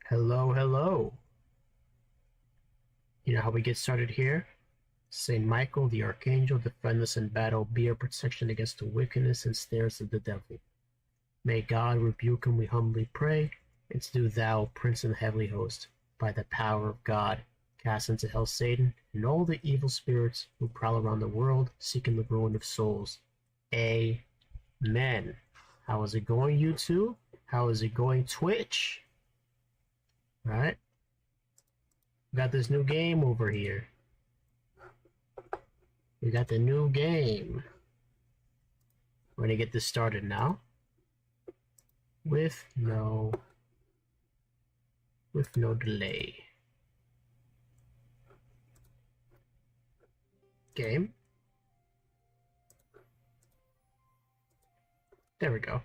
Hello, hello. You know how we get started here? Saint Michael, the Archangel, defend us in battle, be our protection against the wickedness and snares of the devil. May God rebuke him, we humbly pray, and do thou, Prince of the heavenly host, by the power of God, cast into hell Satan and all the evil spirits who prowl around the world, seeking the ruin of souls. Amen. How is it going, YouTube? How is it going, Twitch? Alright. We got this new game over here. We got the new game. We're gonna get this started now. With no delay. Game. There we go.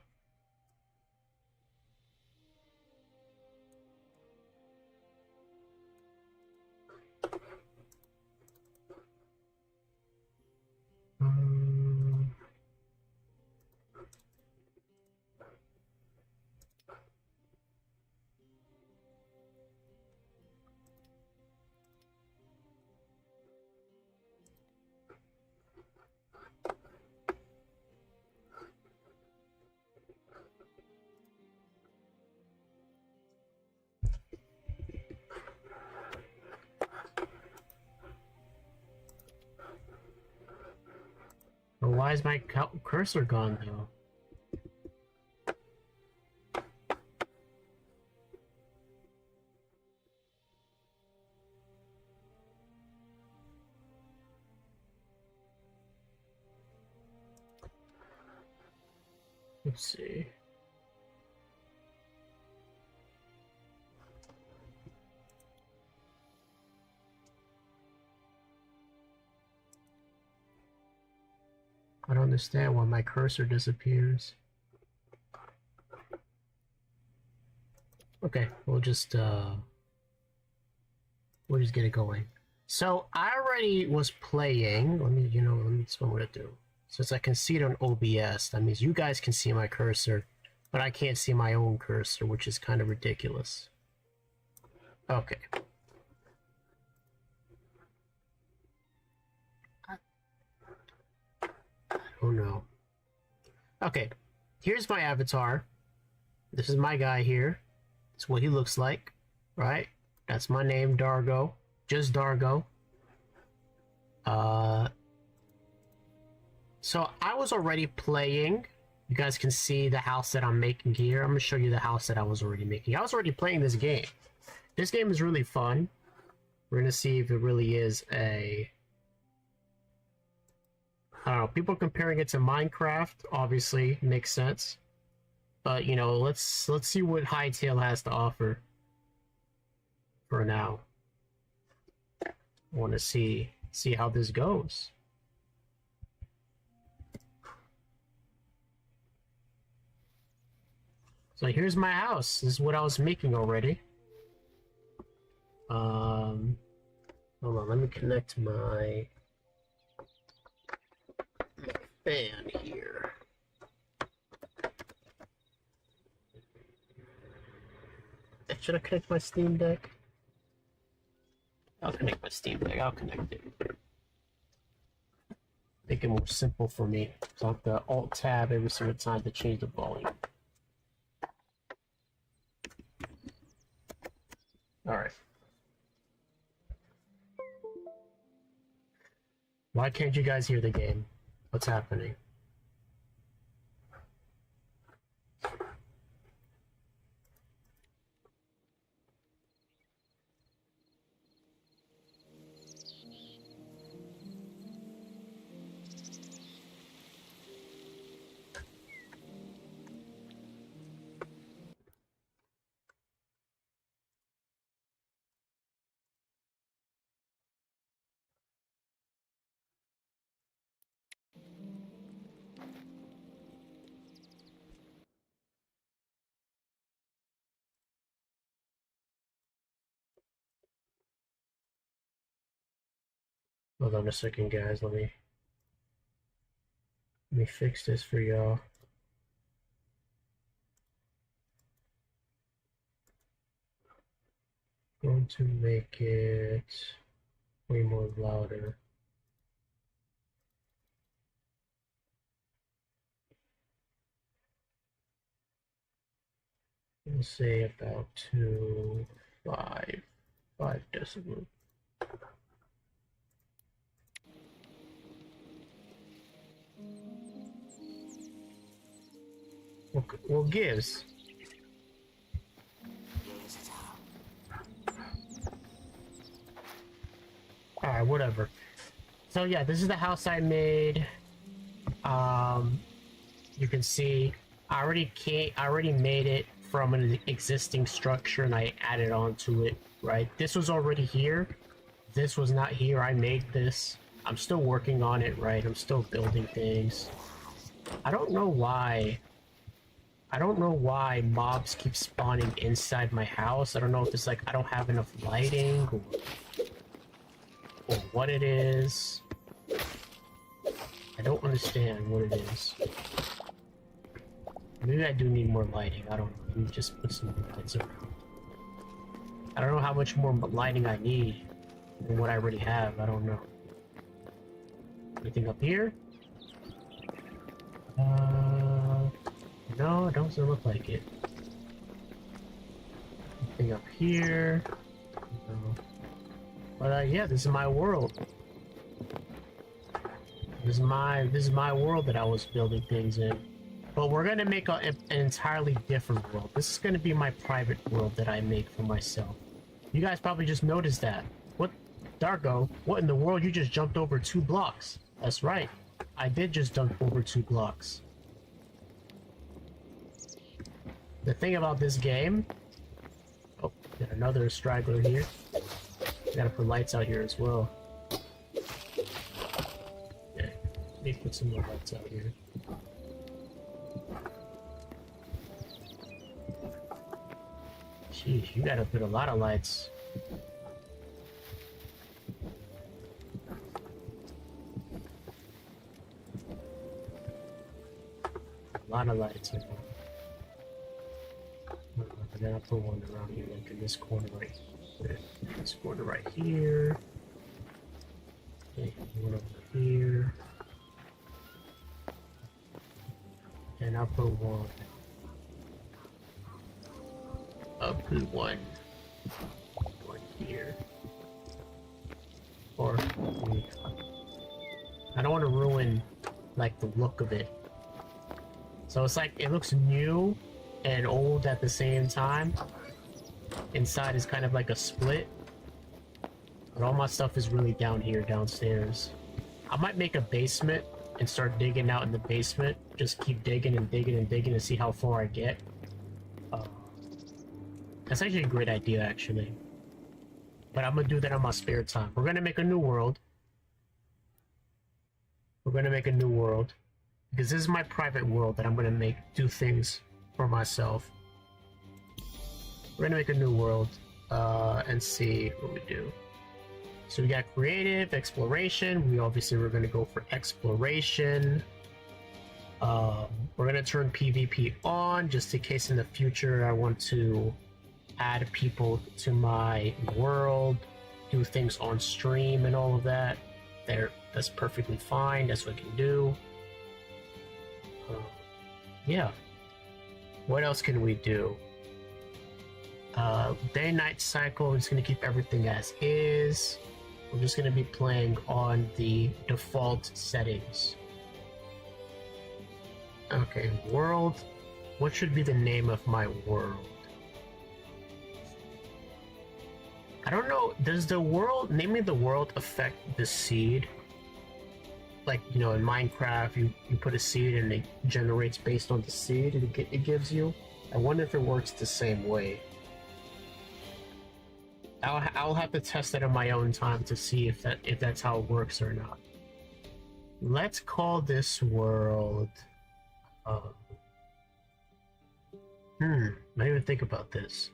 Well, why is my cursor gone though? Let's see. I don't understand why my cursor disappears. Okay, we'll just get it going. So I already was playing. Let me that's what I'm gonna do. Since I can see it on OBS, that means you guys can see my cursor, but I can't see my own cursor, which is kind of ridiculous. Okay. Oh no. Okay, here's my avatar. This is my guy here. That's what he looks like, right? That's my name, Dargo. Just Dargo. So I was already playing. You guys can see the house that I'm making here. I'm gonna show you the house that I was already making. I was already playing this game. This game is really fun. We're gonna see if it really is a... I don't know, people comparing it to Minecraft obviously makes sense. But you know, let's see what Hytale has to offer for now. I want to see how this goes. So here's my house. This is what I was making already. Hold on, let me connect my fan here. Should I connect my Steam Deck? I'll connect my Steam Deck. I'll connect it. Make it more simple for me. So I have to Alt-Tab every single time to change the volume. Alright. Why can't you guys hear the game? What's happening? Hold on a second, guys. Let me fix this for y'all. Going to make it way more louder. We'll say about 5 decibels. What gives? Alright, whatever. So yeah, this is the house I made. You can see I already made it from an existing structure and I added on to it, right? This was already here. This was not here. I made this. I'm still working on it, right? I'm still building things. I don't know why mobs keep spawning inside my house. I don't know if it's like I don't have enough lighting or what it is. I don't understand what it is. Maybe I do need more lighting. I don't know. Let me just put some lights around. I don't know how much more lighting I need than what I already have. I don't know. Anything up here? No, it doesn't look like it. Anything up here? No. But yeah, this is my world. This is my world that I was building things in. But we're gonna make an entirely different world. This is gonna be my private world that I make for myself. You guys probably just noticed that. What, Dargo? What in the world? You just jumped over 2 blocks. That's right. I did just jump over 2 blocks. The thing about this game... Oh, got another straggler here. Gotta put lights out here as well. Yeah, let me put some more lights out here. Jeez, you gotta put a lot of lights. A lot of lights. And then I'll put one around here, like in this corner right here. This corner right here. Okay, one over here. And I'll put one. I'll put one here. Or I don't want to ruin like the look of it. So it's like it looks new and old at the same time. Inside is kind of like a split. But all my stuff is really down here, downstairs. I might make a basement and start digging out in the basement. Just keep digging and digging and digging and see how far I get. That's actually a great idea, actually. But I'm gonna do that on my spare time. We're gonna make a new world. We're gonna make a new world. Because this is my private world that I'm gonna do things for myself. We're gonna make a new world and see what we do. So we got creative, exploration. We're gonna go for exploration. We're gonna turn PvP on just in case in the future I want to add people to my world, do things on stream and all of that. That's perfectly fine. That's what I can do. Yeah. What else can we do? Day-night cycle. We're just gonna keep everything as is. We're just gonna be playing on the default settings. Okay, world. What should be the name of my world? I don't know. Does the world, naming the world, affect the seed? Like, you know, in Minecraft, you put a seed and it generates based on the seed it gives you. I wonder if it works the same way. I'll have to test that on my own time to see if that's how it works or not. Let's call this world. Not even think about this.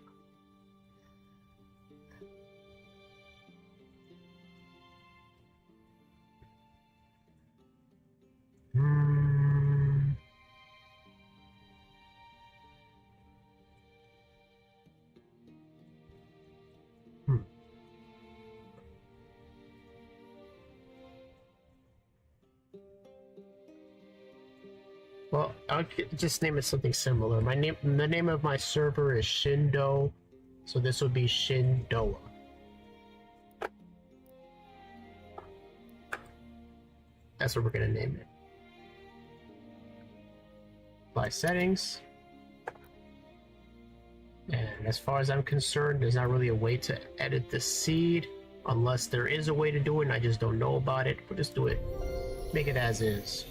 Well, just name it something similar. The name of my server is Shindo, so this would be Shindoa. That's what we're gonna name it. Apply settings. And as far as I'm concerned, there's not really a way to edit the seed, unless there is a way to do it and I just don't know about it. But just do it. Make it as is.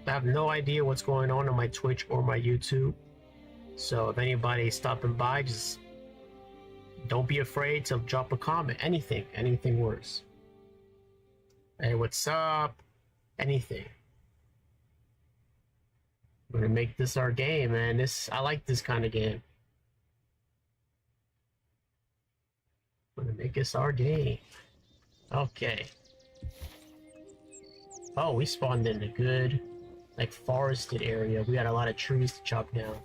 I have no idea what's going on my Twitch or my YouTube. So if anybody's stopping by, just don't be afraid to drop a comment. Anything works. Hey, what's up? Anything. We're gonna make this our game, man. I like this kind of game. We're gonna make this our game. Okay. Oh, we spawned in a good, like, forested area. We got a lot of trees to chop down.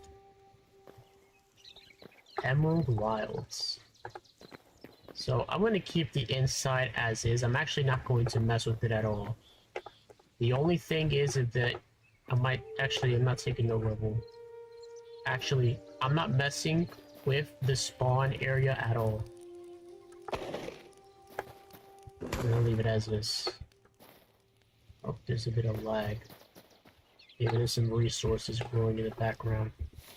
Emerald Wilds. So I'm going to keep the inside as is. I'm actually not going to mess with it at all. The only thing is that I'm not taking no level. Actually, I'm not messing with the spawn area at all. I'm going to leave it as is. Oh, there's a bit of lag. Maybe there's some resources growing in the background.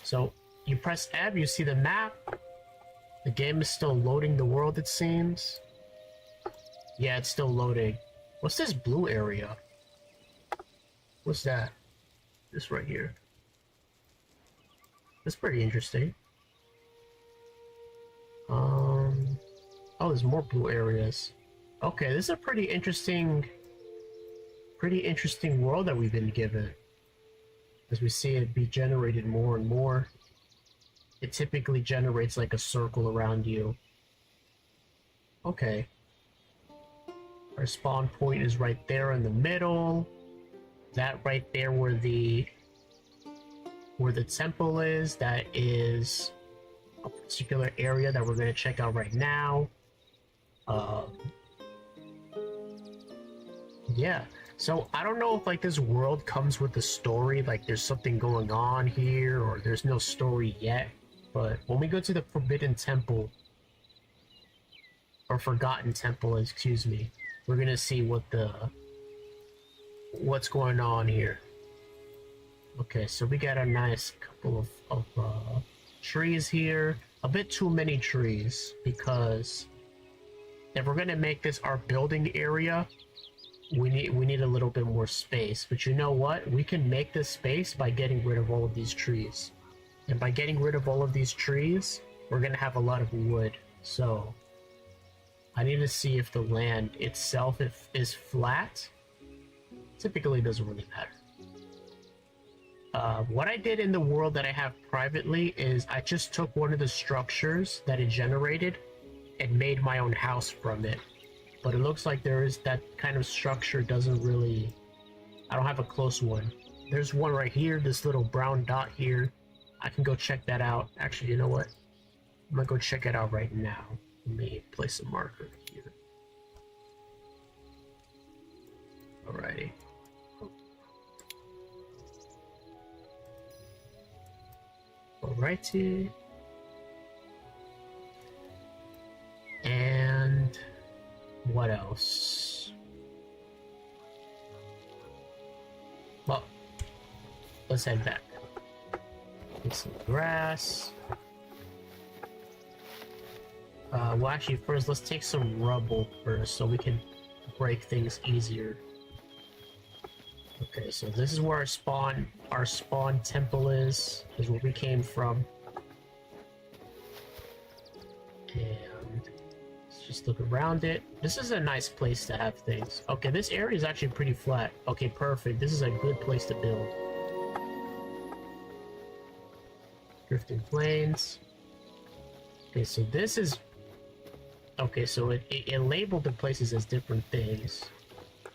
So you press F, you see the map. The game is still loading the world, it seems. Yeah, it's still loading. What's this blue area? What's that? This right here. That's pretty interesting. Oh, there's more blue areas. Okay, this is a pretty interesting world that we've been given. As we see it be generated more and more. It typically generates like a circle around you. Okay. Our spawn point is right there in the middle. That right there where the temple is, that is a particular area that we're going to check out right now. Yeah. So I don't know if like this world comes with a story, like there's something going on here, or there's no story yet. But when we go to the Forbidden Temple, or Forgotten Temple, excuse me, we're gonna see what's going on here. Okay, so we got a nice couple of trees here. A bit too many trees, because if we're gonna make this our building area, we need a little bit more space. But you know what? We can make this space by getting rid of all of these trees. And by getting rid of all of these trees, we're gonna have a lot of wood. So I need to see if the land itself is flat. Typically doesn't really matter. What I did in the world that I have privately is I just took one of the structures that it generated and made my own house from it. But it looks like there is that kind of structure doesn't really... I don't have a close one. There's one right here, this little brown dot here. I can go check that out. Actually, you know what? I'm gonna go check it out right now. Let me place a marker here. Alrighty. Alrighty. And what else? Well, let's head back. Get some grass. Well, actually, first, let's take some rubble first so we can break things easier. Okay, so this is where our spawn temple is where we came from. And let's just look around it. This is a nice place to have things. Okay, this area is actually pretty flat. Okay, perfect. This is a good place to build. Drifting plains. Okay, so this is... Okay, so it labeled the places as different things.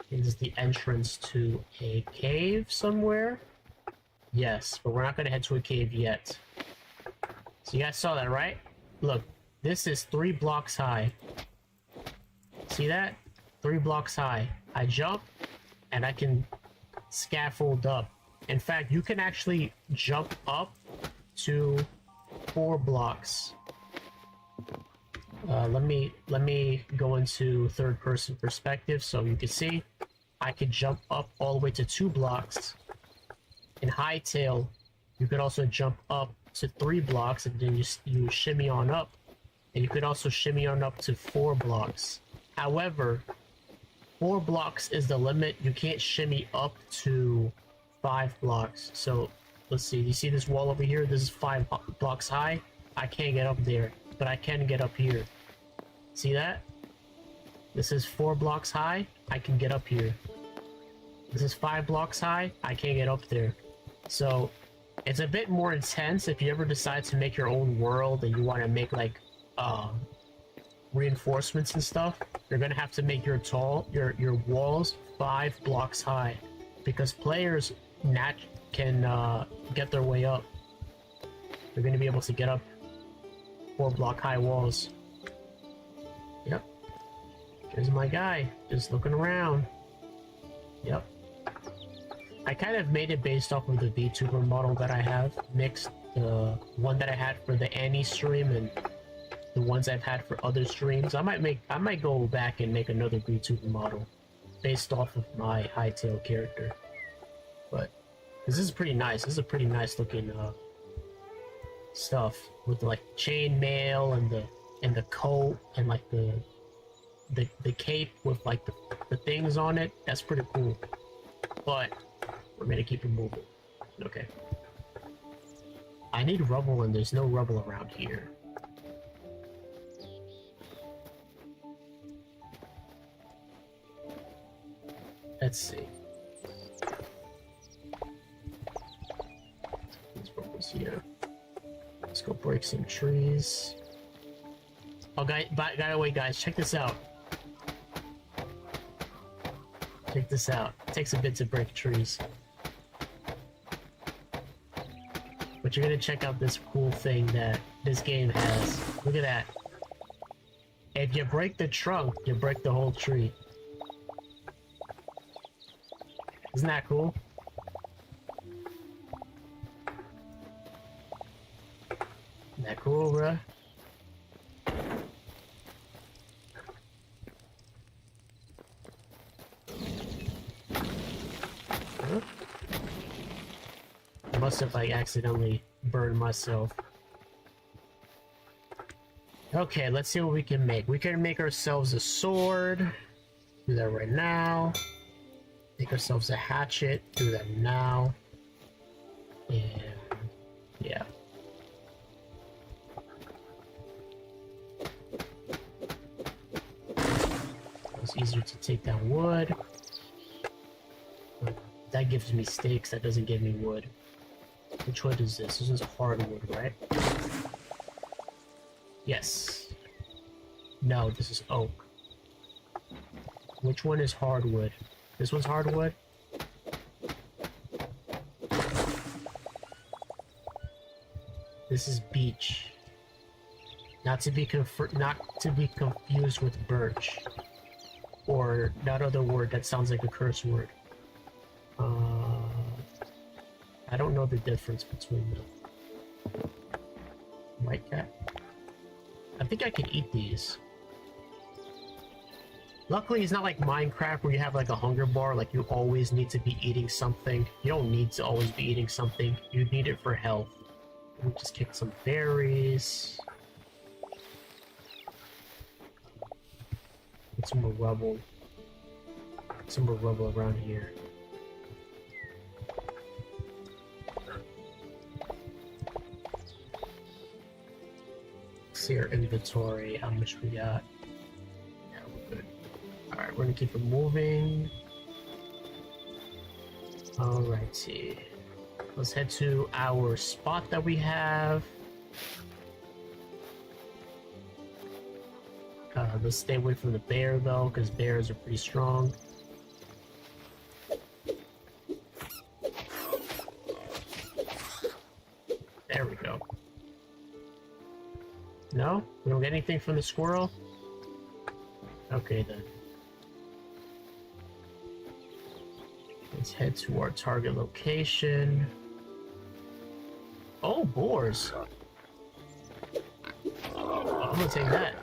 This is the entrance to a cave somewhere. Yes, but we're not going to head to a cave yet. So you guys saw that, right? Look, this is 3 blocks high. See that? 3 blocks high. I jump, and I can scaffold up. In fact, you can actually jump up to 4 blocks. Let me go into third-person perspective so you can see. I could jump up all the way to 2 blocks. In Hytale, you could also jump up to 3 blocks, and then you shimmy on up. And you could also shimmy on up to 4 blocks. However, 4 blocks is the limit. You can't shimmy up to 5 blocks. So, let's see. You see this wall over here? This is 5 blocks high. I can't get up there, but I can get up here. See that? This is 4 blocks high. I can get up here. This is 5 blocks high. I can't get up there. So, it's a bit more intense if you ever decide to make your own world and you want to make, like, reinforcements and stuff. You're gonna have to make your walls 5 blocks high, because players can get their way up. They're gonna be able to get up 4 block high walls. Yep. There's my guy, just looking around. Yep. I kind of made it based off of the VTuber model that I have, mixed the one that I had for the Annie stream and the ones I've had for other streams. I might go back and make another VTuber model based off of my Hytale character. But this is pretty nice. This is a pretty nice looking stuff with the, like, chainmail and the coat and like the cape with like the things on it. That's pretty cool. But we're gonna keep it moving. Okay. I need rubble, and there's no rubble around here. Let's see. These rubble's here. Let's go break some trees. Oh, by the way, guys, check this out. Check this out. It takes a bit to break trees. But you're gonna check out this cool thing that this game has. Look at that. If you break the trunk, you break the whole tree. Isn't that cool? Isn't that cool, bruh? Huh? I must have, like, accidentally burned myself. Okay, let's see what we can make. We can make ourselves a sword. Do that right now. Make ourselves a hatchet. Do that now. And yeah. It's easier to take down wood. That gives me stakes. That doesn't give me wood. Which wood is this? This is hardwood, right? Yes. No, this is oak. Which one is hardwood? This one's hardwood? This is beech. Not to be confused with birch. Or that other word that sounds like a curse word. I don't know the difference between them. White cat? I think I can eat these. Luckily, it's not like Minecraft where you have like a hunger bar, like you always need to be eating something. You don't need to always be eating something. You need it for health. Let me just kick some berries. Get some more rubble. Some more rubble around here. See our inventory, how much we got. Yeah, we're good. Alright, we're gonna keep it moving. Alrighty. Let's head to our spot that we have. Let's stay away from the bear though, because bears are pretty strong. There we go. nothing from the squirrel? Okay then. Let's head to our target location. Oh, boars! I'm gonna take that.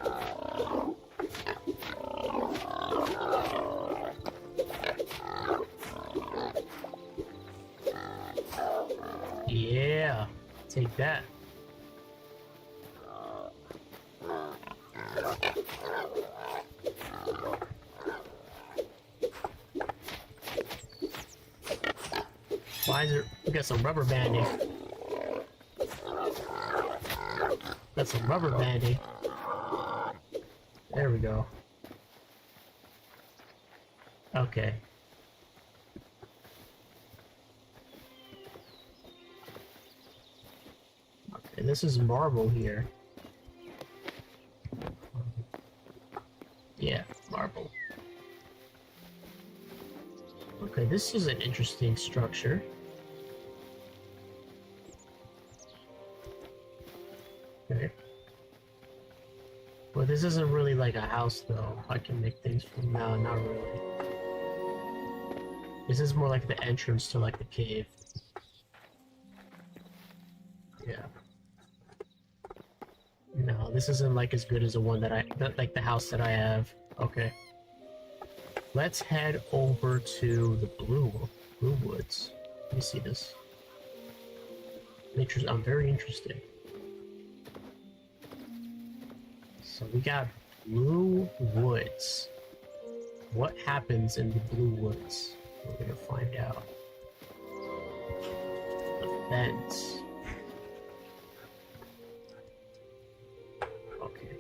Yeah, take that. Why is there? We got some rubber banding. Got some rubber banding. There we go. Okay. Okay, this is marble here. Yeah, marble. Okay, this is an interesting structure. Okay. Well, this isn't really like a house, though. I can make things from now, not really. This is more like the entrance to, like, the cave. Yeah. No, this isn't, like, as good as the one that like, the house that I have. Okay. Let's head over to the Blue Woods. Let me see this. I'm very interested. So we got Blue Woods. What happens in the Blue Woods? We're gonna find out. Events. Okay.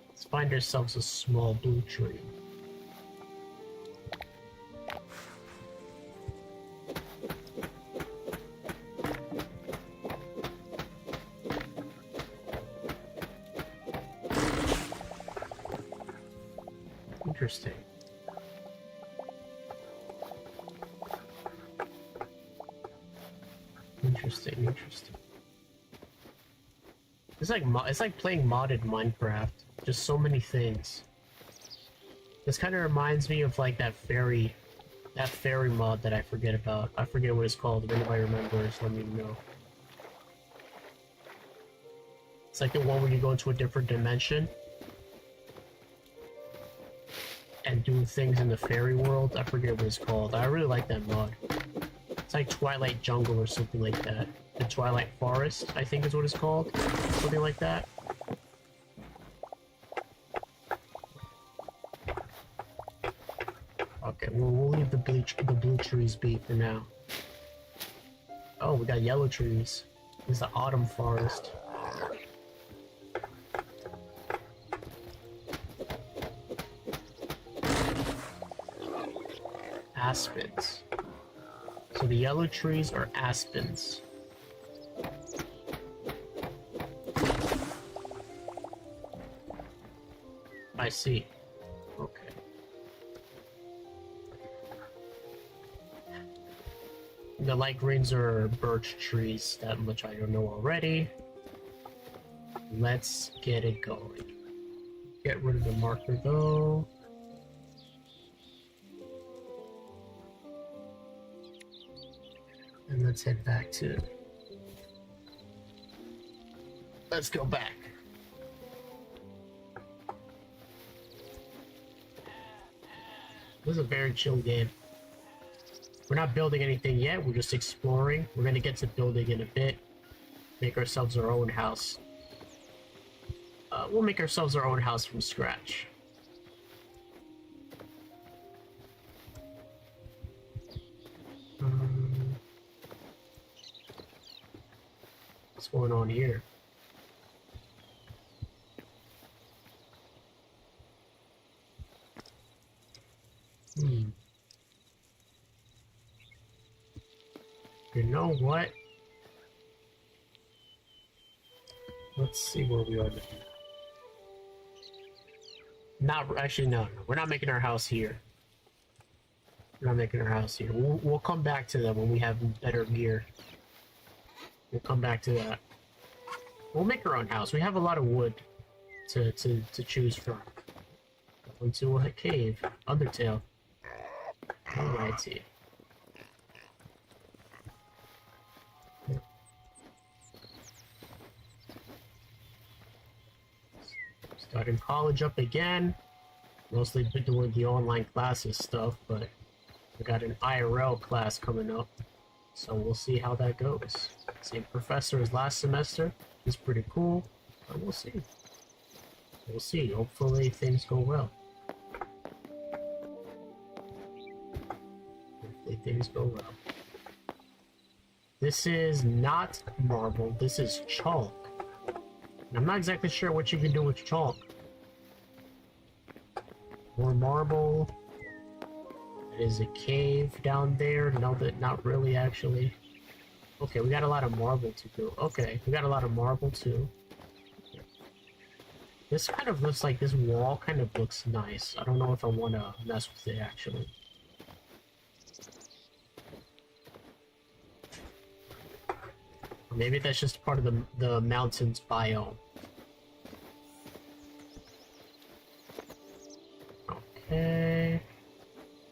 Let's find ourselves a small blue tree. Interesting. Interesting. It's like playing modded Minecraft. Just so many things. This kind of reminds me of like that fairy mod that I forget about. I forget what it's called. If anybody remembers, let me know. It's like the one where you go into a different dimension and do things in the fairy world. I forget what it's called. I really like that mod. It's like Twilight Jungle or something like that. The Twilight Forest, I think is what it's called. Something like that. Okay, we'll leave the blue trees be for now. Oh, we got yellow trees. This is the autumn forest. Aspens. So the yellow trees are aspens. I see. Okay. The light greens are birch trees, that much I don't know already. Let's get it going. Get rid of the marker though. And let's head back to... Let's go back. This is a very chill game. We're not building anything yet, we're just exploring. We're gonna get to building in a bit. Make ourselves our own house. We'll make ourselves our own house from scratch. What's going on here? You know what? Let's see where we are now. No. We're not making our house here. We're not making our house here. We'll come back to that when we have better gear. We'll come back to that. We'll make our own house. We have a lot of wood to choose from. Go into a cave. Undertale. Alrighty. Starting college up again. Mostly been doing the online classes stuff, but we got an IRL class coming up. So we'll see how that goes. Same professor as last semester. He's pretty cool. But we'll see. We'll see. Hopefully things go well. Hopefully things go well. This is not marble. This is chalk. And I'm not exactly sure what you can do with chalk. More marble. There's a cave down there. No, that not really actually. Okay, we got a lot of marble to do. Okay, we got a lot of marble too. This kind of looks like this wall kind of looks nice. I don't know if I want to mess with it actually. Or maybe that's just part of the mountains biome. Okay.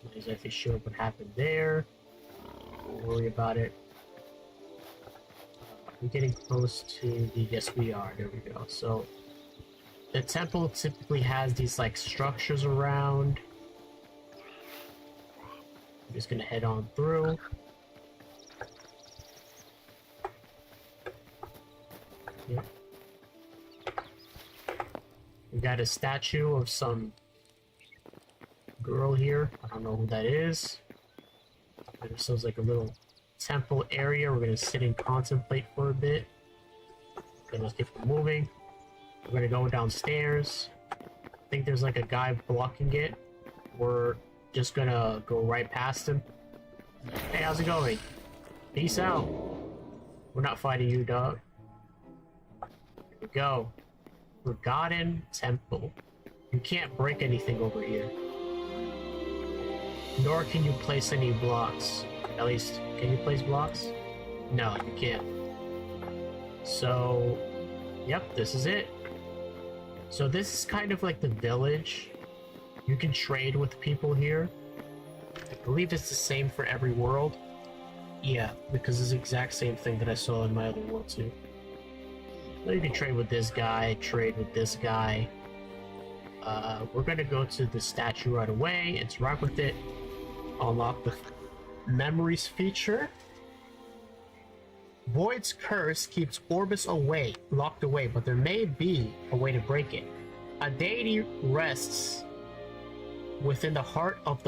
Not exactly sure what happened there. Don't worry about it. We're getting close to the... Yes, we are. There we go. So, the temple typically has these, like, structures around. I'm just gonna head on through. Yep. We got a statue of some girl here. I don't know who that is. It sounds like a little temple area. We're gonna sit and contemplate for a bit. Okay, let's keep moving. We're gonna go downstairs. I think there's like a guy blocking it. We're just gonna go right past him. Hey, how's it going? Peace out. We're not fighting you, dog. Here we go. Forgotten Temple. You can't break anything over here. Nor can you place any blocks. At least, can you place blocks? No, you can't. So, yep, this is it. So this is kind of like the village. You can trade with people here. I believe it's the same for every world. Yeah, because it's the exact same thing that I saw in my other world too. So you can trade with this guy, trade with this guy. We're gonna go to the statue right away, interact with it, unlock the memories feature. Void's curse keeps Orbis locked away, but there may be a way to break it. A deity rests within the heart of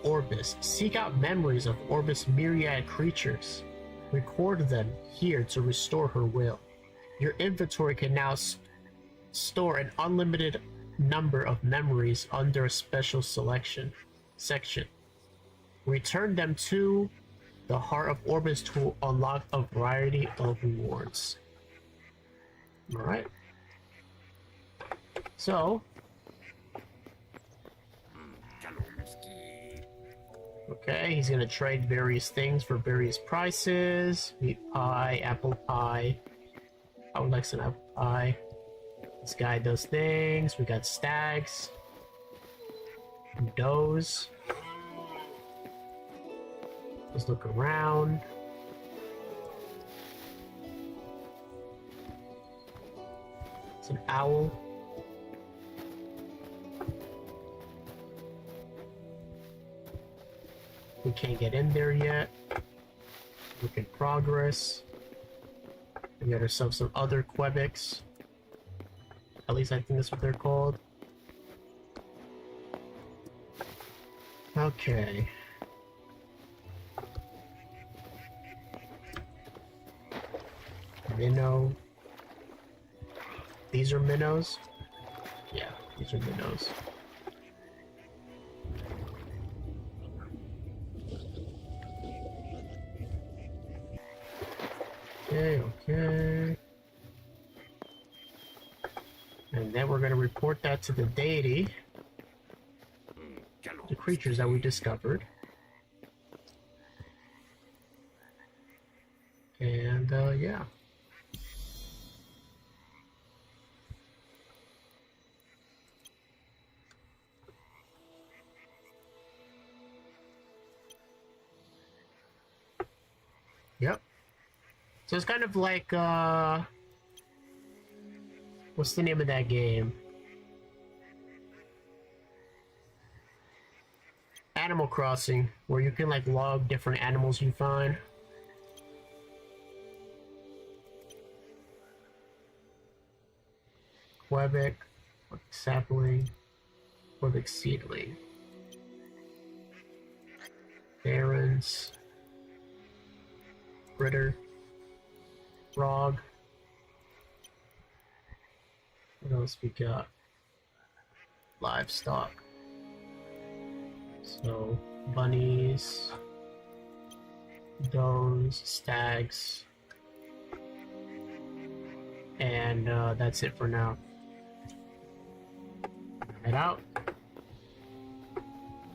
Orbis. Seek out memories of Orbis' myriad creatures. Record them here to restore her will. Your inventory can now store an unlimited number of memories under a special section. Return them to the heart of Orbis to unlock a variety of rewards. Alright. So. Okay, he's gonna trade various things for various prices. Meat pie, apple pie. I would like some apple pie. This guy does things. We got stags. Does. Let's look around. It's an owl. We can't get in there yet. Look in progress. We got ourselves some other Quebecs. At least I think that's what they're called. Okay. Minnow. These are minnows? Yeah, these are minnows. Okay. And then we're going to report that to the deity. The creatures that we discovered. And, yeah. So it's kind of like, what's the name of that game? Animal Crossing, where you can like log different animals you find. Quebec, sapling, Quebec seedling. Barons, Critter, Frog. What else we got? Livestock. So, bunnies, does, stags, and that's it for now. Head out.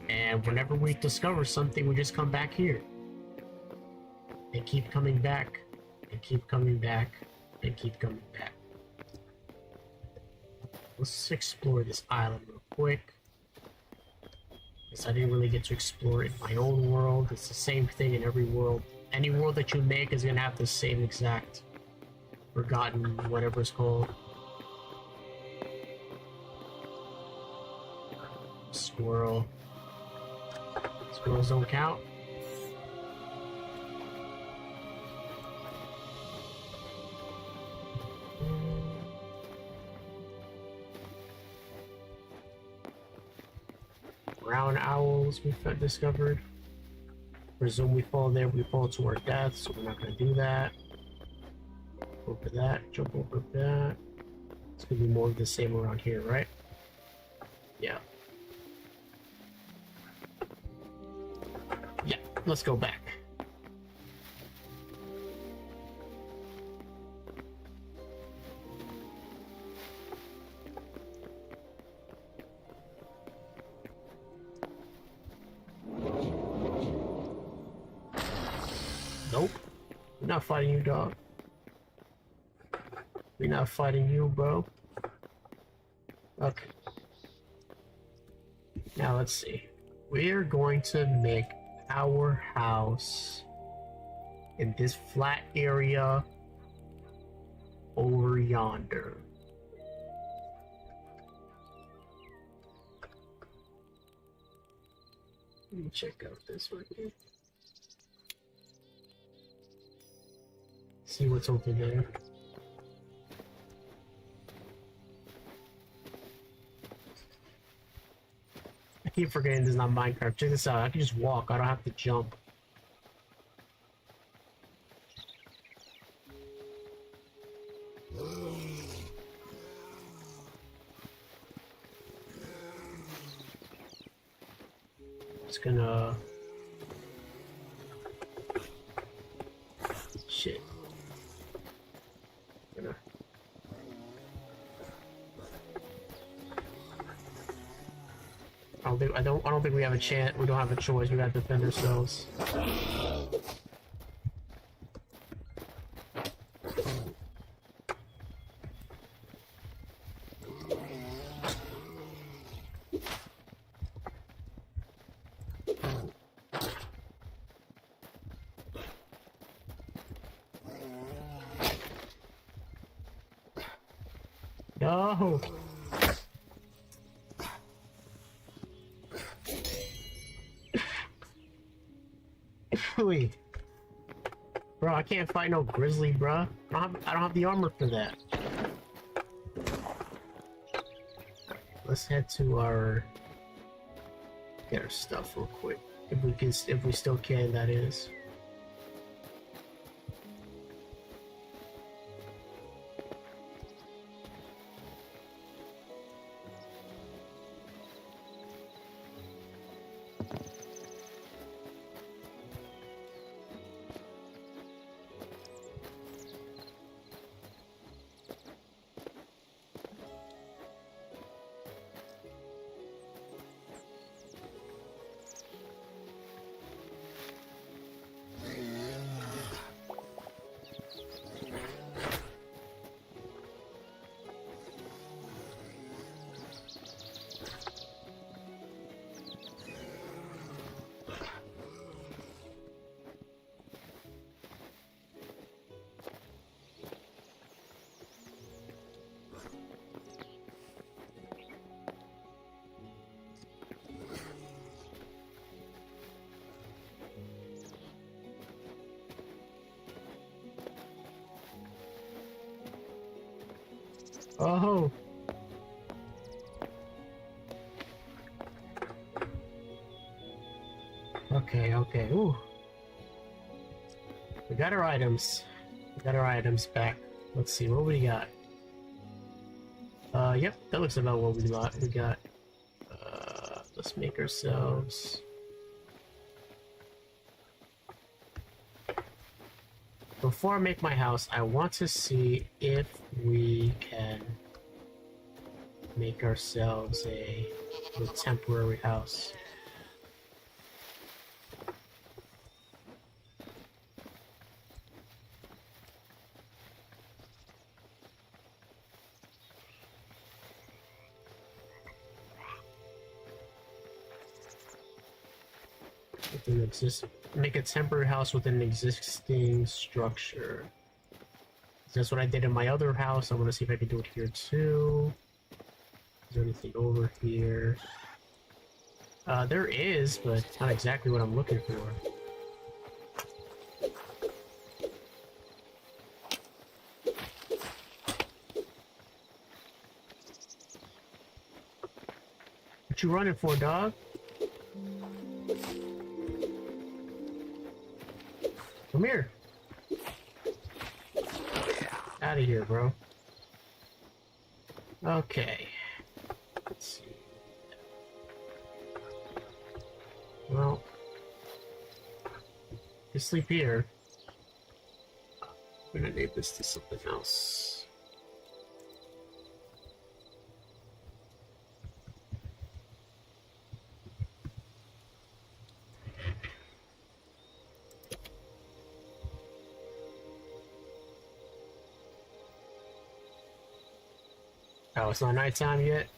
And whenever we discover something, we just come back here. And keep coming back. And keep coming back. And keep coming back. Let's explore this island real quick. Because I didn't really get to explore it in my own world. It's the same thing in every world. Any world that you make is gonna have the same exact forgotten whatever it's called. Squirrel. Squirrels don't count. Brown owls we discovered. Presume we fall there, we fall to our death, so we're not gonna do that. Over that, jump over that. It's gonna be more of the same around here, right? Yeah. Yeah, let's go back. Nope. We're not fighting you, dog. We're not fighting you, bro. Okay. Now let's see. We're going to make our house in this flat area over yonder. Let me check out this one here. See what's over there. I keep forgetting this is not Minecraft. Check this out. I can just walk. I don't have to jump. Just gonna... Shit. Gonna... I don't think we have a chance. We don't have a choice. We gotta defend ourselves. No. Wait. Bro, I can't fight no grizzly, bro. I don't have the armor for that. Let's head to our... Get our stuff real quick. If we still can, that is. Oh! Okay, okay. Ooh. We got our items. We got our items back. Let's see, what we got? Yep, that looks about what we got. Let's make ourselves... Before I make my house, I want to see if we can make ourselves a temporary house. Make a temporary house with an existing structure. That's what I did in my other house. I want to see if I can do it here too. Is there anything over here? There is, but not exactly what I'm looking for. What you running for, dog? Come here. Out of here, bro. Okay. Let's see. Well, you sleep here. I'm gonna name this to something else. Oh, it's not nighttime yet?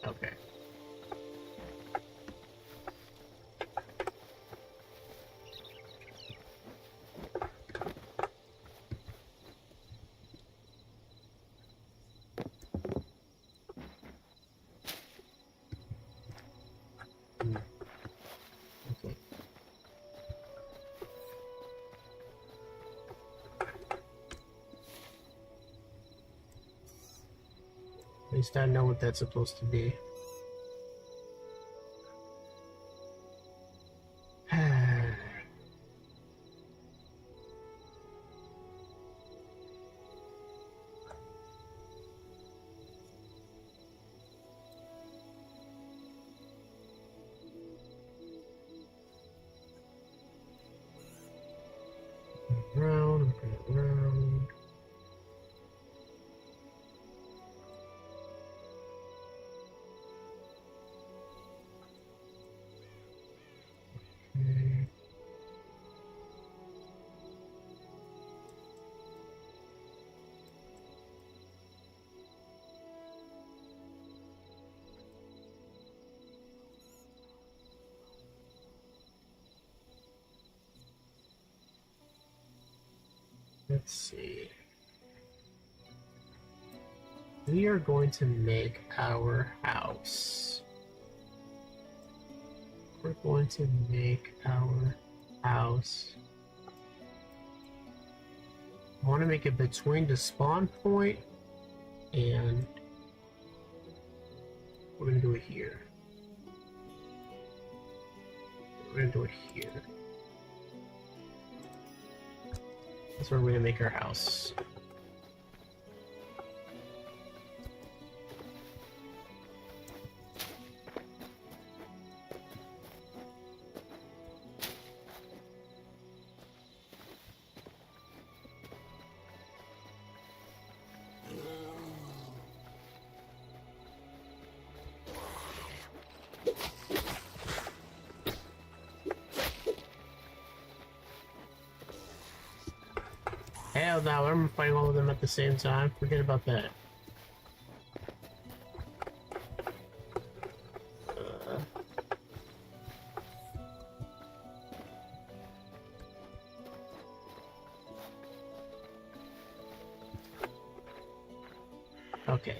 Okay. Okay. At least I know what that's supposed to be. Round, round. Okay. Let's see. We are going to make our house. We're going to make our house. I want to make it between the spawn point and we're going to do it here. We're going to do it here. That's where we're going to make our house. Hell no, I'm fighting all of them at the same time. Forget about that. Okay.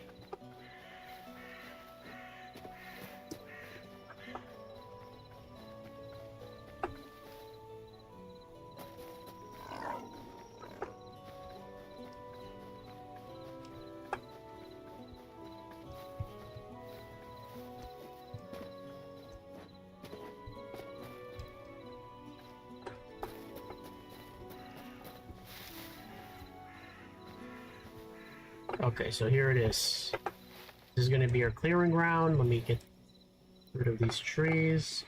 Okay, so here it is. This is going to be our clearing ground. Let me get rid of these trees.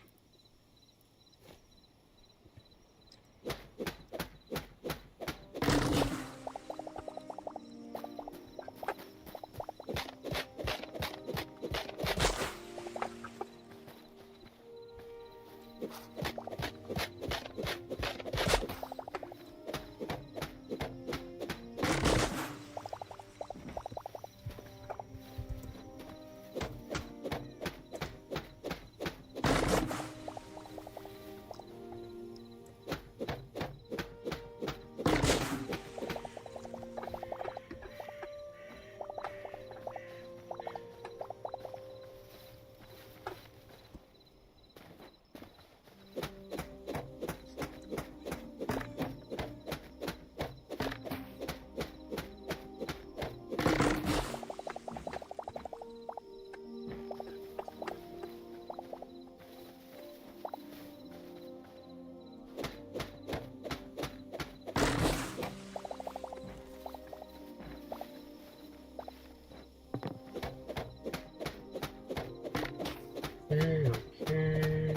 Okay.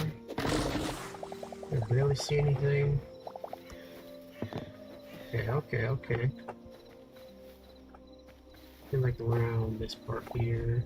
I barely see anything. Okay. I feel like around this part here.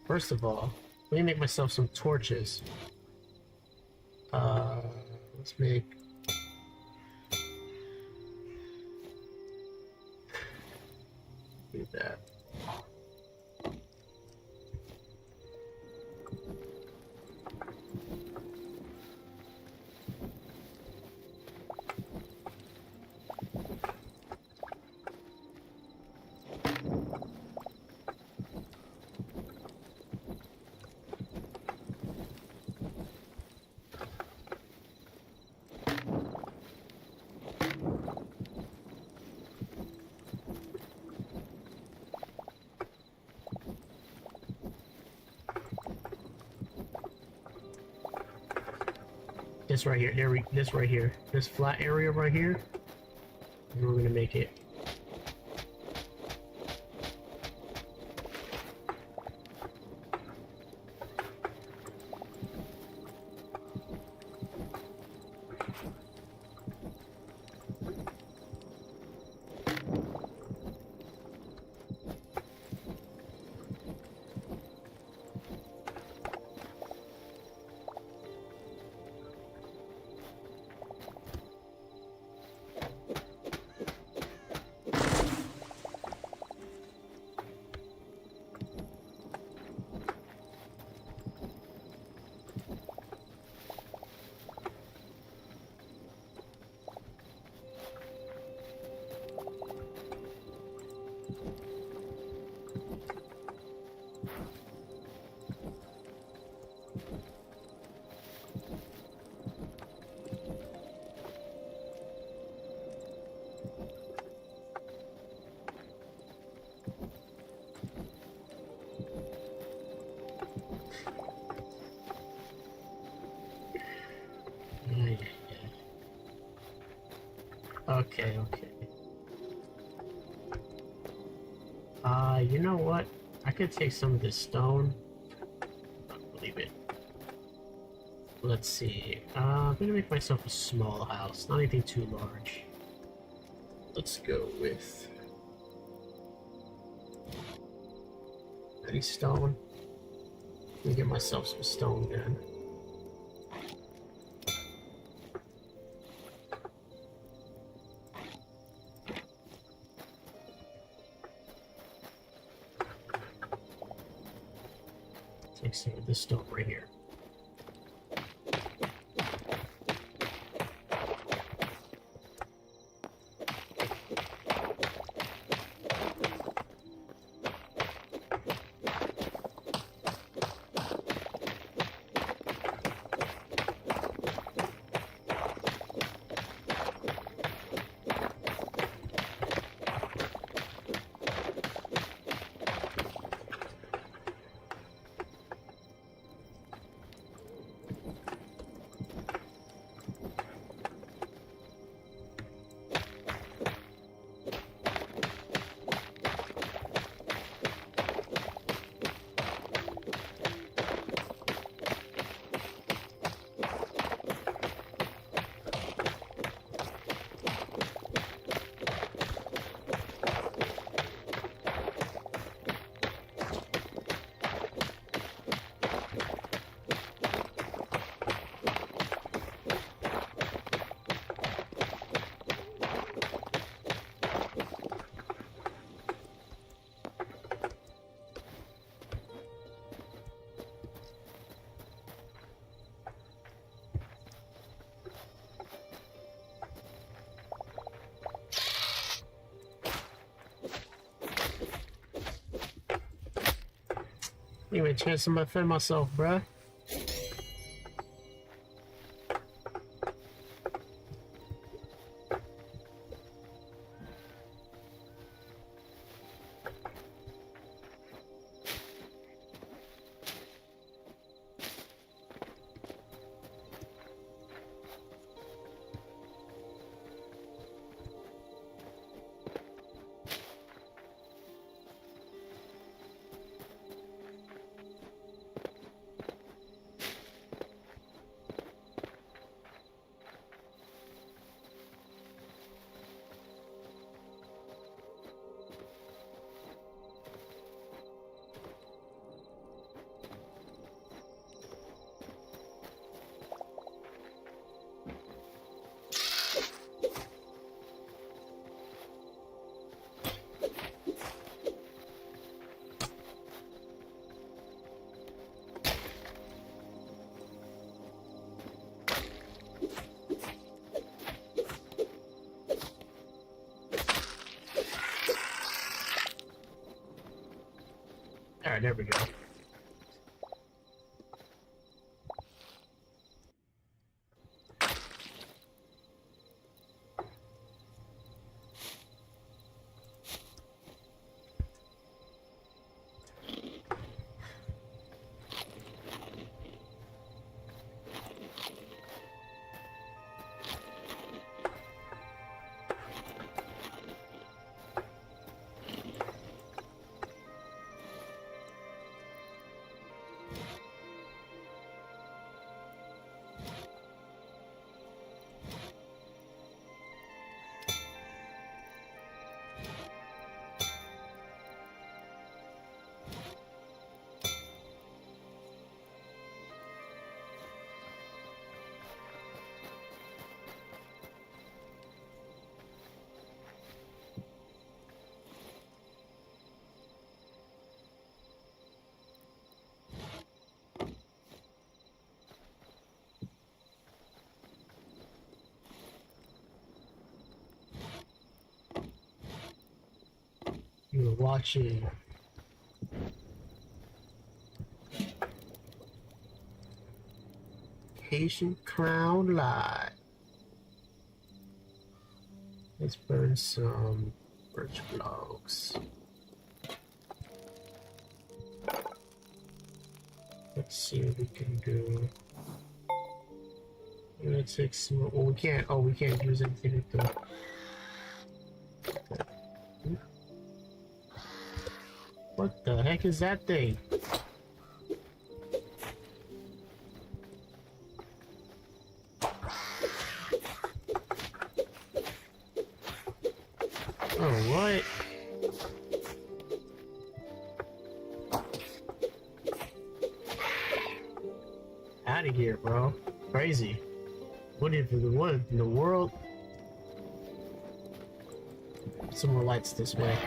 First of all, let me make myself some torches. Let's make... do that. This right here, this right here, this flat area right here, and we're gonna make it. Okay. You know what? I could take some of this stone. I'll leave it. Let's see. I'm gonna make myself a small house, not anything too large. Let's go with any stone. Let me get myself some stone then. Take some of this stone right here. Anyway, chance I'm gonna defend myself, bruh. Alright, there we go. You're watching Patient Crown Live. Let's burn some birch logs. Let's see what we can do. Let's take some. Well, we can't. Oh, we can't use anything with the. What the heck is that thing? Out of here, bro. Crazy. What in the world? Some more lights this way.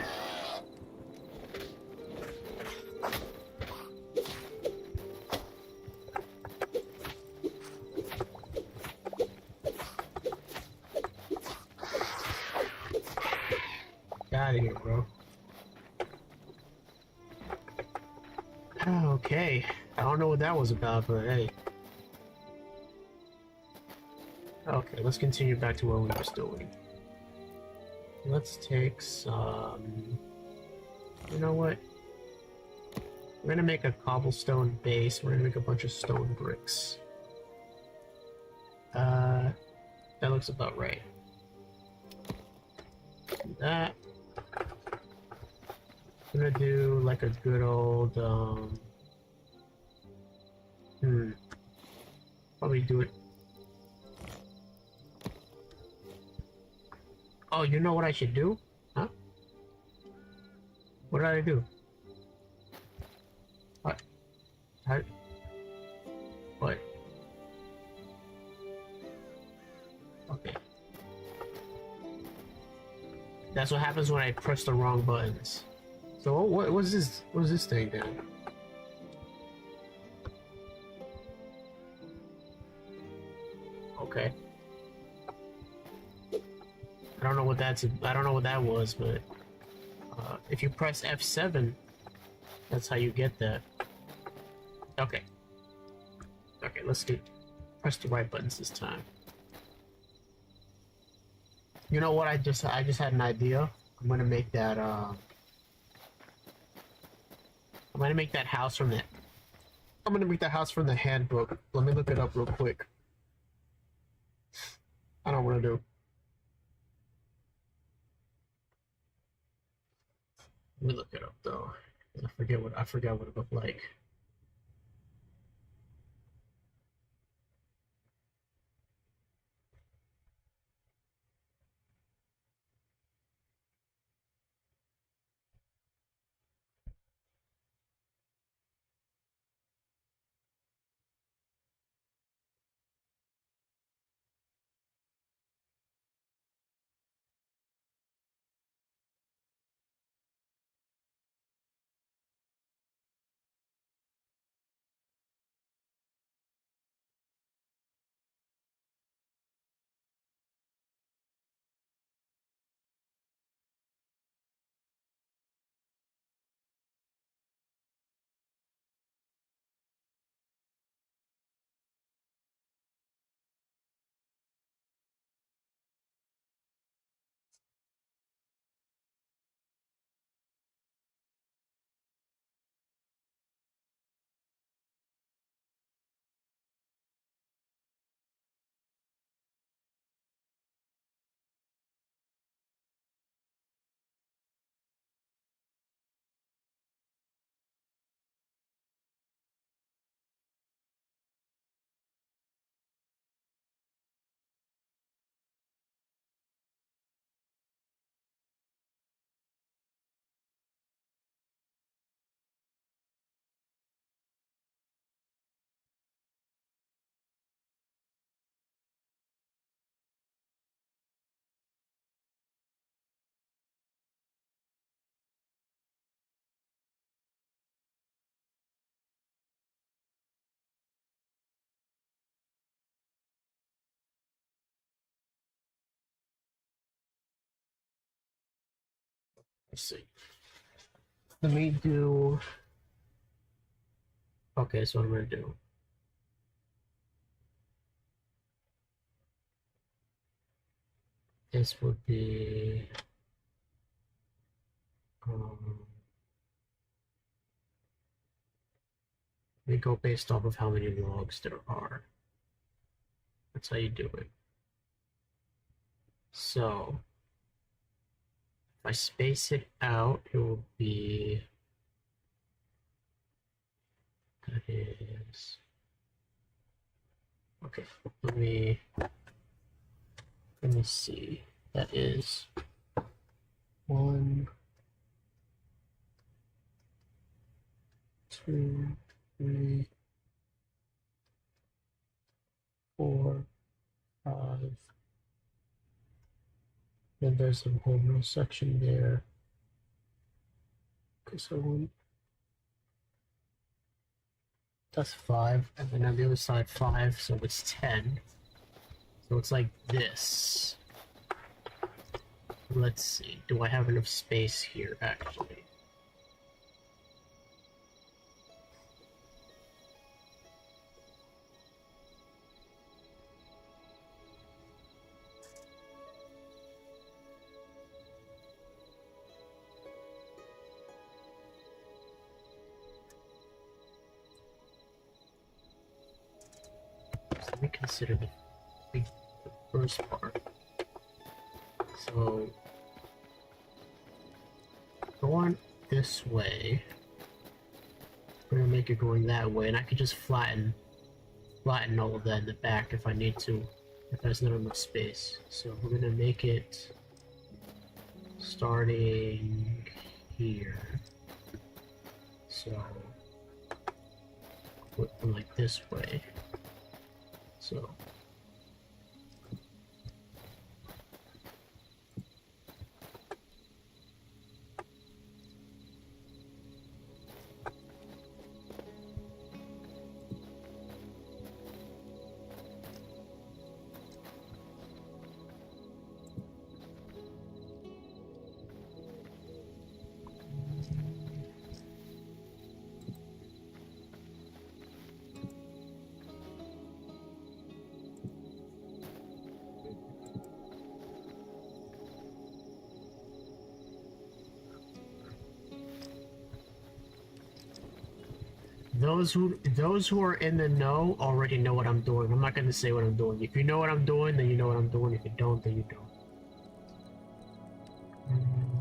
Get out of here, bro. Okay. I don't know what that was about, but hey. Okay, let's continue back to what we were doing. Let's take some... You know what? We're gonna make a cobblestone base. We're gonna make a bunch of stone bricks. That looks about right. Do that. I'm gonna do like a good old, probably do it. Oh, you know what I should do? Huh? What did I do? What? How? What? Okay. That's what happens when I press the wrong buttons. So what was this? What was this thing then? Okay. I don't know what that's. I don't know what that was, but if you press F7, that's how you get that. Okay. Okay, let's press the right buttons this time. You know what? I just had an idea. I'm gonna make that. I'm gonna make that house from that. I'm gonna make that house from the handbook. Let me look it up real quick. I don't want to do. Let me look it up though. I forget what it looked like. Let's see. Let me do. Okay, so what I'm gonna do. This would be. We go based off of how many logs there are. That's how you do it. So if I space it out, it will be. That is. Okay, let me see. That is 1, 2, 3, 4, 5. Then there's a whole row section there. Okay, so that's 5, and then on the other side 5, so it's 10. So it's like this. Let's see, do I have enough space here, actually? So let me consider the first part. So go on this way. We're gonna make it going that way, and I could just flatten all of that in the back if I need to, if there's not enough space. So we're gonna make it starting here. So put them like this way. So those who are in the know already know what I'm doing. I'm not going to say what I'm doing. If you know what I'm doing, then you know what I'm doing. If you don't, then you don't.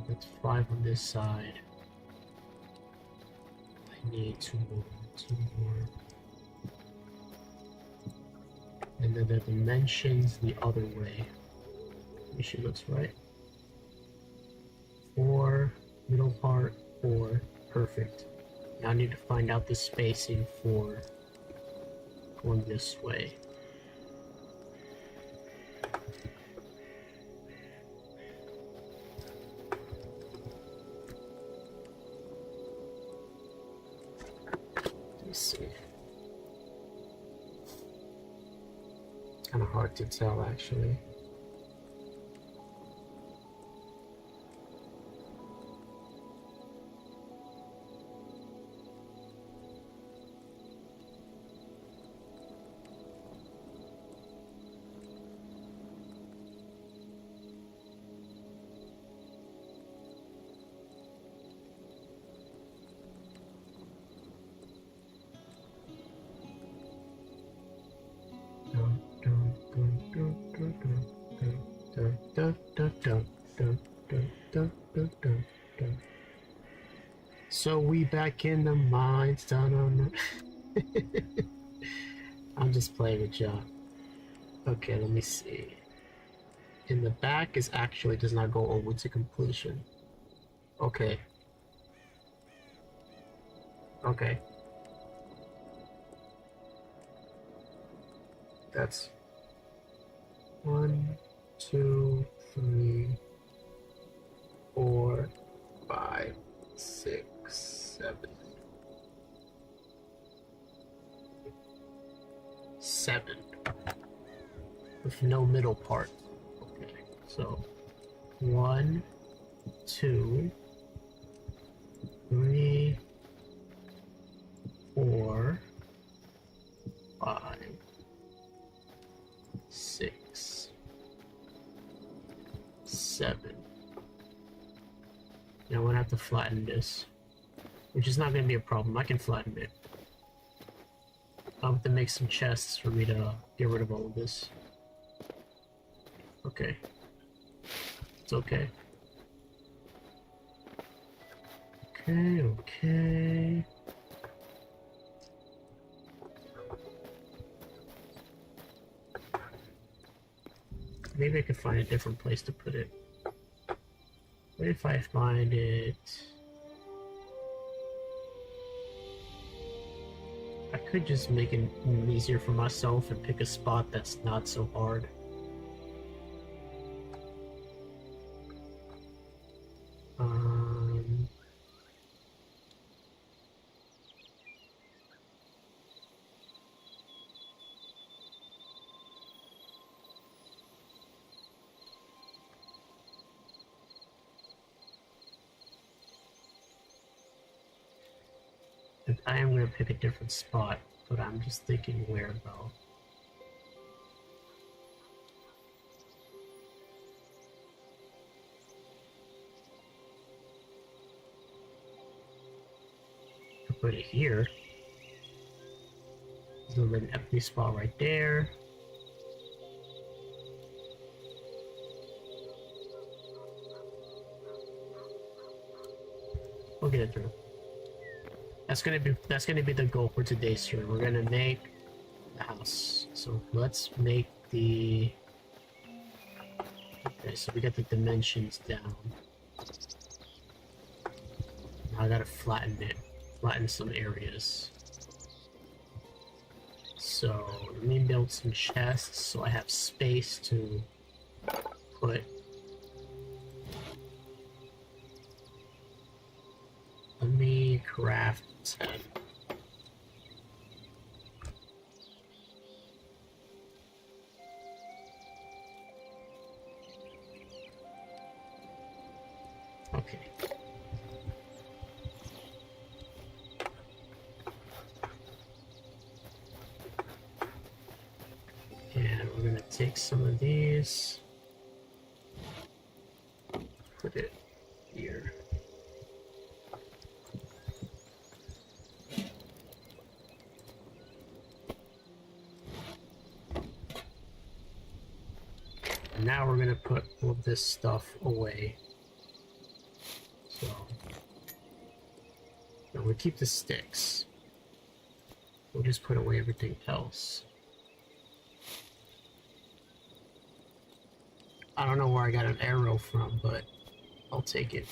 That's 5 on this side. I need 2 more. And then the dimensions the other way. Make sure it looks right. 4, middle part, 4, perfect. Now I need to find out the spacing for going this way. Let's see. Kind of hard to tell, actually. So we back in the mines down on the... I'm just playing with y'all. Okay, let me see. In the back is actually does not go over to completion. Okay. Okay. That's 1, 2, 3, 4, 5, 6, 7. 7. With no middle part. Okay, so 1, 2, 3, 4, 5, 6, 7. Now I'm gonna have to flatten this, which is not gonna be a problem. I can flatten it. I'll have to make some chests for me to get rid of all of this. Okay. It's okay. Okay. Maybe I could find a different place to put it. What if I find it... could just make it easier for myself and pick a spot that's not so hard. I am going to pick a different spot, but I'm just thinking where though. I put it here. There's an empty spot right there. We'll get it through. That's gonna be the goal for today's stream. We're gonna make the house. So let's make the. Okay, so we got the dimensions down. Now I gotta flatten it, flatten some areas. So let me build some chests so I have space to put. Let me craft 10. Okay. And we're gonna take some of these, put it here. Now we're gonna put all this stuff away. So now we'll keep the sticks. We'll just put away everything else. I don't know where I got an arrow from, but I'll take it.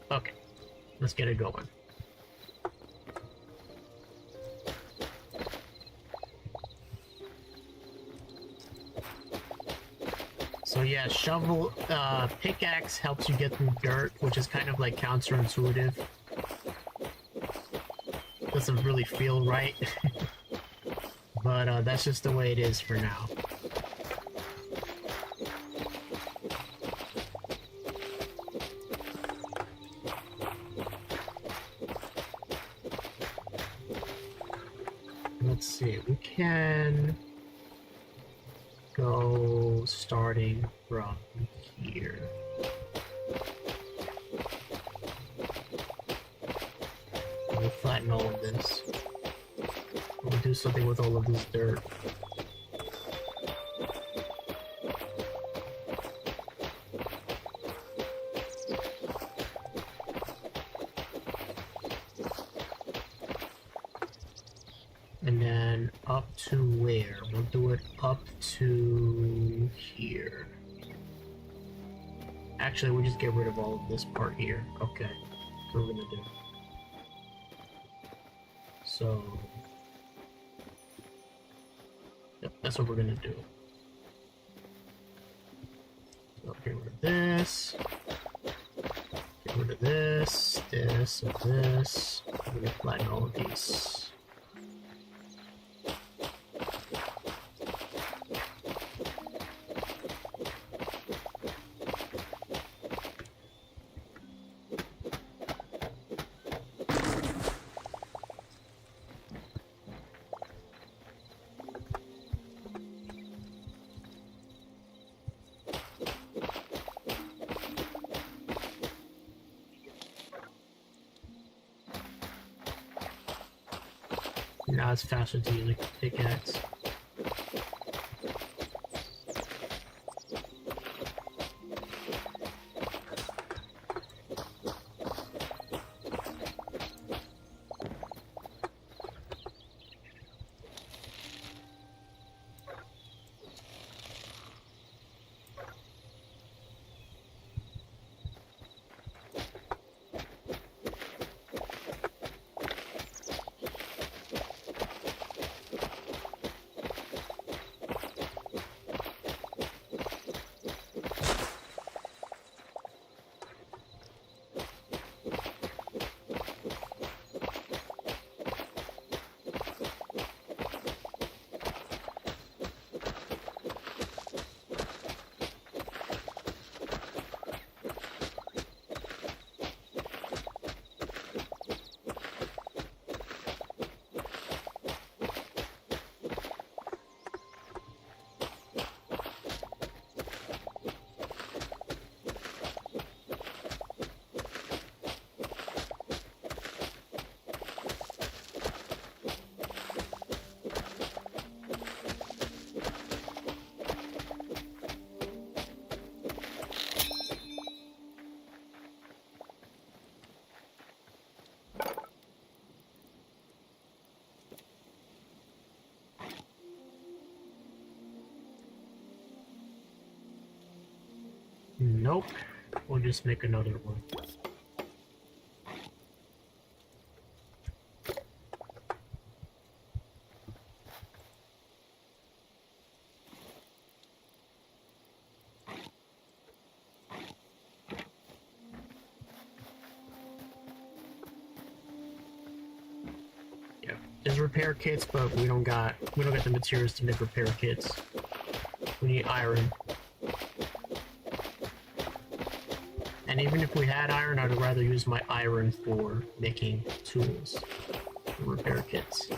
Okay, let's get it going. So yeah, shovel, pickaxe helps you get through dirt, which is kind of like counterintuitive. Doesn't really feel right, but that's just the way it is for now. Let's see, we can go starting from here. We'll flatten all of this. We'll do something with all of this dirt. And then up to where? We'll do it up to here. Actually, we'll just get rid of all of this part here. Okay, that's what we're gonna do. So, yep, that's what we're gonna do. So get rid of this. Get rid of this, this, and this. We're gonna flatten all of these. Now it's faster to use a pickaxe. Nope. We'll just make another one. Yeah. There's repair kits, but we don't get the materials to make repair kits. We need iron. And even if we had iron, I'd rather use my iron for making tools, for repair kits.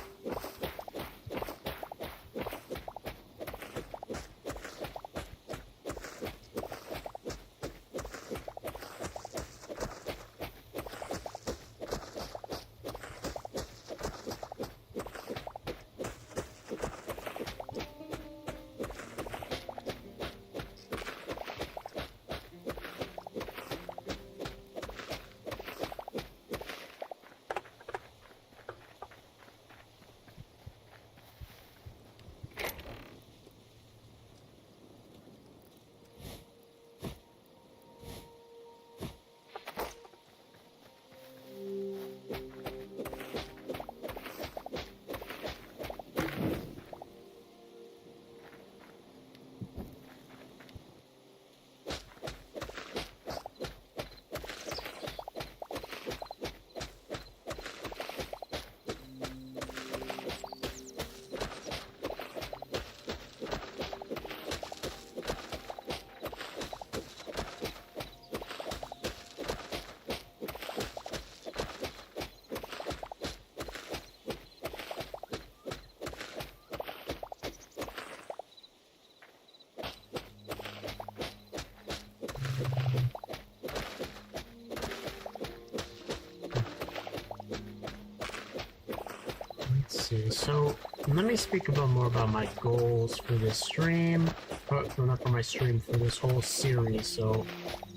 So let me speak about more about my goals for this stream. Well, not for my stream, for this whole series. So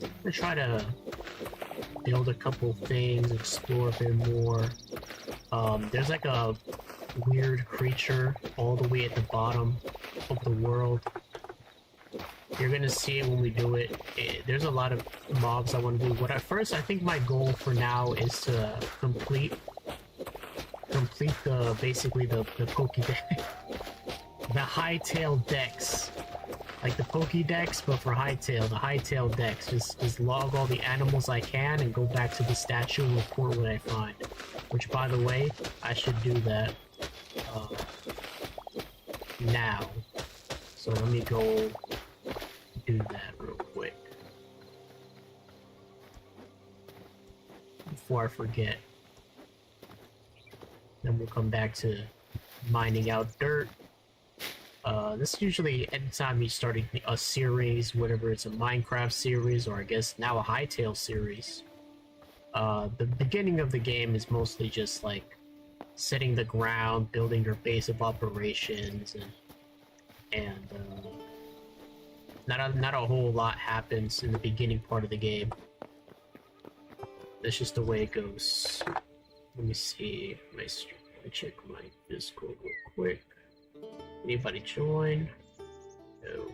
I'm gonna try to build a couple things, explore a bit more. There's like a weird creature all the way at the bottom of the world. You're gonna see it when we do it. There's a lot of mobs I want to do. What at first I think my goal for now is to complete the basically the Pokédex, the Hytale Dex, like the Pokédex, but for Hytale, the Hytale Dex. Just log all the animals I can and go back to the statue and report what I find. Which, by the way, I should do that now. So let me go do that real quick before I forget. Then we'll come back to mining out dirt. This is usually anytime you start a series, whatever it's a Minecraft series, or I guess now a Hytale series. The beginning of the game is mostly just like setting the ground, building your base of operations, and not a whole lot happens in the beginning part of the game. That's just the way it goes. Let me see. Let me check my Discord real quick. Anybody join? No.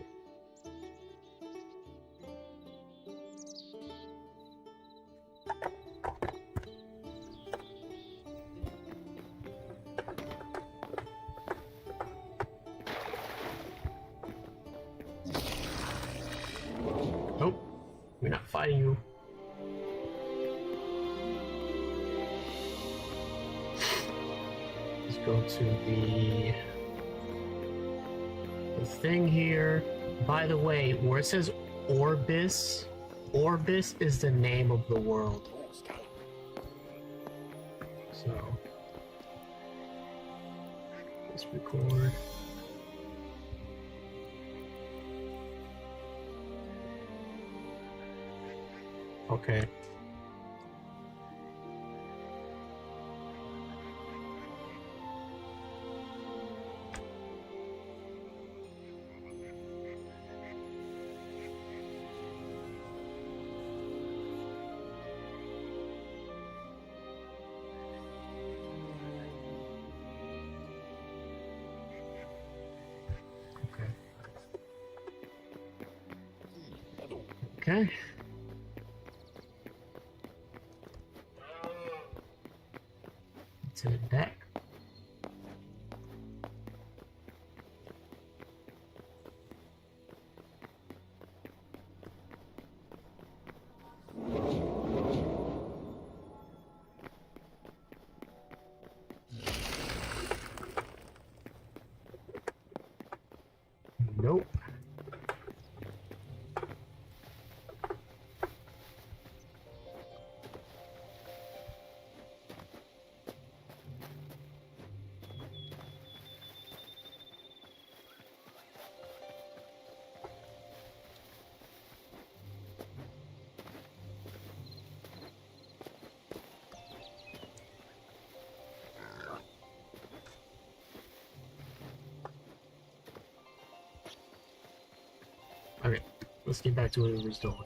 Oh, we're not fighting you. Let's go to the thing here. By the way, where it says Orbis, Orbis is the name of the world. So let's record. Okay. Okay. To the back. Nope. Okay, let's get back to what we were doing.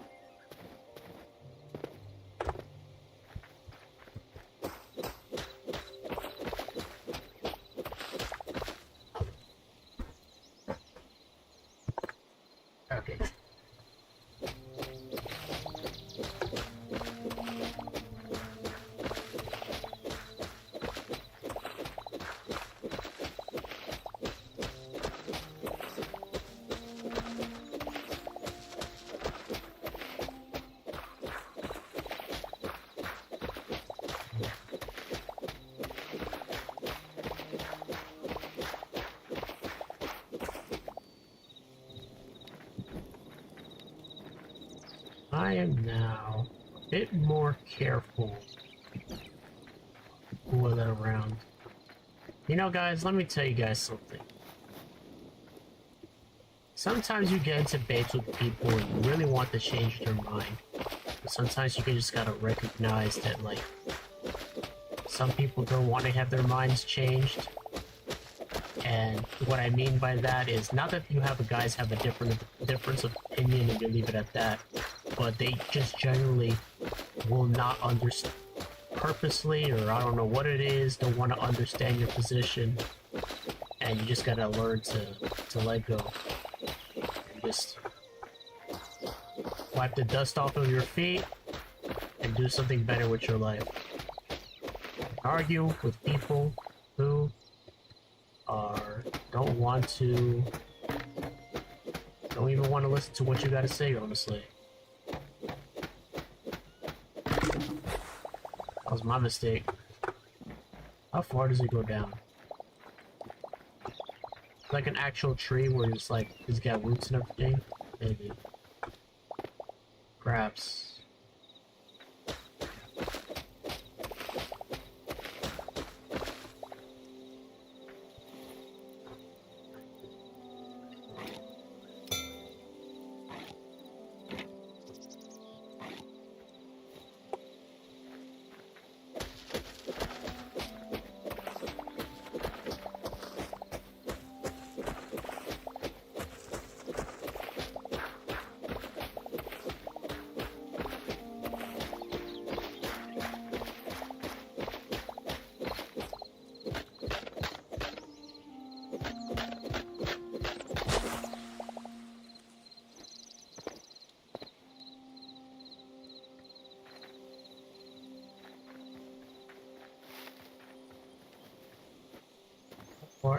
Okay. I am now a bit more careful with it around. You know, guys, let me tell you guys something. Sometimes you get into debates with people and you really want to change their mind. But sometimes you just gotta recognize that, like, some people don't want to have their minds changed. And what I mean by that is not that you guys have a difference of opinion and you leave it at that, but they just generally will not understand purposely, or I don't know what it is, don't want to understand your position, and you just gotta learn to let go. And just wipe the dust off of your feet and do something better with your life. Argue with people who don't even want to listen to what you gotta say, honestly. That was my mistake. How far does it go down? Like an actual tree where it's like, it's got roots and everything? Maybe. Perhaps.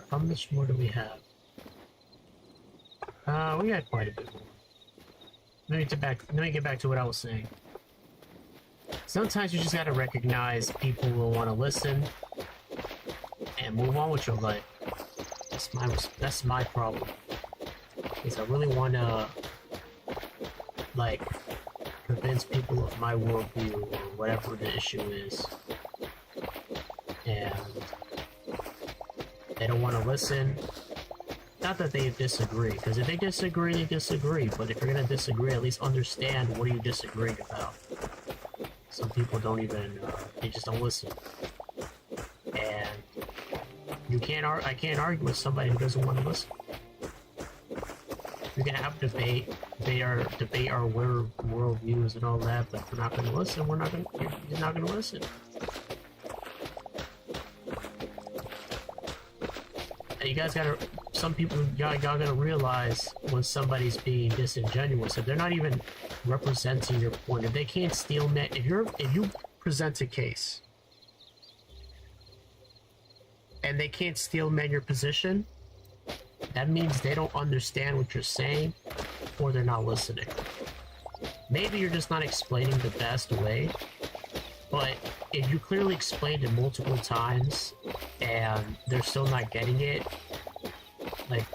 How much more do we have? We got quite a bit more. Let me get back to what I was saying. Sometimes you just gotta recognize people will want to listen and move on with your life. That's my problem. Is I really want to like convince people of my worldview or whatever the issue is, and they don't want to listen. Not that they disagree, because if they disagree, they disagree. But if you're gonna disagree, at least understand what are you disagreeing about. Some people don't even, they just don't listen. And I can't argue with somebody who doesn't want to listen. We're gonna have debate our world views and all that, but if we're not gonna listen, you're not gonna listen. And you guys gotta, some people, y'all gotta realize when somebody's being disingenuous, if they're not even representing your point, if they can't steal man, if you present a case and they can't steel man your position, that means they don't understand what you're saying, or they're not listening. Maybe you're just not explaining the best way, but if you clearly explained it multiple times and they're still not getting it, like,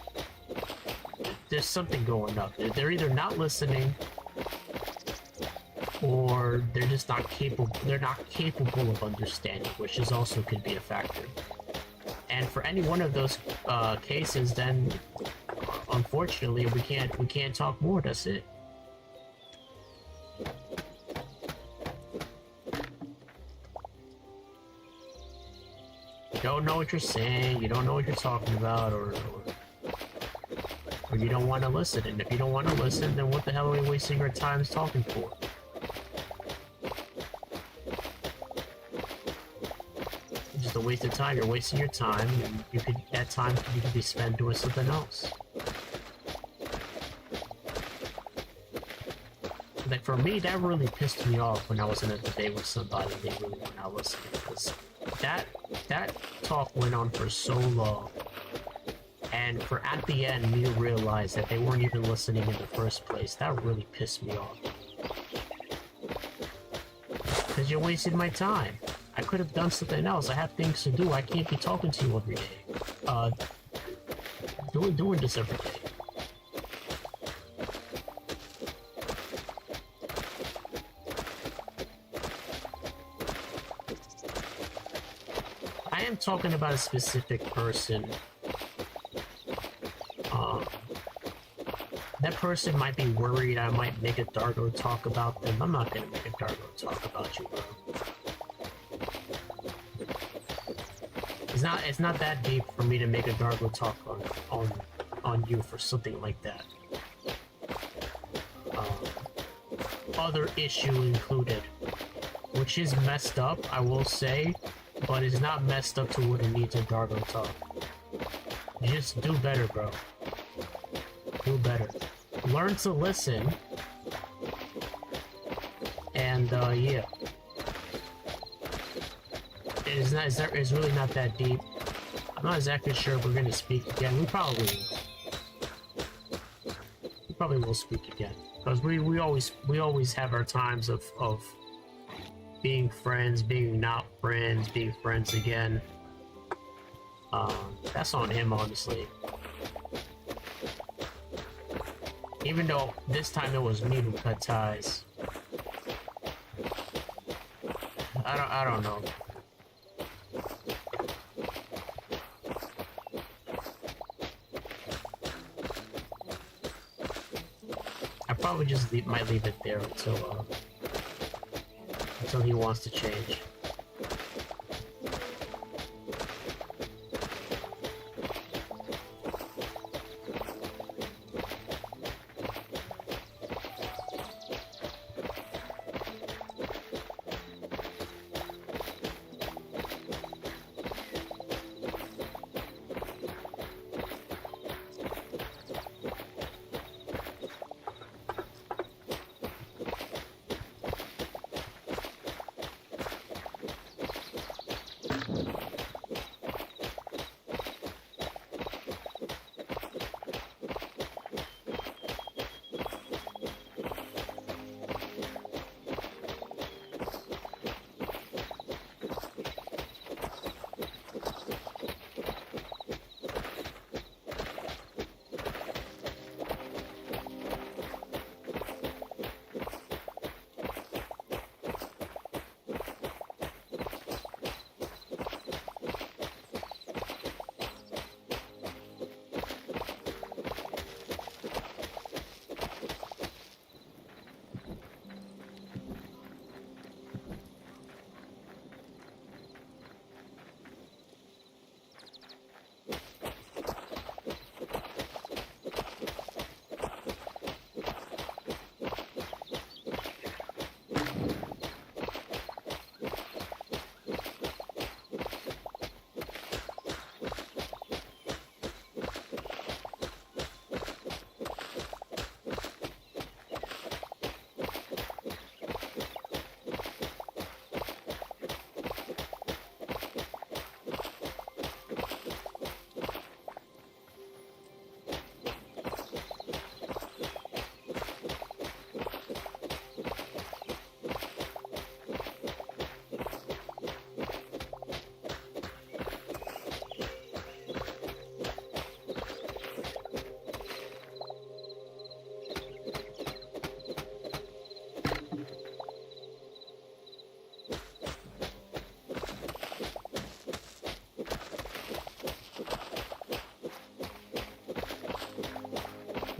there's something going up. They're either not listening, or they're just not capable. They're not capable of understanding, which is also could be a factor. And for any one of those cases, then unfortunately we can't talk more. That's it. You don't know what you're saying. You don't know what you're talking about, or you don't want to listen. And if you don't want to listen, then what the hell are we wasting our time talking for? It's just a waste of time. You're wasting your time, and that time could be spent doing something else. Like for me, that really pissed me off when I was in a debate with somebody and they really were not listening, because that talk went on for so long. And for at the end, me to realize that they weren't even listening in the first place, that really pissed me off. Because you wasted my time. I could have done something else. I have things to do. I can't be talking to you every day. Doing this every day. I am talking about a specific person. That person might be worried I might make a Dargo talk about them. I'm not gonna make a Dargo talk about you, bro. It's not that deep for me to make a Dargo talk on you for something like that. Other issue included, which is messed up, I will say, but it's not messed up to what it needs a Dargo talk. Just do better, bro. Do better. Learn to listen. And yeah. It's really not that deep. I'm not exactly sure if we're gonna speak again. We probably will speak again. Because we always have our times of being friends, being not friends, being friends again. That's on him, honestly. Even though this time it was me who cut ties. I don't know. I probably just might leave it there until he wants to change.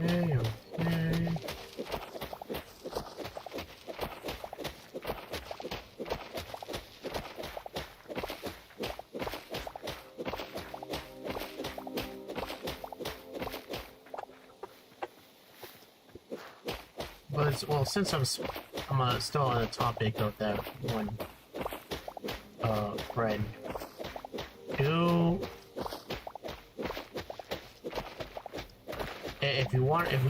Okay, okay. But well, since I'm still on the topic of that one friend, do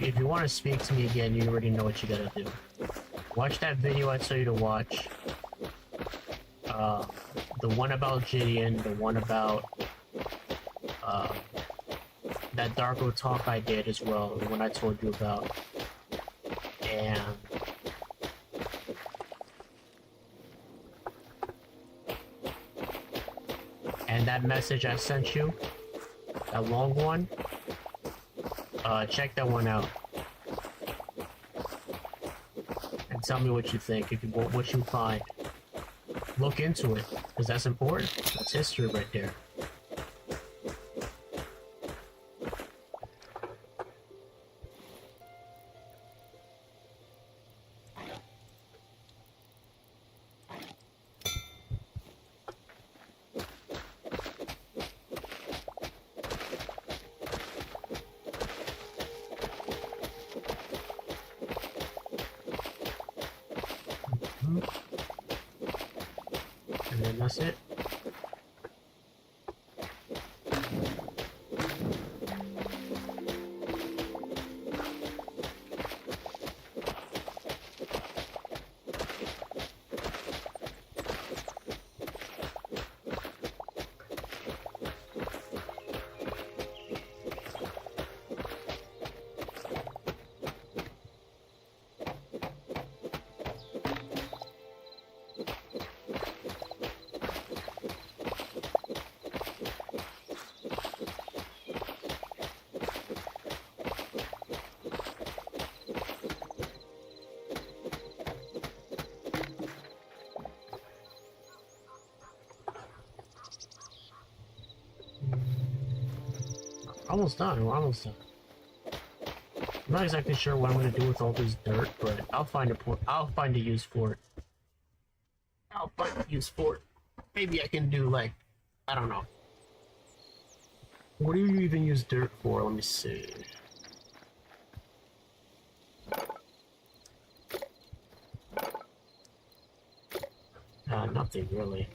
if you want to speak to me again, you already know what you gotta do. Watch that video I told you to watch. The one about Gideon, the one about that Dargo talk I did as well, the one I told you about, and that message I sent you, that long one. Check that one out and tell me what you think. If you what you find, look into it because that's important. That's history right there. And then that's it. Almost done. We're almost done. I'm not exactly sure what I'm gonna do with all this dirt, but I'll find a use for it. I'll find a use for it. Maybe I can do like, I don't know. What do you even use dirt for? Let me see. Nothing really.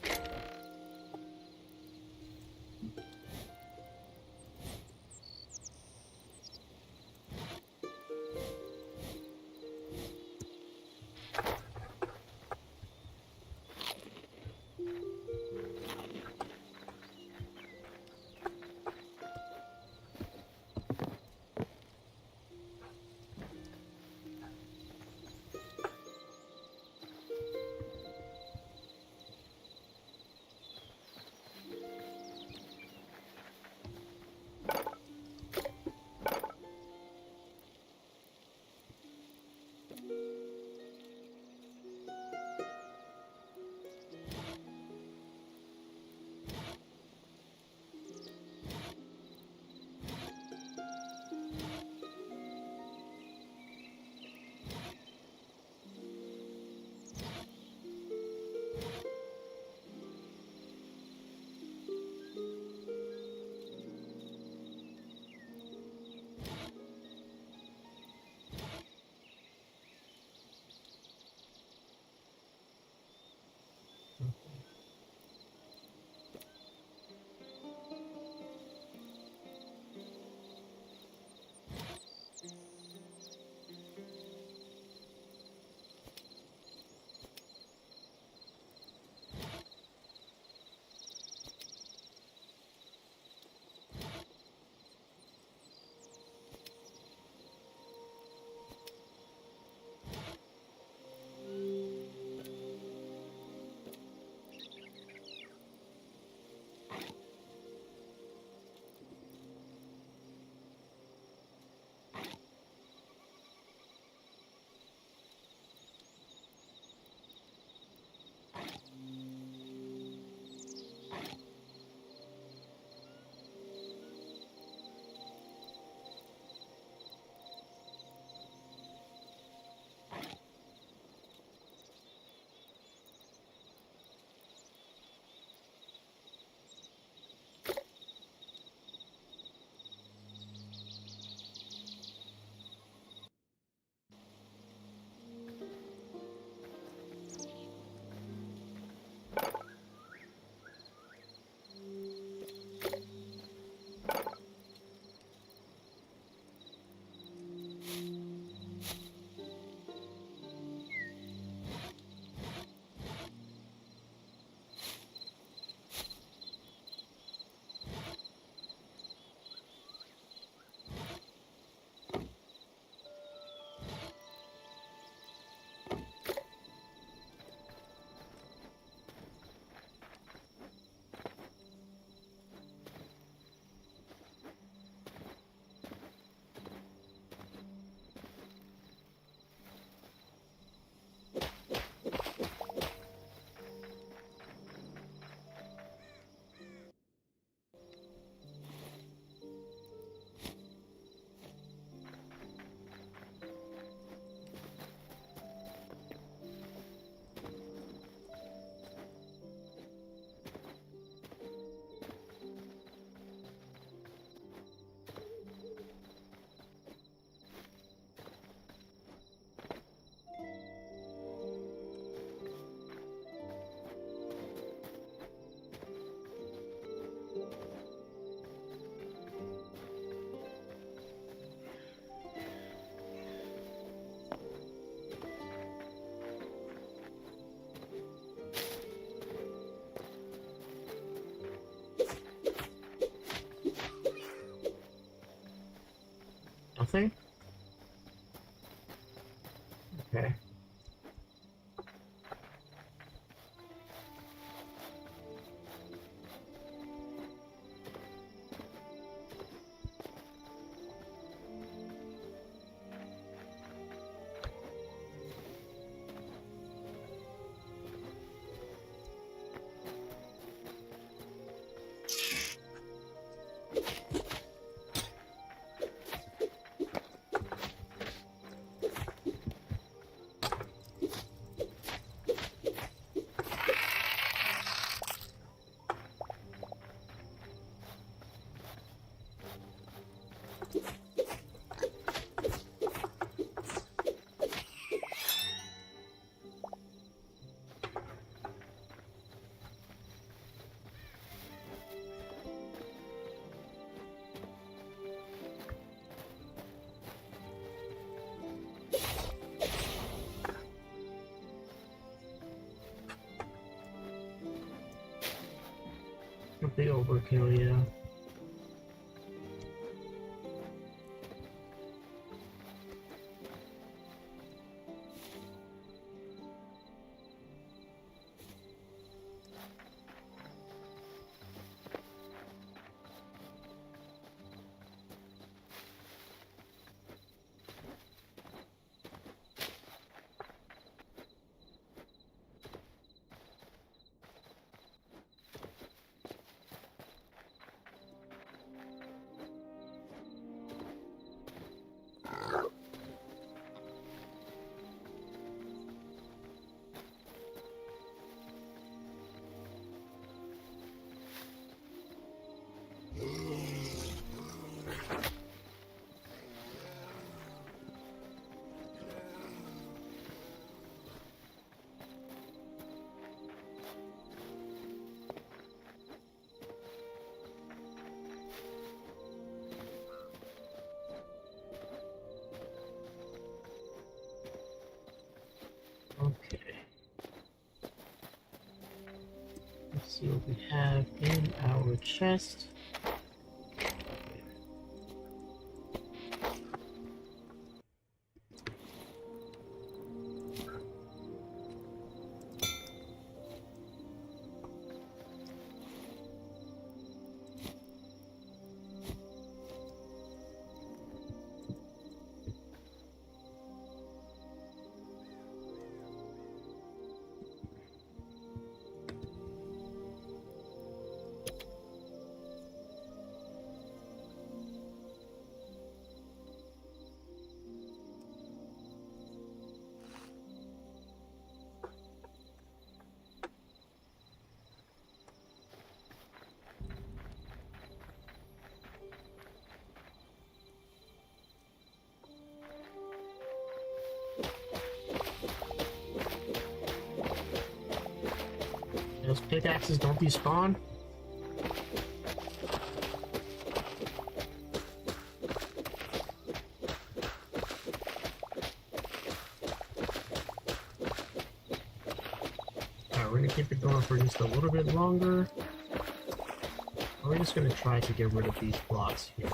Nothing? Okay. The overkill, yeah. Okay. Let's see what we have in our chest. Those pickaxes don't despawn? Alright, we're gonna keep it going for just a little bit longer. We're just gonna try to get rid of these blocks here.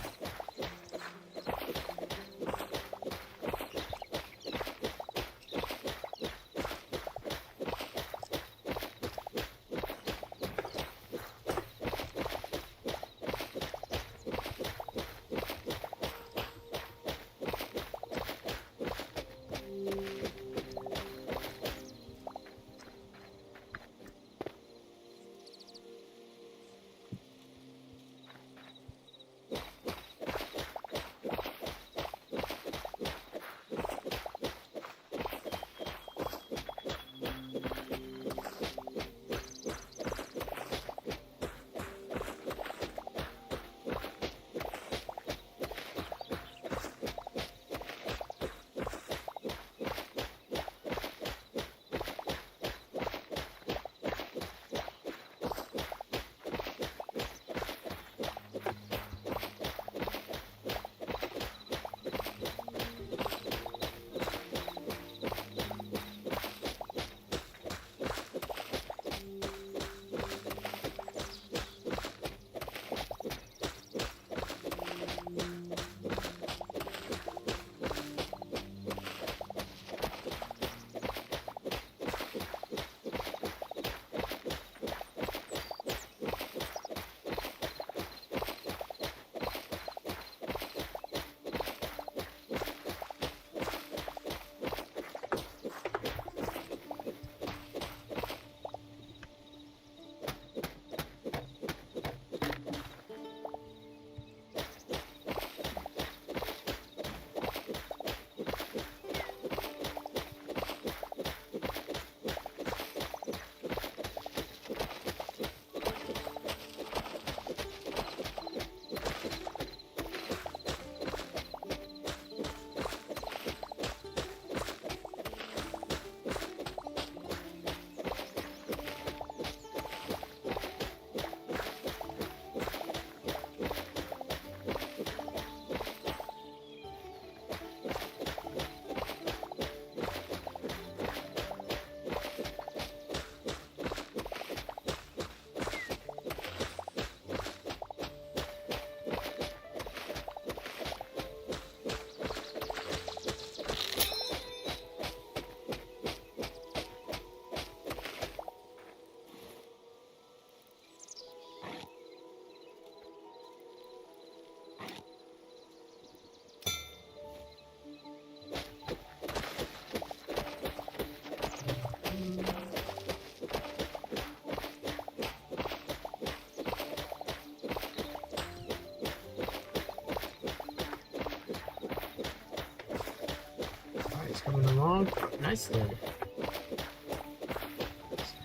along nicely.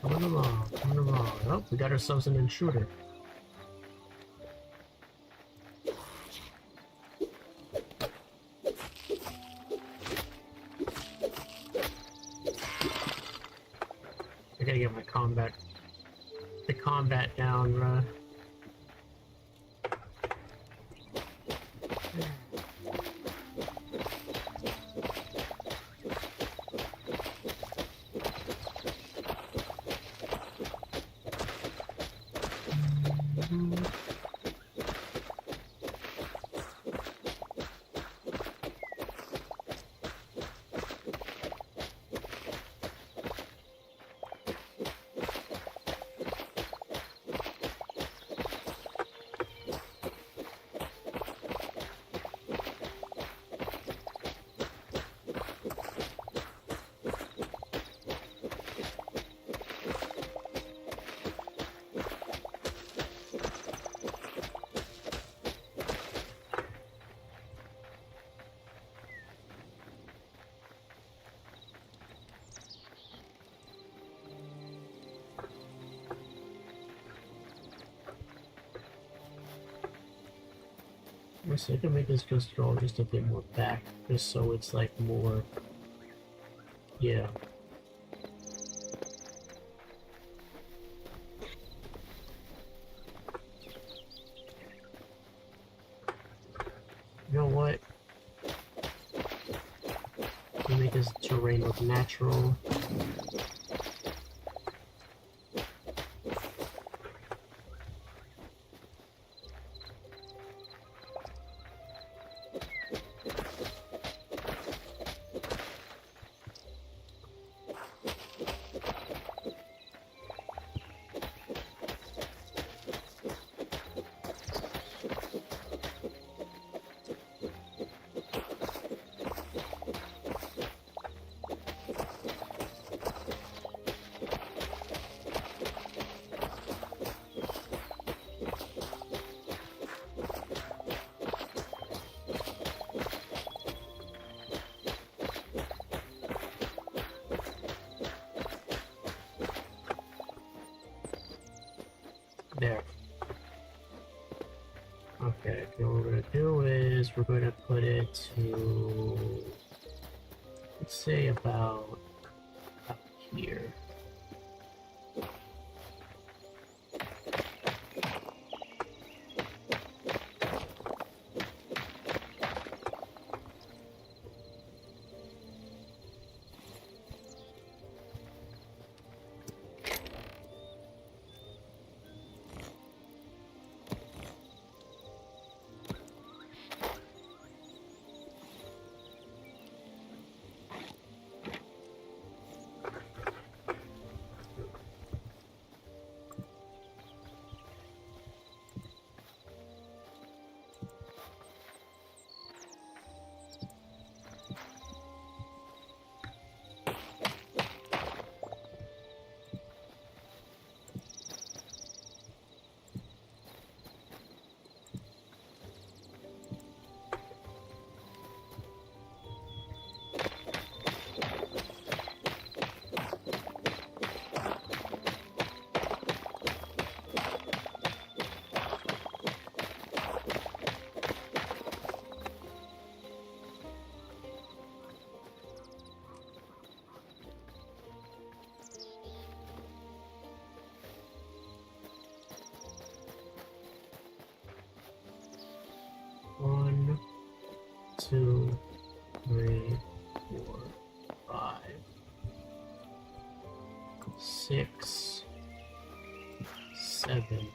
Coming along, coming along. Oh, we got ourselves an intruder. I gotta get my combat down, bruh. So I can make this scroll just a bit more back, just so it's like more, yeah. You know what? Let me make this terrain look natural. There. Okay, what we're going to do is we're going to put it to, let's say about up here. One, two, three, four, 5, 6, 7.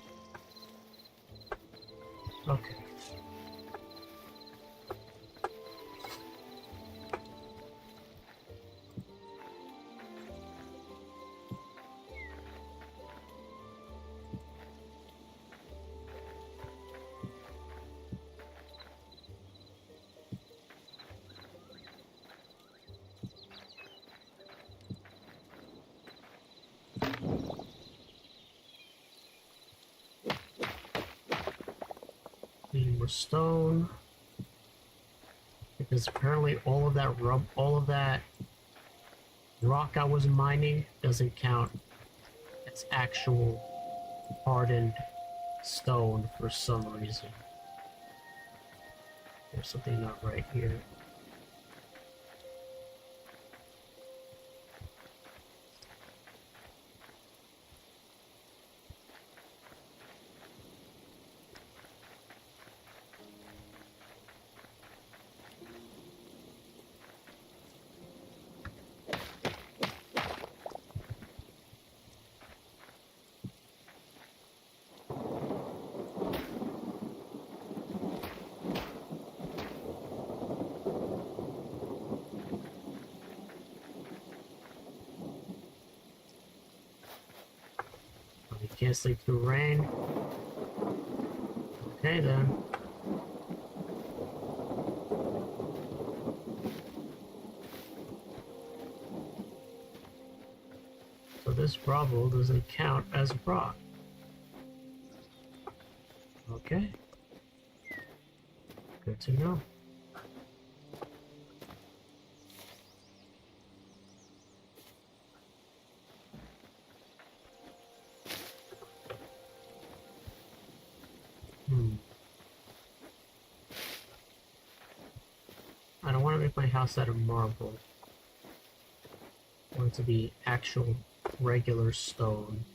Okay. Need more stone, because apparently all of that rock I was mining doesn't count. It's actual hardened stone for some reason. There's something not right here. You can't sleep through rain. Okay then. So this rubble doesn't count as rock. Okay. Good to know. I don't want to make my house out of marble. I want it to be actual regular stone.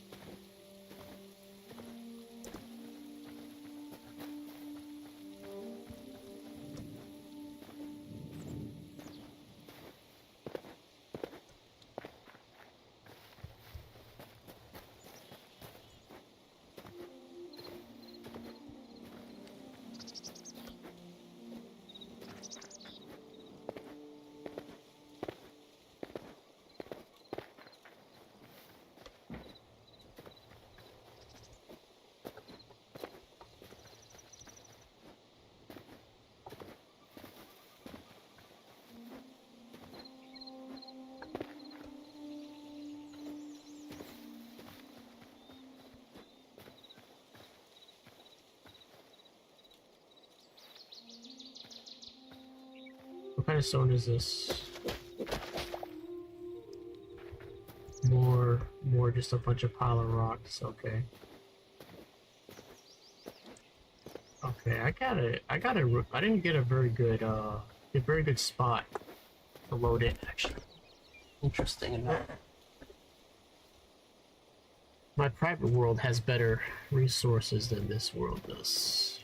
What kind of stone is this? More just a bunch of pile of rocks, okay. Okay, I didn't get a very good spot to load it, actually. Interesting enough. My private world has better resources than this world does.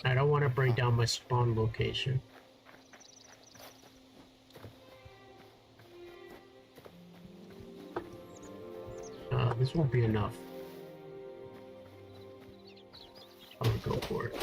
I don't want to bring down my spawn location. This won't be enough. I'll go for it.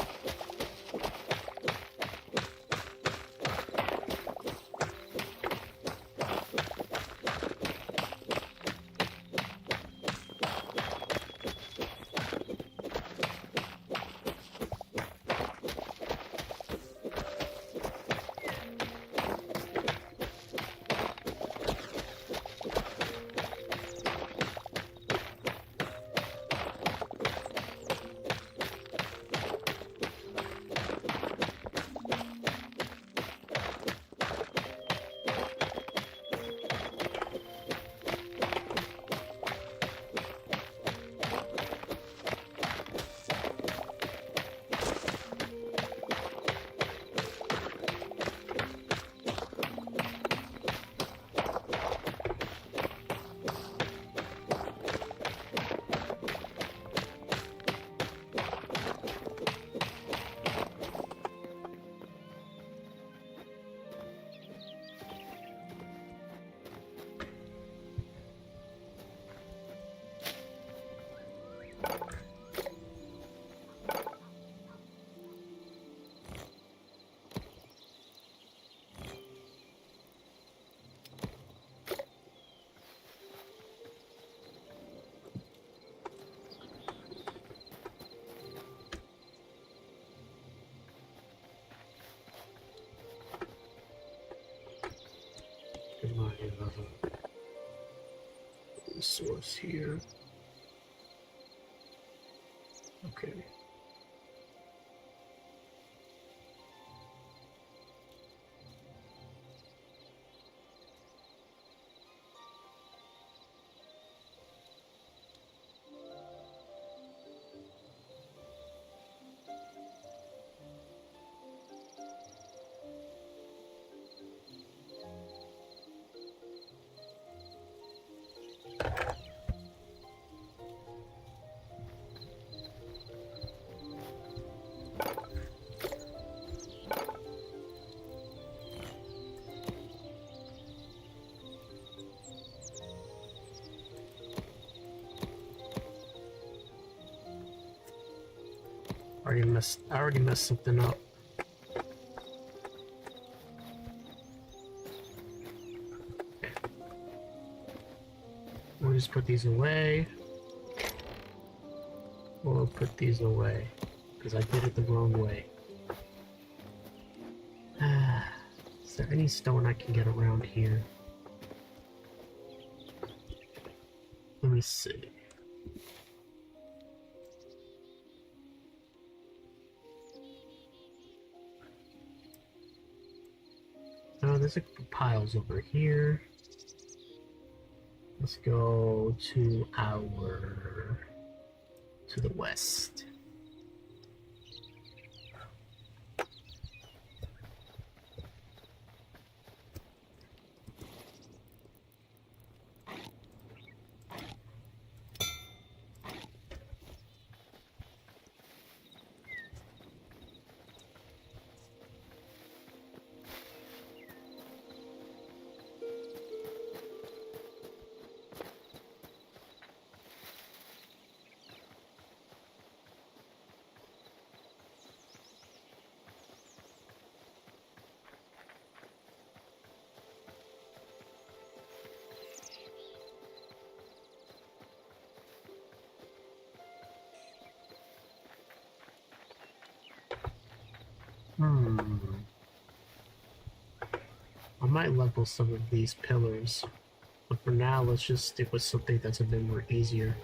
Source here. Okay. I already messed something up. Okay. We'll just put these away. We'll put these away because I did it the wrong way. Is there any stone I can get around here? Let me see. Oh, there's a couple piles over here. Let's go to the west. I might level some of these pillars, but for now let's just stick with something that's a bit more easier.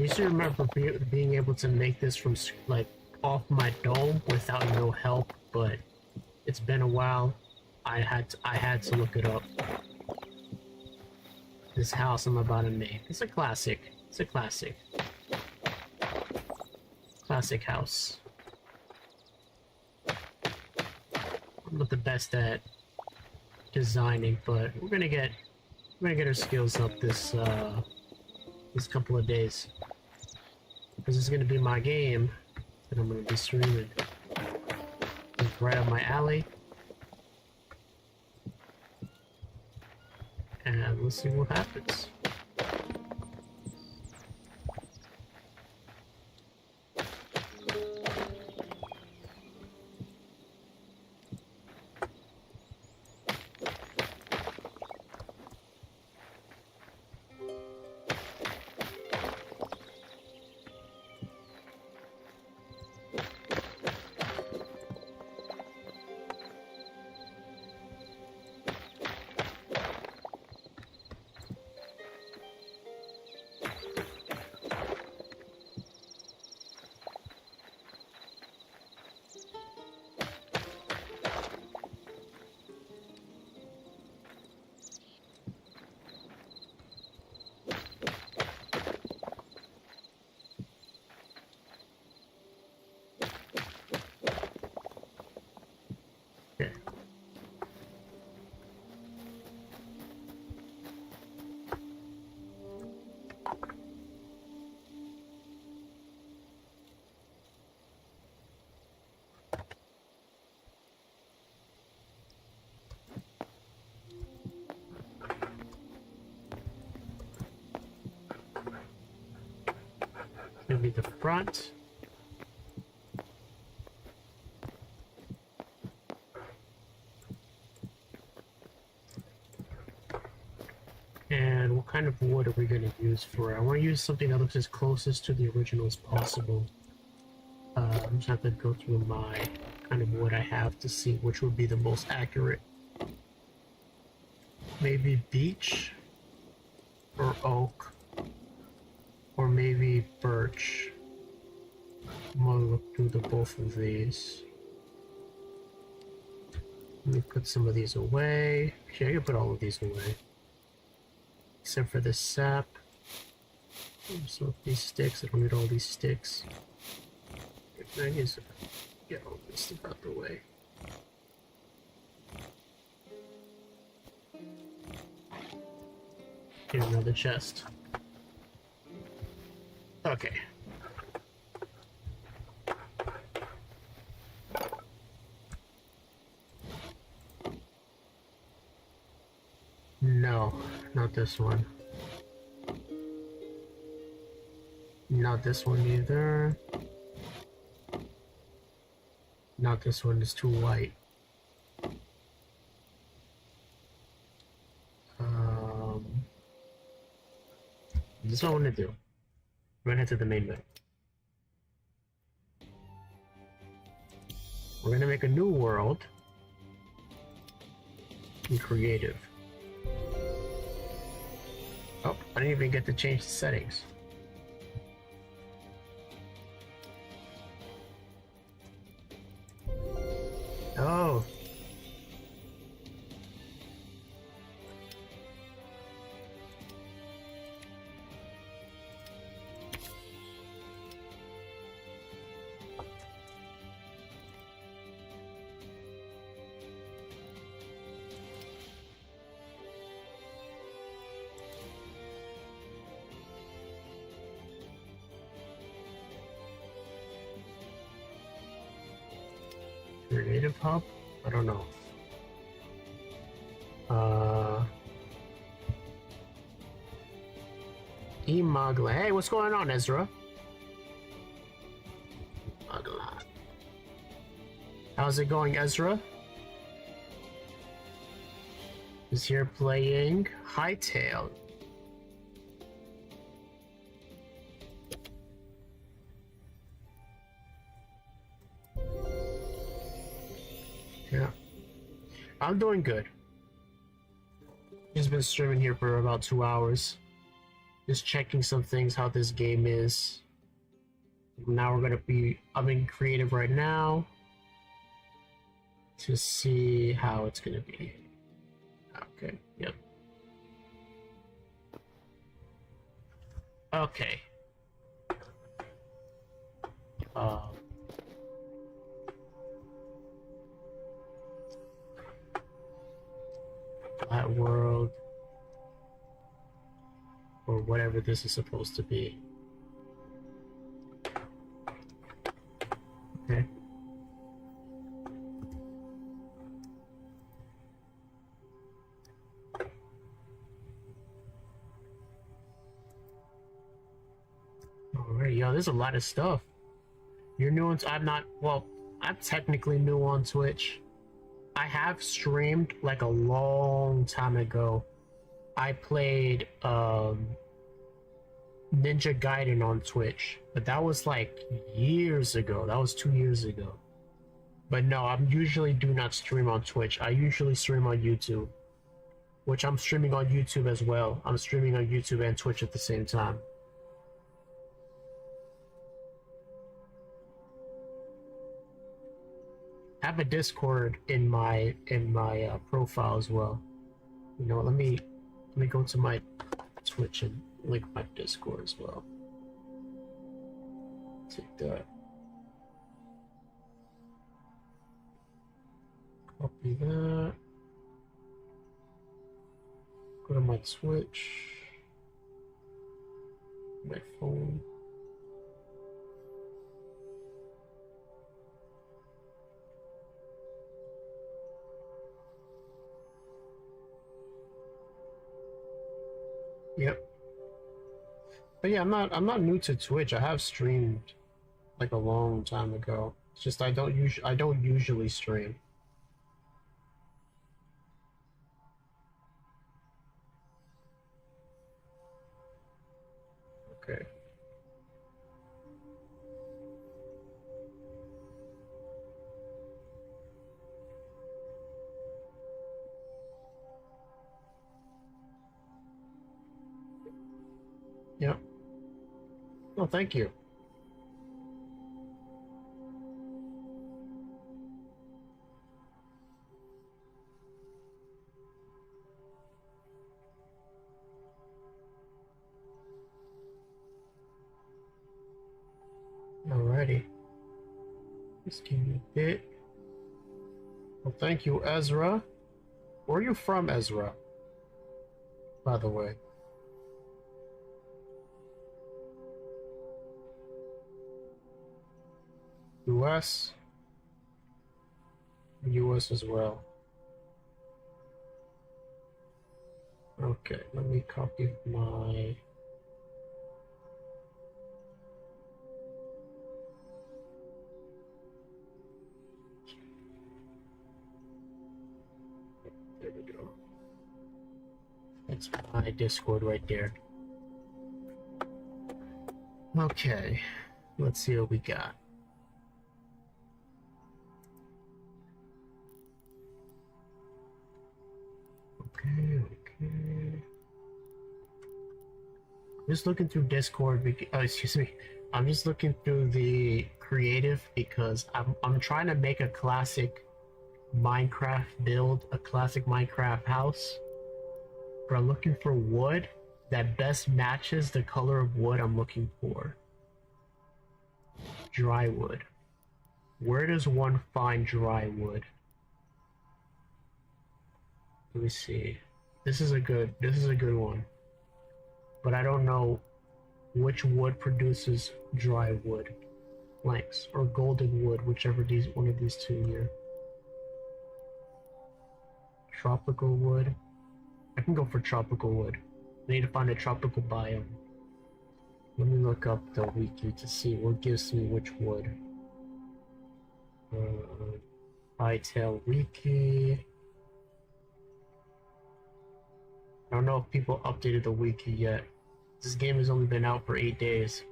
used to remember being able to make this from like off my dome without no help, but it's been a while. I had to look it up. This house I'm about to make. It's a classic. It's a classic. Classic house. I'm not the best at designing, but we're gonna get our skills up this couple of days. Because it's gonna be my game that I'm gonna be streaming. It's right up my alley. And let's see what happens. Gonna be the front. And what kind of wood are we gonna use for it? I want to use something that looks as closest to the original as possible. I'm just have to go through my kind of wood I have to see which would be the most accurate. Maybe beech or oak. Or maybe birch. I'm gonna look through the both of these. Let me put some of these away. Actually, I can put all of these away. Except for this sap. So these sticks, I don't need all these sticks. I need to get all this stuff out the way. Here's another chest. Okay. No, not this one. Not this one either. Not this one, is too white. This is what I want to do. Run into the main menu. We're gonna make a new world. In creative. Oh, I didn't even get to change the settings. Oh. Creative hub? I don't know. Magla. Hey, what's going on, Ezra? Magla. How's it going, Ezra? Is here playing Hytale. Yeah. I'm doing good. He's been streaming here for about 2 hours. Just checking some things, how this game is. Now we're gonna be, I'm in creative right now to see how it's gonna be. Okay, yep. Okay. Flat world, or whatever this is supposed to be. Okay. Alright, yo, there's a lot of stuff. You're new on, I'm not, well, I'm technically new on Twitch. I have streamed like a long time ago. I played Ninja Gaiden on Twitch, but that was like years ago. That was 2 years ago. But no, I usually do not stream on Twitch. I usually stream on YouTube, which I'm streaming on YouTube as well. I'm streaming on YouTube and Twitch at the same time. I have a Discord in my profile as well. You know, let me go to my Twitch and link my Discord as well. Take that. Copy that. Go to my Twitch. My phone. Yep. But yeah, I'm not new to Twitch. I have streamed like a long time ago. It's just I don't usually stream. Okay. Yep. Oh, thank you. Alrighty. Just give me a bit. Well, thank you, Ezra. Where are you from, Ezra? By the way. US? US as well. Okay, let me copy my... There we go. That's my Discord right there. Okay, let's see what we got. Okay. Just looking through Discord. Excuse me. I'm just looking through the creative because I'm trying to make a classic Minecraft build, a classic Minecraft house. But I'm looking for wood that best matches the color of wood I'm looking for. Dry wood. Where does one find dry wood? Let me see. This is a good one. But I don't know which wood produces dry wood. Planks or golden wood, whichever one of these two here. Tropical wood. I can go for tropical wood. I need to find a tropical biome. Let me look up the wiki to see what gives me which wood. Hytale wiki. I don't know if people updated the wiki yet. This game has only been out for 8 days.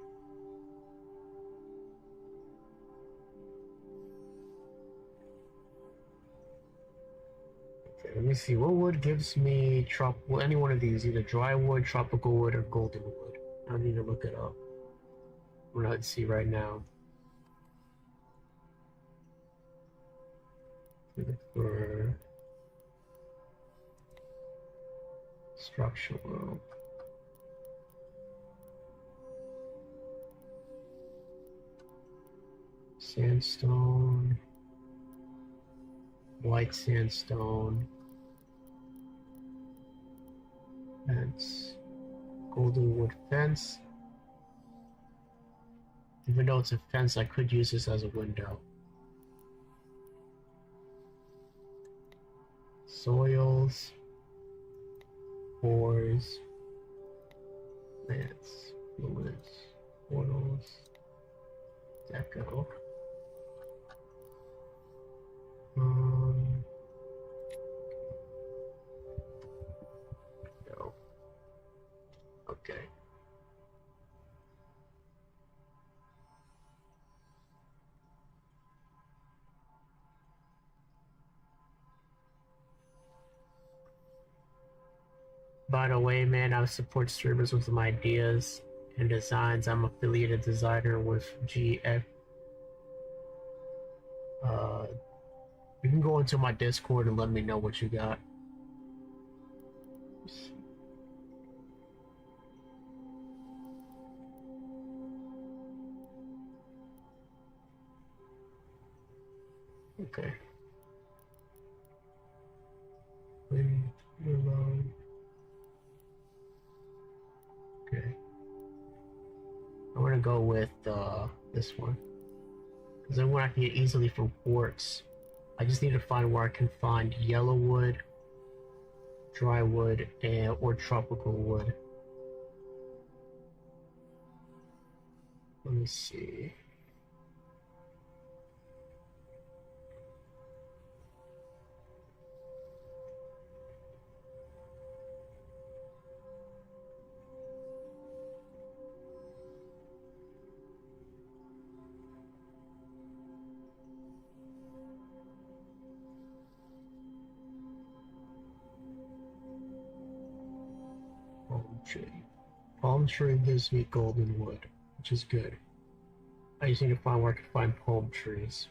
Okay, let me see. What wood gives me well, any one of these, either dry wood, tropical wood, or golden wood. I need to look it up. I'm gonna see right now. Look for structural. Sandstone. White sandstone. Fence. Golden wood fence. Even though it's a fence, I could use this as a window. Soils. Pores. Plants. Fluids. Portals. Deco. No. Okay. By the way, man, I support streamers with some ideas and designs. I'm affiliated designer with GF. You can go into my Discord and let me know what you got. Okay. Okay. I'm gonna go with this one. Because then one I can get easily from quartz. I just need to find where I can find yellow wood, dry wood, or tropical wood. Let me see. Palm tree. Palm tree gives me golden wood, which is good. I just need to find where I can find palm trees.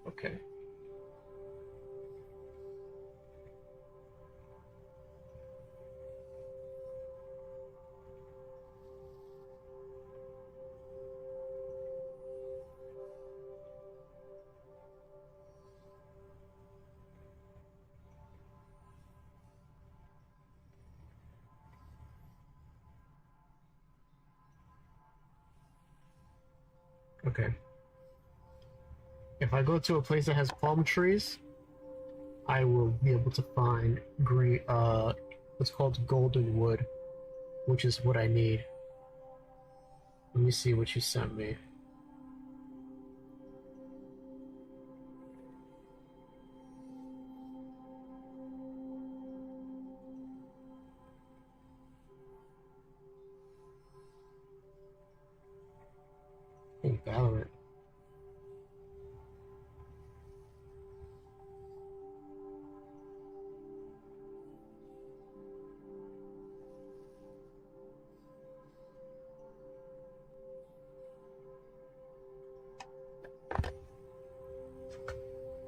Okay. Okay. If I go to a place that has palm trees, I will be able to find green, what's called golden wood, which is what I need. Let me see what you sent me. Oh, Valorant.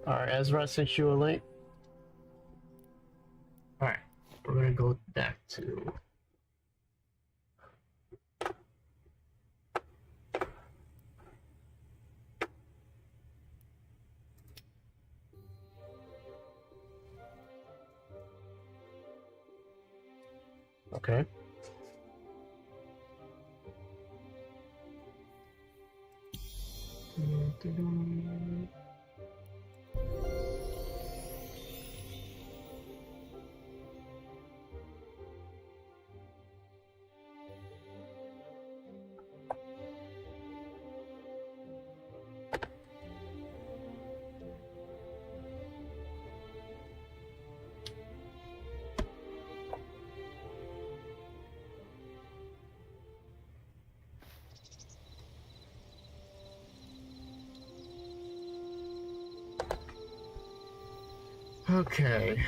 Alright, Ezra, I sent you a link. Alright, we're gonna go back to... Okay. Okay.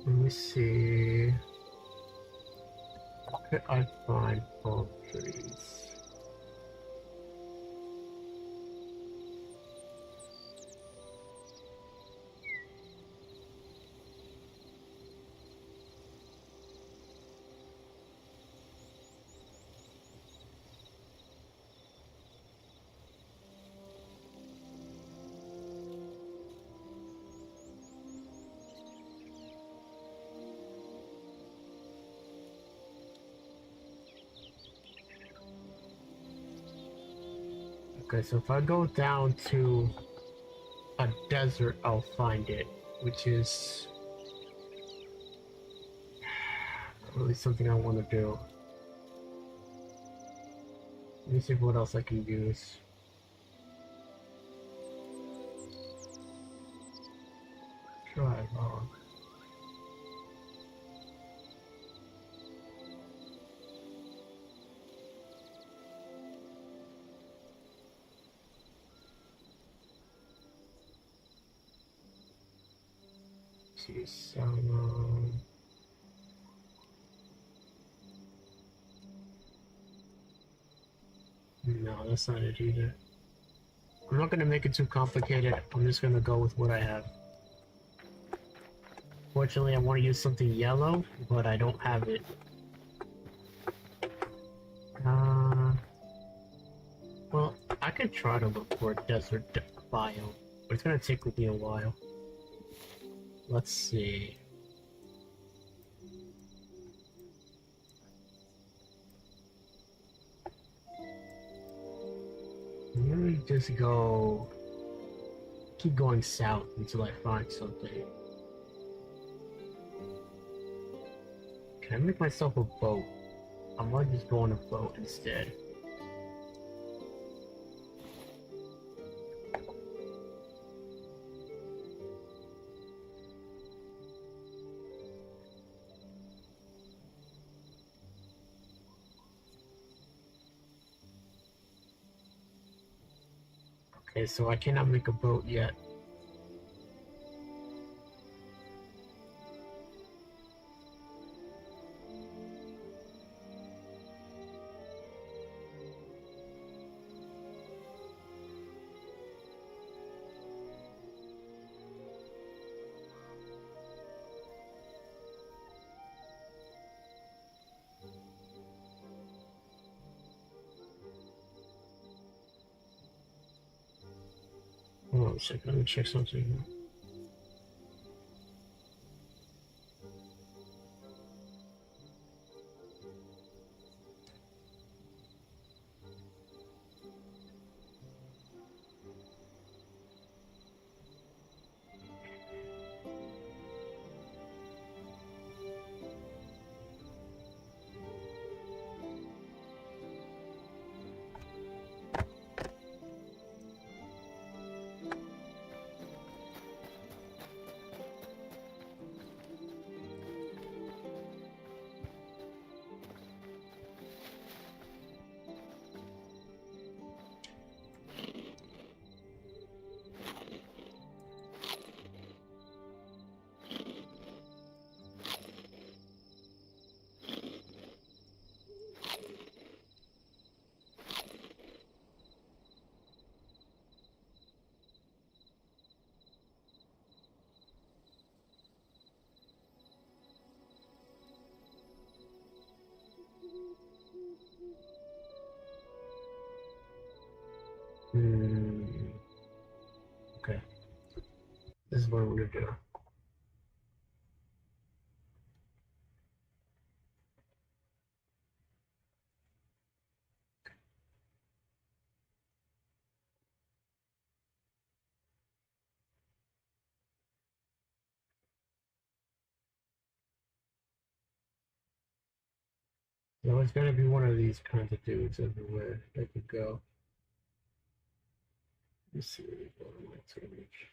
Let me see. Could I find palm trees? Okay, so if I go down to a desert, I'll find it, which is really something I want to do. Let me see what else I can use. Try log. See some. No, that's not it either. I'm not gonna make it too complicated. I'm just gonna go with what I have. Fortunately, I want to use something yellow, but I don't have it. Well, I could try to look for a desert biome, but it's gonna take me a while. Let's see. Let me just keep going south until I find something. Can I make myself a boat? I might just go on a boat instead. Okay, so I cannot make a boat yet. Hold on a second, let me check something. Okay. This is what I'm gonna do. There's always gonna be one of these kinds of dudes everywhere that could go. Let's see where we go to my page.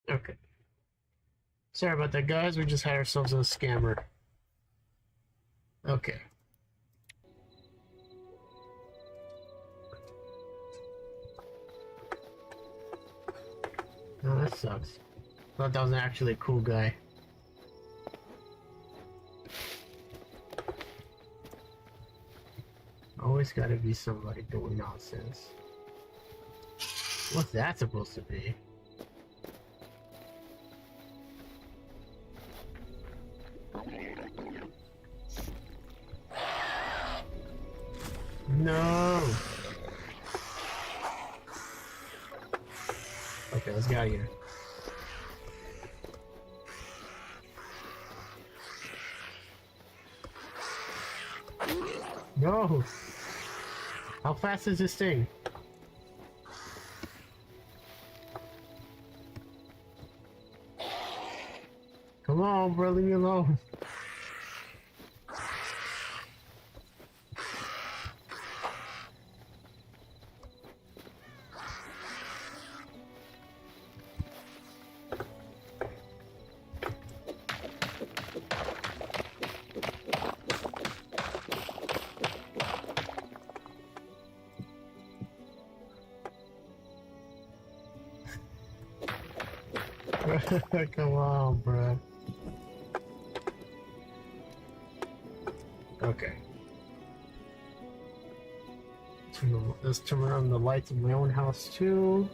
Okay. Sorry about that, guys. We just had ourselves a scammer. Okay. Oh, that sucks. Thought that was actually a cool guy. Always gotta be somebody doing nonsense. What's that supposed to be? No! Okay, let's get out of here. No! How fast is this thing? Come on, bro, leave me alone. Come on, bro. Okay. Let's turn on the lights in my own house too.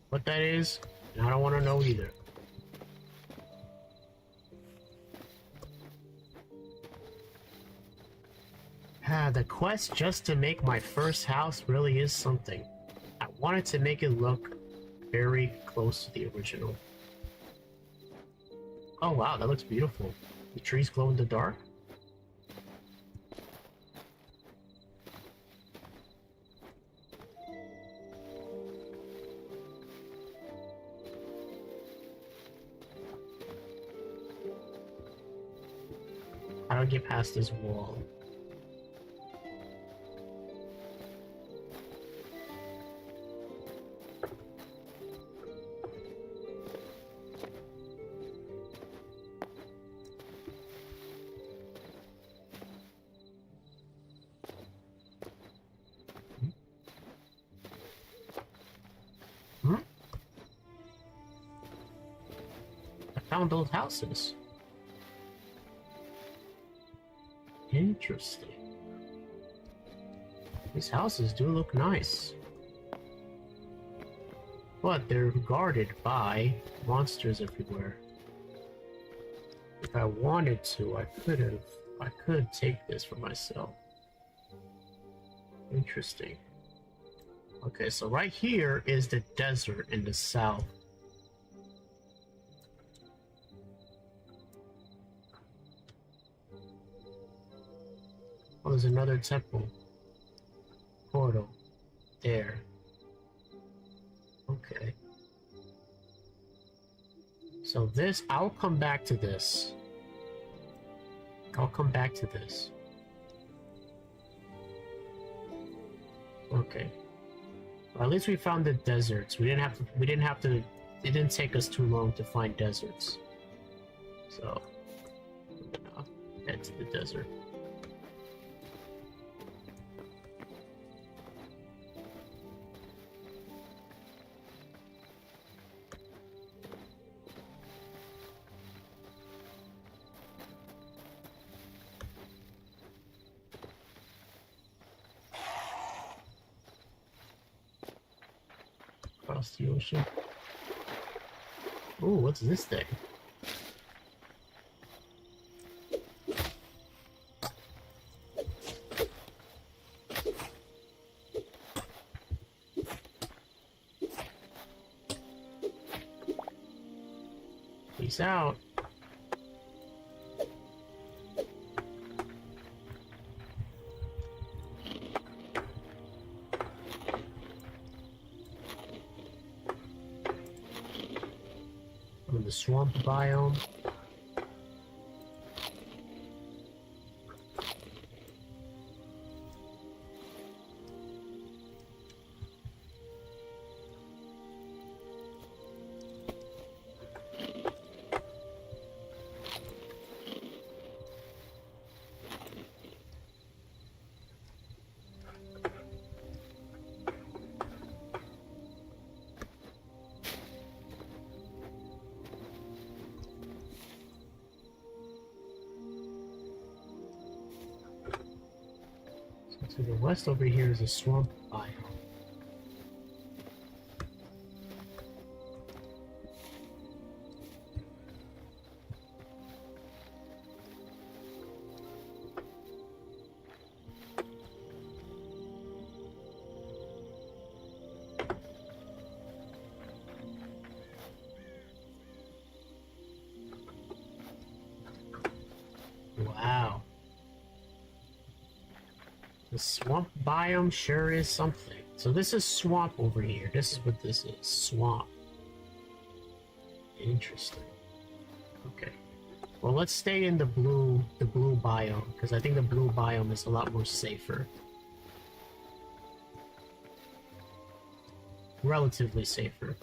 What that is, I don't want to know either. The quest just to make my first house really is something. I wanted to make it look very close to the original. Oh wow, that looks beautiful. The trees glow in the dark? How do I get past this wall? Hmm? I found those houses. Interesting. These houses do look nice. But they're guarded by monsters everywhere. If I wanted to, I could take this for myself. Interesting. Okay, so right here is the desert in the south. Oh, there's another temple. Portal. There. Okay. So this, I'll come back to this. I'll come back to this. Okay. Well, at least we found the deserts. We didn't have to, it didn't take us too long to find deserts. So, head to the desert. Across the ocean. Ooh, what's this thing? Peace out. I'm in the swamp biome. To the west over here is a swamp biome. Wow. The swamp biome sure is something. So this is swamp over here. This is what this is. Swamp. Interesting. Okay. Well, let's stay in the blue biome, because I think the blue biome is a lot more safer. Relatively safer.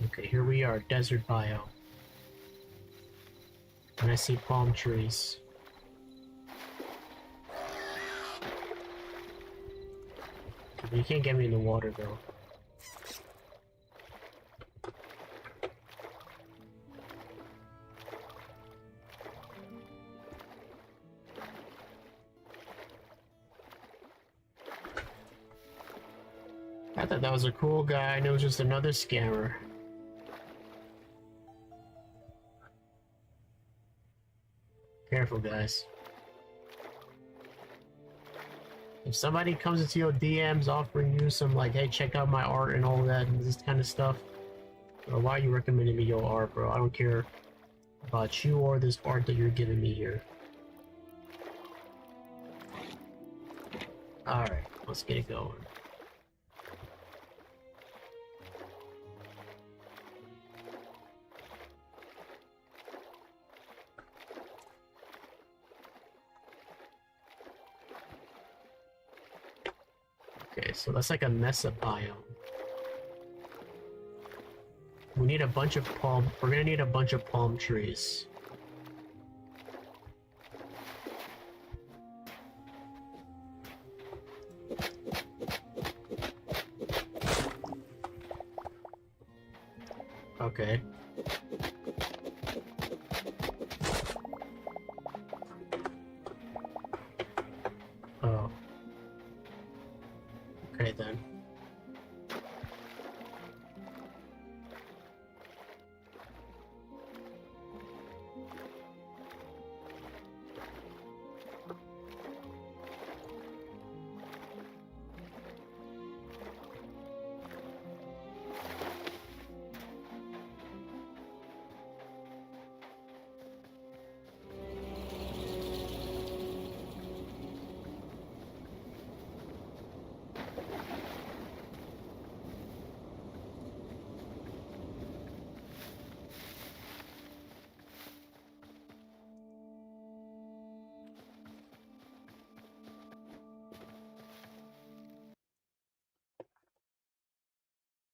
Okay, here we are, desert biome. And I see palm trees. You can't get me in the water though. I thought that was a cool guy, and it was just another scammer. Careful, guys. If somebody comes into your DMs offering you some, like, hey, check out my art and all that, and this kind of stuff, bro, why are you recommending me your art, bro? I don't care about you or this art that you're giving me here. Alright, let's get it going. Okay, so that's like a mess up biome. We need a bunch of palm. We're gonna need a bunch of palm trees. Okay. Oh. Okay then.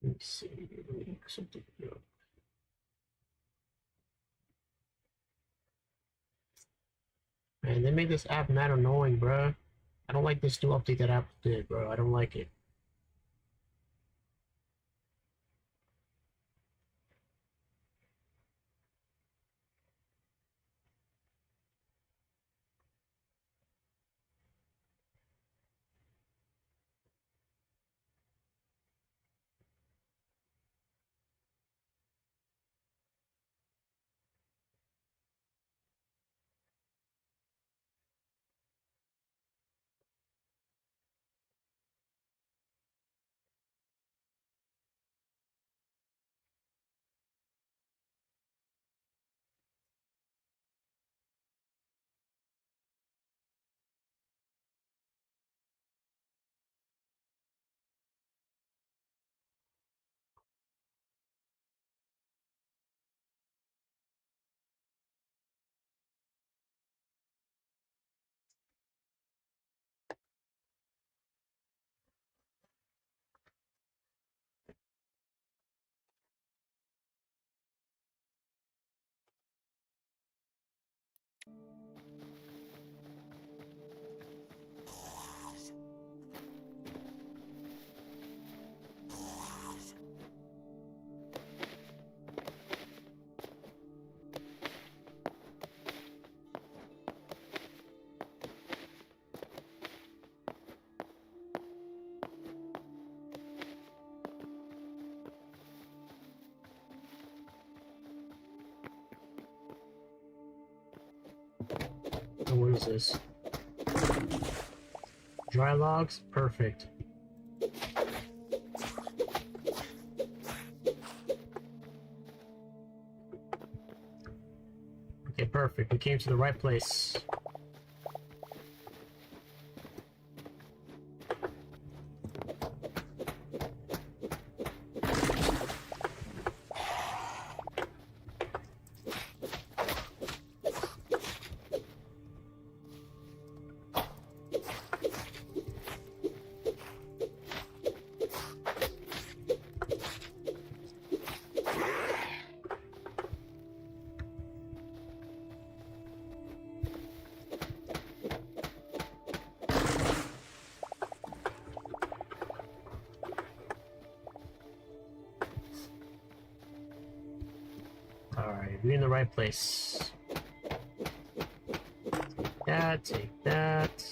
Let's see. Something here. Man, they made this app mad annoying, bro. I don't like this new update that Apple did, bro. I don't like it. Oh, what is this? Dry logs? Perfect. Okay, perfect. We came to the right place. Alright, we're in the right place. Take that, take that.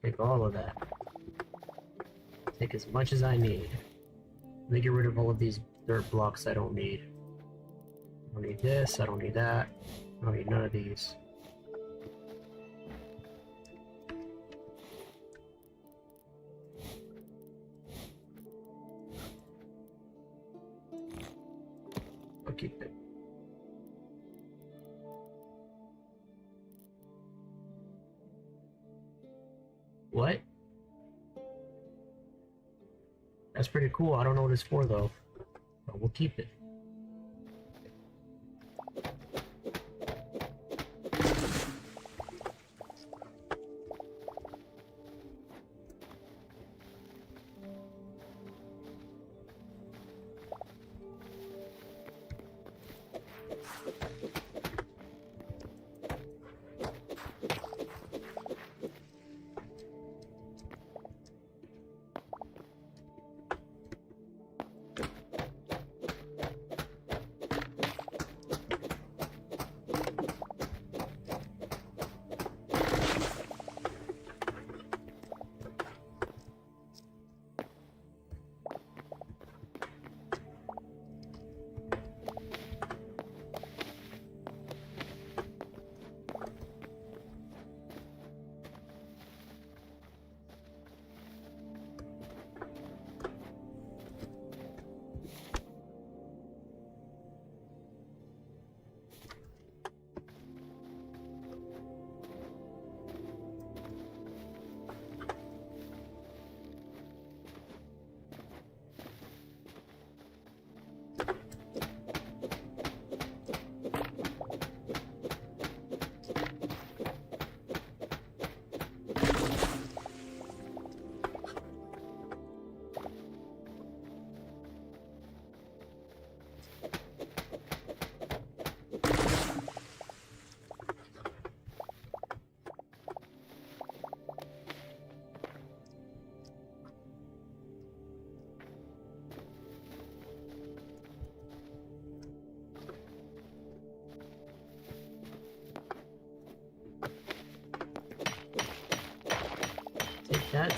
Take all of that. Take as much as I need. Let me get rid of all of these dirt blocks I don't need. I don't need this, I don't need that. I don't need none of these. I'll keep it. What? That's pretty cool. I don't know what it's for though. But we'll keep it.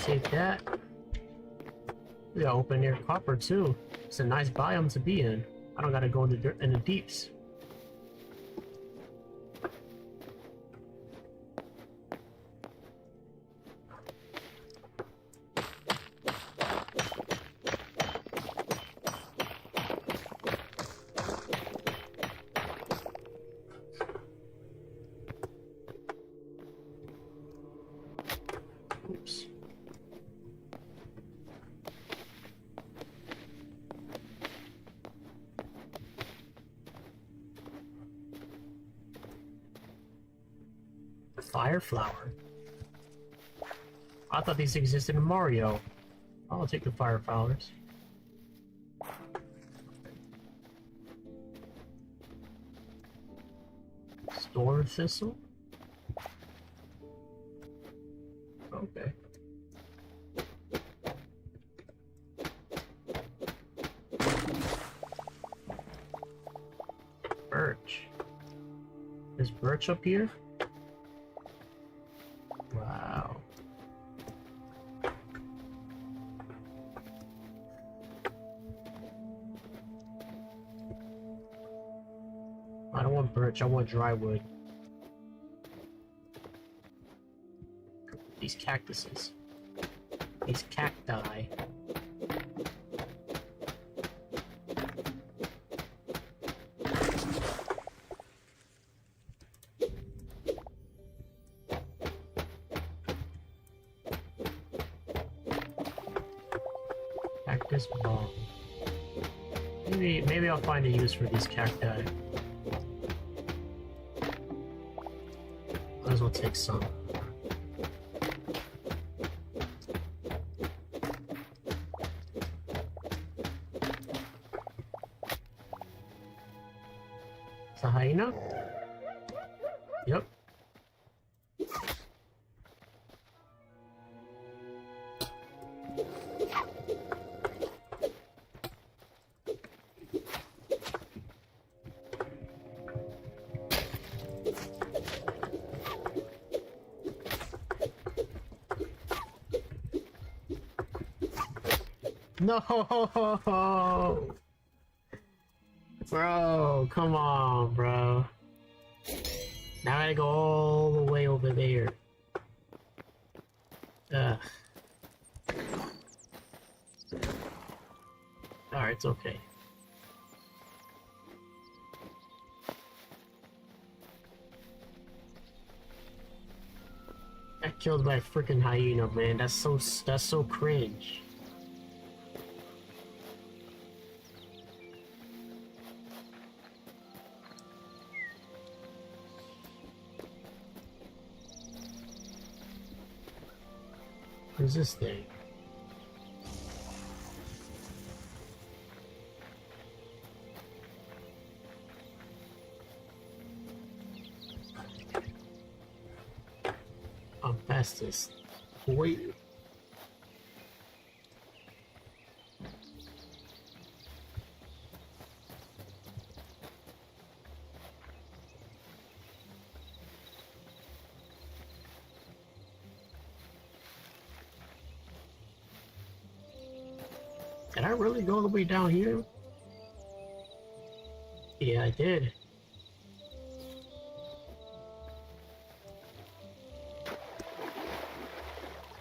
Take that. We got open air copper too. It's a nice biome to be in. I don't gotta go in the deeps. Oops. Fire flower. I thought these existed in Mario. I'll take the fire flowers. Storm thistle? Okay. Birch. Is birch up here? Wow. I don't want birch, I want dry wood. These cactuses. These cacti. Cactus bomb. Maybe I'll find a use for these cacti. Might as well take some. It's a hyena? Yep. No! Bro, come on, bro. Now I gotta go all the way over there. Ugh. Alright, it's okay. Got killed by a freaking hyena, man. That's so cringe. Who's this thing? I'm past this. Wait. Did I really go all the way down here? Yeah, I did.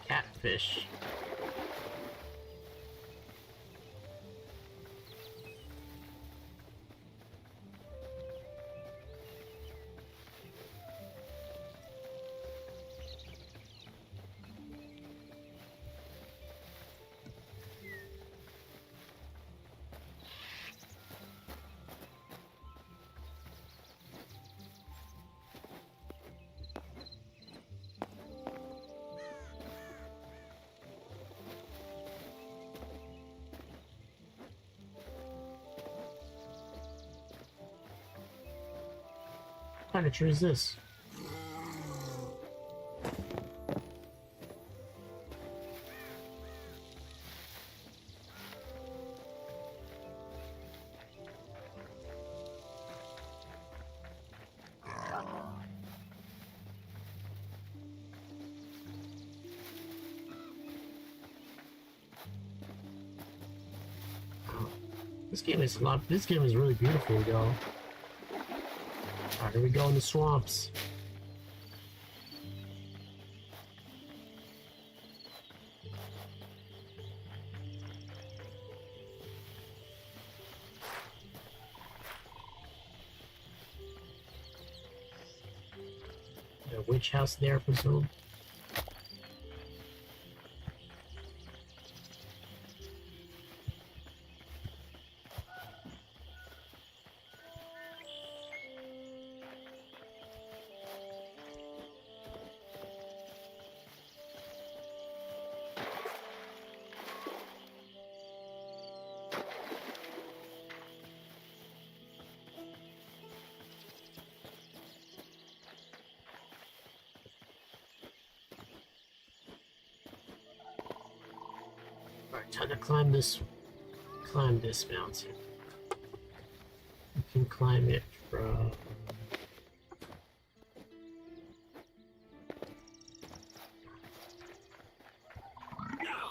Catfish. What kind of tree is this? This game is really beautiful, y'all. Alright, here we go in the swamps. The witch house there, I presume. Alright, time to climb this mountain. You can climb it from...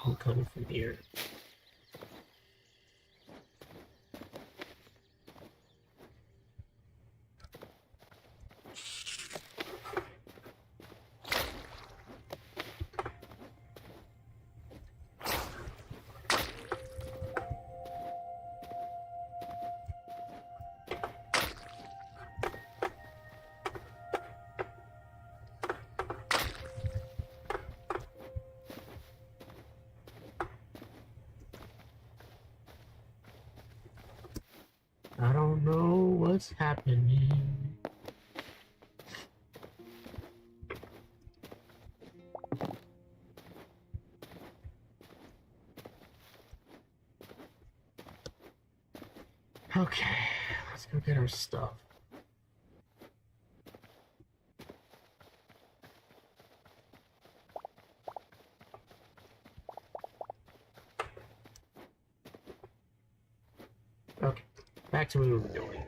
I'm coming from here. I don't know what's happening. Okay, let's go get our stuff. Okay, back to what we were doing.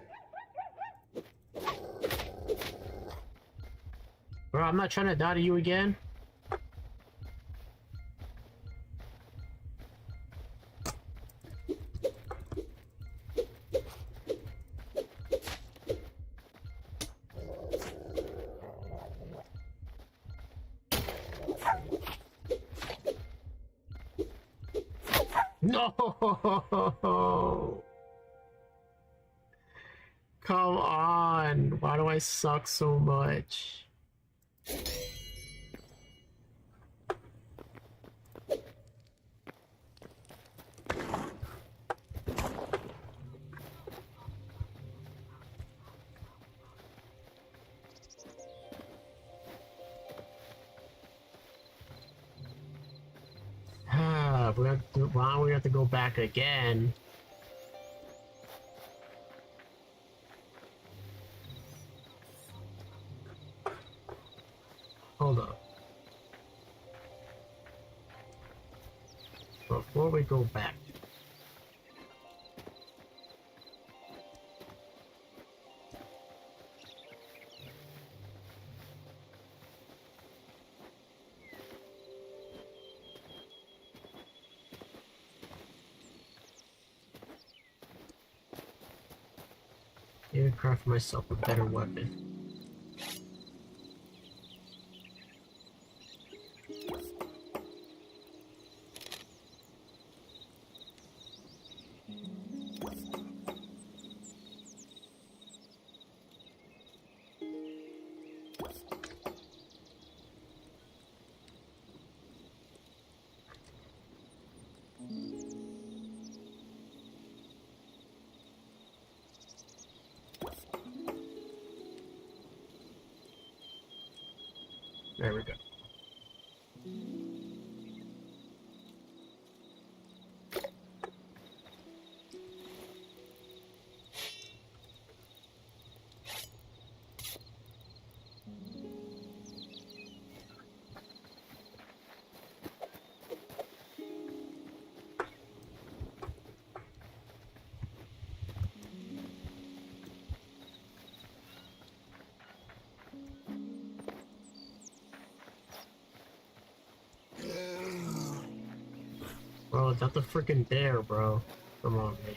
Bro, I'm not trying to die to you again. No! Come on! Why do I suck so much? Why don't we have to go back again? Hold up. Before we go back. Maybe craft myself a better weapon. There we go. Bro, it's not the freaking dare, bro. Come on, man.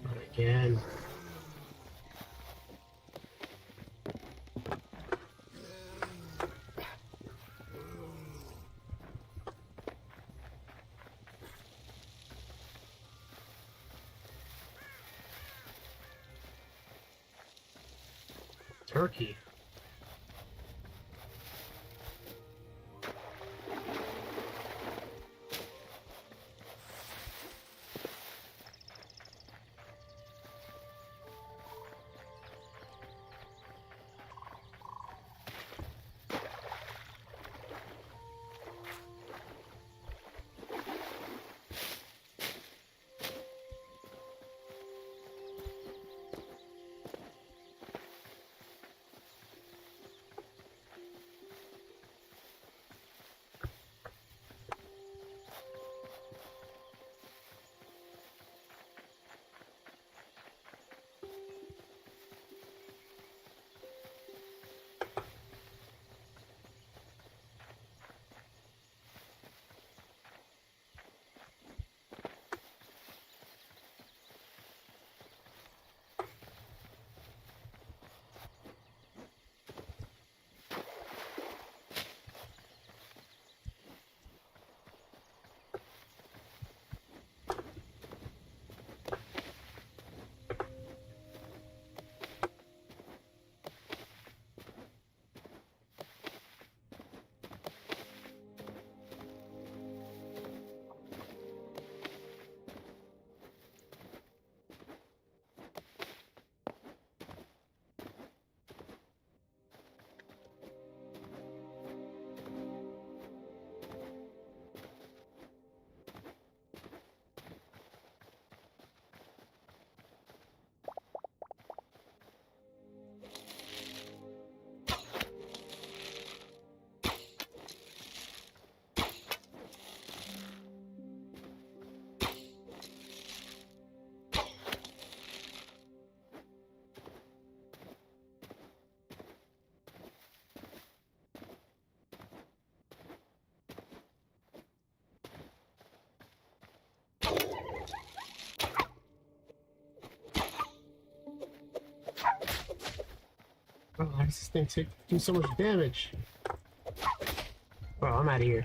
Not again. Turkey. Oh, why does this thing do so much damage? Bro, I'm out of here.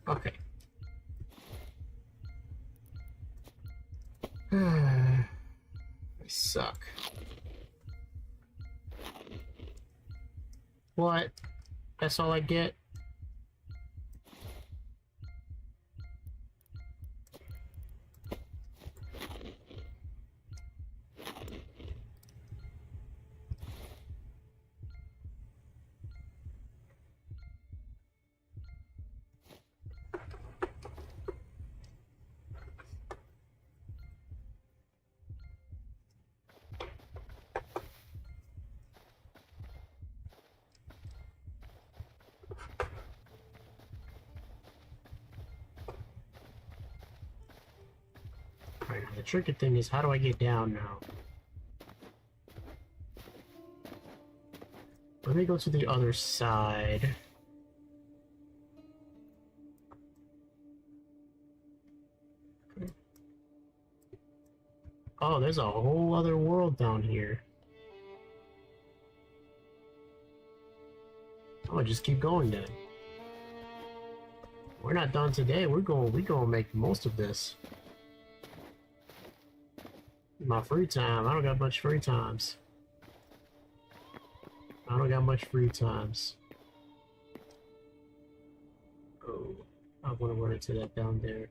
Okay. I suck. What? That's all I get? Alright, the tricky thing is, how do I get down now? Let me go to the other side. Oh, there's a whole other world down here. I'll just keep going then. We're not done today. We're gonna make the most of this. My free time. I don't got much free times. I don't got much free times. Oh, I want to run into that down there.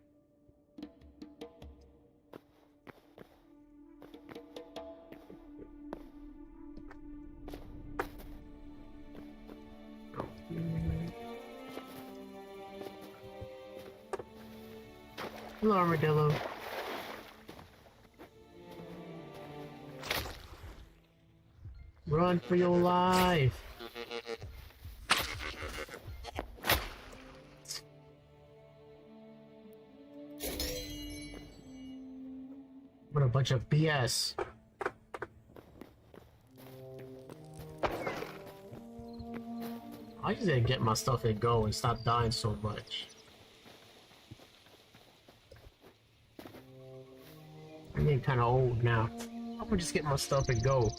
Hello, Armadillo. Run for your life! What a bunch of BS. I just gotta get my stuff and go and stop dying so much. I'm getting kinda old now. I'm gonna just get my stuff and go.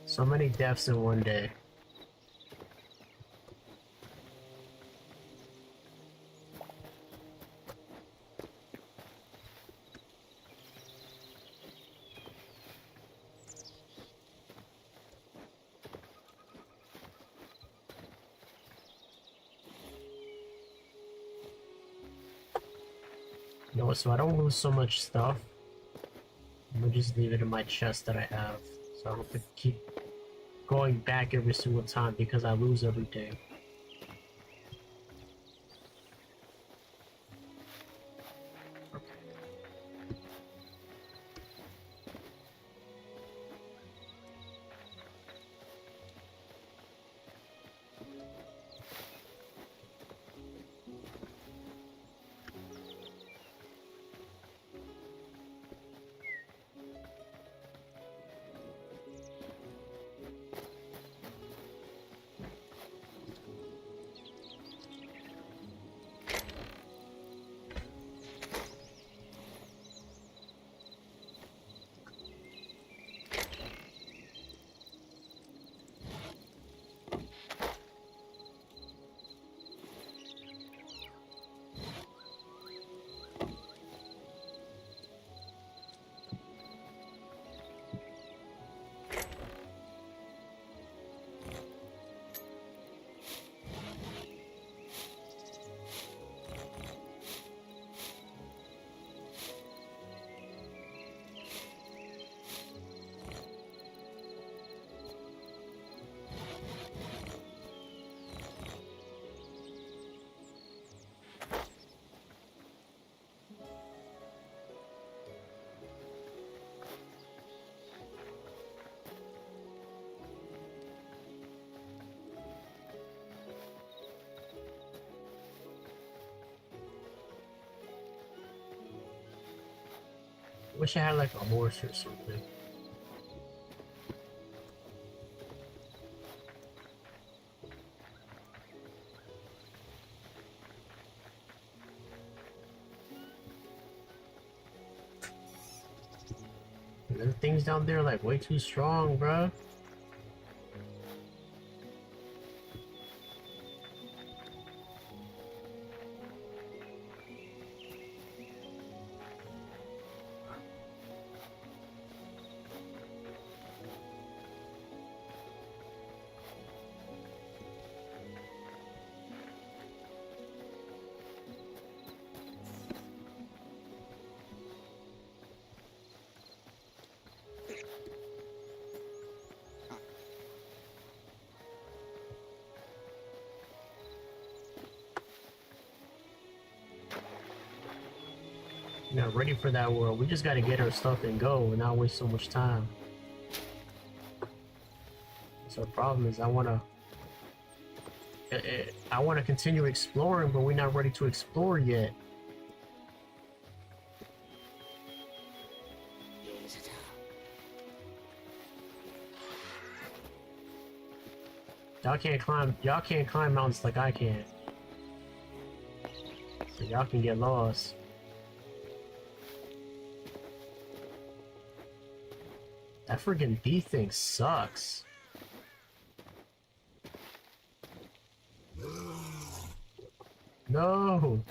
So many deaths in one day. You know, so I don't lose so much stuff. I'm gonna just leave it in my chest that I have, so I don't have to keep going back every single time because I lose every day. Wish I had like a horse or something. And them things down there like way too strong, bruh. Not ready for that world. We just gotta get our stuff and go and not waste so much time. So the problem is I wanna continue exploring, but we're not ready to explore yet. Y'all can't climb mountains like I can. So y'all can get lost. That friggin' bee thing sucks. No!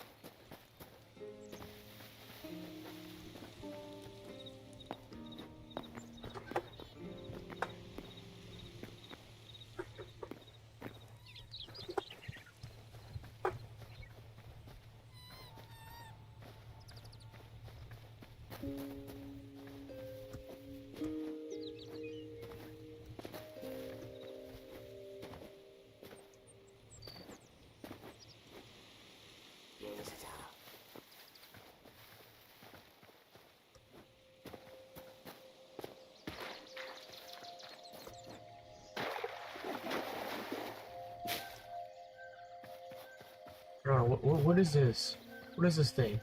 Bro, what is this? What is this thing?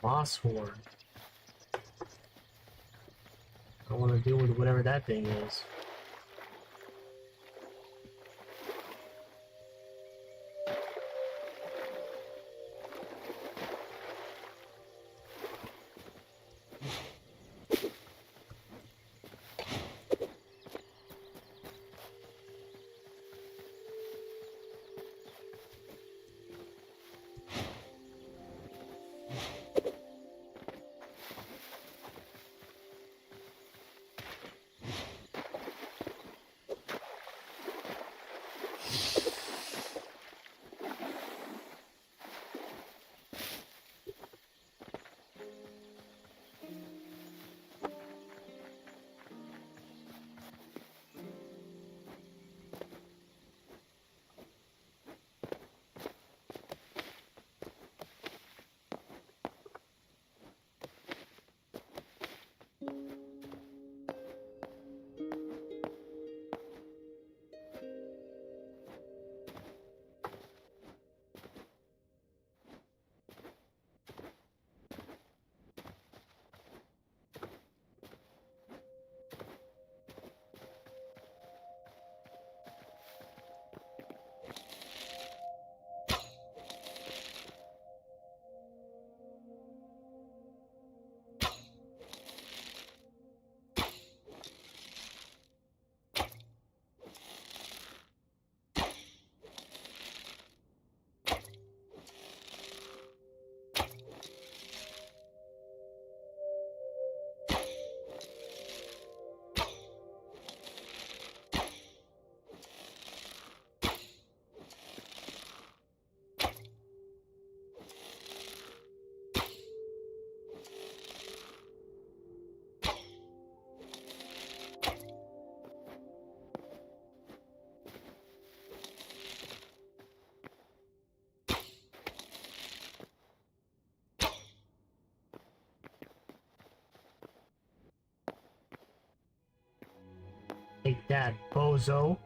Boss horn. I want to deal with whatever that thing is. Take that, bozo.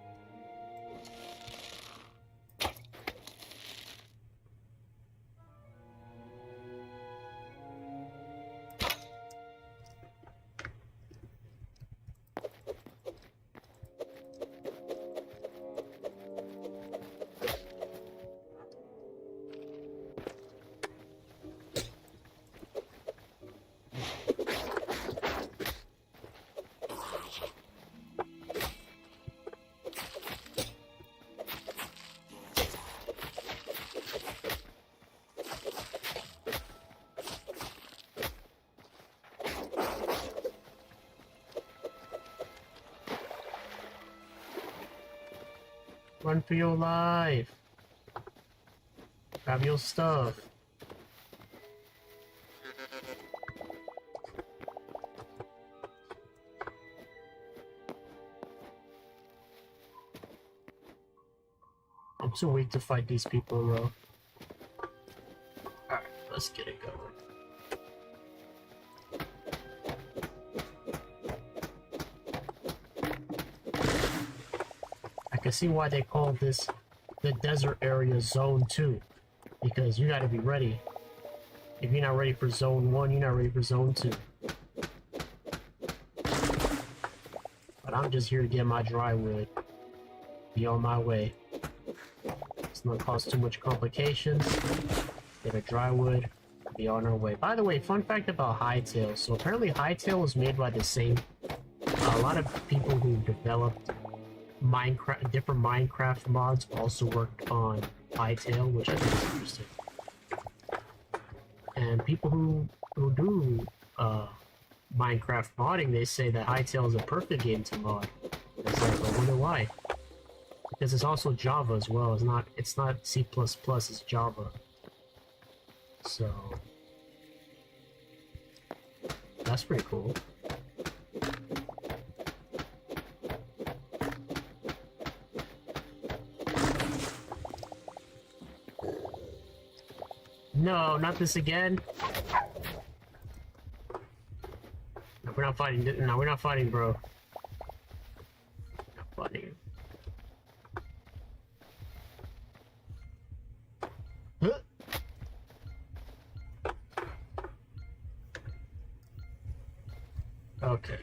Run for your life. Grab your stuff. I'm too weak to fight these people, bro. Alright, let's get it going. I can see why they call this the desert area Zone 2. Because you gotta be ready. If you're not ready for Zone 1, you're not ready for Zone 2. But I'm just here to get my dry wood. Be on my way. It's not cause too much complications. Get a dry wood. Be on our way. By the way, fun fact about Hytale. So apparently Hytale was made by the same... a lot of people who developed Minecraft, different Minecraft mods also worked on Hytale, which I think is interesting. And people who do Minecraft modding, they say that Hytale is a perfect game to mod. It's like, I wonder why. Because it's also Java as well. It's not C++, it's Java. So that's pretty cool. No, not this again. No, we're not fighting. No, we're not fighting, bro. Not fighting. Huh? Okay.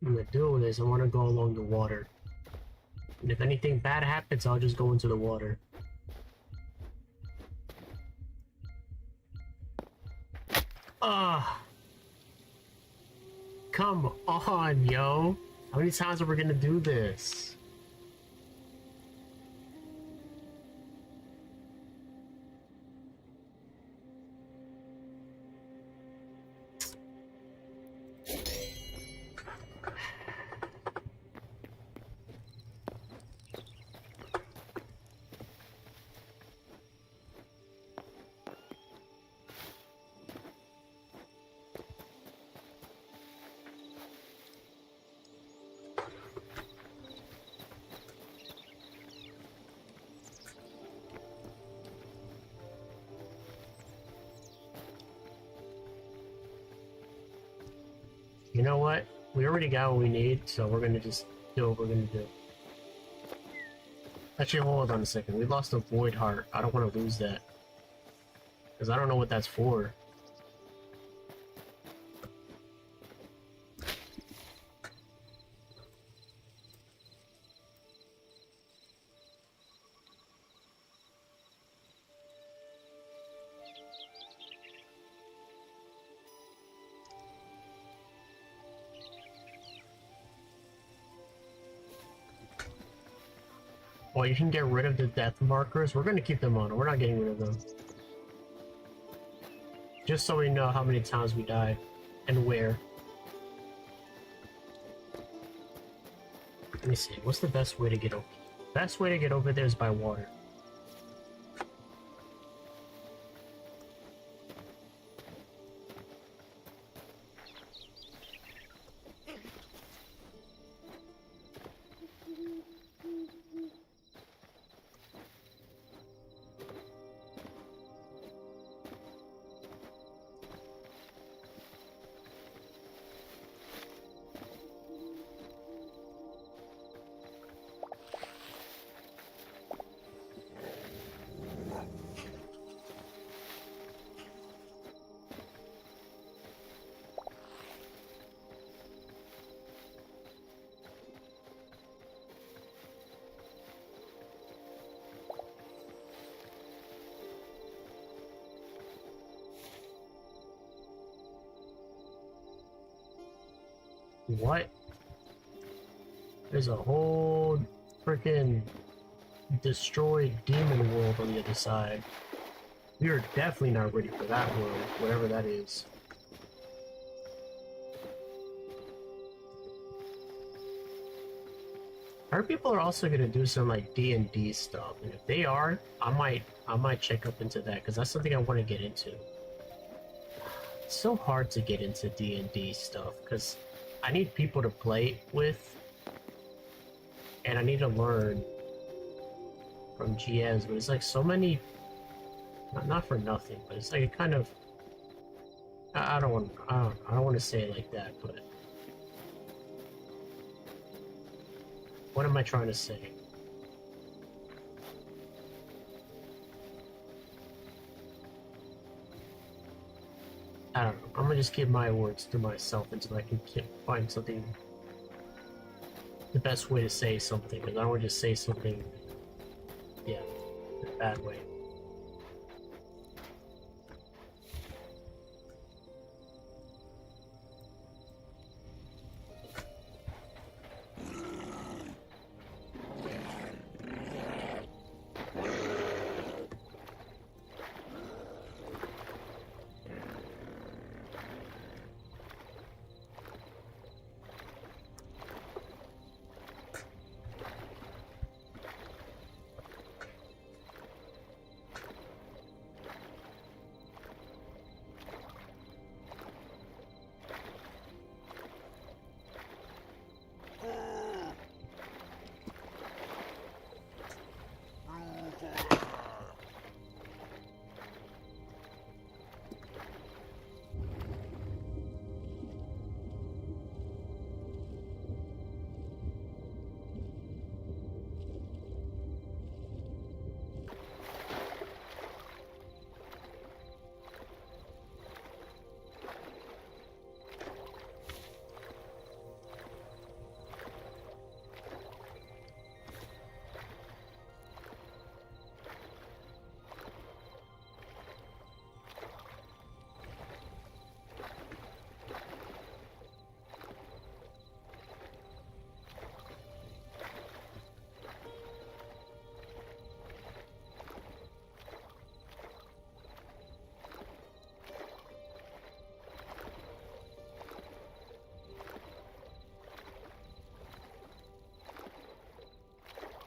What I'm gonna do is I want to go along the water. And if anything bad happens, I'll just go into the water. Ah! Come on, yo! How many times are we gonna do this? You know what? We already got what we need, so we're gonna just do what we're gonna do. Actually, hold on a second. We lost a void heart. I don't want to lose that. Because I don't know what that's for. Well, you can get rid of the death markers. We're gonna keep them on. We're not getting rid of them. Just so we know how many times we die and where. Let me see. What's the best way to get over? Best way to get over there is by water. What? There's a whole freaking destroyed demon world on the other side. We are definitely not ready for that world, whatever that is. I heard people are also gonna do some like D&D stuff, and if they are, I might check up into that because that's something I want to get into. It's so hard to get into D&D stuff because I need people to play with, and I need to learn from GMs. But it's like so many, not for nothing, but it's like a kind of. I don't want to say it like that, but what am I trying to say? I don't know. I'm gonna just keep my words to myself until I can find something, the best way to say something, because I don't want to just say something, yeah, in a bad way.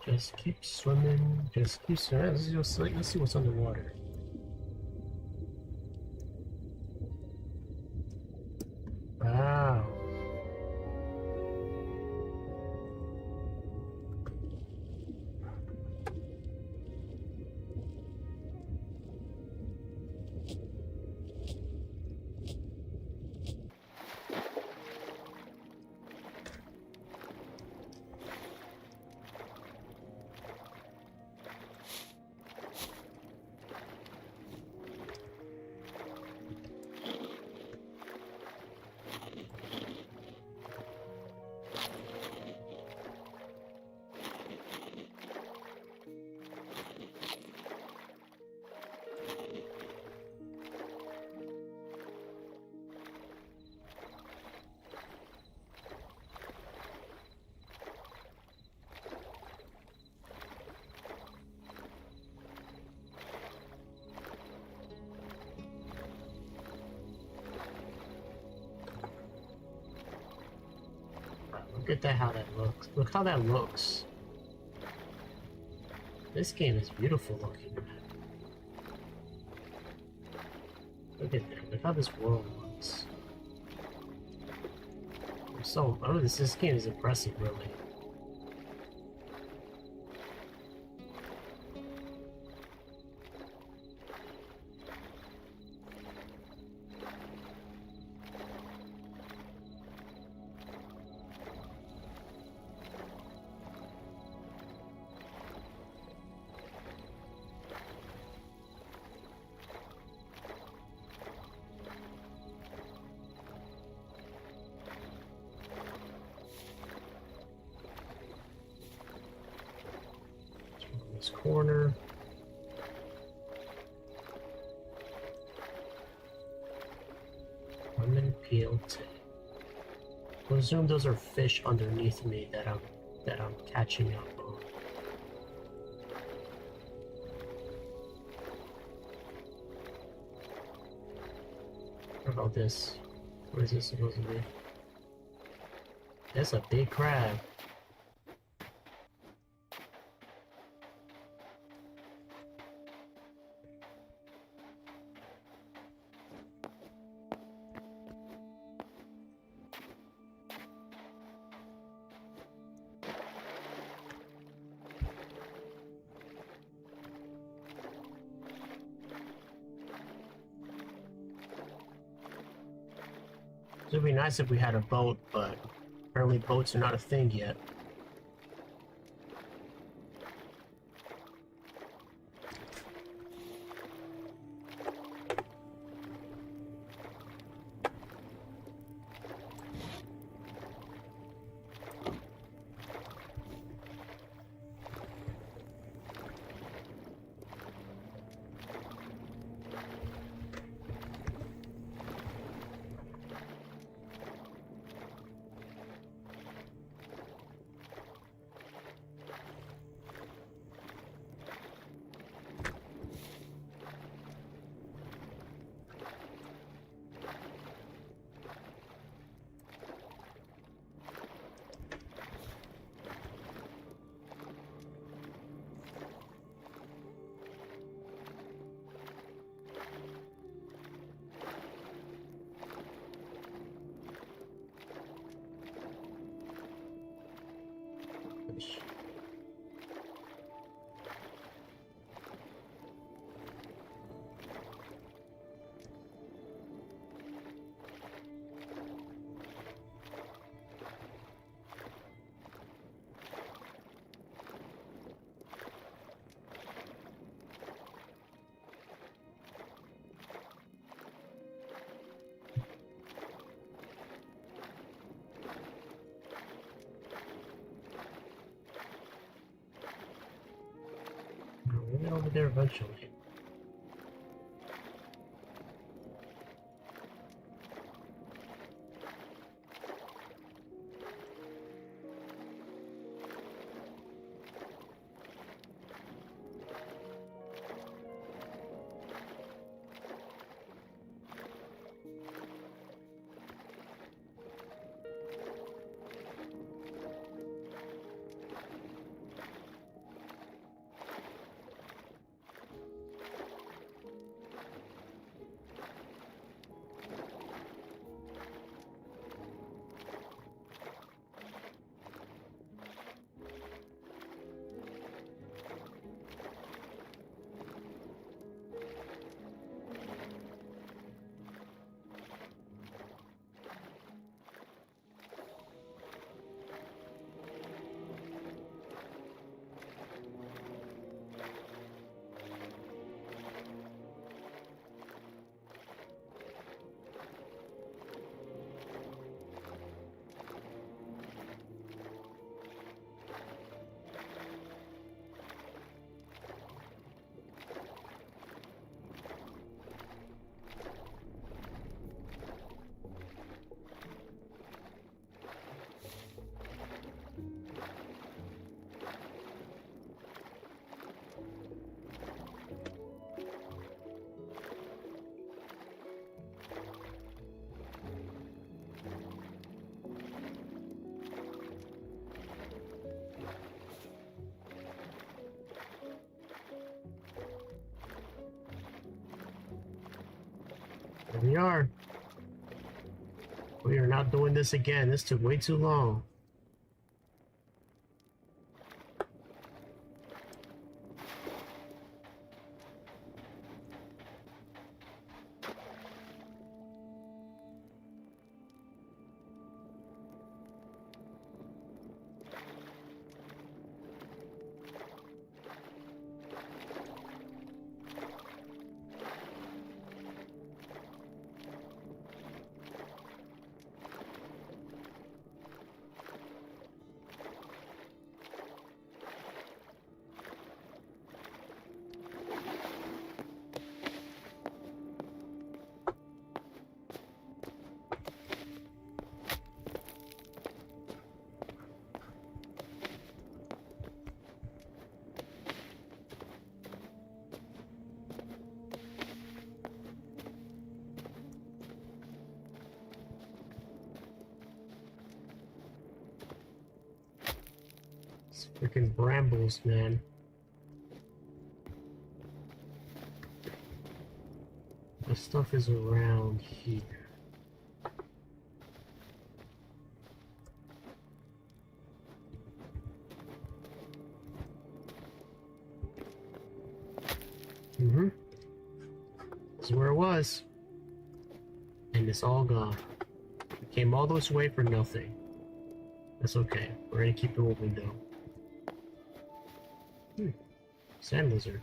Just keep swimming, just keep swimming. Let's see what's underwater. Wow. Look at that, how that looks. Look how that looks. This game is beautiful looking. Look at that. Look how this world looks. This game is impressive, really. Corner. Lemon peel tea. presume those are fish underneath me that I'm catching up on. What about this? What is this supposed to be? That's a big crab. It would be nice if we had a boat, but apparently boats are not a thing yet. We'll get over there eventually. Here we are. We are not doing this again. This took way too long. It's freaking brambles, man. The stuff is around here. This is where it was. And it's all gone. We came all this way for nothing. That's okay. We're gonna keep it what we know. Sand lizard.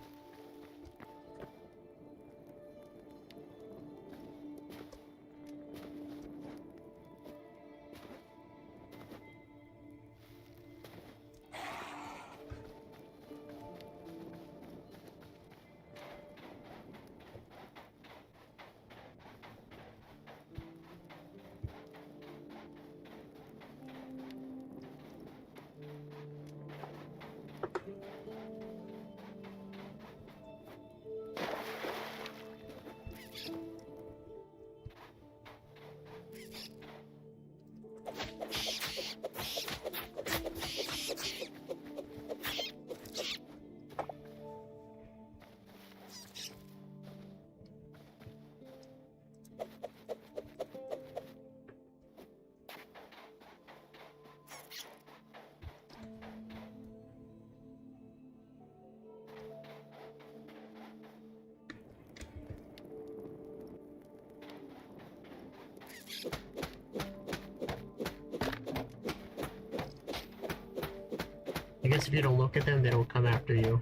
I guess if you don't look at them, they don't come after you.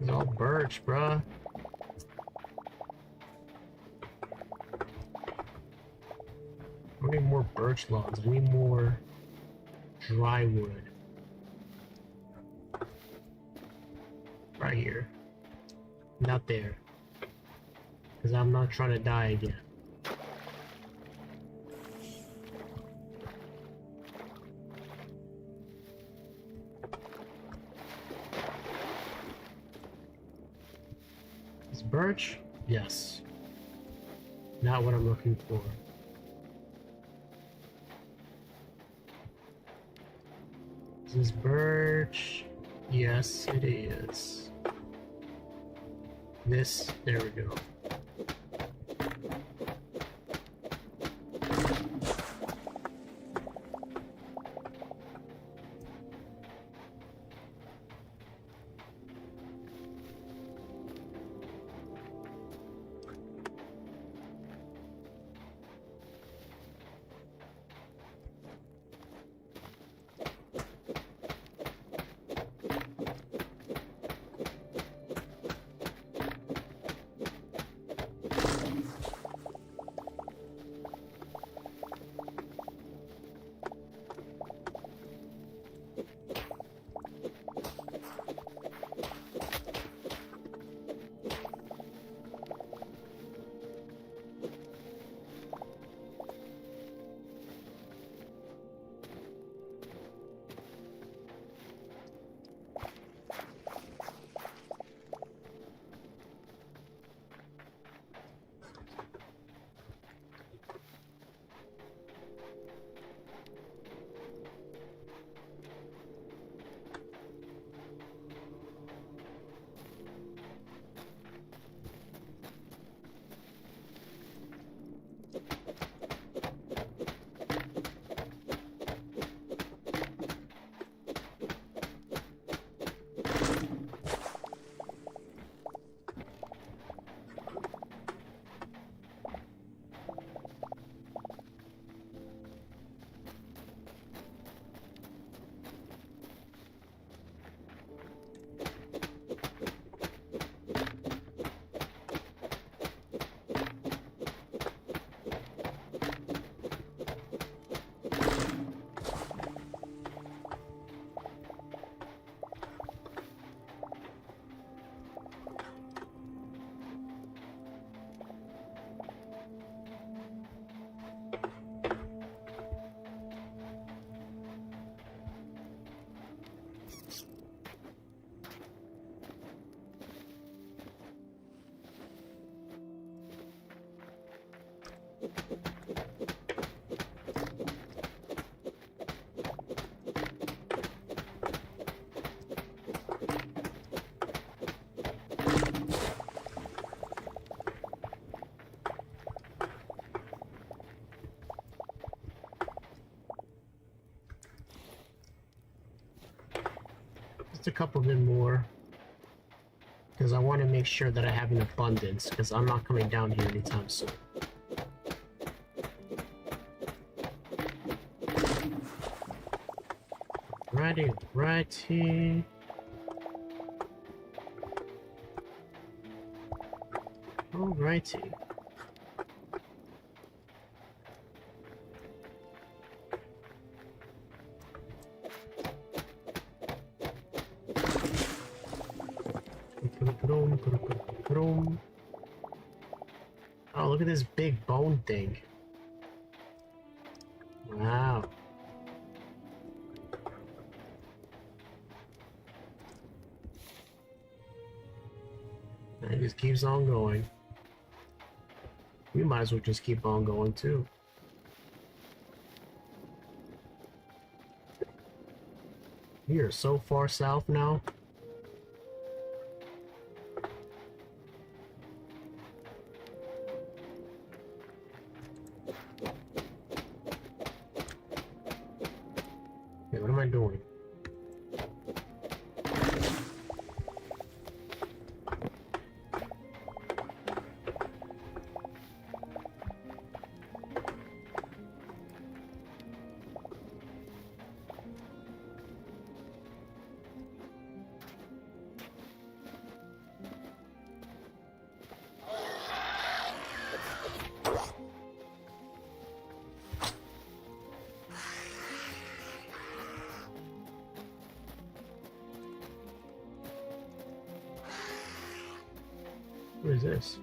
It's all birch, bruh. I need more birch logs. I need more dry wood. Right here. Not there. Because I'm not trying to die again. Is birch? Yes. Not what I'm looking for. Is this birch? Yes, it is. This, there we go. Just a couple bit more. Because I want to make sure that I have an abundance, because I'm not coming down here anytime soon. Righty, righty. Alrighty. Oh, look at this big bone thing. Wow. And it just keeps on going. We might as well just keep on going too. We are so far south now. Okay, what am I doing? What is this?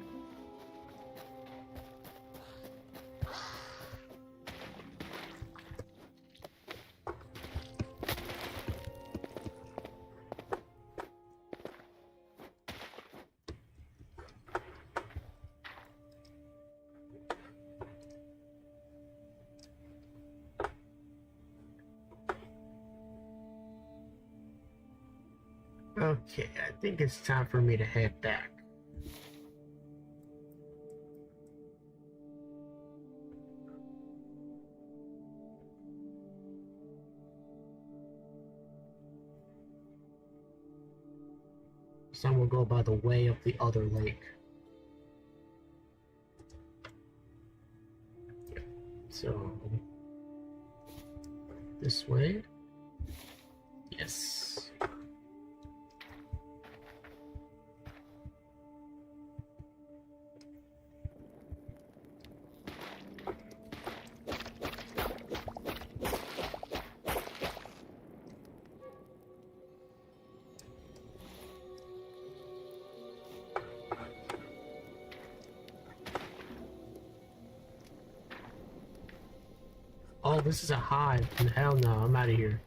Okay, I think it's time for me to head back. Some will go by the way of the other lake. So, this way? Yes. Oh, this is a hive. Hell no, I'm out of here.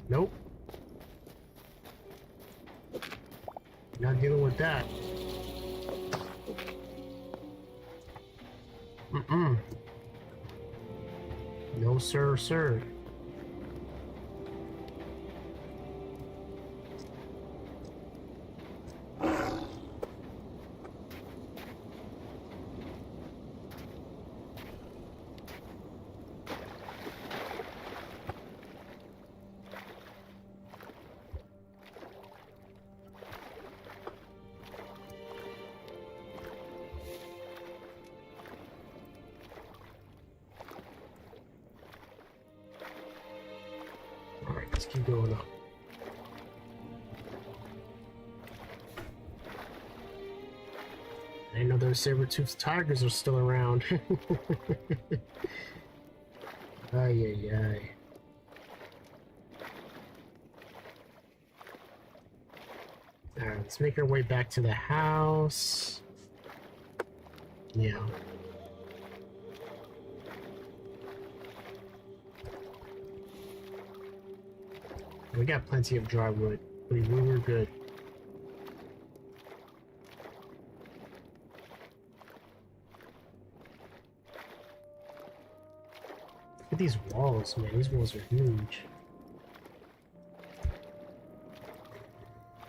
Nope. Not dealing with that. Mm-mm. No sir, sir. Alright, let's keep going up. I didn't know those saber-toothed tigers are still around. Ay, ay, ay. Alright, let's make our way back to the house. Yeah. We got plenty of dry wood. We were good. Look at these walls, man. These walls are huge.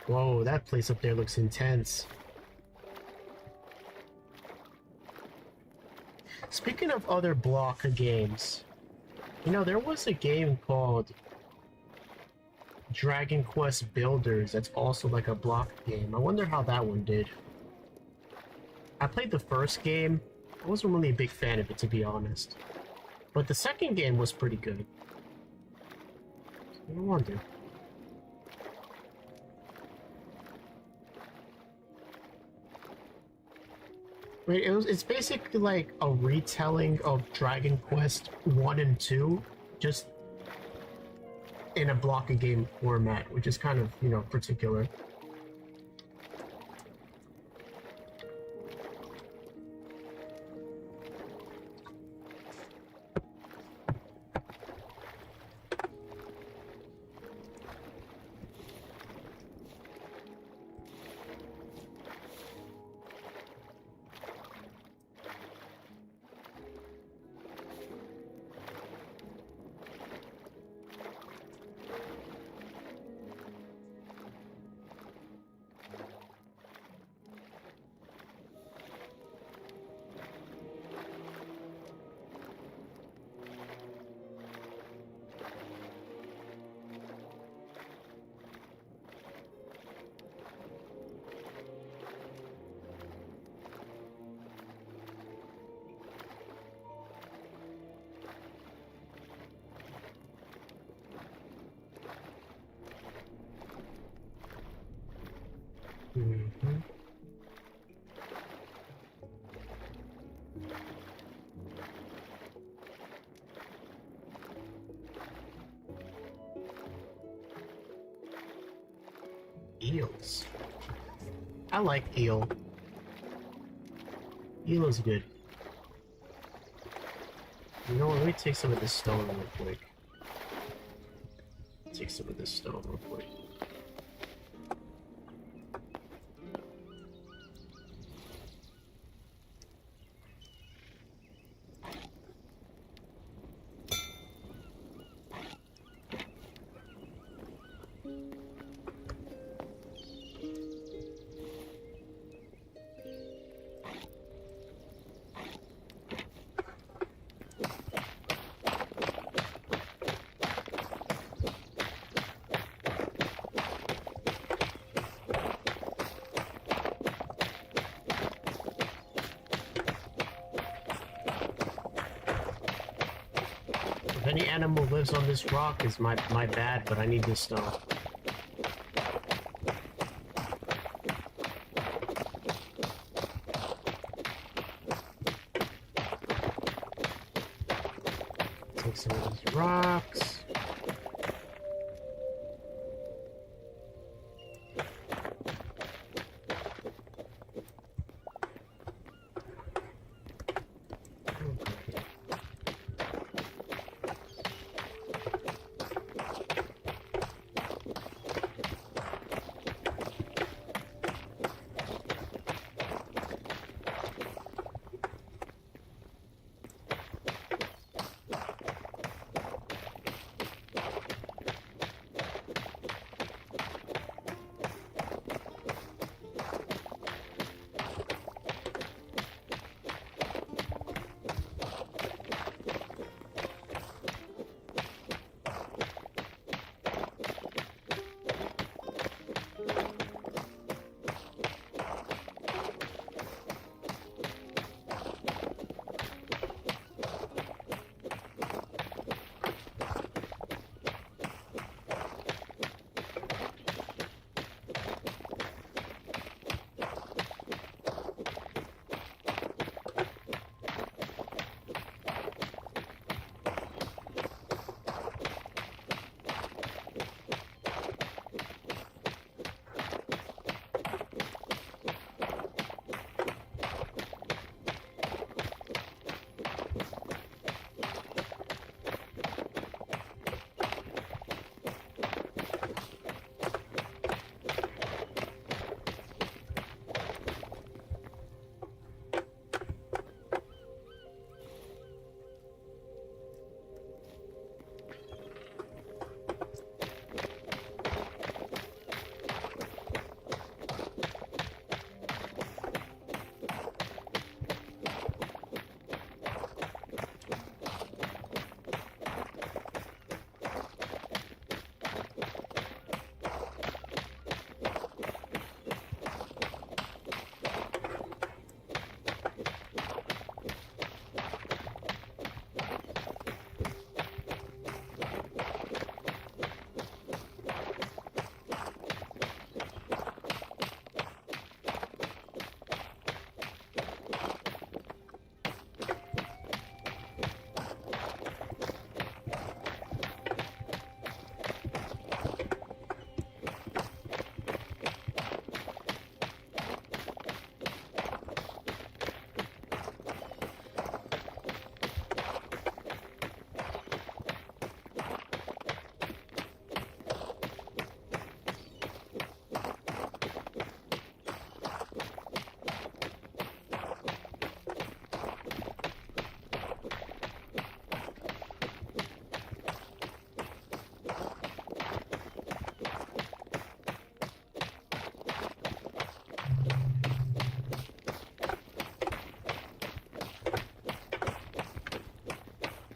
Whoa, that place up there looks intense. Speaking of other block games, you know, there was a game called Dragon Quest Builders, that's also like a block game. I wonder how that one did. I played the first game. I wasn't really a big fan of it, to be honest. But the second game was pretty good. I wonder. Wait, it's basically like a retelling of Dragon Quest 1 and 2, just in a block of game format, which is kind of, you know, particular. Mm-hmm. Eels. I like eel. Eel is good. You know what? Let me take some of this stone real quick. Take some of this stone real quick. If any animal lives on this rock, is my bad, but I need this stone. Take some of these rocks.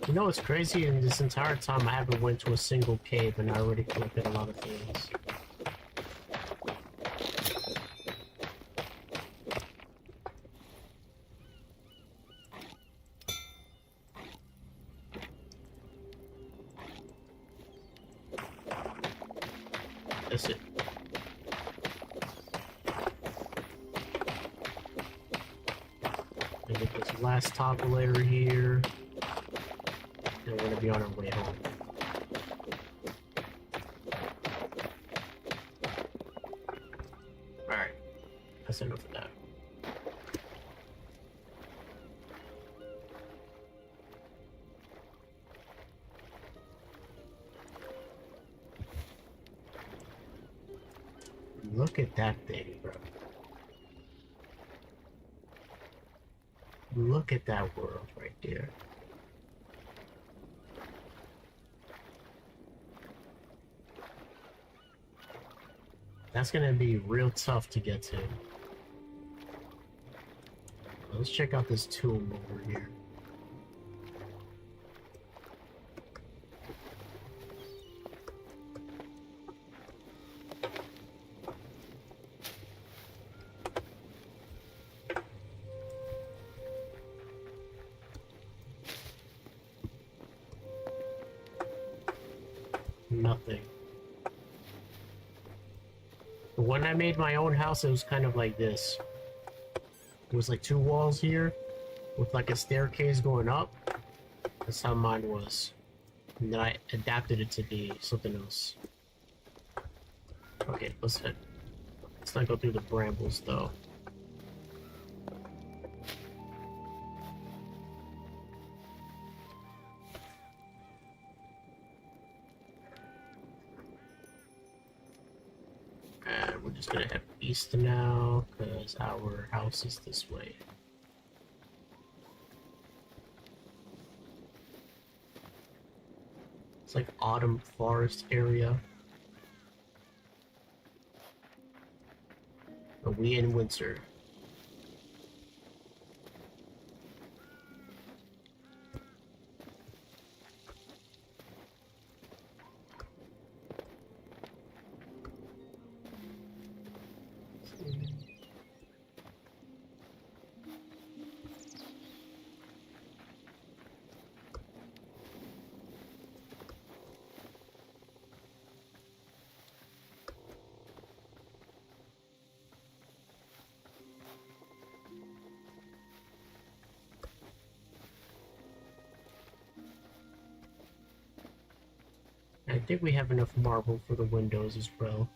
You know what's crazy? In this entire time, I haven't went to a single cave, and I already collected a lot of things. That's it. And get this last toggle layer here. And we're gonna be on our way home. Alright. That's enough of that. Look at that thing, bro. Look at that world right there. That's gonna be real tough to get to. Let's check out this tomb over here. Nothing. When I made my own house, it was kind of like this. It was like two walls here with like a staircase going up. That's how mine was. And then I adapted it to be something else. Okay, let's head. Let's not go through the brambles though. And we're just gonna head east now, because our house is this way. It's like autumn forest area. But we in winter. I think we have enough marble for the windows as well.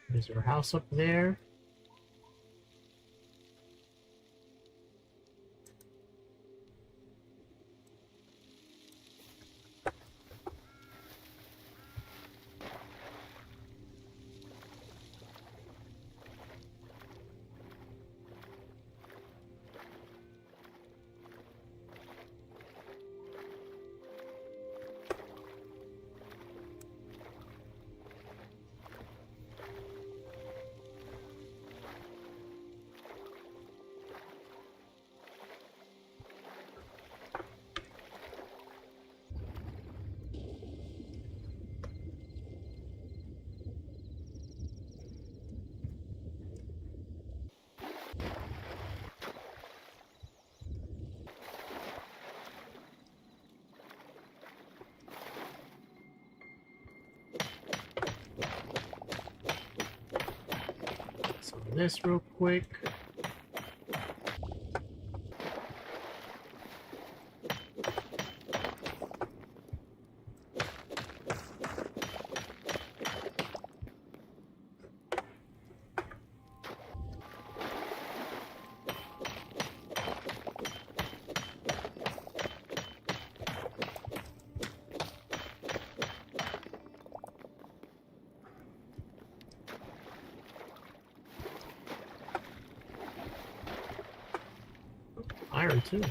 There's our house up there. this real quick. Iron too.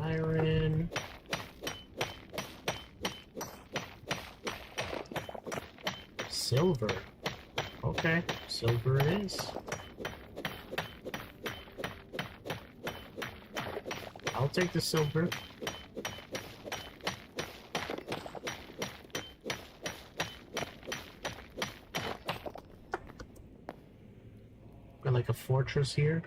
Iron. Silver. Okay, silver it is. I'll take the silver. Got like a fortress here.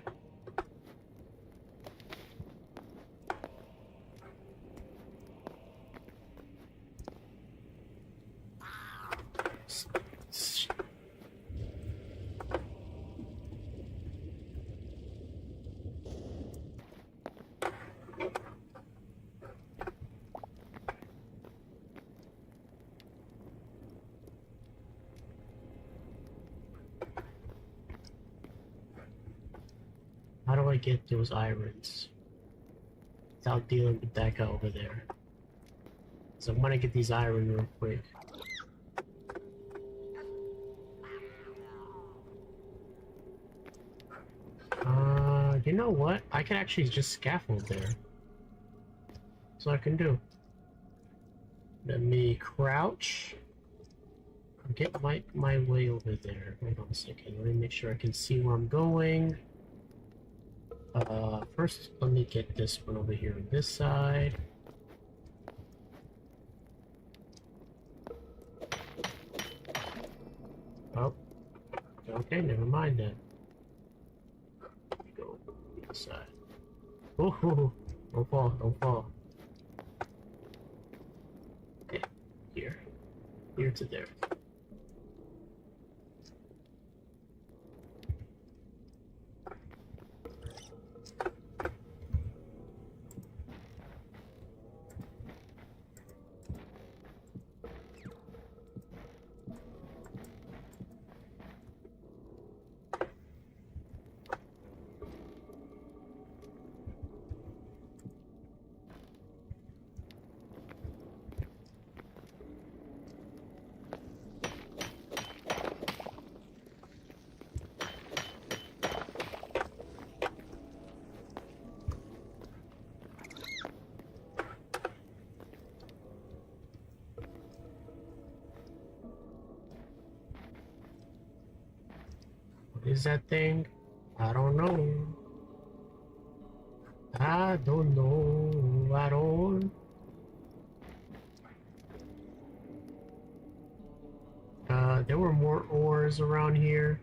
How do I get those irons without dealing with that guy over there? So I'm gonna get these iron real quick. You know what? I can actually just scaffold there. That's what I can do. Let me crouch. Get my way over there. Hold on a second. Let me make sure I can see where I'm going. First, let me get this one over here on this side. Oh, okay, never mind then. Go this side. Oh, don't fall, don't fall. Okay, here to there. Is that thing? I don't know. I don't know at all. There were more ores around here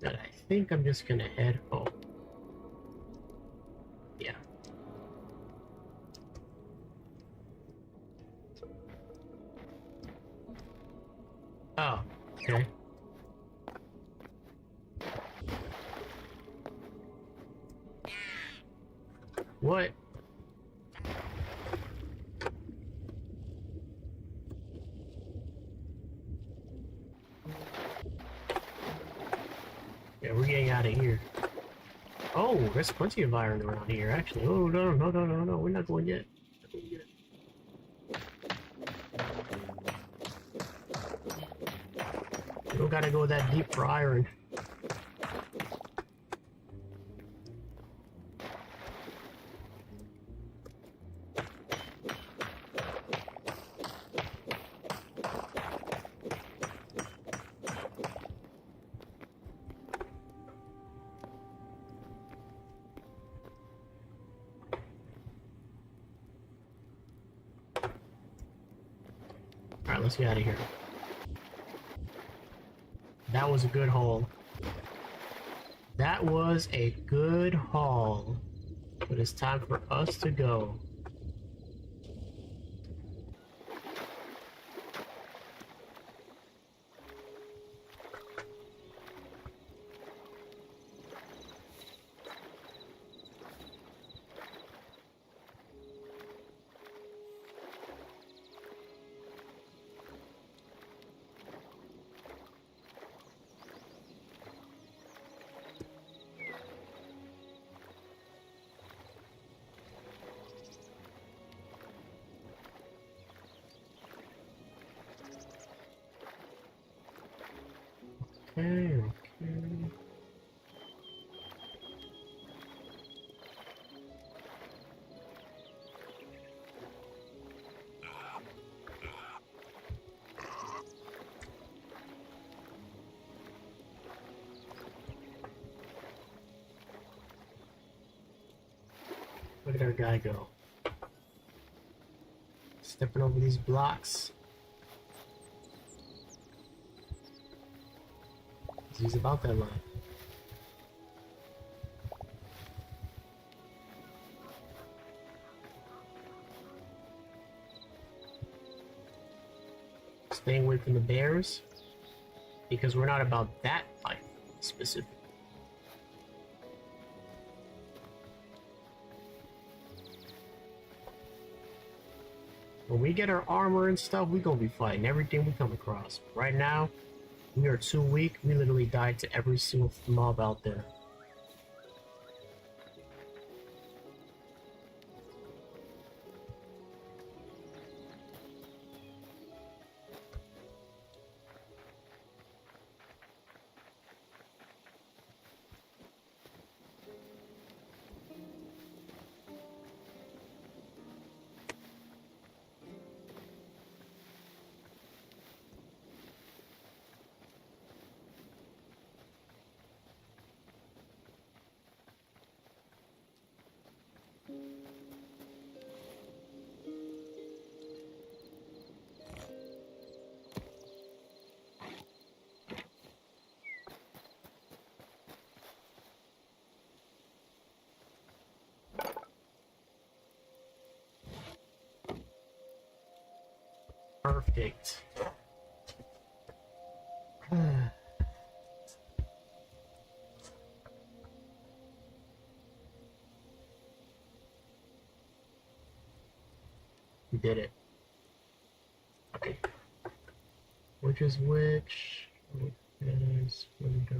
that I think I'm just gonna head home. Yeah. Oh, okay. What? Yeah, we're getting out of here. Oh, there's plenty of iron around here, actually. Oh, no, we're not going yet. We don't gotta go that deep for iron. Alright, let's get out of here. That was a good haul. That was a good haul. But it's time for us to go. Okay. Where did our guy go? Stepping over these blocks. He's about that life. Staying away from the bears, because we're not about that life specifically. When we get our armor and stuff, we're gonna be fighting everything we come across. Right now, we are too weak. We literally died to every single mob out there. Perfect. We did it. Okay. Which is which? Is window.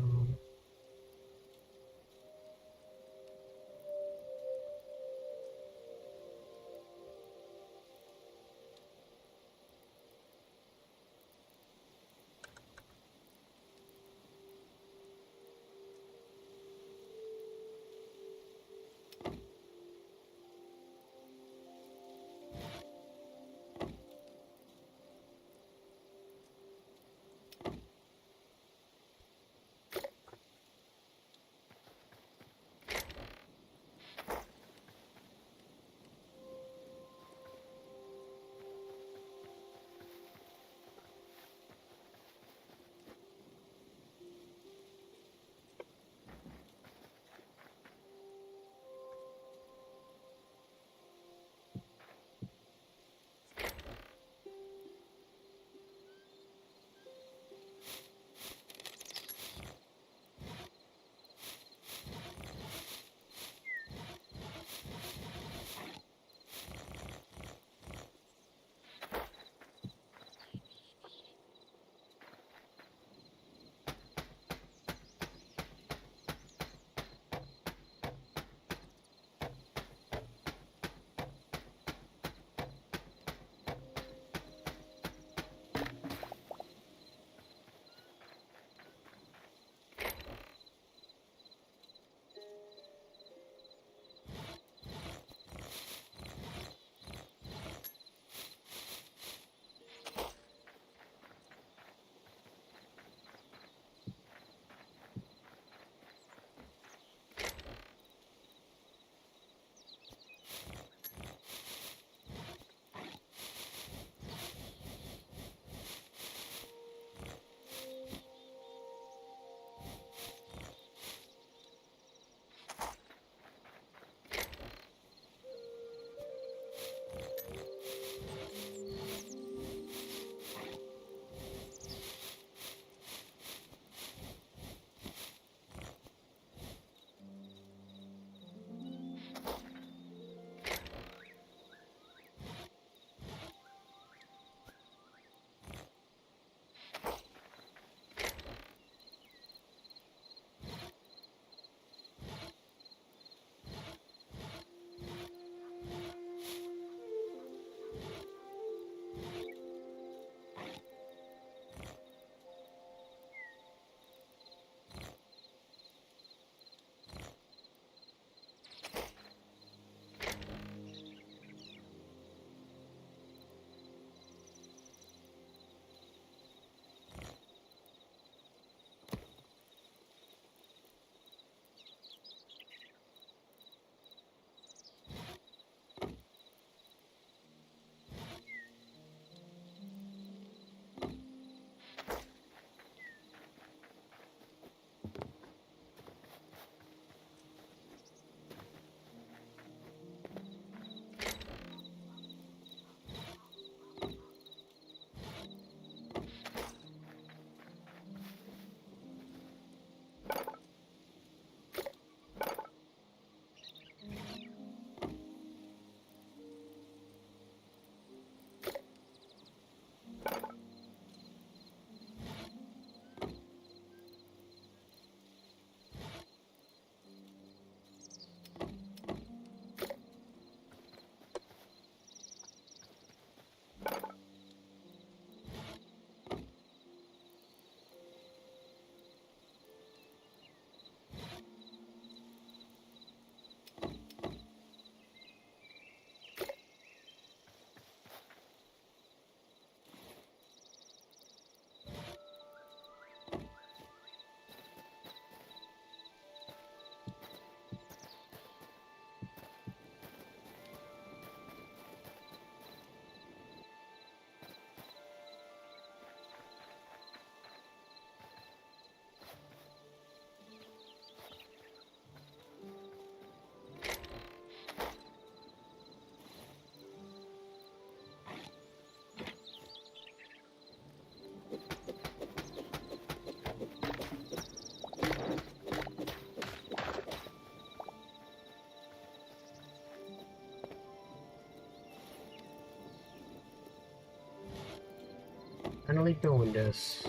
Finally doing this.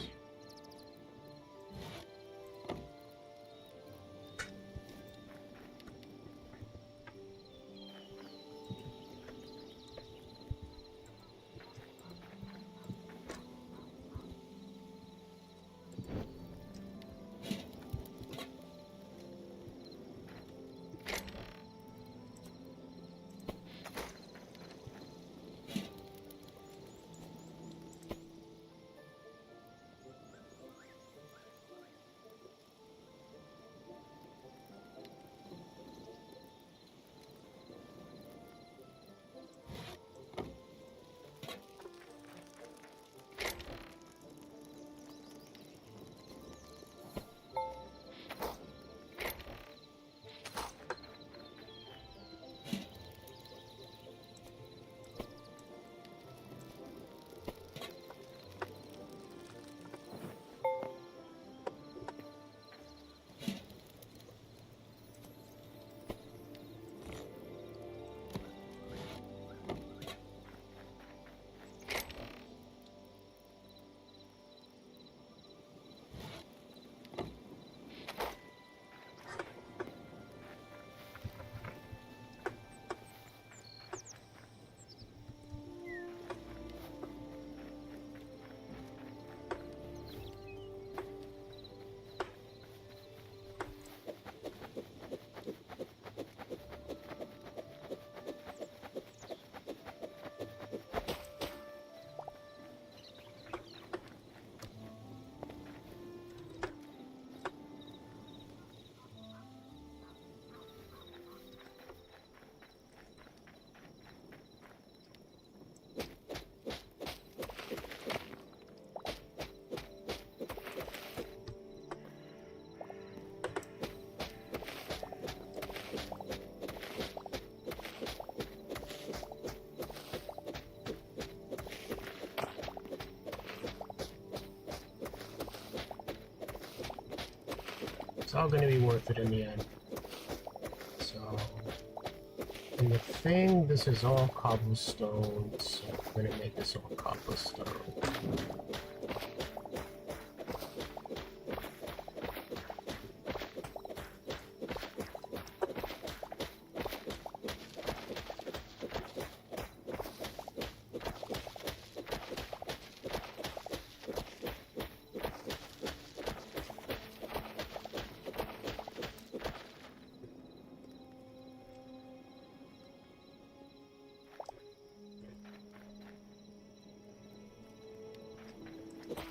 It's all going to be worth it in the end. So, and the thing, this is all cobblestone, so I'm going to make this all cobblestone.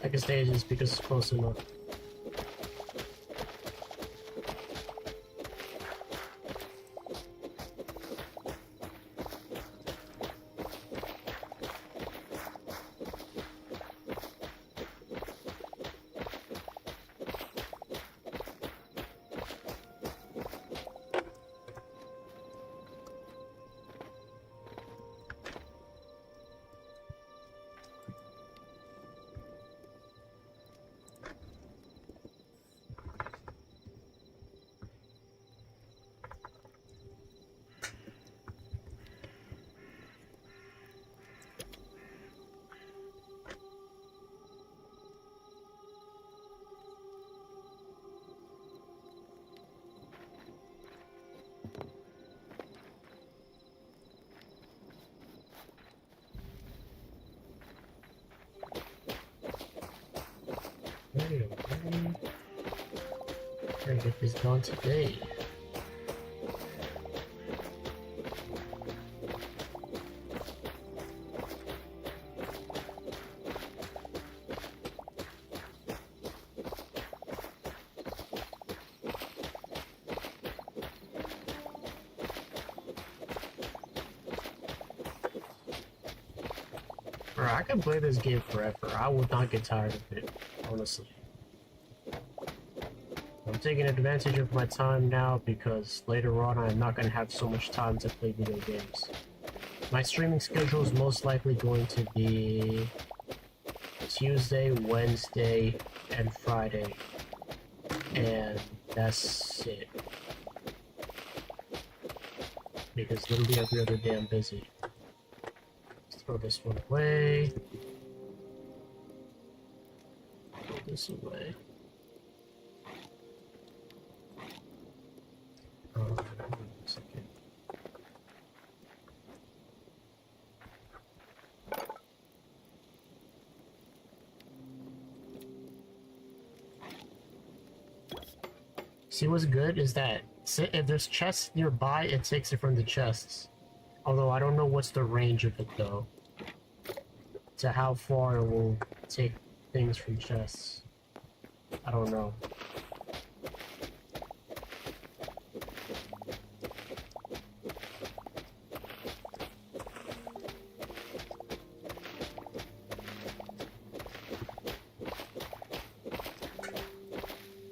I can stay just because it's close enough. Try to get this done today. Bro, I can play this game forever. I would not get tired of it, honestly. I'm taking advantage of my time now because later on I'm not going to have so much time to play video games. My streaming schedule is most likely going to be Tuesday, Wednesday, and Friday. And that's it. Because literally every other day I'm busy. Let's throw this one away. this away. A second. See, what's good is that if there's chests nearby, it takes it from the chests. Although I don't know what's the range of it though. To how far it will take things from chests. I don't know.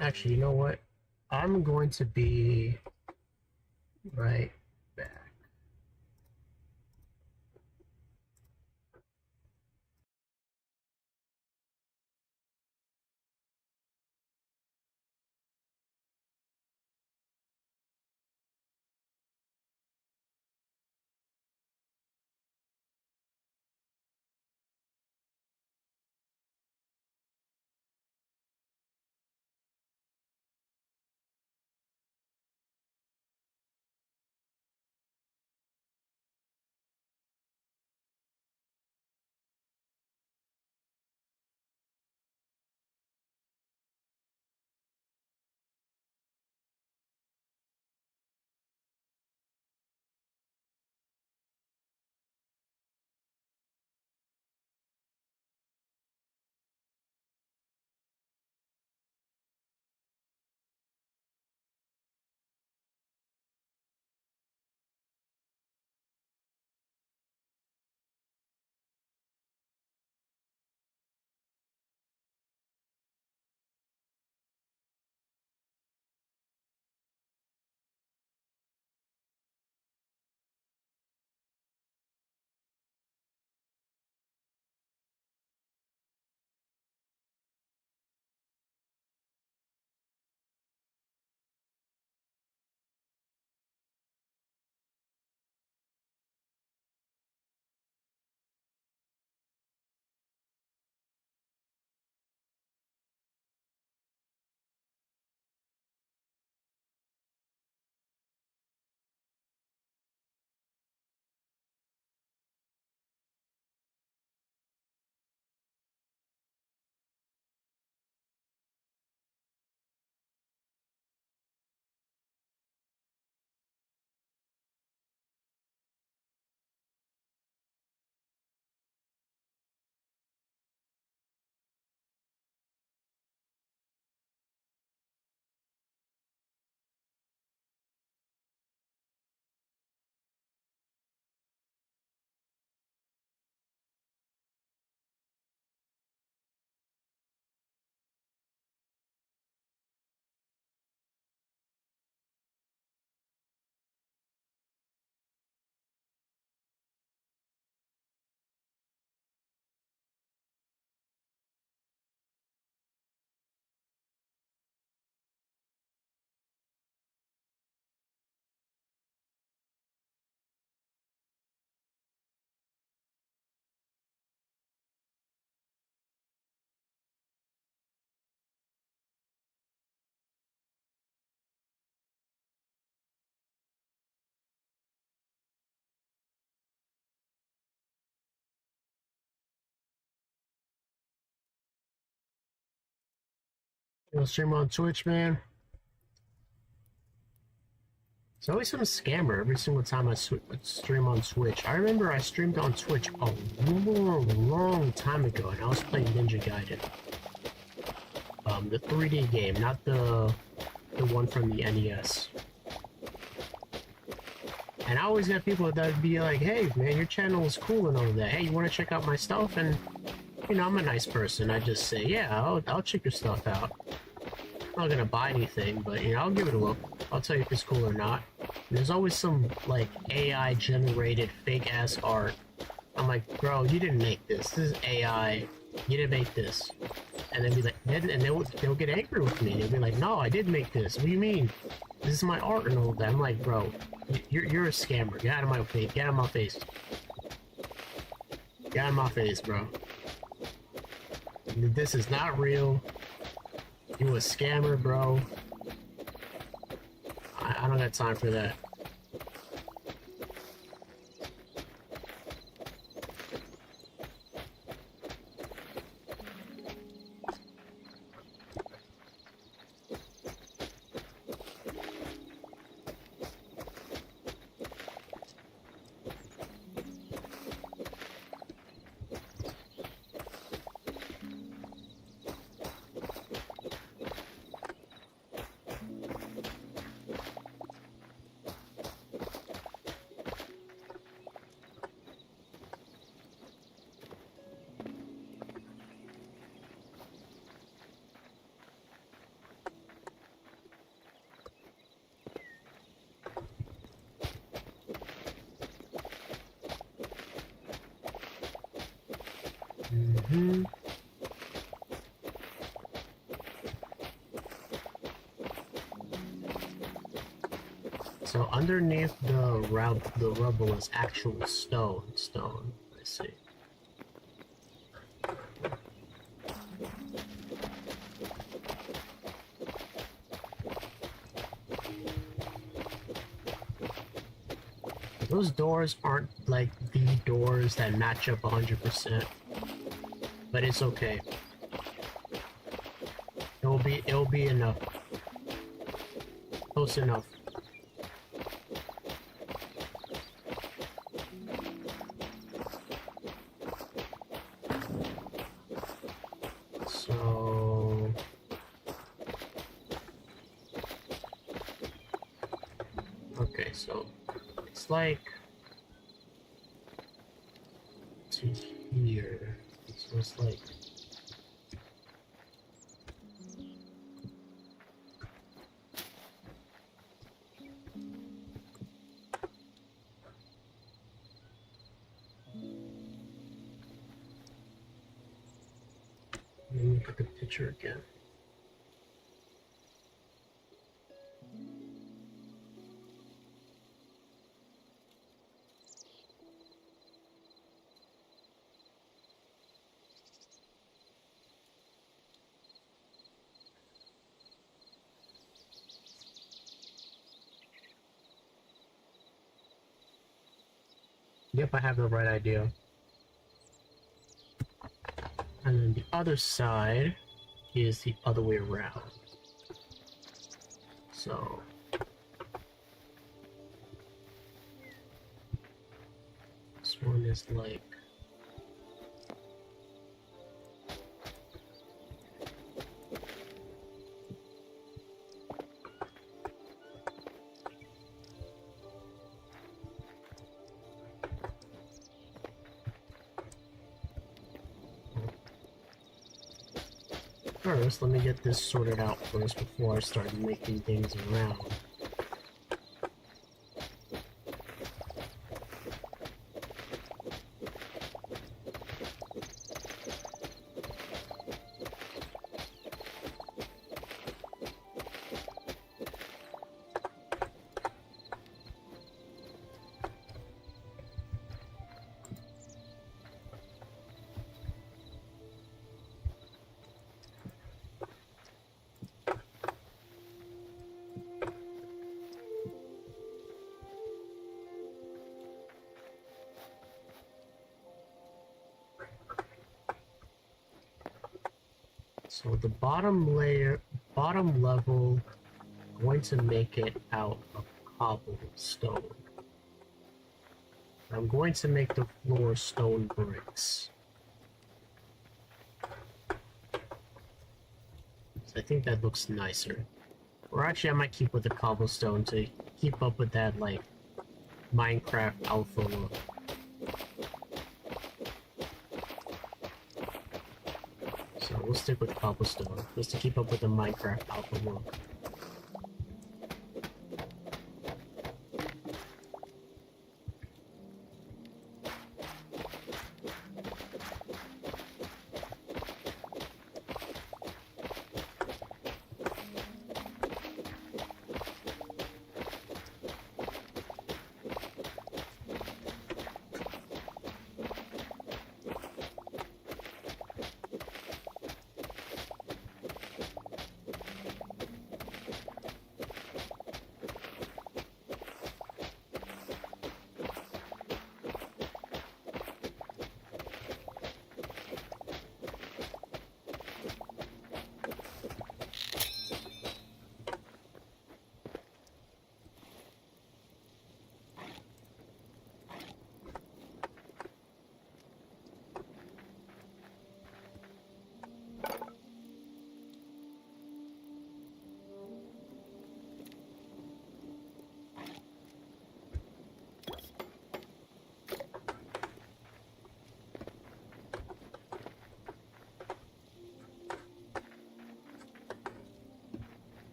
Actually, you know what? I'm going to be right back. I'll stream on Twitch, man. It's always some scammer every single time I stream on Twitch. I remember I streamed on Twitch a long time ago, and I was playing Ninja Gaiden. The 3D game, not the one from the NES. And I always got people that would be like, hey, man, your channel is cool and all of that. Hey, you want to check out my stuff? And, you know, I'm a nice person. I just say, yeah, I'll check your stuff out. I'm not gonna buy anything, but, you know, I'll give it a look. I'll tell you if it's cool or not. And there's always some, like, AI-generated fake-ass art. I'm like, bro, you didn't make this. This is AI. You didn't make this. And they'll be like, and they'll get angry with me. They'll be like, no, I did make this. What do you mean? This is my art and all that. I'm like, bro, you're a scammer. Get out of my face. Get out of my face. Get out of my face, bro. This is not real. You a scammer, bro. I don't got time for that. Mm-hmm. So underneath the rubble is actual stone. I see. Those doors aren't like the doors that match up 100%, but it's okay. It'll be enough. Close enough. So okay, so it's like to here. So it's like let me look at the picture again. Yep, I have the right idea. And then the other side is the other way around. So this one is like first, let me get this sorted out first before I start making things around. So the bottom level, I'm going to make it out of cobblestone. I'm going to make the floor stone bricks. So I think that looks nicer. Or actually I might keep with the cobblestone to keep up with that like Minecraft alpha look. So we'll stick with cobblestone, just to keep up with the Minecraft alpha look.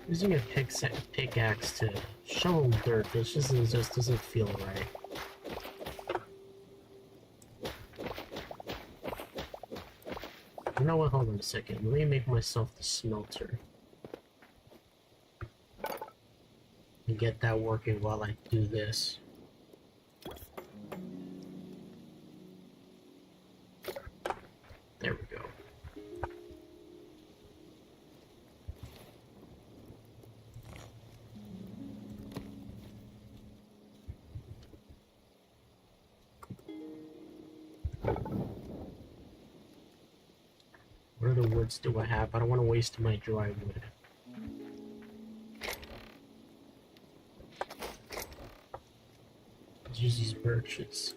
Using a pickaxe to shovel dirt, this just doesn't feel right. You know what? Hold on a second. Let me make myself the smelter. And get that working while I do this. There we go. What other woods do I have? I don't want to waste my dry wood. Let's use these birches.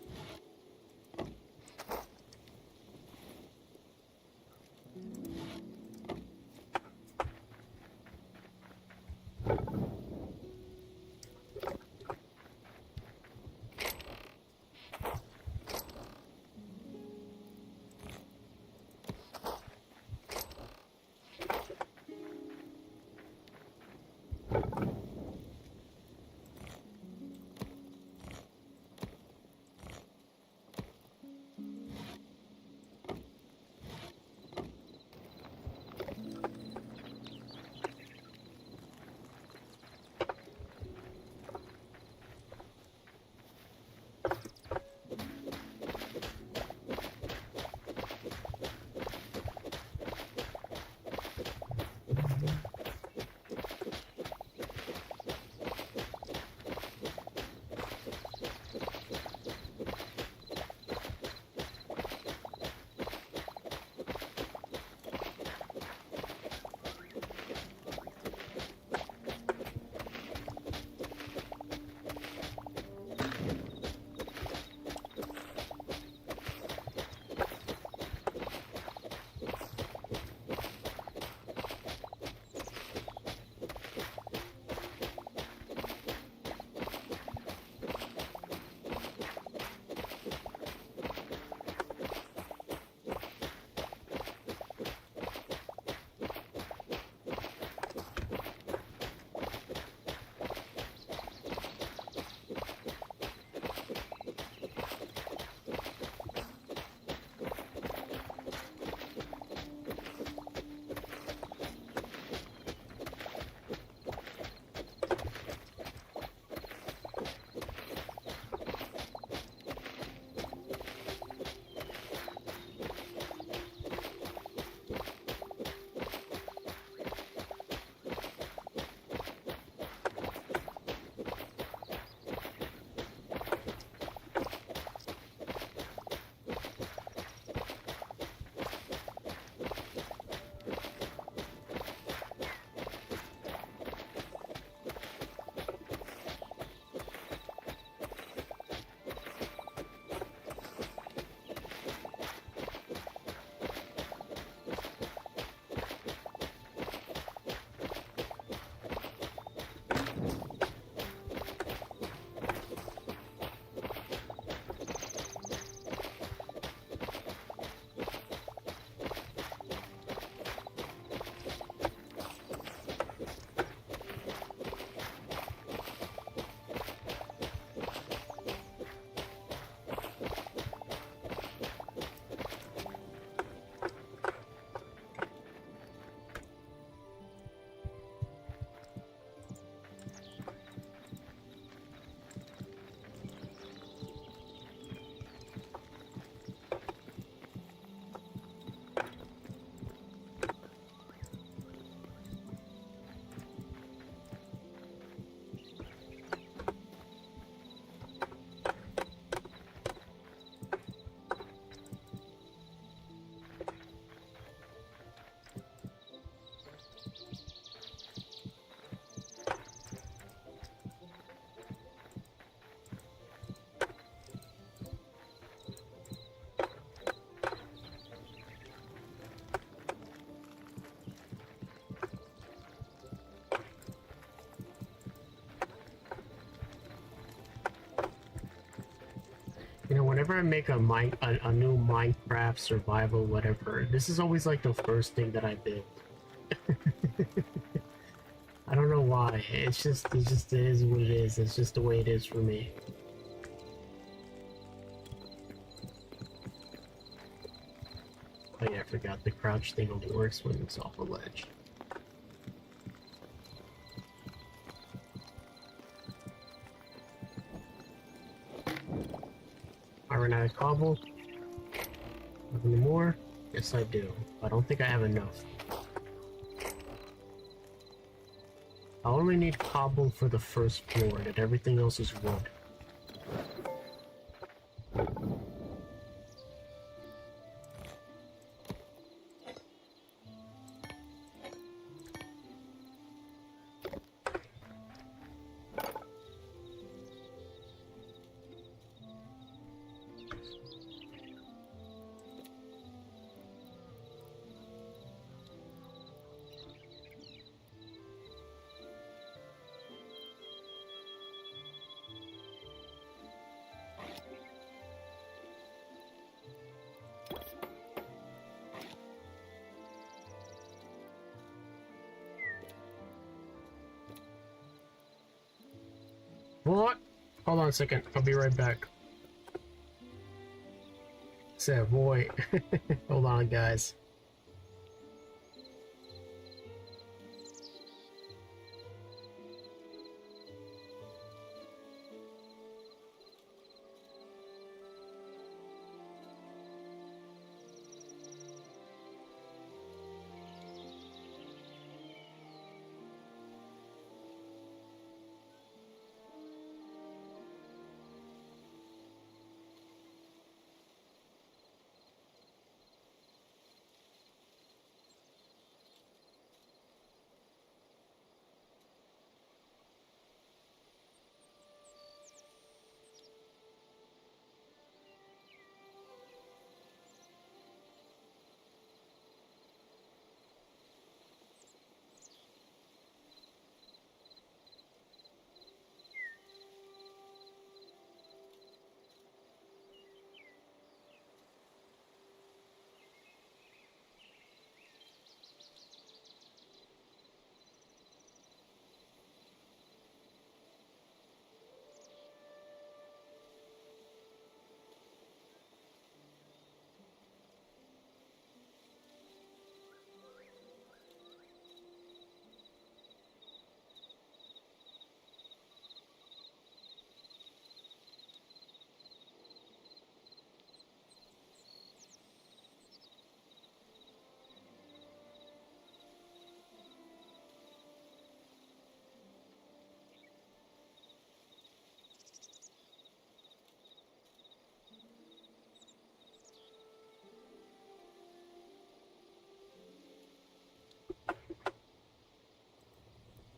You know, whenever I make a new Minecraft survival whatever, this is always like the first thing that I build. I don't know why. It just is what it is. It's just the way it is for me. Oh yeah, I forgot the crouch thing only works when it's off a ledge. I ran out of cobble. Have any more? Yes, I do. I don't think I have enough. I only need cobble for the first floor, and everything else is wood. What? Hold on a second. I'll be right back. Said boy. Hold on, guys.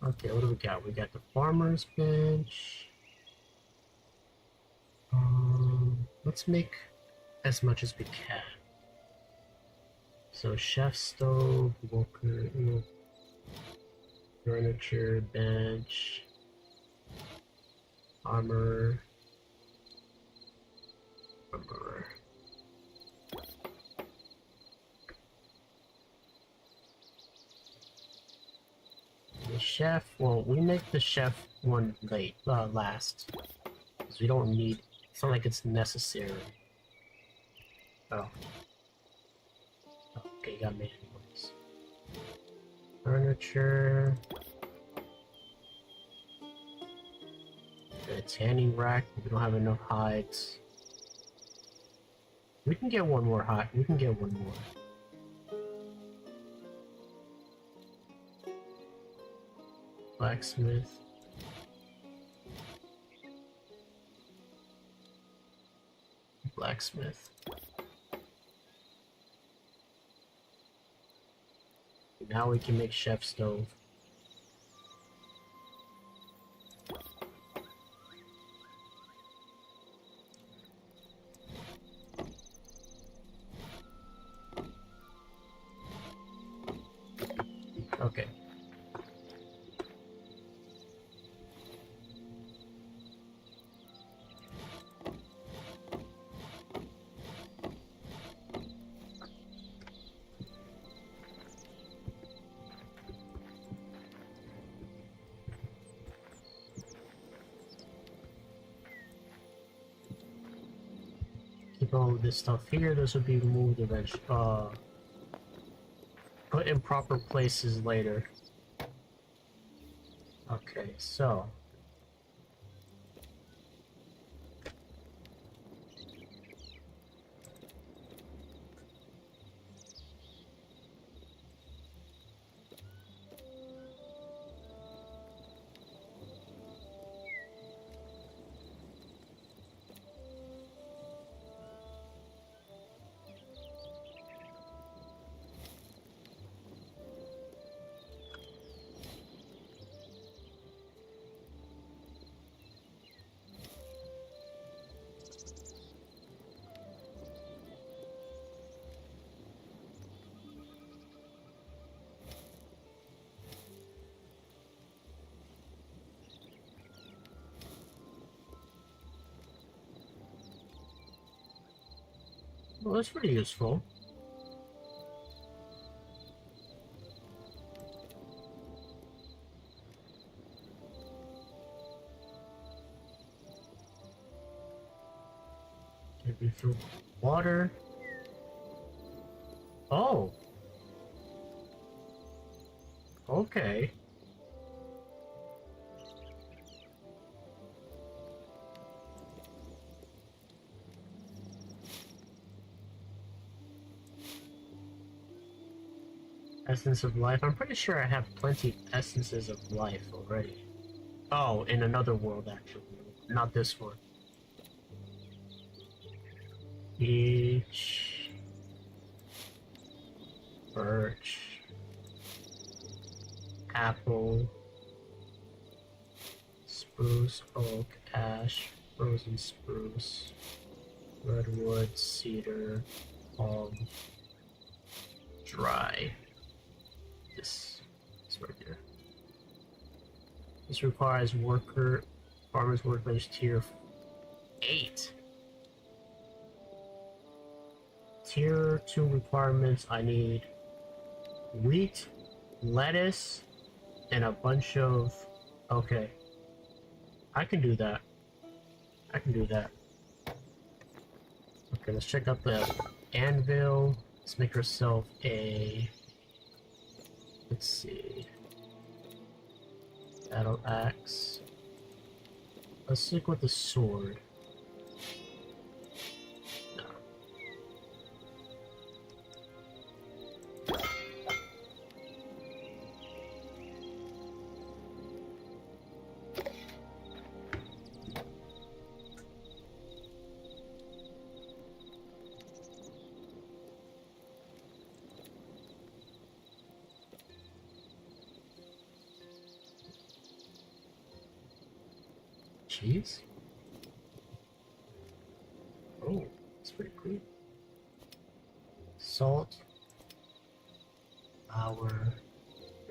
Okay, what do we got? We got the farmer's bench. Let's make as much as we can. So chef stove, walker, furniture, bench, armor. The chef, well, we make the chef one last. Because we don't need, it's not like it's necessary. Oh. Okay, got made anyways. Furniture. The tanning rack, we don't have enough hides. We can get one more hide, we can get one more. Blacksmith. Blacksmith. Now we can make chef stove. Okay. throw this stuff here. This will be moved eventually. Put in proper places later. Okay, so. Well, that's pretty useful. Can we fill water? Oh! Okay. Essence of life. I'm pretty sure I have plenty of essences of life already. Oh, in another world, actually. Not this one. Beech. Birch. Apple. Spruce, oak, ash, frozen spruce. Redwood, cedar, palm. Dry. This right here. This requires farmer's workbench tier 8. Tier 2 requirements, I need wheat, lettuce, and a bunch of... Okay. I can do that. I can do that. Okay, let's check out the anvil. Let's make ourselves a... Let's see. Battle axe. Let's stick with the sword. No. Cheese? Oh, that's pretty cool. Salt. Flour.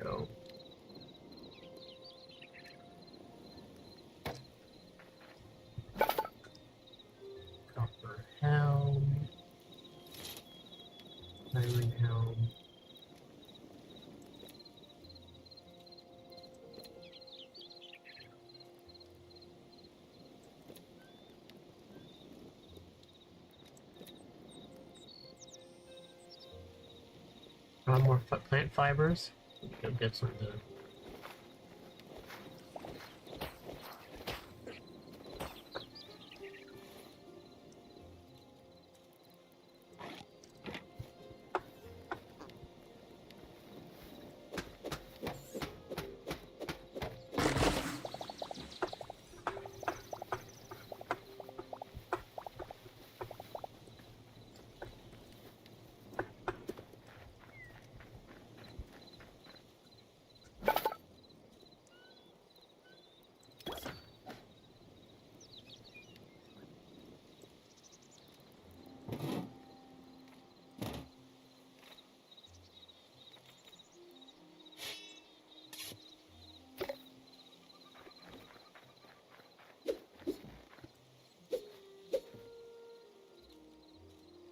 Go. Copper helm. Iron helm. More plant fibers. Go get some of the...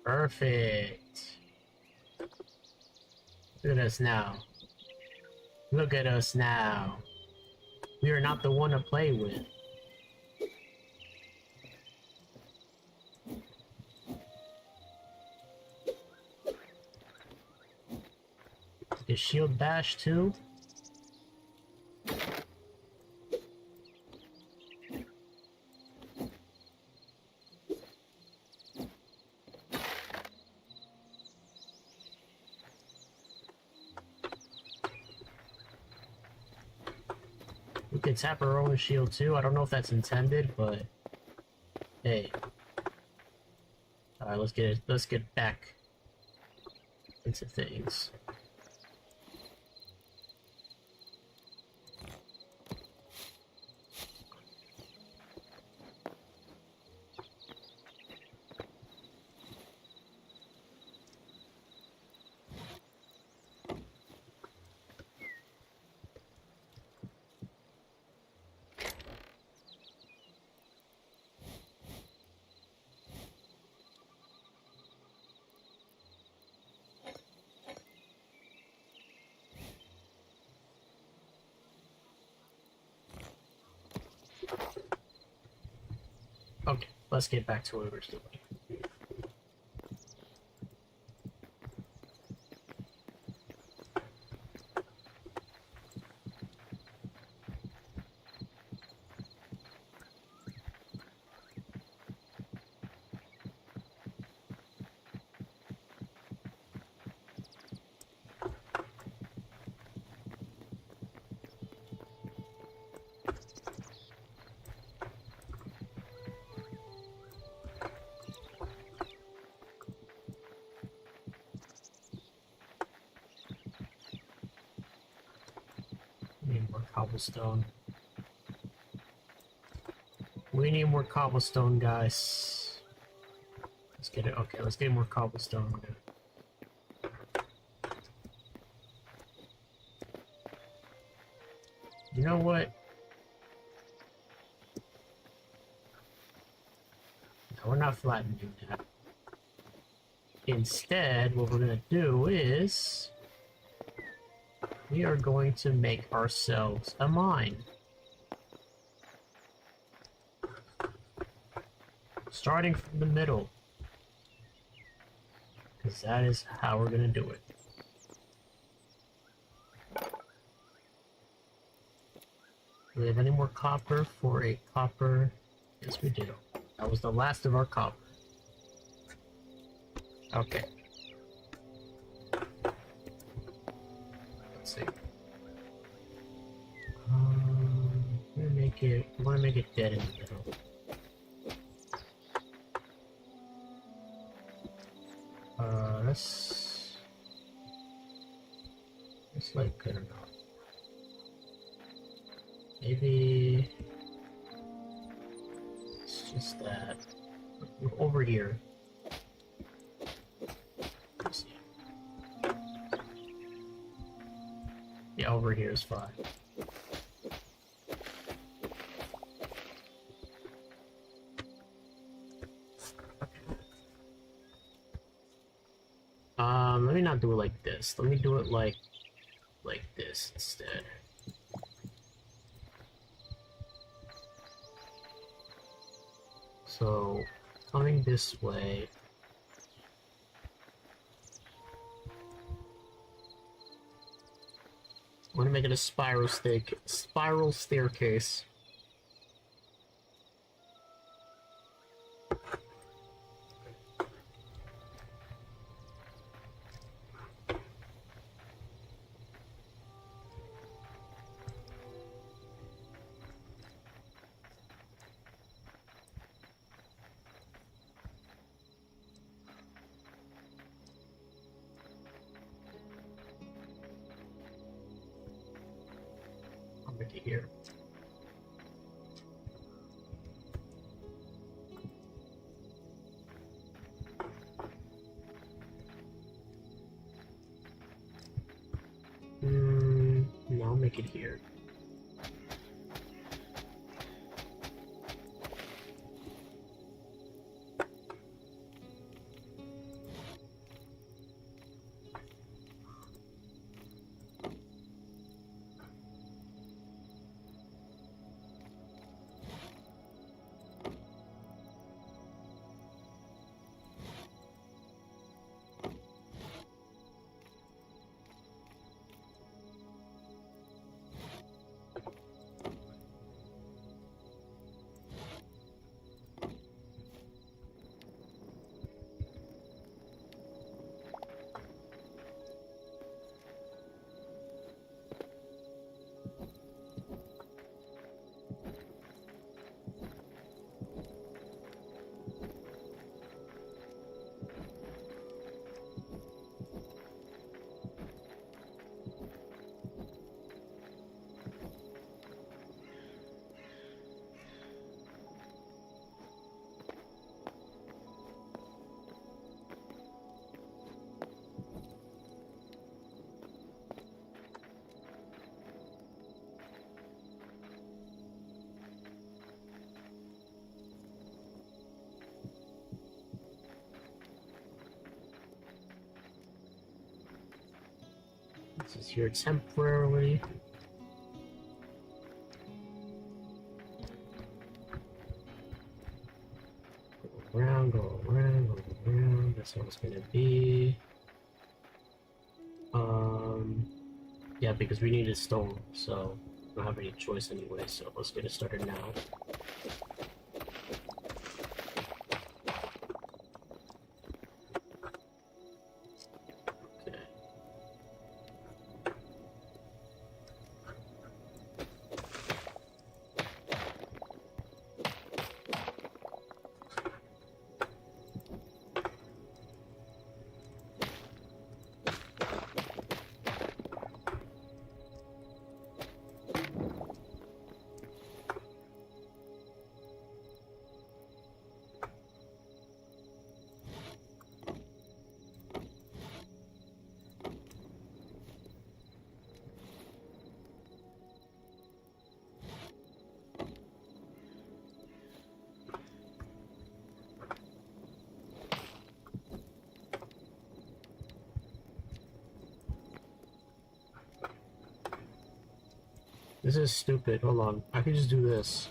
Perfect. Look at us now. Look at us now. We are not the one to play with. Is shield bash too? We can tap our own shield too. I don't know if that's intended, but hey. Alright, let's get back into things. Okay, let's get back to what we were doing. Need more cobblestone. We need more cobblestone, guys. Let's get it. Okay, let's get more cobblestone. You know what? No, we're not flattening that. Instead, what we're gonna do is we are going to make ourselves a mine. Starting from the middle. Because that is how we're gonna do it. Do we have any more copper for a copper? Yes, we do. That was the last of our copper. Okay. Let's see. We want to make it dead in the middle. That's like good enough. Maybe it's just that over here. Let's see. Yeah, over here is fine. Let me not do it like this. Let me do it like this instead. So, coming this way. I'm gonna make it a spiral staircase. Here. No, I'll make it here. is here temporarily. Go around, go around, go around. That's how it's gonna be. Yeah, because we needed stone, so I don't have any choice anyway, so let's get it started now. Okay. This is stupid. Hold on. I can just do this.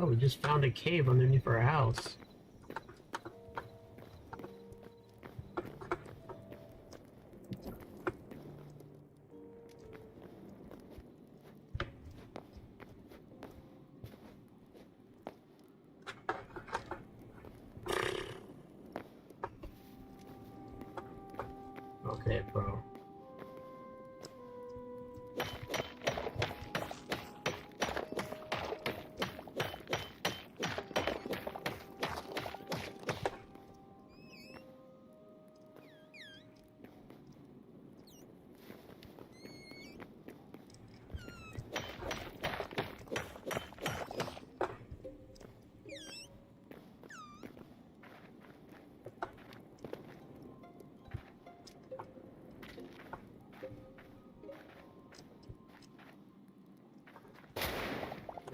Oh, we just found a cave underneath our house. Okay, bro.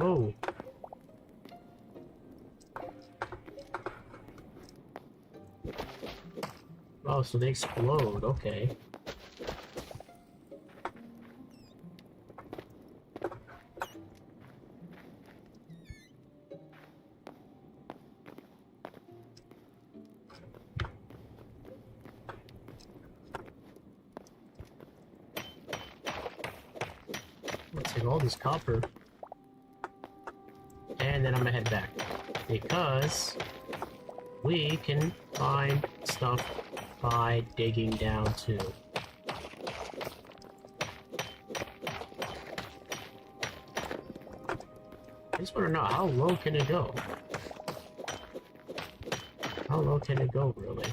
Oh. Oh, so they explode, okay. Let's take all this copper. And then I'm gonna head back. Because we can find stuff by digging down too. I just want to know, how low can it go? How low can it go, really?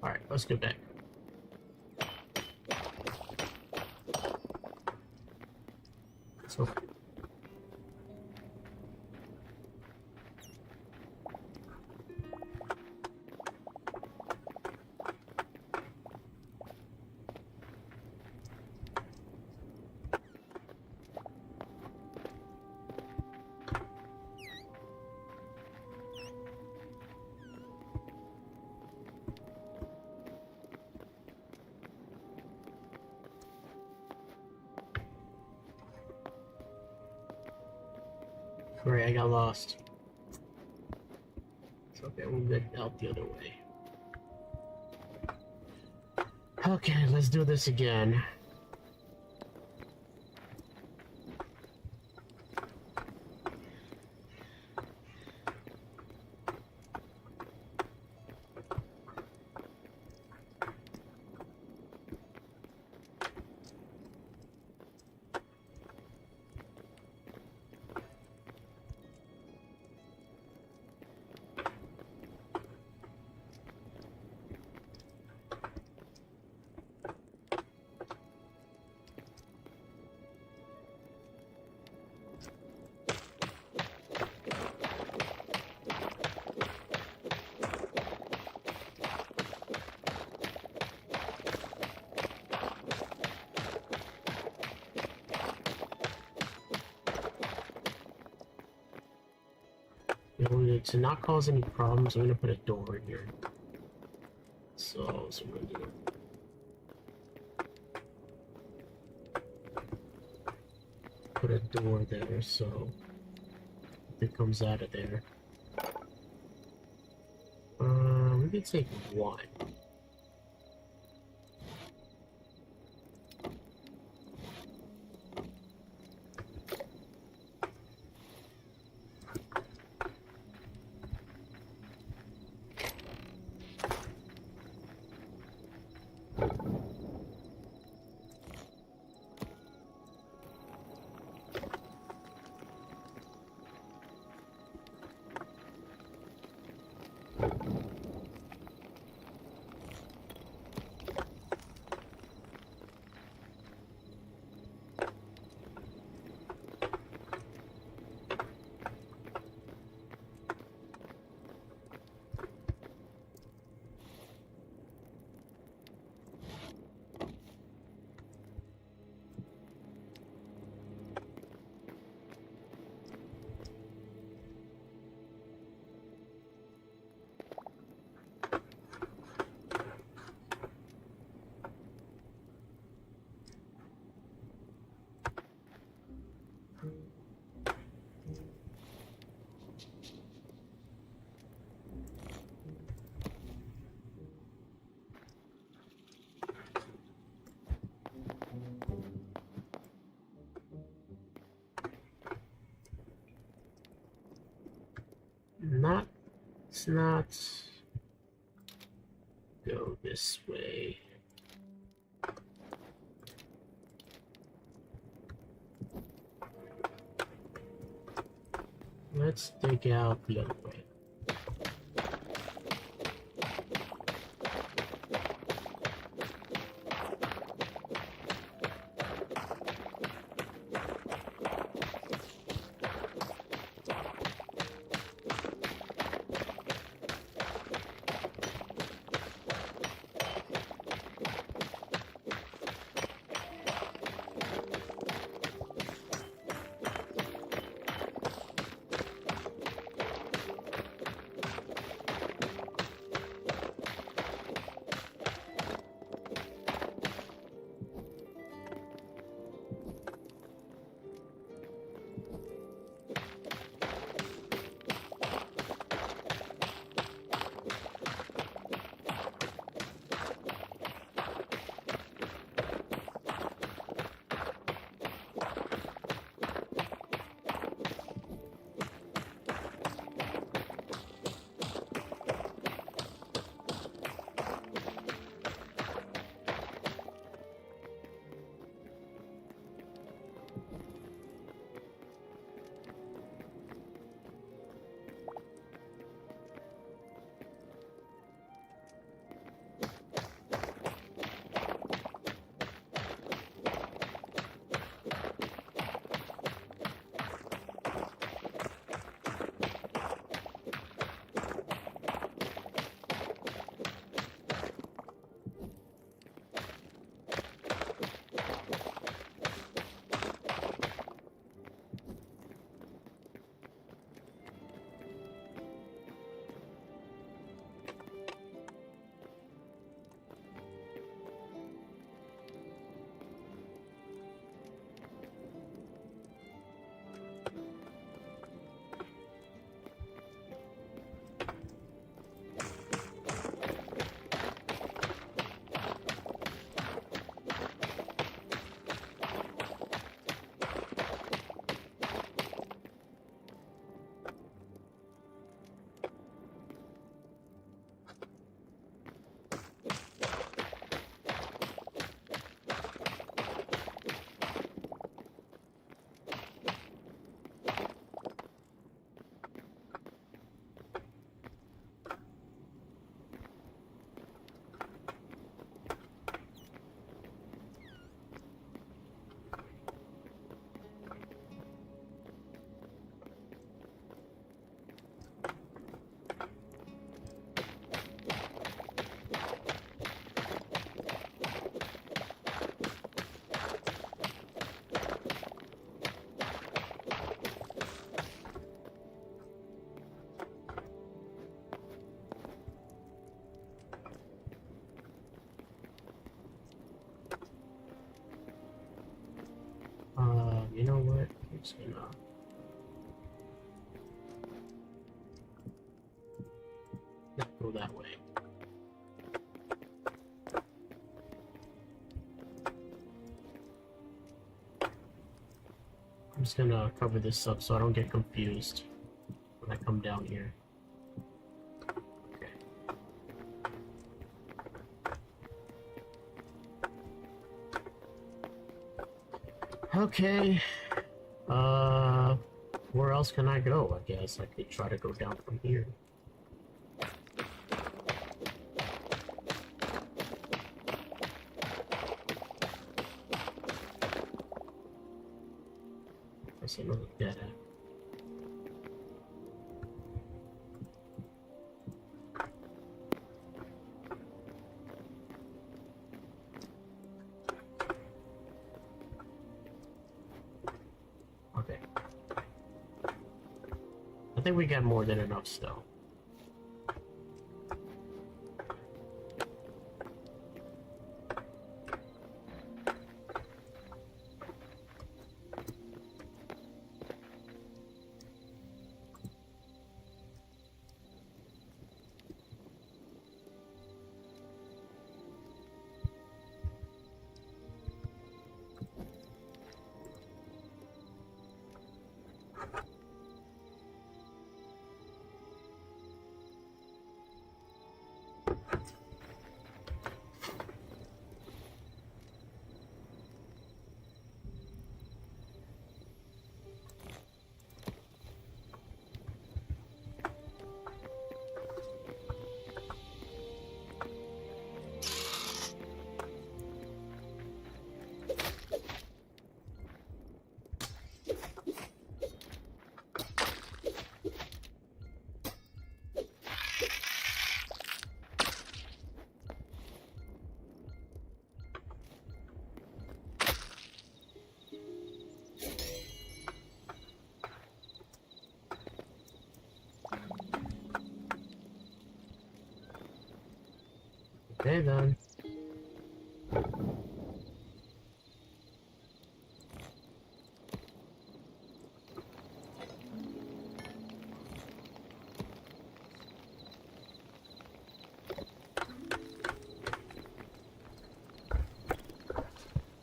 Alright, let's go back. So sorry, I got lost. It's okay, we'll get out the other way. Okay, let's do this again. To not cause any problems, I'm gonna put a door here. So we're gonna do put a door there, so it comes out of there. We can take one. Let's not go this way. Let's dig out the other way. just gonna not go that way. I'm just gonna cover this up so I don't get confused when I come down here. Okay. Where else can I go? I guess I could try to go down from here. That's another dead end. Okay. I think we got more than enough still. Okay then.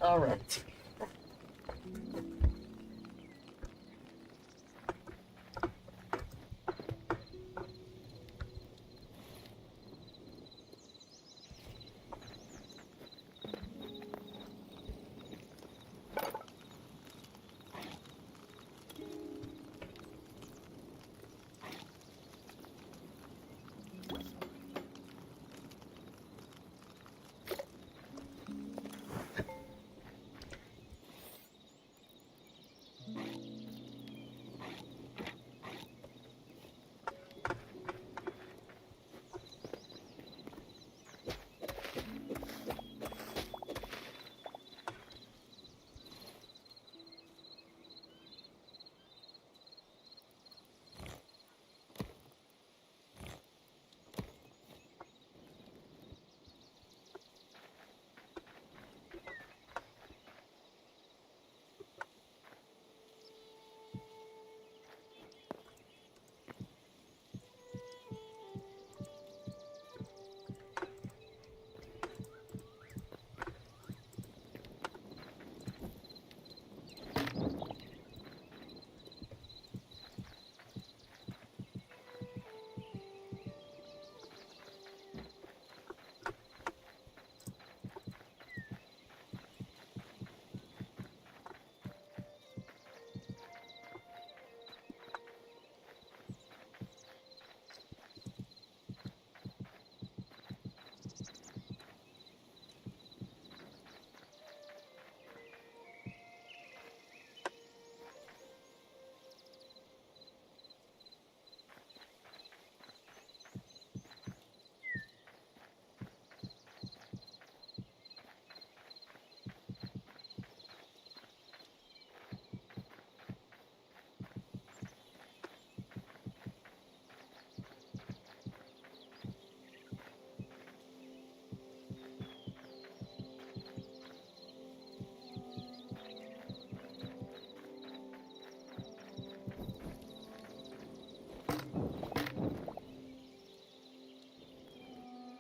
All right.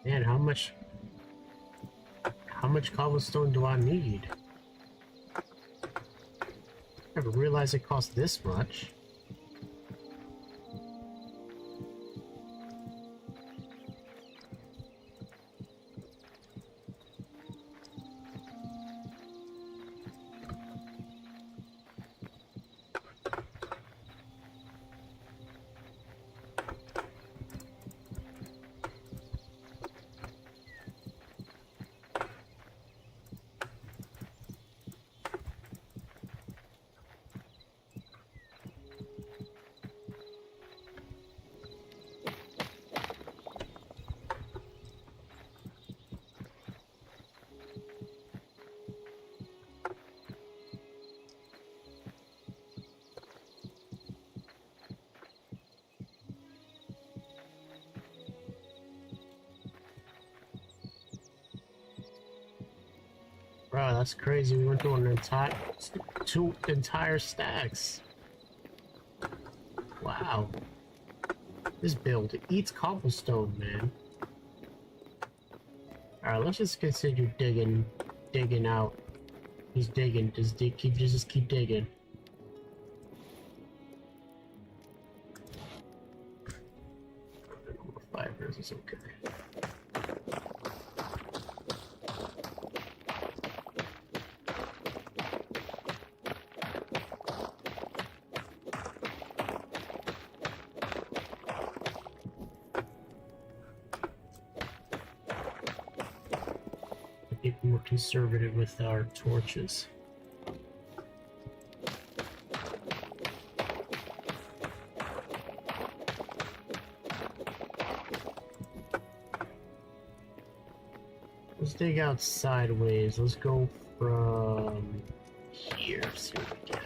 Man, how much cobblestone do I need? Never realized it cost this much. Bro, that's crazy. We went through two entire stacks. Wow. This build eats cobblestone, man. Alright, let's just continue digging out. He's digging. Just keep digging. More fibers is okay. Be more conservative with our torches. Let's dig out sideways. Let's go from here. See what we get.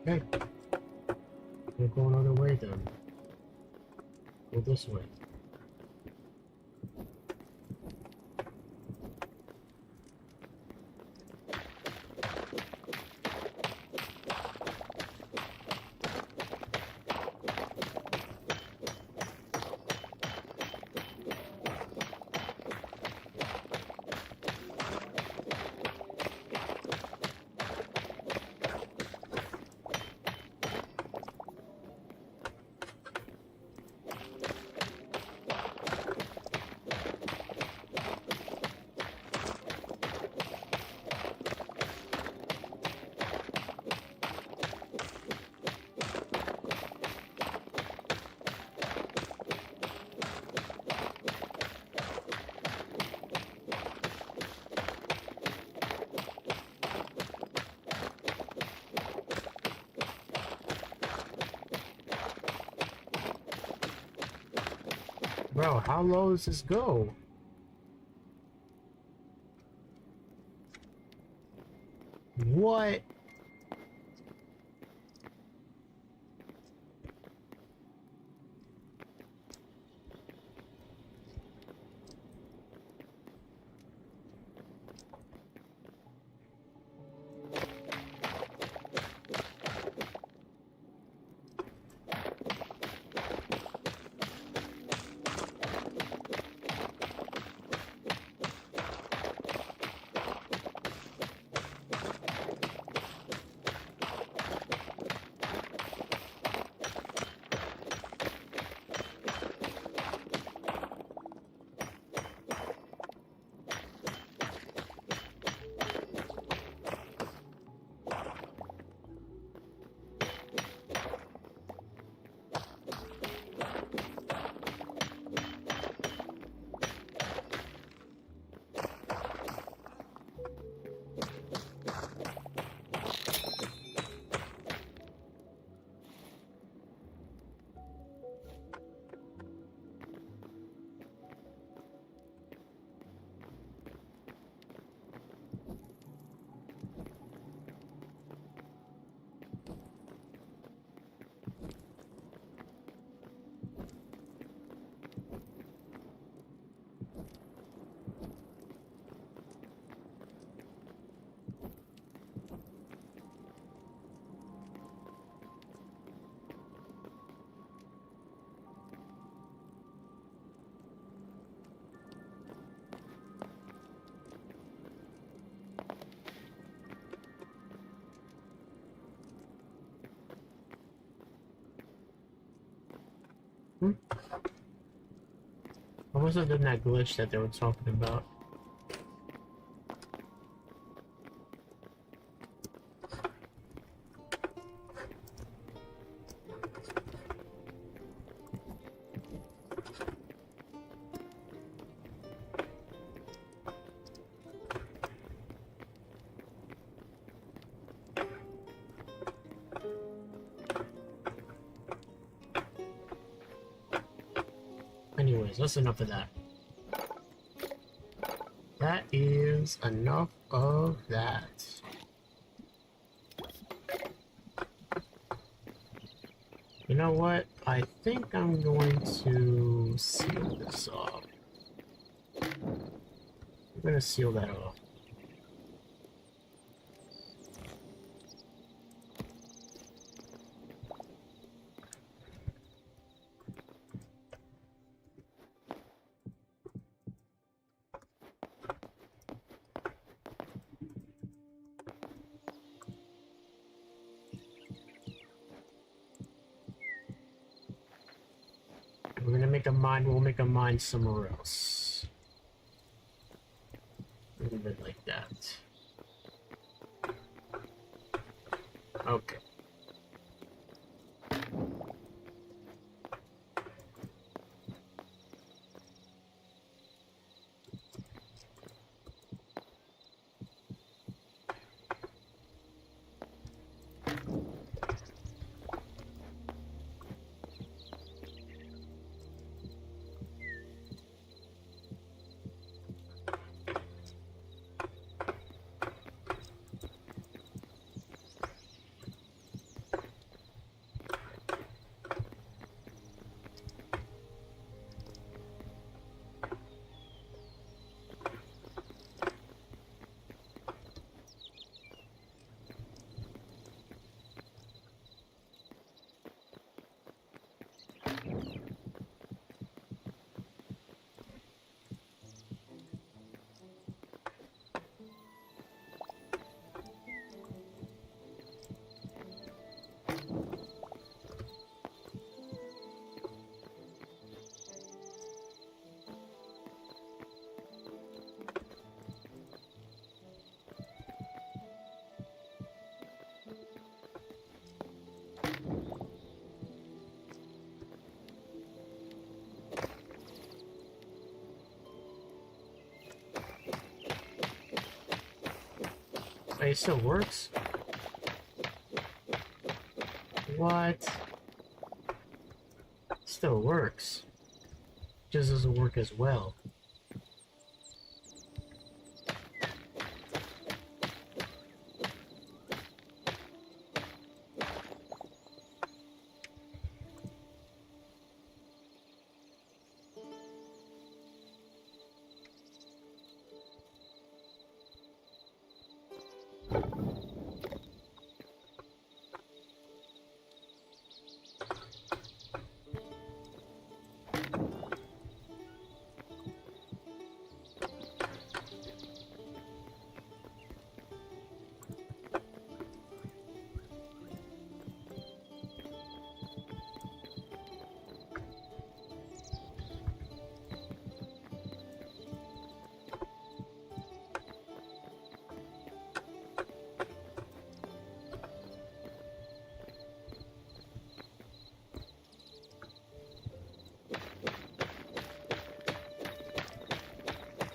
Okay, we'll go another way then. Go this way. Bro, how low does this go? What? Hmm? What was it in that glitch that they were talking about? Anyways, that's enough of that. That is enough of that. You know what? I think I'm going to seal this off. I'm going to seal that off. We're gonna make a mine, we'll make a mine somewhere else. A little bit like that. Okay. Wait, it still works? What? It still works. Just doesn't work as well.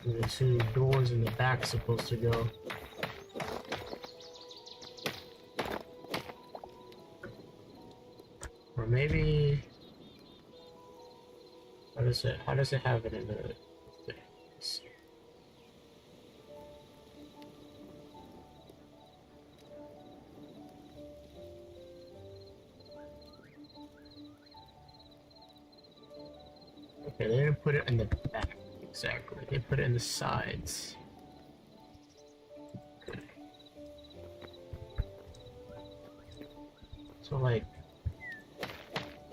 The two doors in the back supposed to go. Or maybe how does it have it in the things? Okay, they didn't put it in the back. Exactly. They put it in the sides. Okay. So like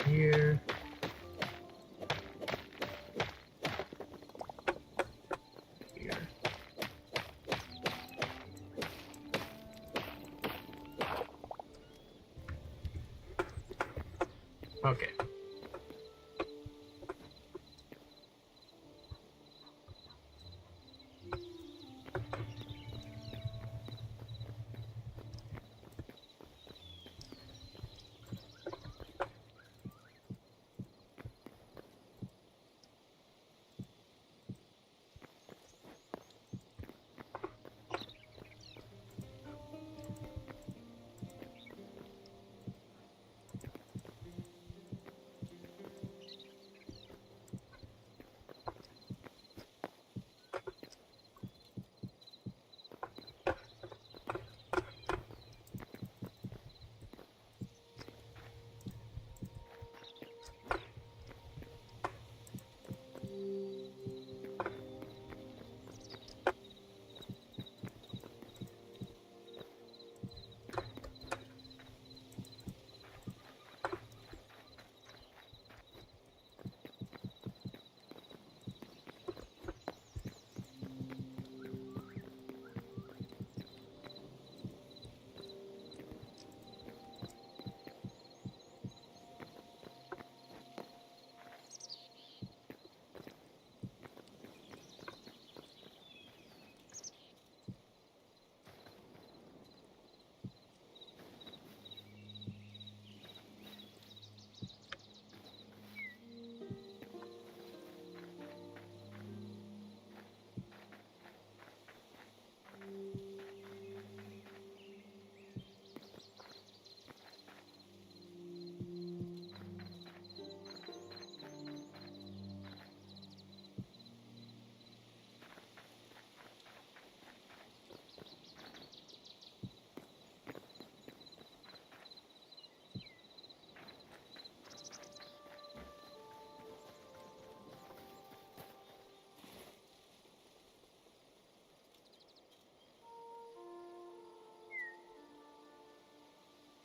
here. Here. Okay.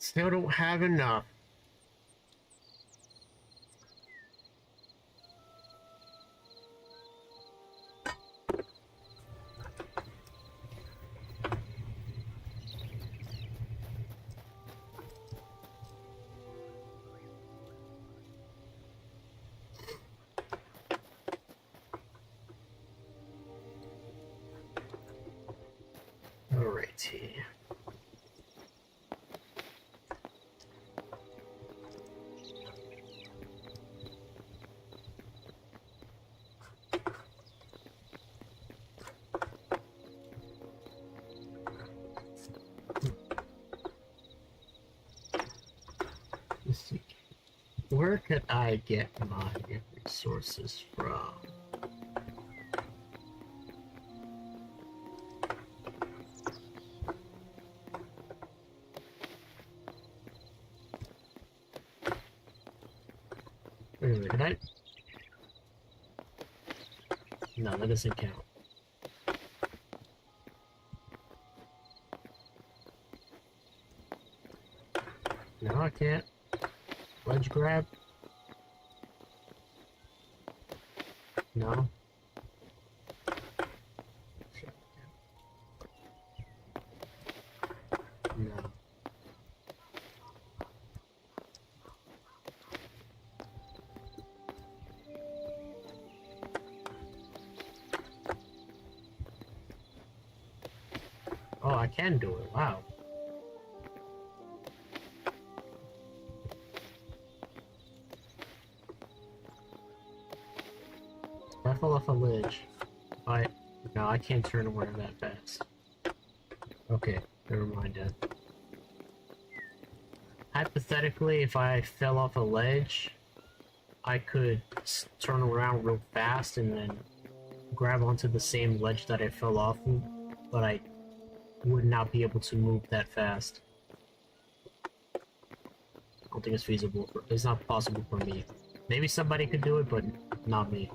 Still don't have enough. Alrighty. Where could I get my resources from? Wait a minute, can I? No, that doesn't count. No, I can't. Ledge grab? No. No. Oh, I can do it. Wow. I fell off a ledge. No, I can't turn around that fast. Okay, never mind then. Hypothetically, if I fell off a ledge, I could turn around real fast and then grab onto the same ledge that I fell off of, but I would not be able to move that fast. I don't think it's feasible. It's not possible for me. Maybe somebody could do it, but not me.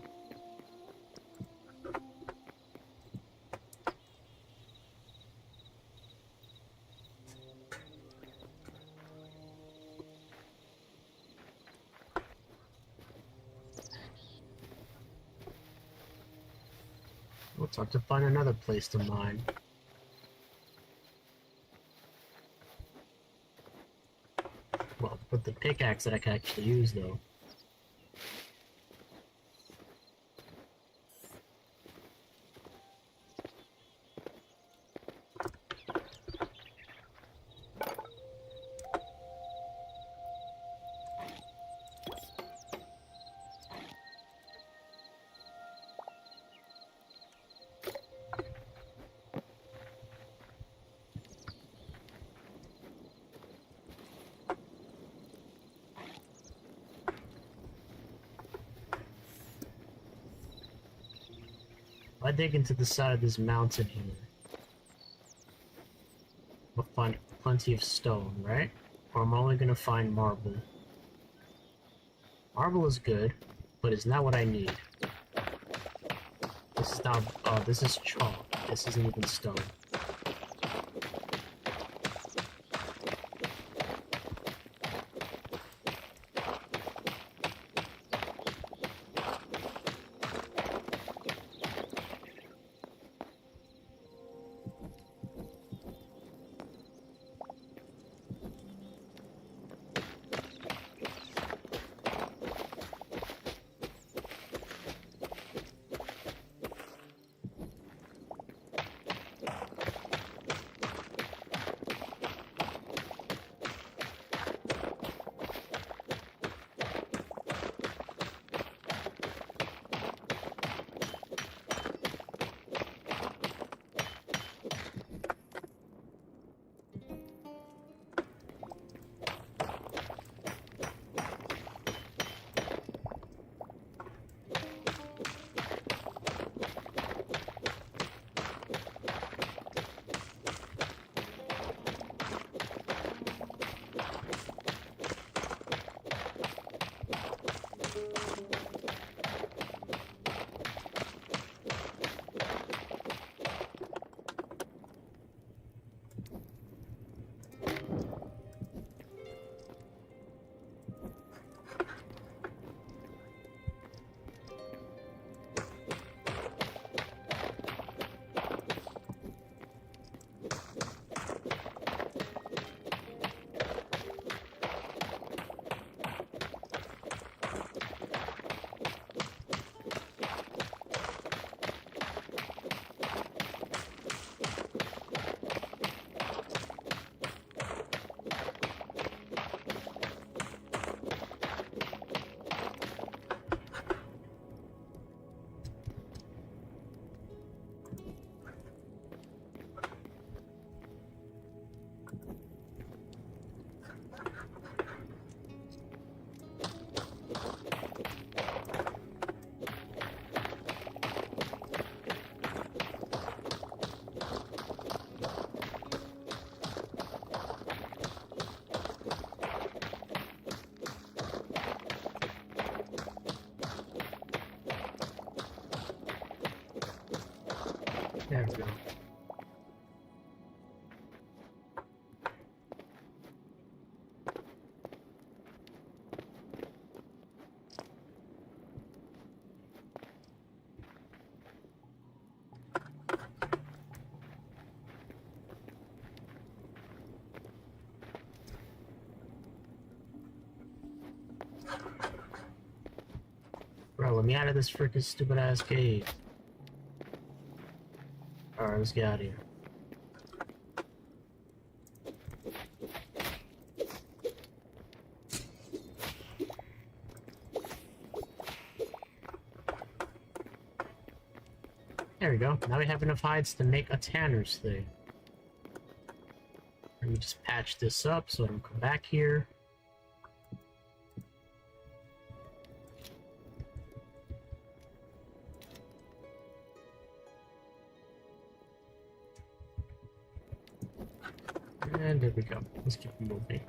Let's have to find another place to mine. Well, with the pickaxe that I can actually use, though. If I dig into the side of this mountain here, I'll find plenty of stone, right? Or I'm only gonna find marble. Marble is good, but it's not what I need. This is not, this is chalk. This isn't even stone. There we go. Bro, let me out of this freaking stupid ass cave. Alright, let's get out of here. There we go. Now we have enough hides to make a tanner's thing. Let me just patch this up so I don't come back here. And there we go. Let's keep moving.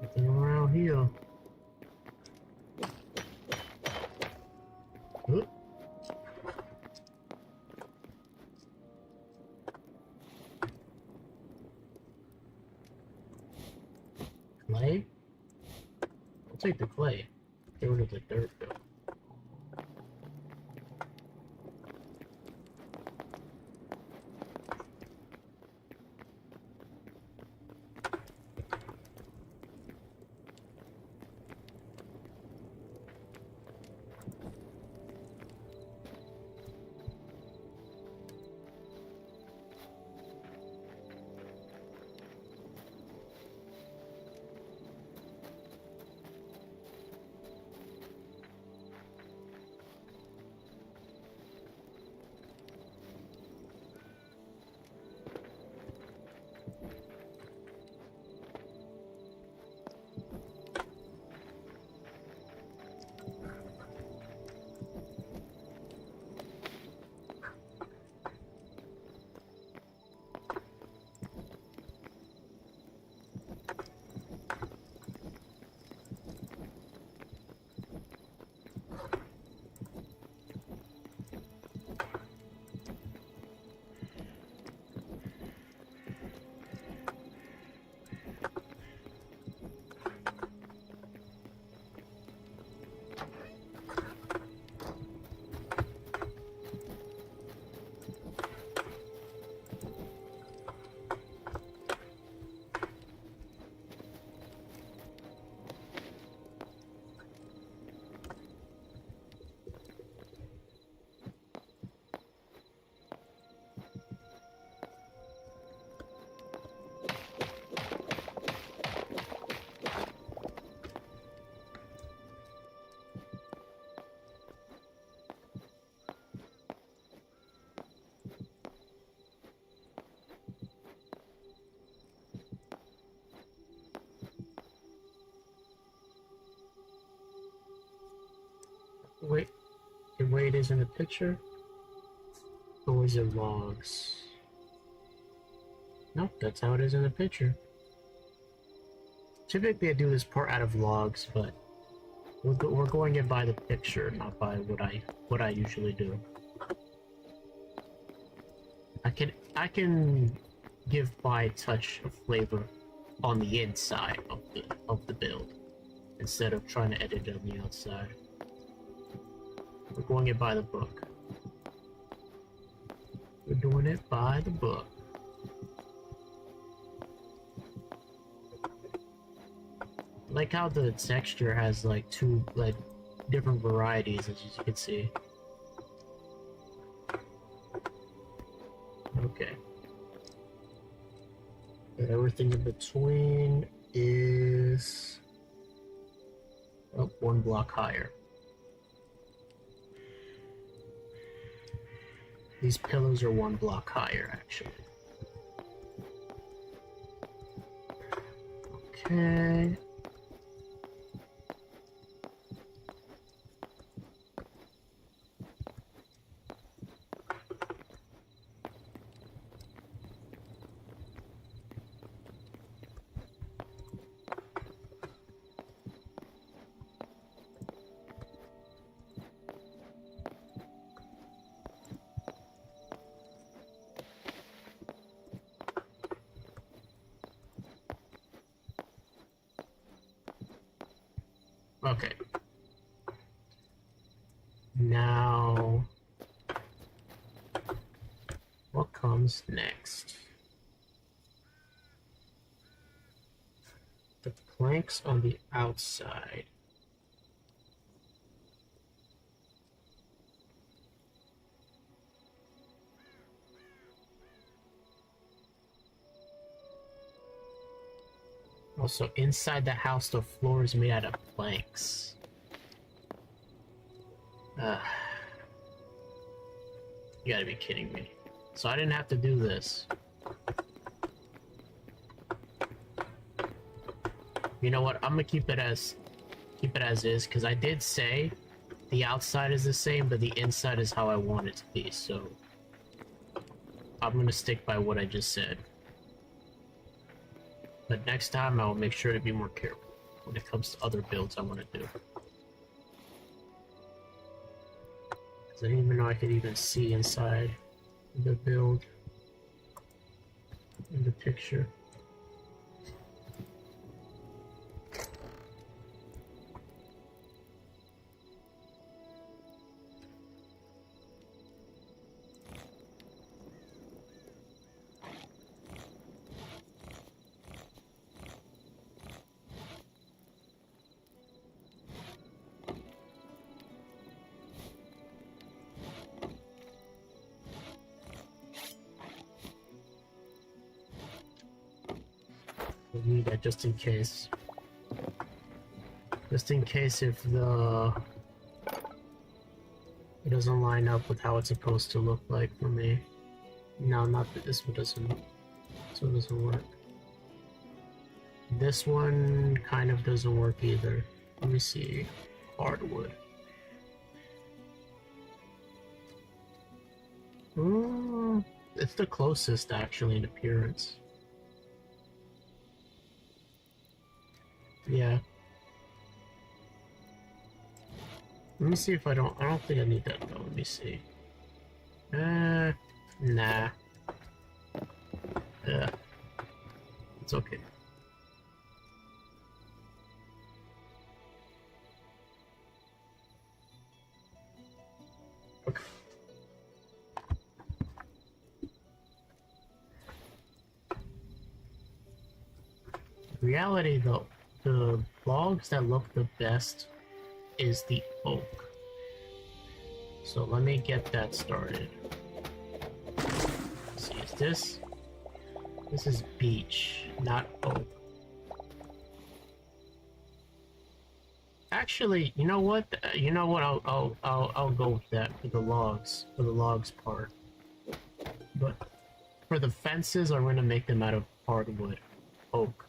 Nothing around here. Oop. Clay? I'll take the clay. Get rid of the dirt though. Wait, the way it is in the picture? Or is it logs? Nope, that's how it is in the picture. Typically I do this part out of logs, but We're going in by the picture, not by what I usually do. I can give my touch of flavor on the inside of the build instead of trying to edit it on the outside. We're going it by the book. We're doing it by the book. I like how the texture has like two different varieties, as you can see. Okay. And everything in between is one block higher. These pillars are one block higher, actually. Okay. Okay. Now, what comes next? The planks on the outside. Also, inside the house, the floor is made out of planks. You gotta be kidding me. So I didn't have to do this. You know what? I'm gonna keep it as is, because I did say the outside is the same, but the inside is how I want it to be. So I'm gonna stick by what I just said. But next time, I will make sure to be more careful when it comes to other builds I want to do. Because I didn't even know I could even see inside the build in the picture. I need that just in case. Just in case if it doesn't line up with how it's supposed to look like for me. No, not that this one doesn't. This one doesn't work. This one kind of doesn't work either. Let me see. Hardwood. It's the closest actually in appearance. Yeah. Let me see if I don't think I need that though. Let me see. Nah. Yeah. It's okay. Okay. Reality though, the logs that look the best is the oak. So let me get that started. Let's see, is this? This is beech, not oak. Actually, you know what? I'll go with that for the logs part. But for the fences, I'm gonna make them out of hardwood, oak.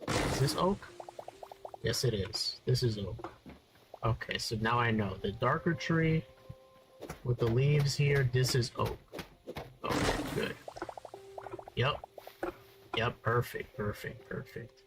Is this oak? Yes, it is. This is oak. Okay, so now I know. The darker tree with the leaves here, this is oak. Okay, good. Yep. Yep, perfect, perfect, perfect.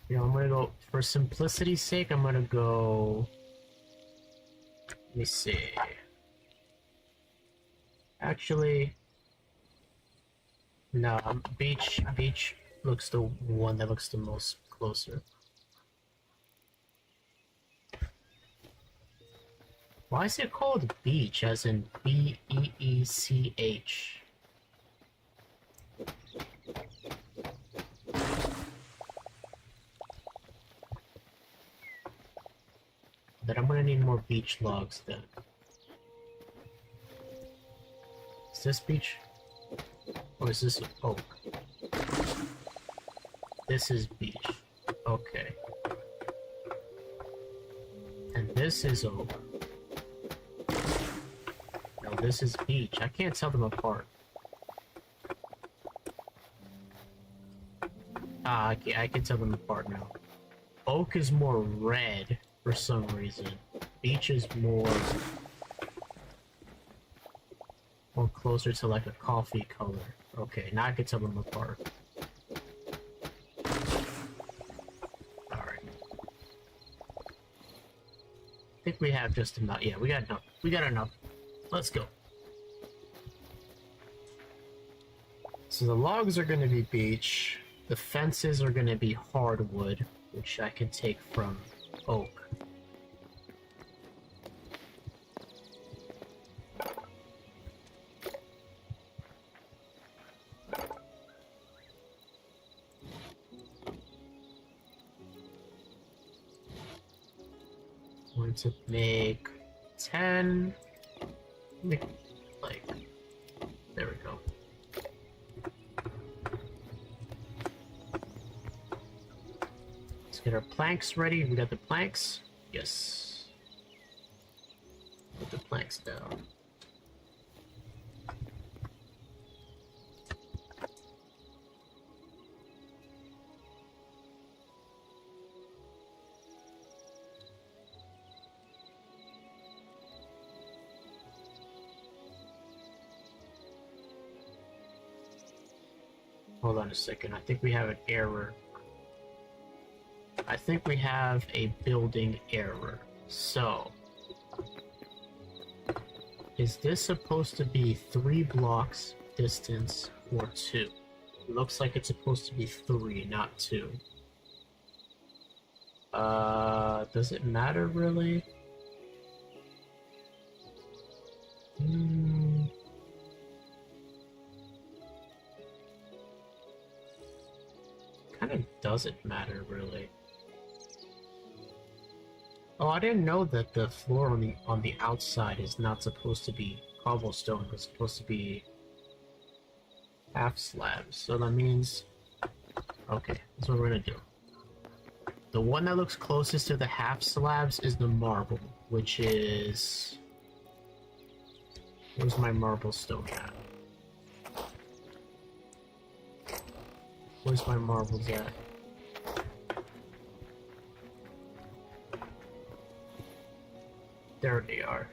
Yeah, I'm gonna go, for simplicity's sake, I'm gonna go, let me see. Actually, no, beach looks the one that looks the most closer. Why is it called beach, as in B-E-E-C-H? Then I'm gonna need more beach logs then. Is this beach? Or is this oak? This is beach. Okay. And this is oak. No, this is beach. I can't tell them apart. Ah, I can tell them apart now. Oak is more red for some reason. Beach is more closer to like a coffee color. Okay, now I can tell them apart. Alright. I think we have just enough. Yeah, we got enough. We got enough. Let's go. So the logs are going to be beech. The fences are going to be hardwood, which I can take from oak. Going to make 10. Make, like, there we go. Let's get our planks ready. We got the planks? Yes. Put the planks down. Hold on a second. I think we have an error. I think we have a building error. So, is this supposed to be 3 blocks distance or 2? It looks like it's supposed to be 3, not 2. Does it matter really? Kind of doesn't matter really. Oh, I didn't know that the floor on the outside is not supposed to be cobblestone. It's supposed to be half slabs. So that means, okay, that's what we're gonna do. The one that looks closest to the half slabs is the marble, which is, where's my marble stone at? Where's my marbles at? There they are.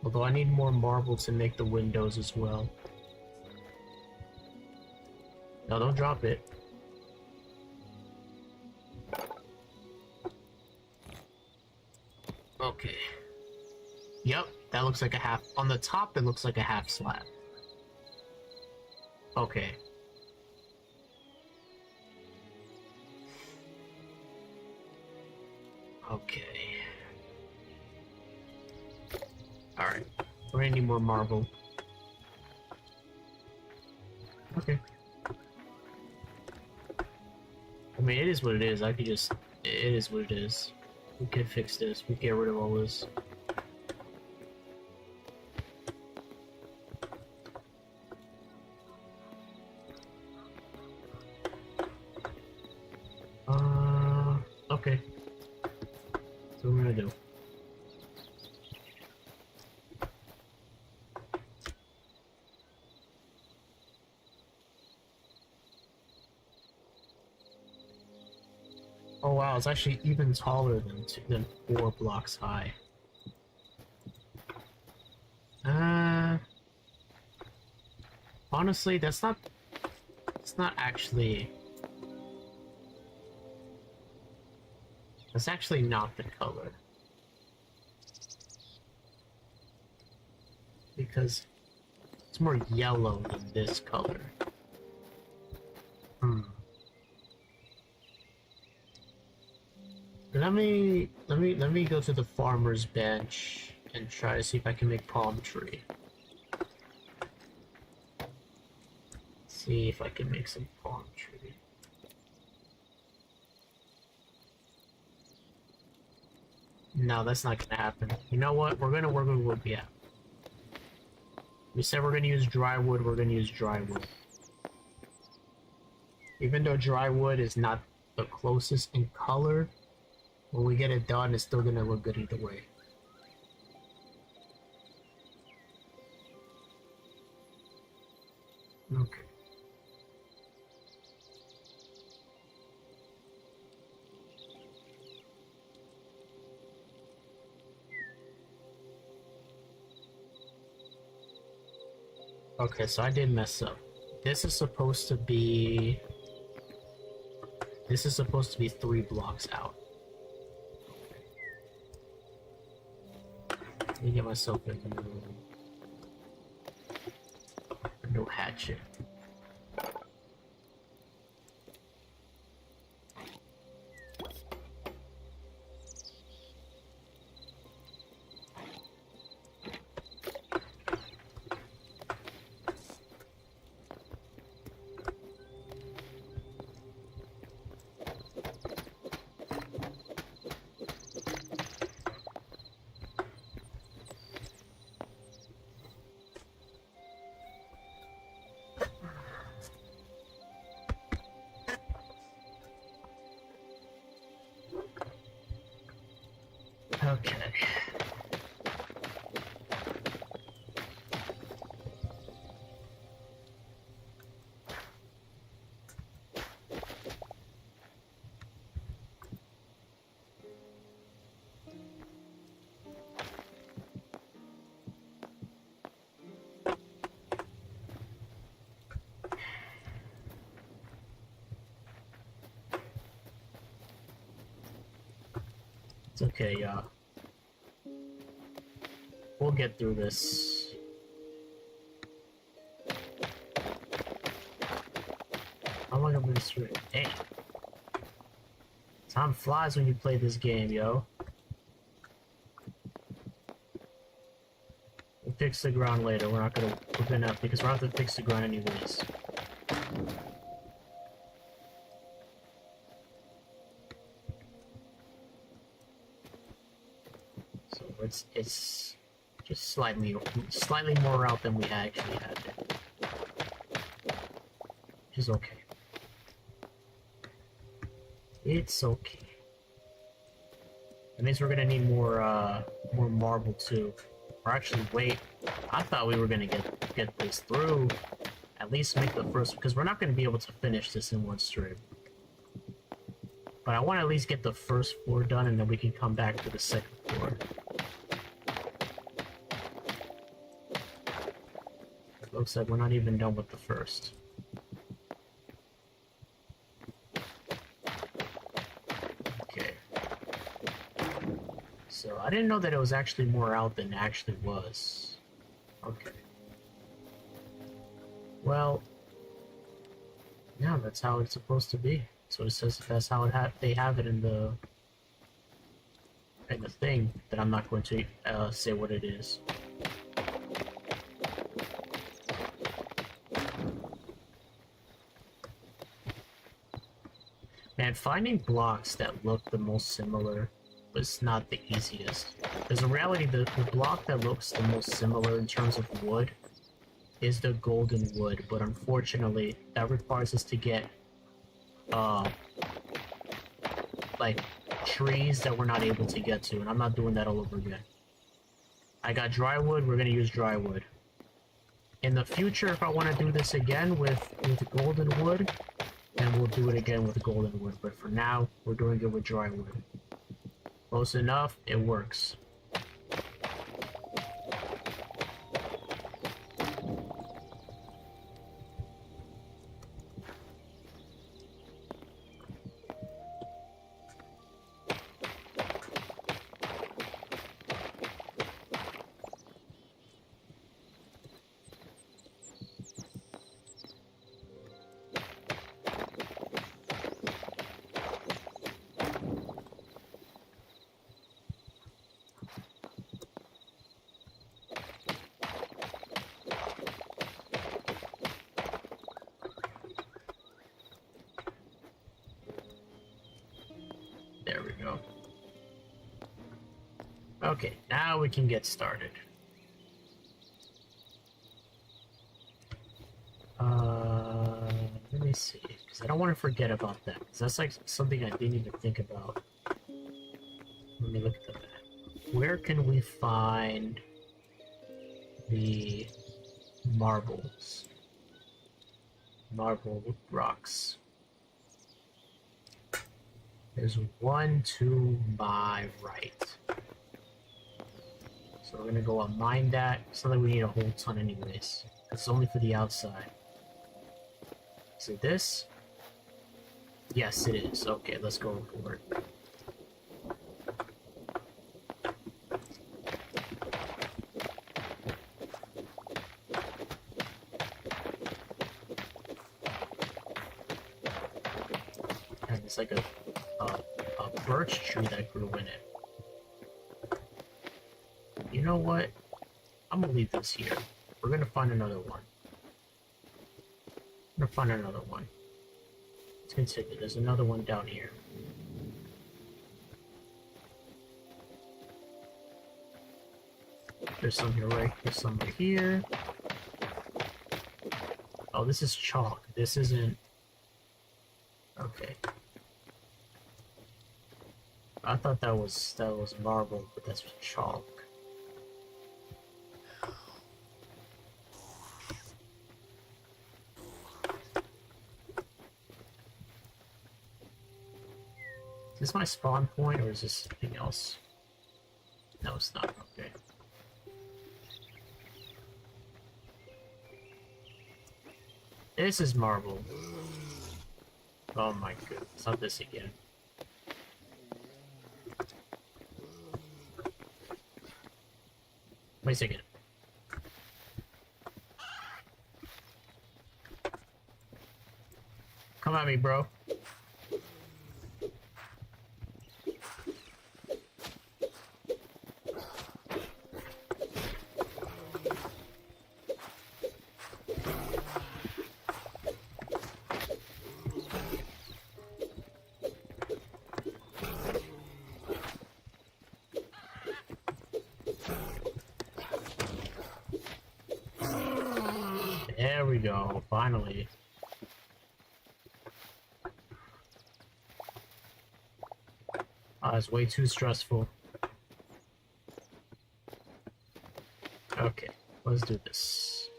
Although I need more marble to make the windows as well. No, don't drop it. Okay. Yep, that looks like a half. On the top, it looks like a half slab. Okay. Okay. Alright. We're gonna need more marble. Okay. I mean, it is what it is. I could just... It is what it is. We could fix this. We can get rid of all this. Okay. what we're gonna do. Oh wow, it's actually even taller than 4 blocks high. Honestly, it's not actually... That's actually not the color. Because it's more yellow than this color. Let me go to the farmer's bench and try to see if I can make palm tree. See if I can make some palm tree. No, that's not gonna happen. You know what? We're gonna work with what we have. We said we're gonna use dry wood, we're gonna use dry wood. Even though dry wood is not the closest in color, when we get it done, it's still gonna look good either way. Okay. Okay, so I did mess up. This is supposed to be 3 blocks out. Let me get myself a new hatchet. Okay. It's okay, y'all. We'll get through this. How long have I been through it? Dang. Time flies when you play this game, yo. We'll fix the ground later. We're gonna because we're gonna have to fix the ground anyways. So it's just slightly more out than we actually had it. Which is okay. It's okay. That means we're gonna need more marble too. Or actually, wait. I thought we were gonna get this through. At least make the first, because we're not gonna be able to finish this in one stream. But I want to at least get the first floor done, and then we can come back to the second floor. It looks like we're not even done with the first. Okay. So I didn't know that it was actually more out than it actually was. Okay. Well, yeah, that's how it's supposed to be. So it says that's how they have it in the thing, that I'm not going to say what it is. Man, finding blocks that look the most similar was not the easiest. Because in reality, the block that looks the most similar in terms of wood is the golden wood, but unfortunately, that requires us to get like trees that we're not able to get to, and I'm not doing that all over again. I got dry wood, we're gonna use dry wood. In the future, if I want to do this again with golden wood, then we'll do it again with golden wood. But for now, we're doing it with dry wood. Close enough, it works. There we go. Okay, now we can get started. Let me see, because I don't want to forget about that, because that's like something I didn't even think about. Let me look at the map. Where can we find the marbles? Marble rocks. There's one to my right. So we're gonna go and mine that. It's not like we need a whole ton anyways. It's only for the outside. Is it this? Yes, it is. Okay, let's go for it. And it's like a birch tree that grew in it. You know what? I'm gonna leave this here. We're gonna find another one. I'm gonna find another one. Let's continue. There's another one down here. There's some here, right? There's some right here. Oh, this is chalk. This isn't... Okay. I thought that was marble, but that's chalk. Is this my spawn point, or is this something else? No, it's not. Okay. This is marble. Oh my goodness, not this again. Wait a second. Come at me, bro. There we go, finally. Oh, it's way too stressful. Okay, let's do this.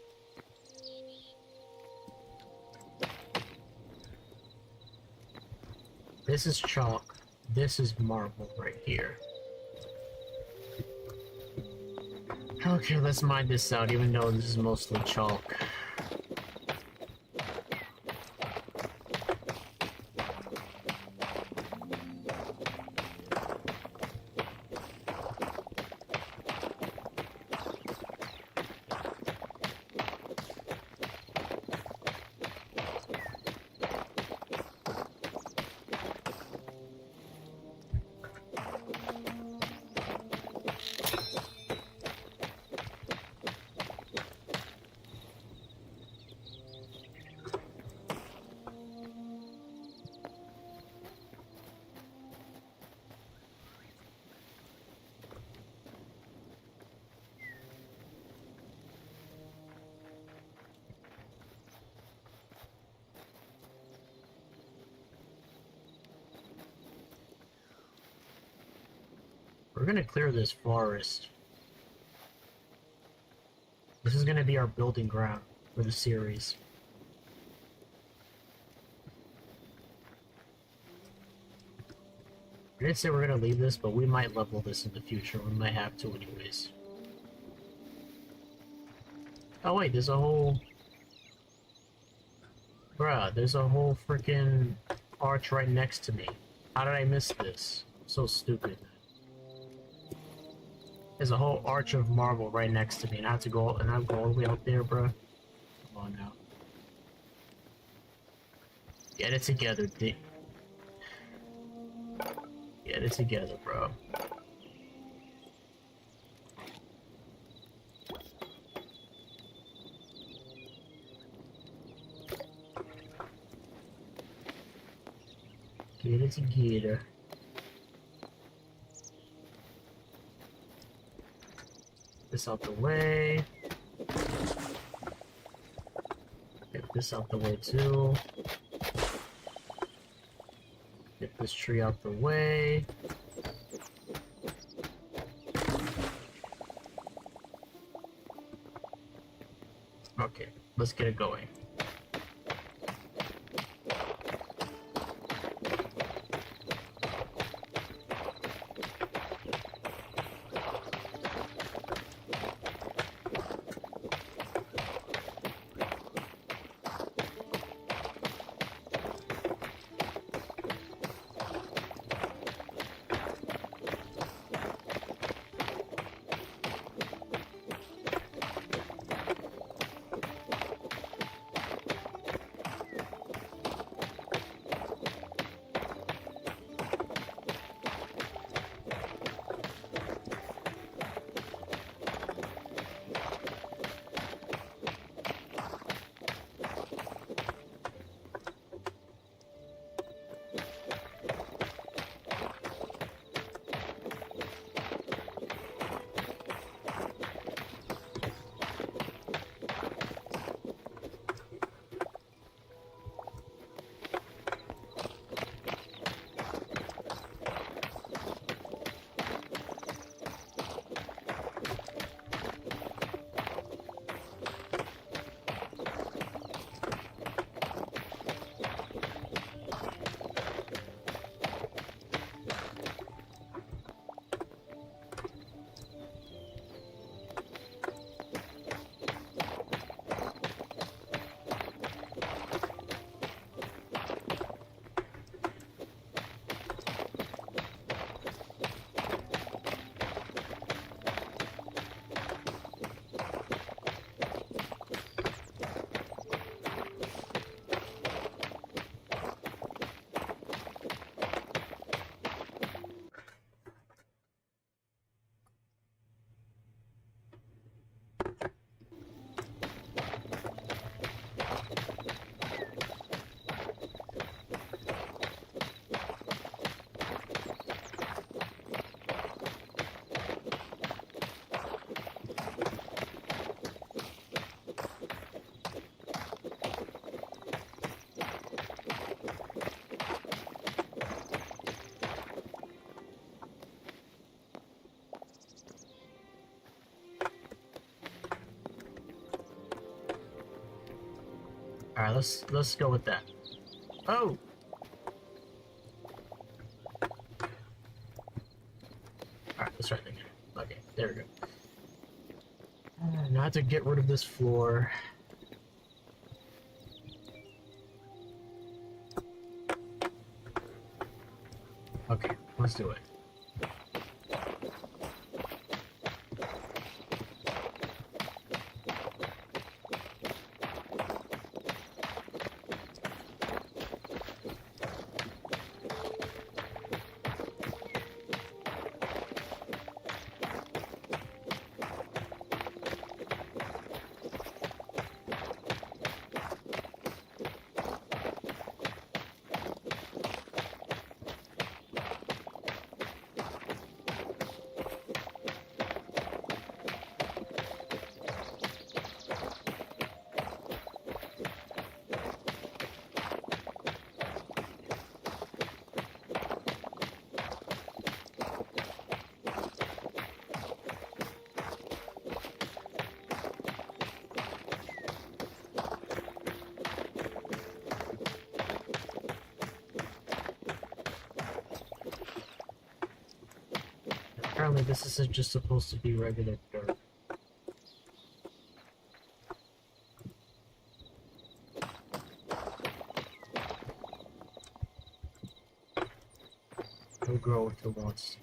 This is chalk. This is marble right here. Okay, let's mine this out, even though this is mostly chalk. We're gonna clear this forest. This is gonna be our building ground for the series. I didn't say we're gonna leave this, but we might level this in the future. We might have to anyways. Oh wait, there's a whole... Bruh, there's a whole freaking arch right next to me. How did I miss this? So stupid. There's a whole arch of marble right next to me, and I have to go, and I'm going all the way out there, bruh. Come on now. Get it together, Dick. Get it together, bro. Get it together. This out the way. Get this out the way too. Get this tree out the way. Okay, let's get it going. Alright, let's go with that. Oh! Alright, let's try it again. Okay, there we go. Now I have to get rid of this floor. Okay, let's do it. Apparently this isn't just supposed to be regular dirt. It'll grow if it wants.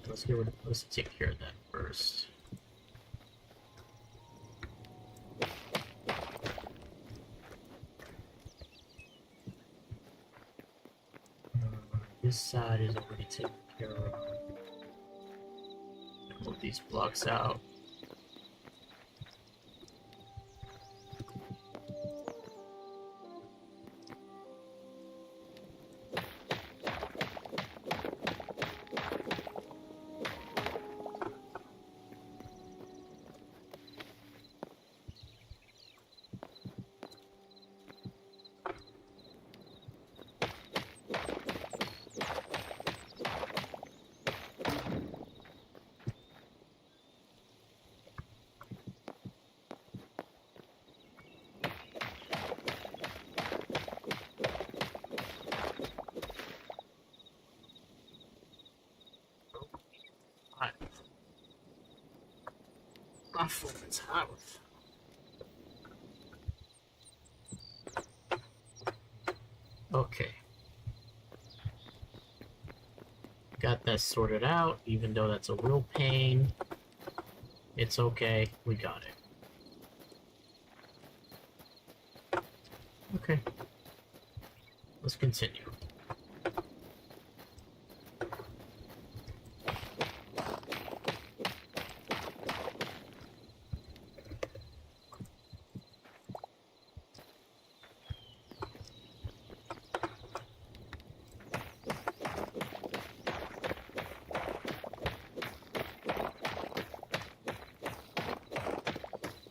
Let's take care of that first. This side is already taken care of. Move these blocks out. My phone's hot. Okay. Got that sorted out, even though that's a real pain. It's okay, we got it. Okay. Let's continue.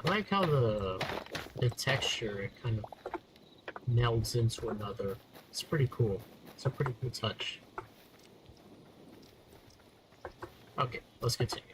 I like how the texture, it kind of melds into another. It's pretty cool. It's a pretty cool touch. Okay, let's continue.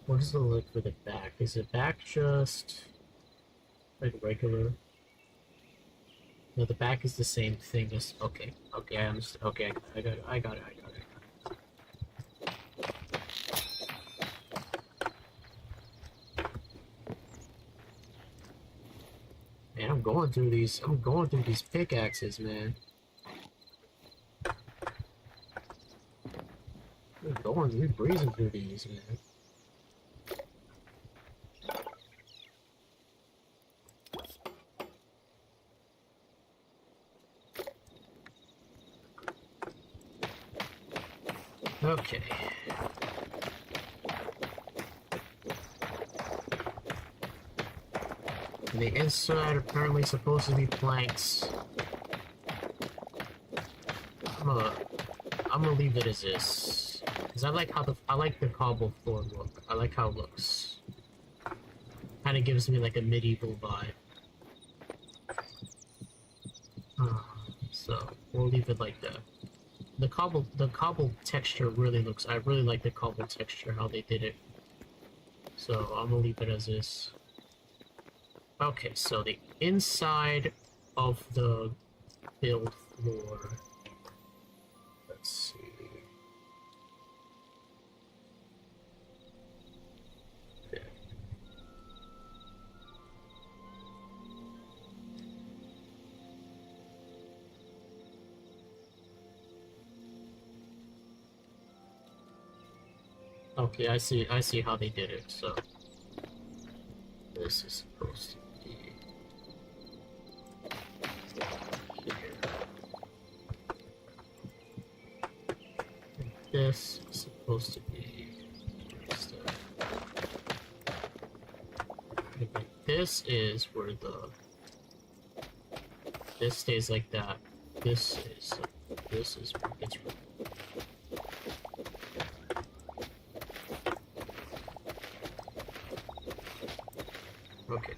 What does it look for the back? Is the back just like regular? No, the back is the same thing as okay. Okay, I understand. Okay, I got it. I got it. Man, I'm going through these pickaxes, man. We're breezing through these, man. Okay. And the inside apparently supposed to be planks. I'm gonna leave it as is. Cause I like the cobble floor look. I like how it looks. Kinda gives me like a medieval vibe. So we'll leave it like that. The cobble texture really looks, I really like the cobble texture, how they did it. So I'm gonna leave it as is. Okay, so the inside of the build floor. Let's see. Yeah. Okay, I see how they did it, so this is supposed to be here. And this is supposed to be this is where this stays like that. This is where it gets removed. Okay.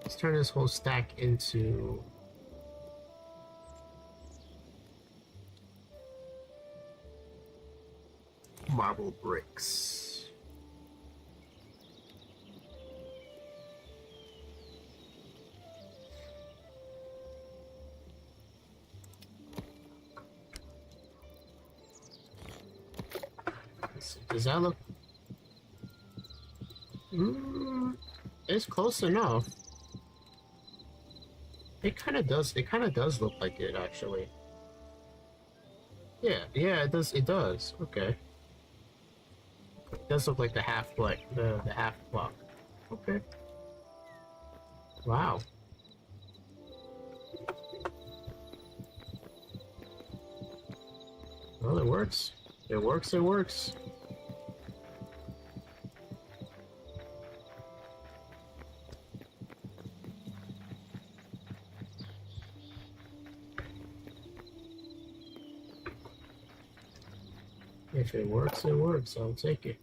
Let's turn this whole stack into marble bricks. Does that look... it's close enough. It kind of does look like it, actually. Yeah, it does. Okay. It does look like the half block, the half block. Okay. Wow. Well, it works. It works. If it works, it works. I'll take it.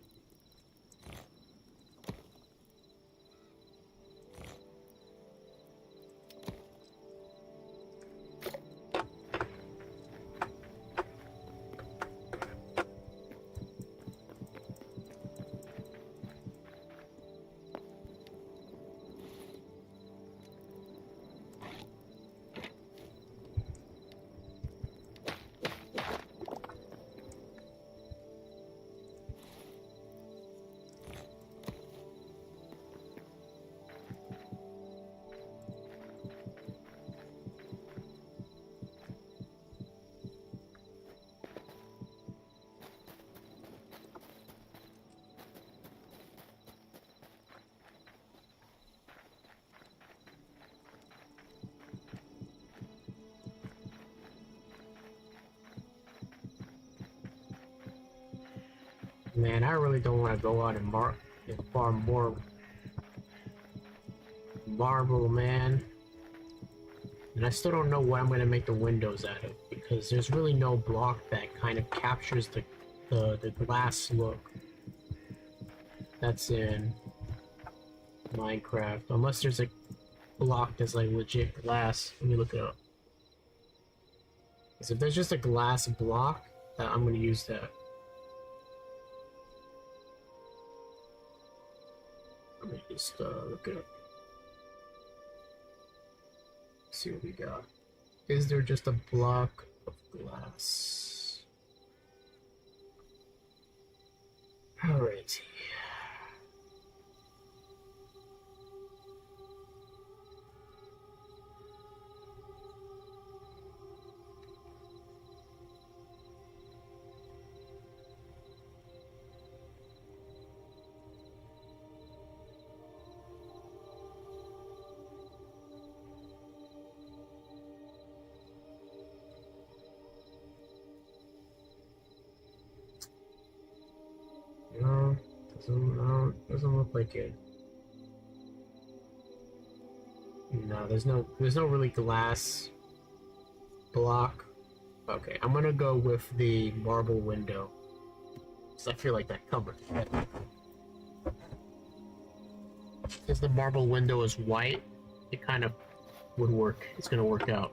Man, I really don't want to go out and farm more marble, man. And I still don't know what I'm going to make the windows out of, because there's really no block that kind of captures the glass look that's in Minecraft. Unless there's a block that's like legit glass. Let me look it up. Because if there's just a glass block, I'm going to use that. Let me just look it up. See what we got. Is there just a block of glass? Alrighty. No, doesn't look like it. No, there's no really glass block. Okay, I'm gonna go with the marble window, because I feel like that covers it. Because the marble window is white, it kind of would work. It's gonna work out.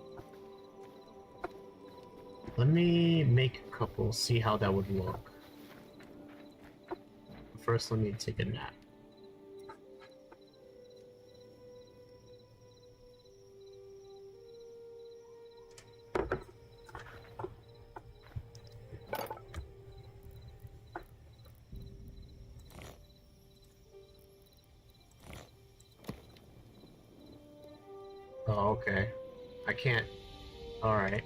Let me make a couple, see how that would look. First, let me take a nap. Oh, okay. I can't. Alright.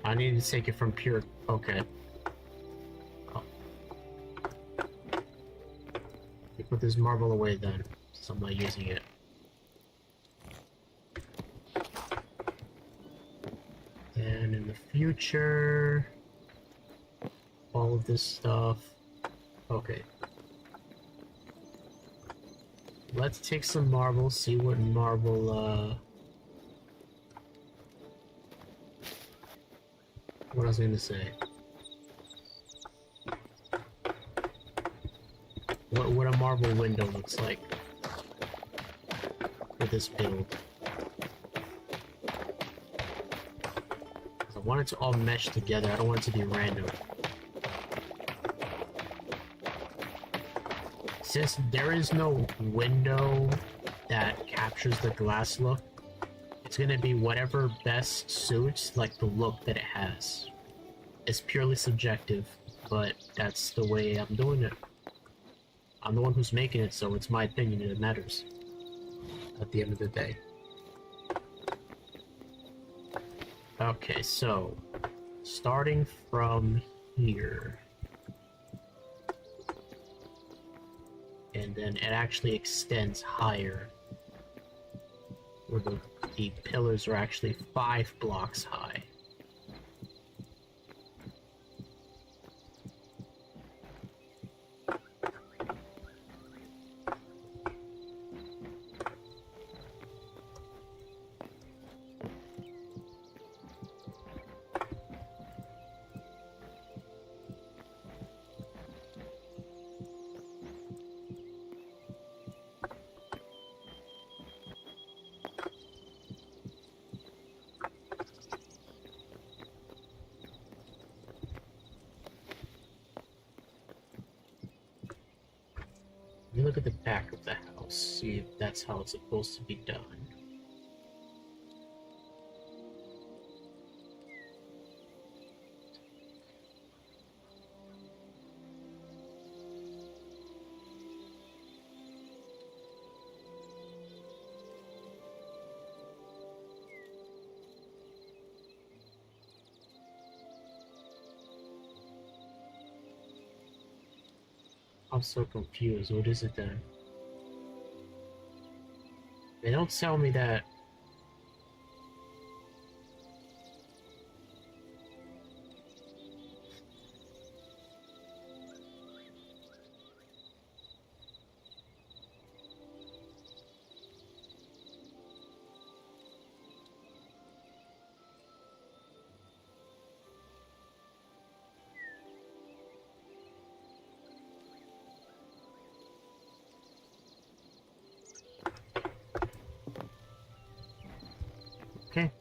I need to take it from pure. Okay. Oh. You put this marble away then, so I'm not using it. And in the future, all of this stuff. Okay. Let's take some marble, see what marble, what I was going to say. What a marble window looks like for this build. I want it to all mesh together, I don't want it to be random. Since there is no window that captures the glass look, it's gonna be whatever best suits like the look that it has. It's purely subjective, but that's the way I'm doing it. I'm the one who's making it, so it's my opinion and it matters at the end of the day. Okay, so starting from here, and then it actually extends higher, where the pillars are actually 5 blocks high. Let me look at the back of the house, see if that's how it's supposed to be done. I'm so confused. What is it then? They don't tell me that. Okay.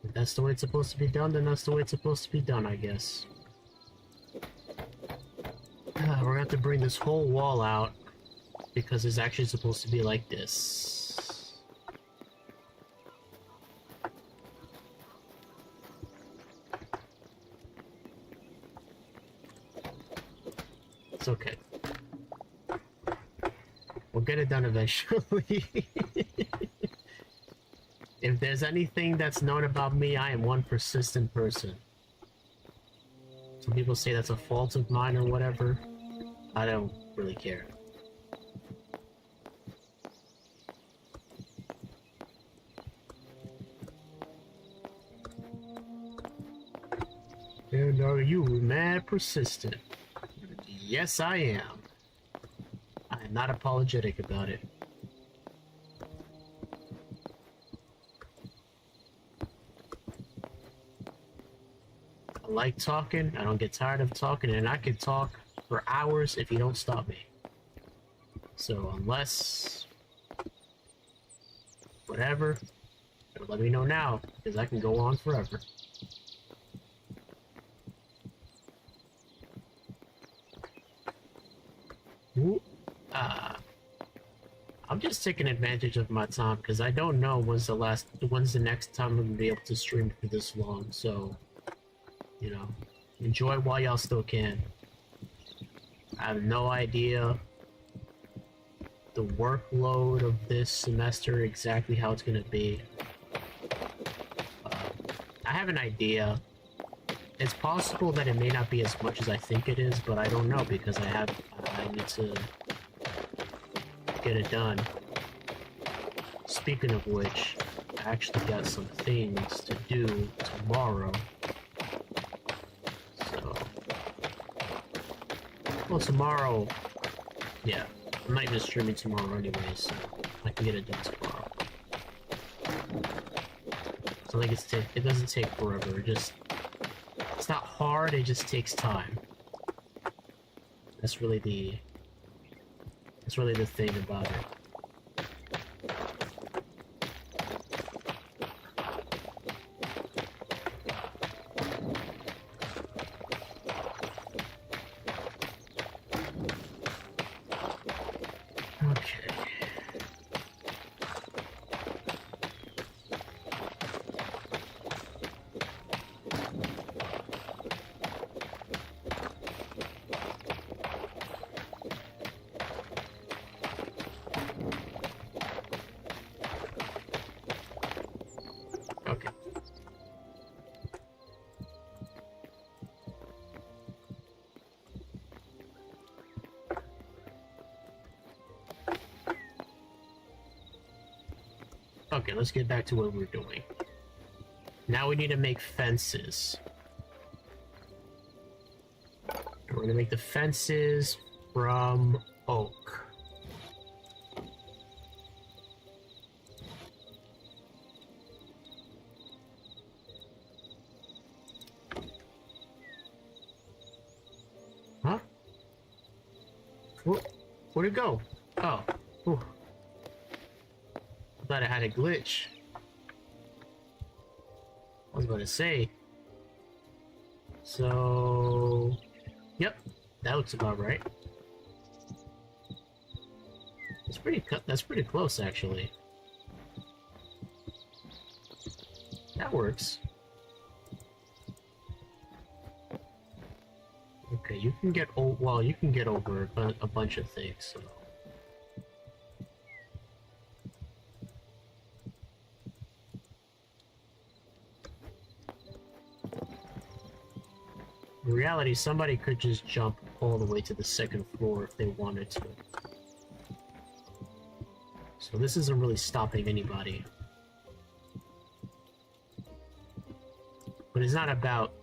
If that's the way it's supposed to be done, then that's the way it's supposed to be done, I guess. We're gonna have to bring this whole wall out, because it's actually supposed to be like this. It's okay. We'll get it done eventually. If there's anything that's known about me, I am one persistent person. Some people say that's a fault of mine or whatever. I don't really care. And are you mad persistent? Yes, I am. I am not apologetic about it. I like talking, I don't get tired of talking, and I can talk for hours if you don't stop me. So unless whatever. Let me know now, because I can go on forever. Ooh, I'm just taking advantage of my time because I don't know when's the next time I'm gonna be able to stream for this long. So, you know, enjoy while y'all still can. I have no idea the workload of this semester exactly how it's gonna be. I have an idea. It's possible that it may not be as much as I think it is, but I don't know because I need to get it done. Speaking of which, I actually got some things to do tomorrow. So, well, tomorrow, yeah, I'm not even streaming tomorrow anyway, so I can get it done tomorrow. So like it doesn't take forever. It's not hard. It just takes time. That's really the thing about it. Okay, let's get back to what we're doing. Now we need to make fences. We're gonna make the fences from oak. Huh? Where'd it go? Oh. Whew. I thought I had a glitch. I was going to say. So, yep, that looks about right. That's pretty close, actually. That works. Okay, you can get you can get over a bunch of things. So. In reality, somebody could just jump all the way to the second floor if they wanted to. So this isn't really stopping anybody. But it's not about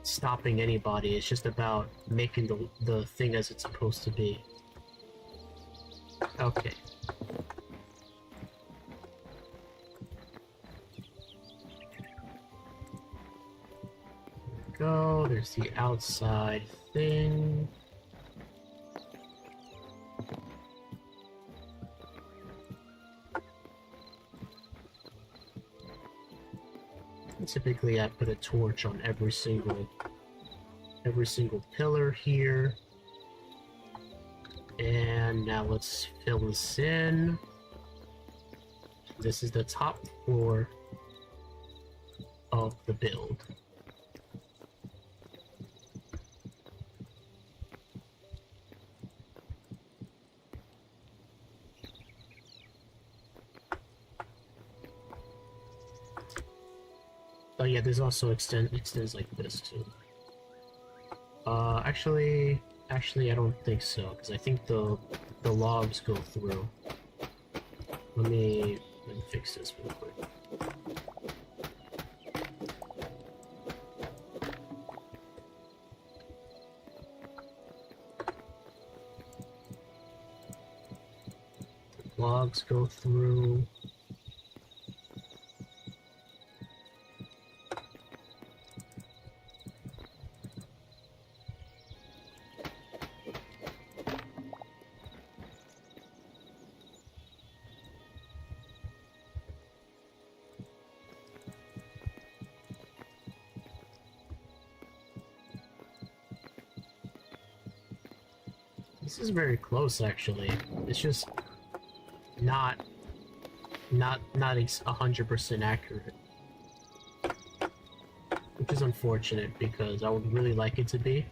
stopping anybody, it's just about making the thing as it's supposed to be. Okay. Go, there's the outside thing. Typically I put a torch on every single pillar here. And now let's fill this in. This is the top floor of the build. Oh yeah, there's also extends like this too. Actually, I don't think so, because I think the logs go through. Let me fix this real quick. The logs go through. This is very close, actually. It's just not 100% accurate, which is unfortunate because I would really like it to be.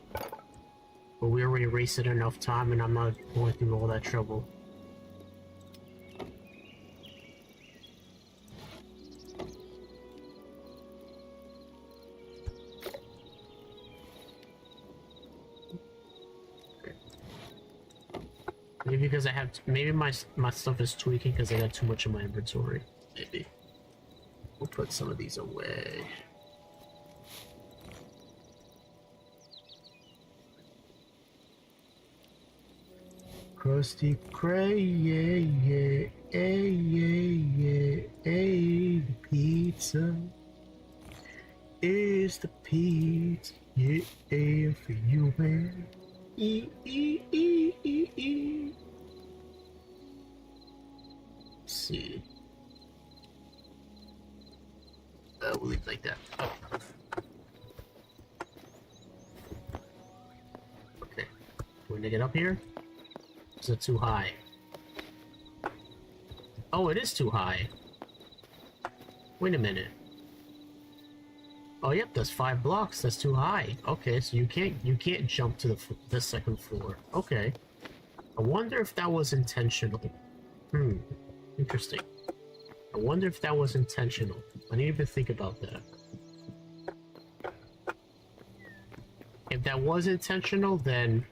But we already wasted enough time, and I'm not going through all that trouble. Maybe because I have, maybe my stuff is tweaking because I got too much in my inventory. Maybe. We'll put some of these away. Krusty Krab, yeah, the pizza is the pizza, yeah, for you, man. Let's see. We'll leave it like that. Oh. Okay. We're gonna get up here. Is it too high? Oh, it is too high. Wait a minute. Oh, yep, that's 5 blocks. That's too high. Okay, so you can't jump to the second floor. Okay. I wonder if that was intentional. Interesting. I wonder if that was intentional. I didn't even think about that. If that was intentional, then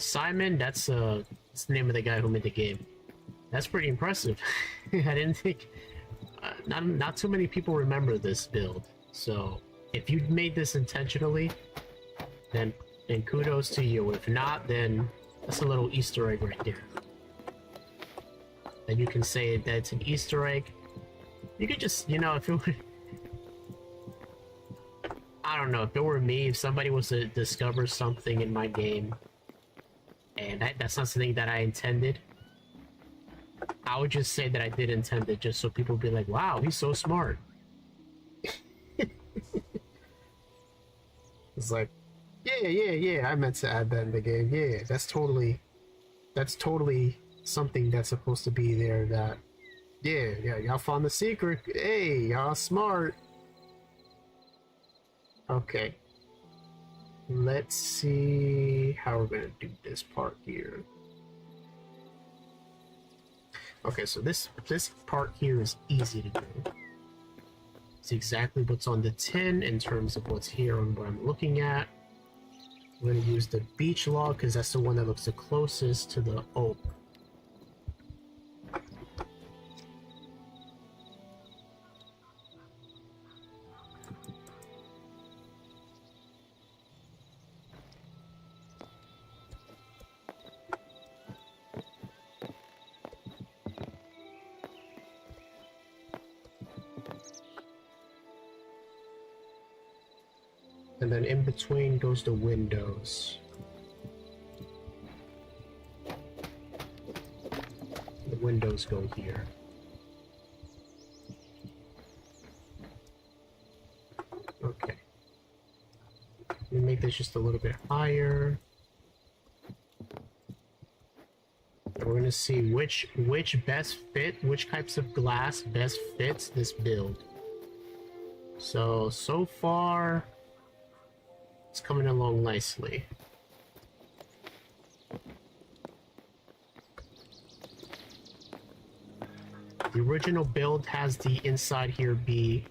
Simon, that's the name of the guy who made the game. That's pretty impressive. I didn't think... not too many people remember this build. So, if you made this intentionally, then kudos to you. If not, then that's a little Easter egg right there. And you can say that it's an Easter egg. You could just, you know, if it were... I don't know, if it were me, if somebody was to discover something in my game, and that's not something that I intended, I would just say that I did intend it, just so people would be like, wow, he's so smart. It's like, yeah, I meant to add that in the game. Yeah, that's totally something that's supposed to be there. That, yeah, y'all found the secret. Hey, y'all smart. Okay. Let's see how we're gonna do this part here. Okay, so this part here is easy to do. It's exactly what's on the tin in terms of what's here and what I'm looking at. I'm going to use the beach log because that's the one that looks the closest to the oak. And then in between goes the windows. The windows go here. Okay. Let me make this just a little bit higher. And we're gonna see which best fit, which types of glass best fits this build. So far, it's coming along nicely. The original build has the inside here be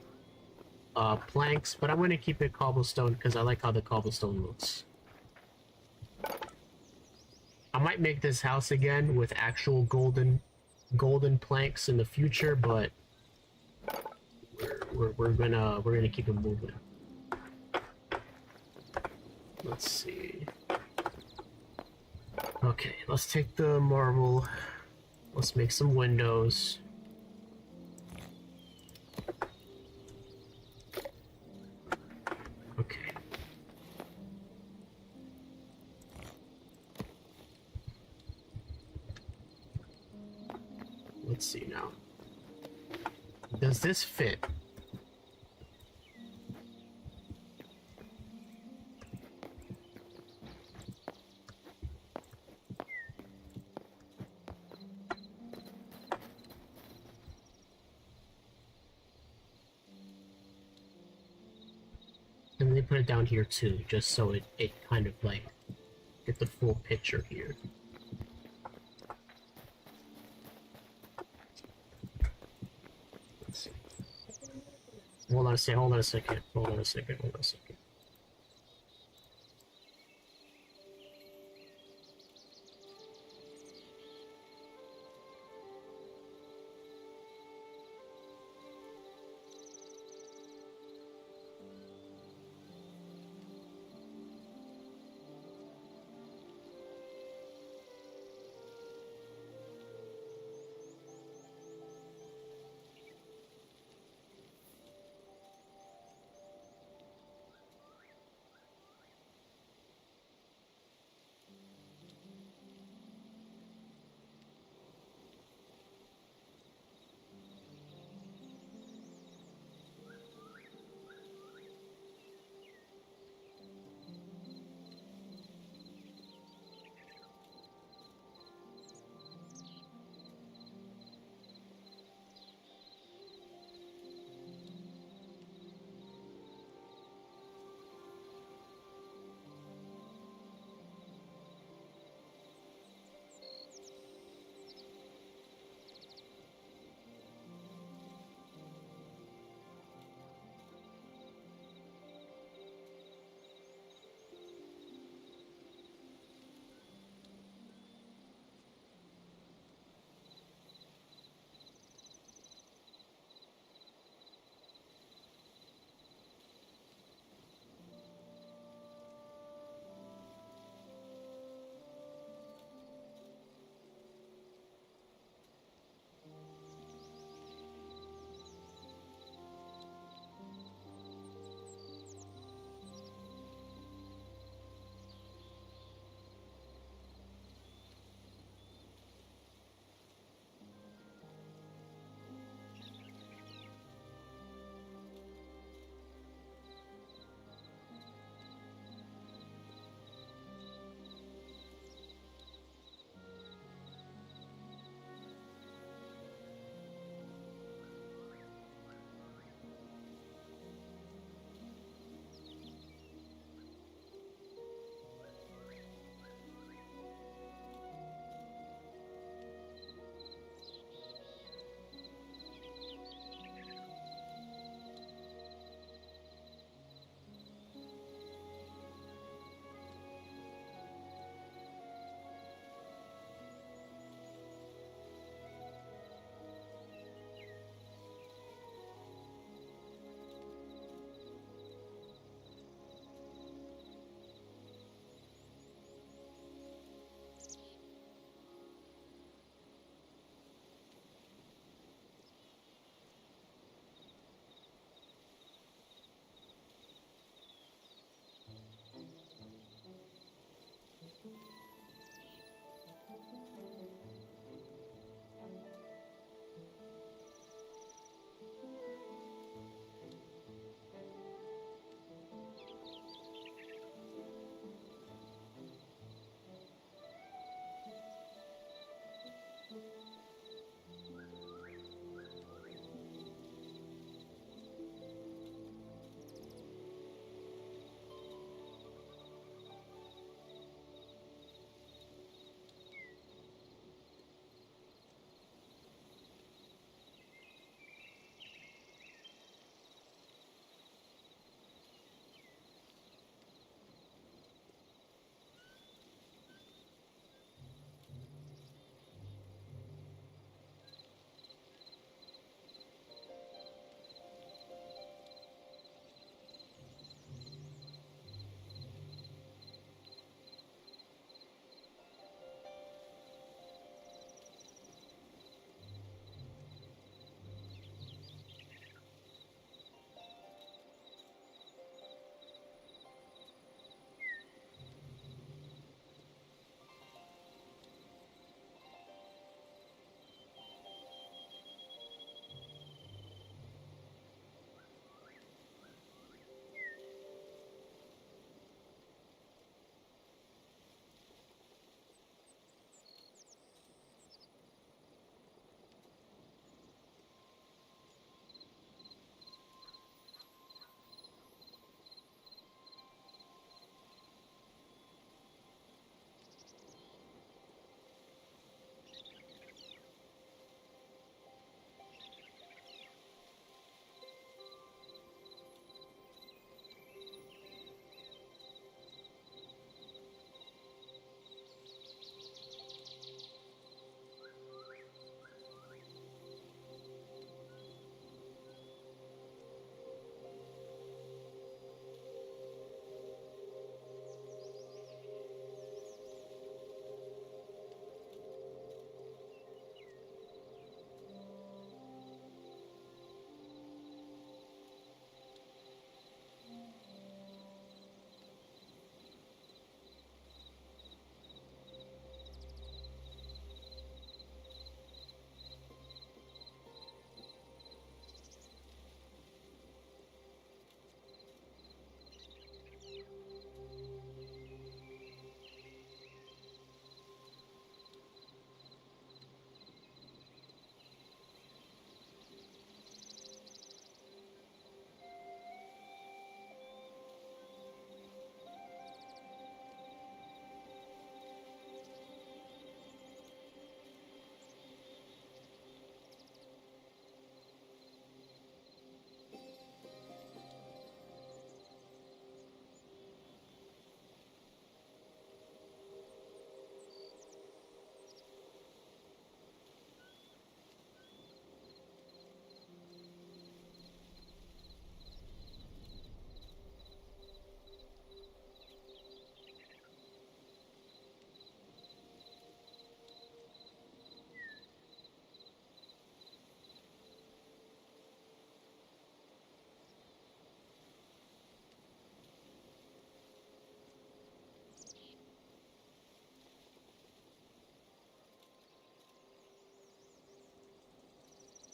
planks, but I'm going to keep it cobblestone because I like how the cobblestone looks. I might make this house again with actual golden planks in the future, but we're gonna keep it moving. Let's see. Okay, let's take the marble. Let's make some windows. Okay. Let's see now. Does this fit? let me put it down here too, just so it kind of like get the full picture here. Let's see. Hold on a second, hold on a second, hold on a second, hold on a second.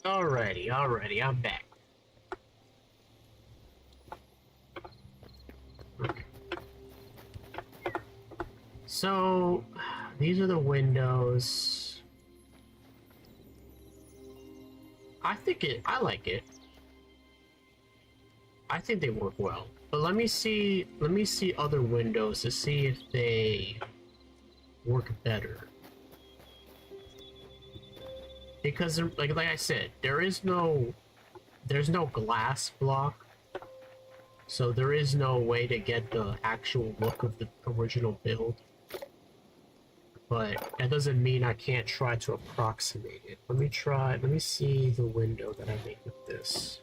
Alrighty, I'm back. Okay. So, these are the windows. I like it. I think they work well. But let me see other windows to see if they work better. Because like I said, there's no glass block. So there is no way to get the actual look of the original build. But that doesn't mean I can't try to approximate it. Let me see the window that I made with this.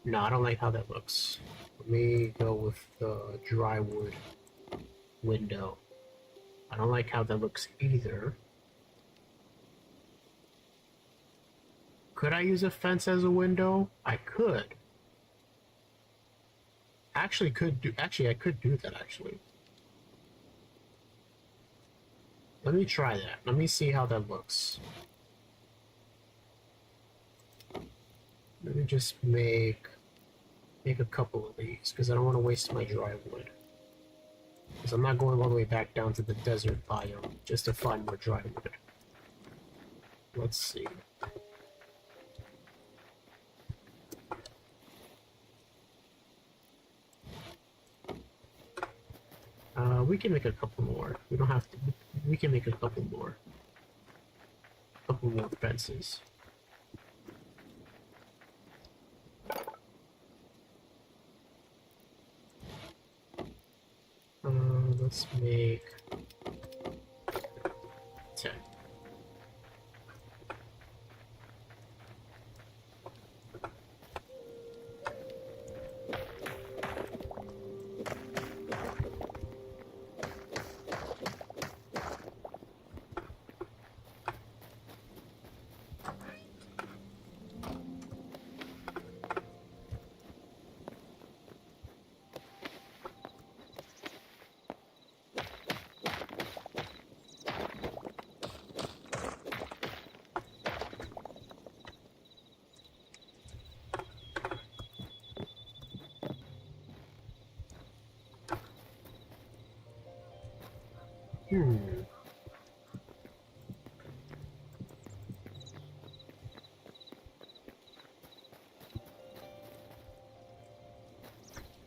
No, I don't like how that looks. Let me go with the dry wood window. I don't like how that looks either. Could I use a fence as a window? I could. Actually, I could do that, actually. Let me try that. Let me see how that looks. Let me just make a couple of these, because I don't want to waste my dry wood. Because I'm not going all the way back down to the desert biome just to find more dry wood. Let's see. We can make a couple more. We don't have to. We can make a couple more. Couple more fences. Let's make 10.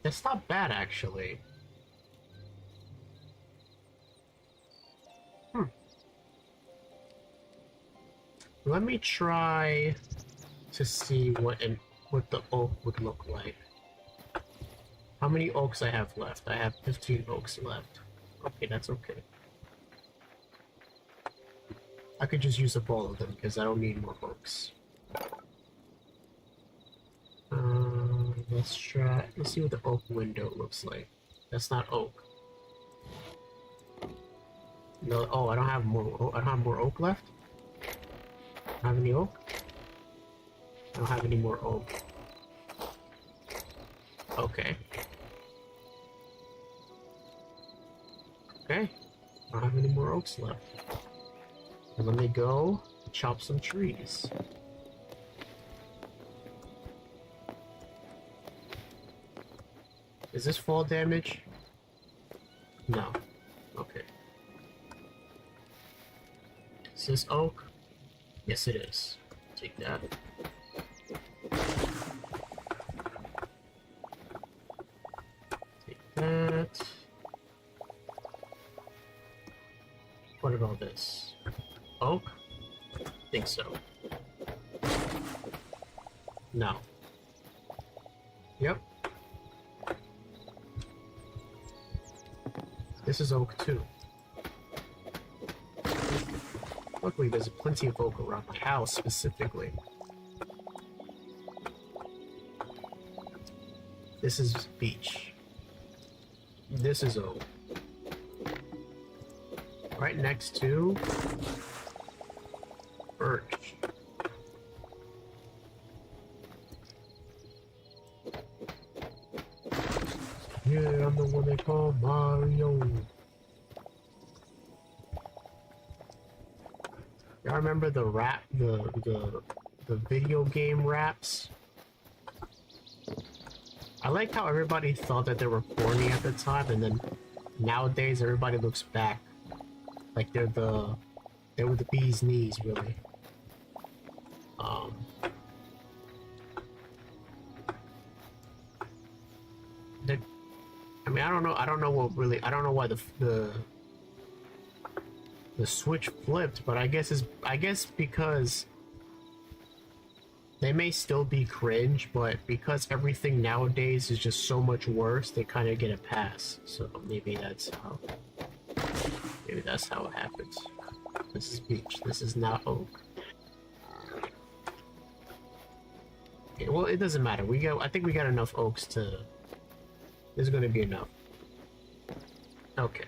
That's not bad, actually. Let me try to see what the oak would look like. How many oaks I have left? I have 15 oaks left. Okay, that's okay. I could just use up all of them because I don't need more oaks. Let's see what the oak window looks like. That's not oak. No, oh, I don't have more oak left? I don't have any oak? I don't have any more oak. Okay. Okay. I don't have any more oaks left. And let me go chop some trees. Is this fall damage? No. Okay. Is this oak? Yes, it is. Take that. Take that. What about this? Oak? Think so. No. Yep. This is oak too. Luckily, there's plenty of oak around my house specifically. This is beech. This is oak. Right next to birch. Yeah, I'm the one they call Mario. I remember the the video game raps. I like how everybody thought that they were corny at the time, and then nowadays everybody looks back like they were the bee's knees, really. I mean, I don't know why the switch flipped, but I guess because they may still be cringe, but because everything nowadays is just so much worse, they kind of get a pass. So maybe that's how it happens. This is beach. This is not oak. Okay, well, it doesn't matter. I think we got enough oaks to. There's going to be enough. Okay.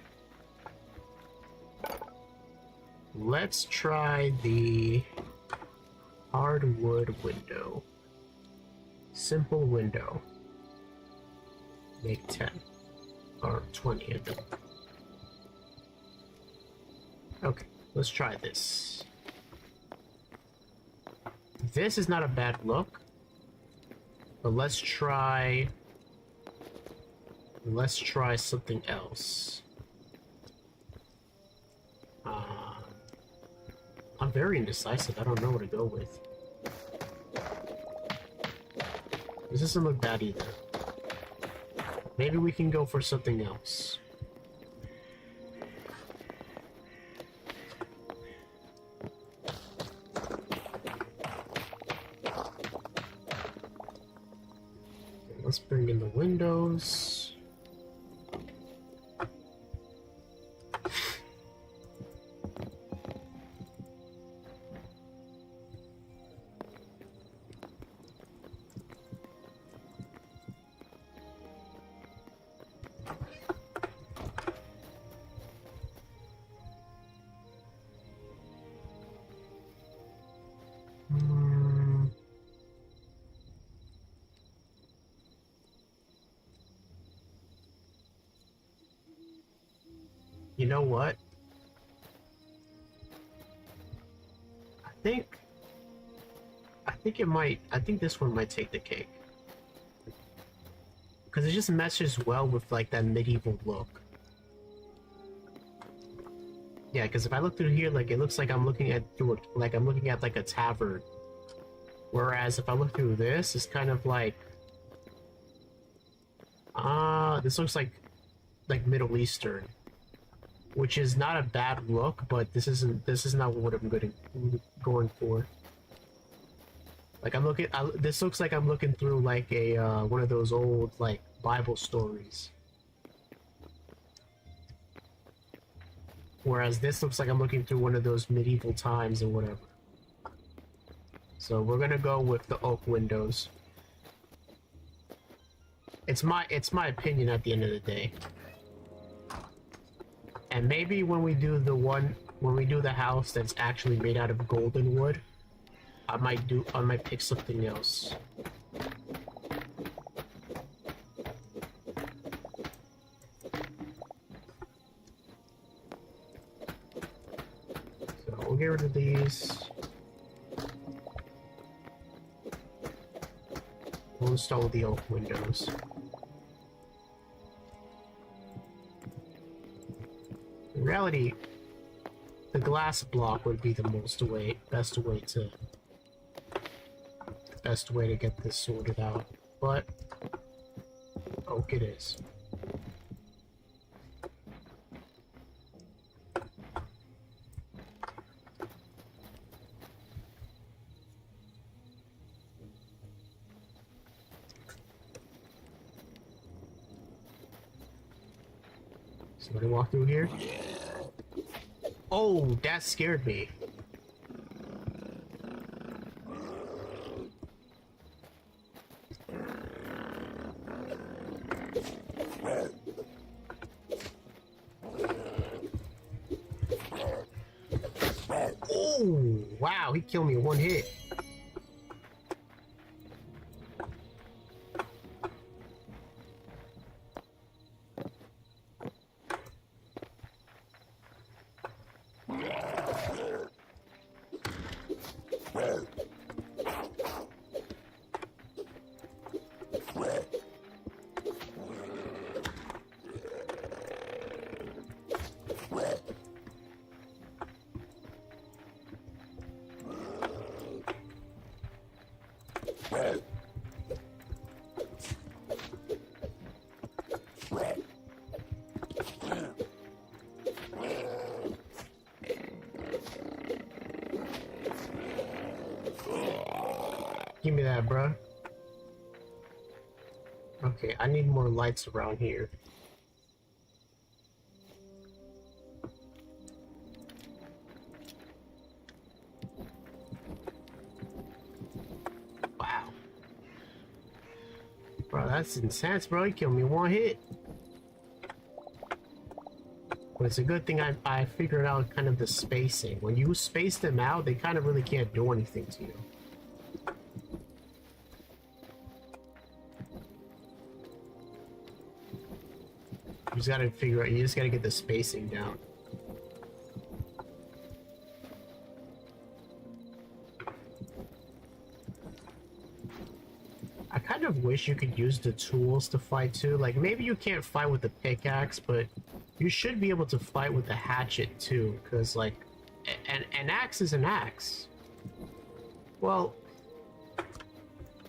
Let's try the hardwood window. Simple window. Make 10. Or 20, I think. Okay, let's try this. This is not a bad look. But let's try something else. I'm very indecisive. I don't know what to go with. This doesn't look bad either. Maybe we can go for something else. Okay, let's bring in the windows. You know what? I think this one might take the cake. Because it just meshes well with like that medieval look. Yeah, because if I look through here, like it looks like I'm looking at like a tavern. Whereas if I look through this, it's kind of like this looks like Middle Eastern. Which is not a bad look, but this is not what I'm going for. Like this looks like I'm looking through like a one of those old like Bible stories. Whereas this looks like I'm looking through one of those medieval times or whatever. So we're gonna go with the oak windows. It's my opinion at the end of the day. And maybe when we do the house that's actually made out of golden wood, I might pick something else. So we'll get rid of these. We'll install the oak windows. In reality, the glass block would be the best way to get this sorted out, but oak it is. Somebody walk through here? Oh, that scared me. Oh, wow, he killed me in one hit. Give me that, bruh. Okay, I need more lights around here. Wow. Bro, that's intense, bro. You killed me in one hit. But it's a good thing I figured out kind of the spacing. When you space them out, they kind of really can't do anything to you. You just gotta figure out, you just gotta get the spacing down. I kind of wish you could use the tools to fight too. Like, maybe you can't fight with the pickaxe, but you should be able to fight with the hatchet too, because, like, an axe is an axe. Well,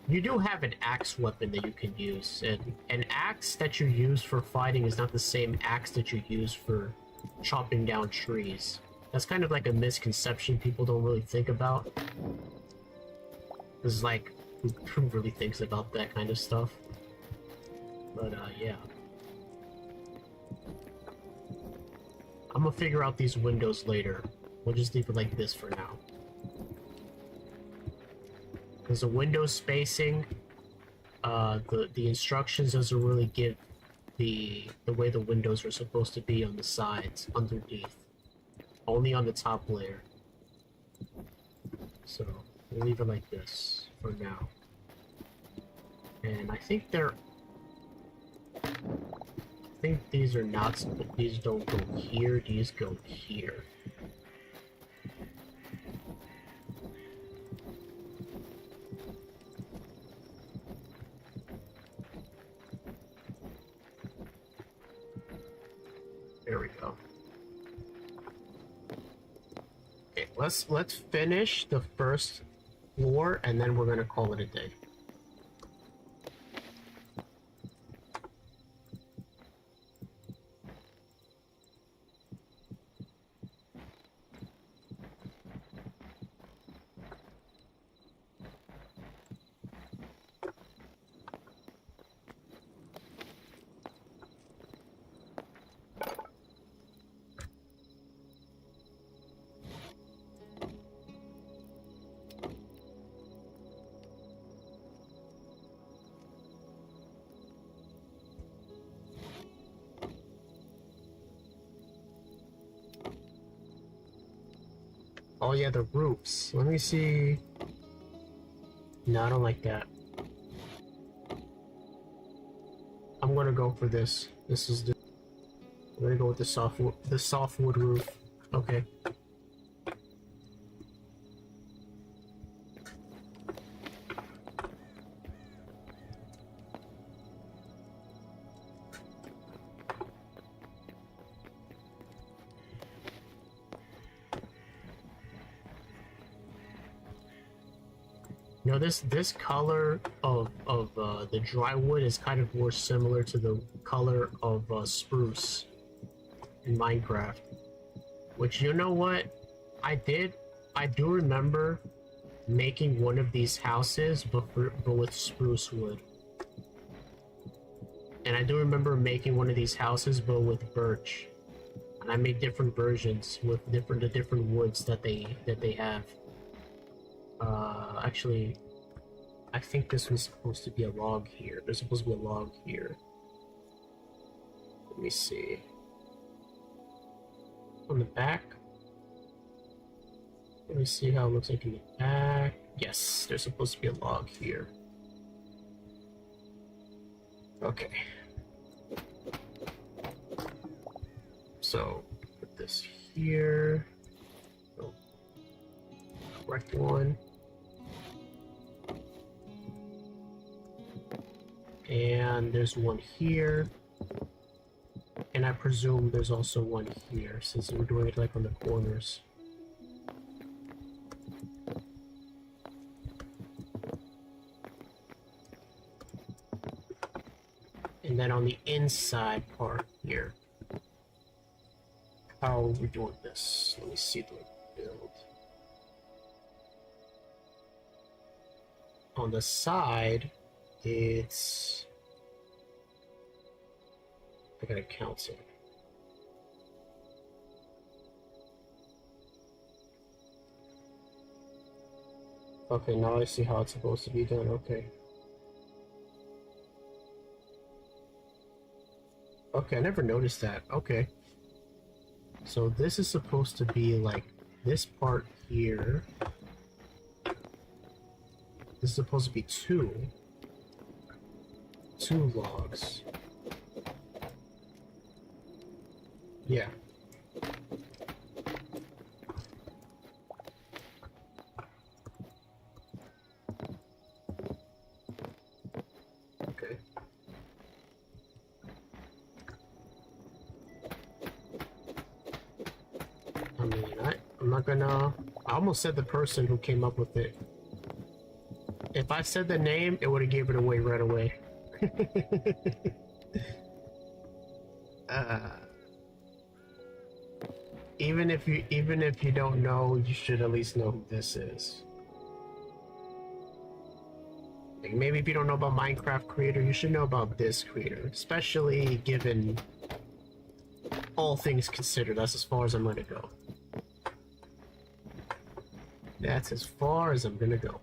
you do have an axe weapon that you can use, and an axe that you use for fighting is not the same axe that you use for chopping down trees. That's kind of like a misconception people don't really think about. Because, like, who really thinks about that kind of stuff? But, yeah. I'm gonna figure out these windows later. We'll just leave it like this for now. Because the window spacing, the instructions doesn't really give the way the windows are supposed to be on the sides, underneath. Only on the top layer. So, we'll leave it like this for now. And I think these are not, these don't go here, these go here. There we go. Okay, let's finish the first floor and then we're gonna call it a day. Oh yeah, the roofs. Let me see. No, I don't like that. I'm gonna go for this. This is the. I'm gonna go with the softwood roof. Okay. You know, this color of the dry wood is kind of more similar to the color of spruce in Minecraft. Which, you know what? I do remember making one of these houses, but with spruce wood. And I do remember making one of these houses, but with birch. And I made different versions with the different woods that they have. Actually, I think this was supposed to be a log here. There's supposed to be a log here. Let me see. On the back. Let me see how it looks like in the back. Yes, there's supposed to be a log here. Okay. So, put this here. Oh. Correct one. And there's one here. And I presume there's also one here, since we're doing it like on the corners. then on the inside part here, how are we doing this? Let me see the build. On the side, it's... I gotta count it. Okay, now I see how it's supposed to be done. Okay. Okay, I never noticed that. Okay. So this is supposed to be like this part here. This is supposed to be two logs. Yeah. Okay. I mean, I'm not gonna... I almost said the person who came up with it. If I said the name, it would have gave it away right away. Even if you don't know, you should at least know who this is. Like maybe if you don't know about Minecraft creator, you should know about this creator, especially given all things considered. That's as far as I'm gonna go. That's as far as I'm gonna go.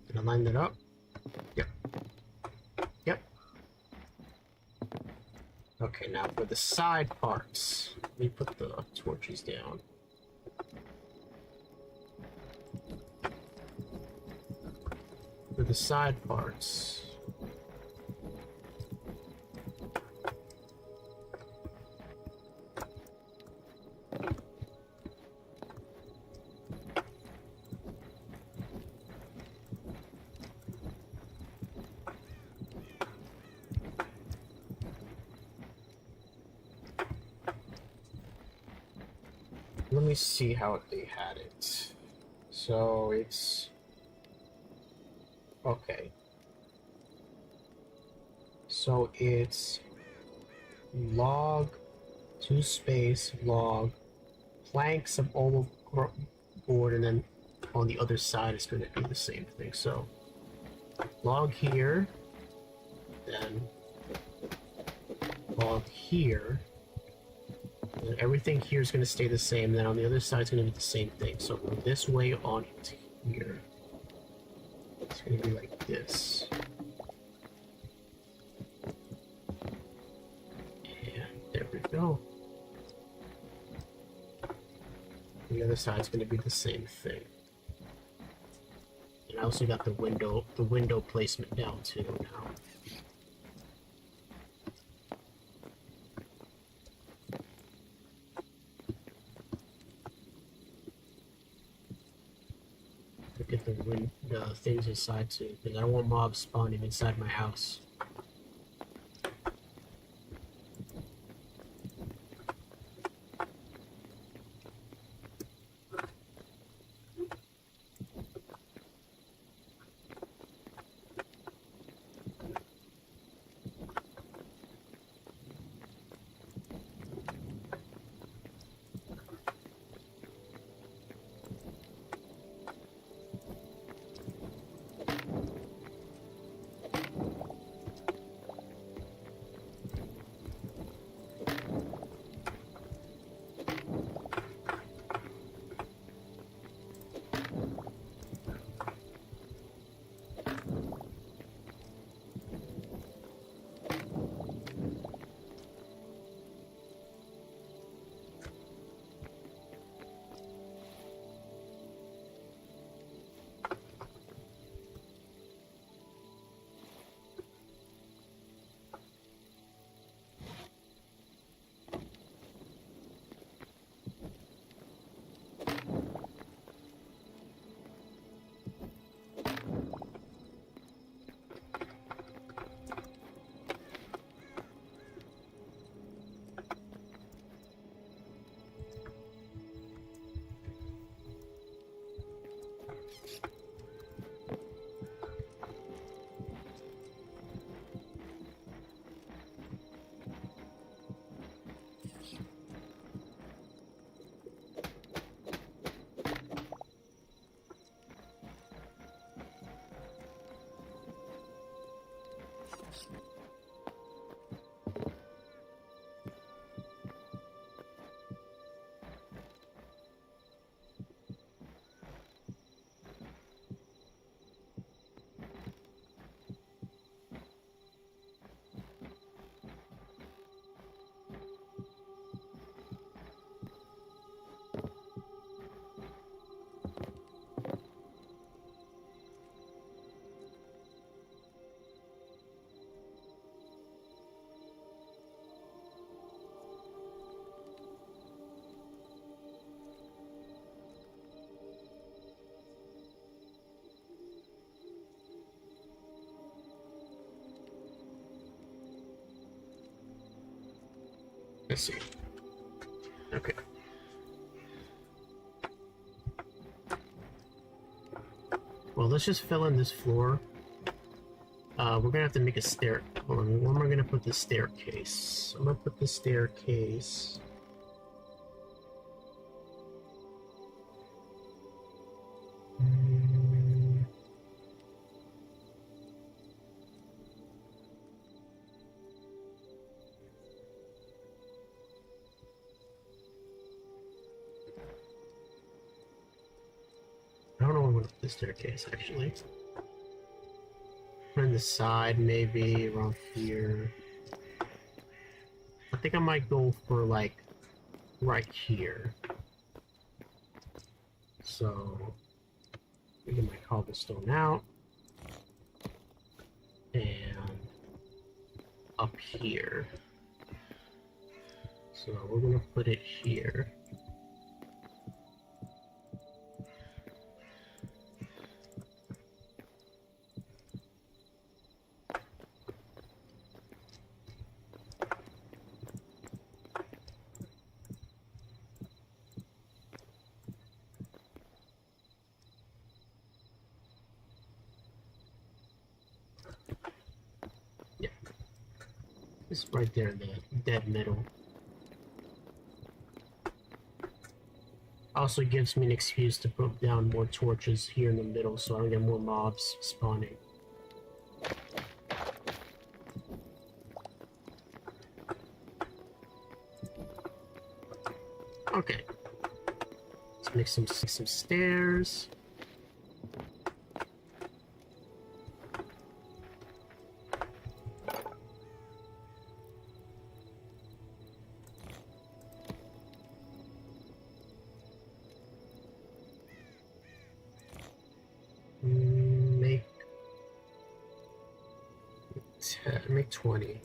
Did I line that up? Yep. Yep. Okay, now for the side parts, let me put the torches down. For the side parts, let me see how they had it. So it's okay. So it's log, 2 space, log, planks of oval board, and then on the other side it's going to be the same thing. So log here, then log here, and everything here is going to stay the same. Then on the other side it's going to be the same thing. So from this way on to here, it's going to be like this. There we go. The other side's going to be the same thing. And I also got the window placement down too now. Get the things inside too, because I don't want mobs spawning inside my house. Let's see. Okay. Well, let's just fill in this floor. We're gonna have to make a stair. Hold on, where am I gonna put the staircase? I'm gonna put the staircase. I don't know where I'm gonna put the staircase actually. On the side, maybe around here. I think I might go for like right here. So, get my cobblestone out and up here. So we're gonna put it here. It's right there in the dead middle. Also gives me an excuse to put down more torches here in the middle so I don't get more mobs spawning. Okay. Let's make some stairs. Make 20.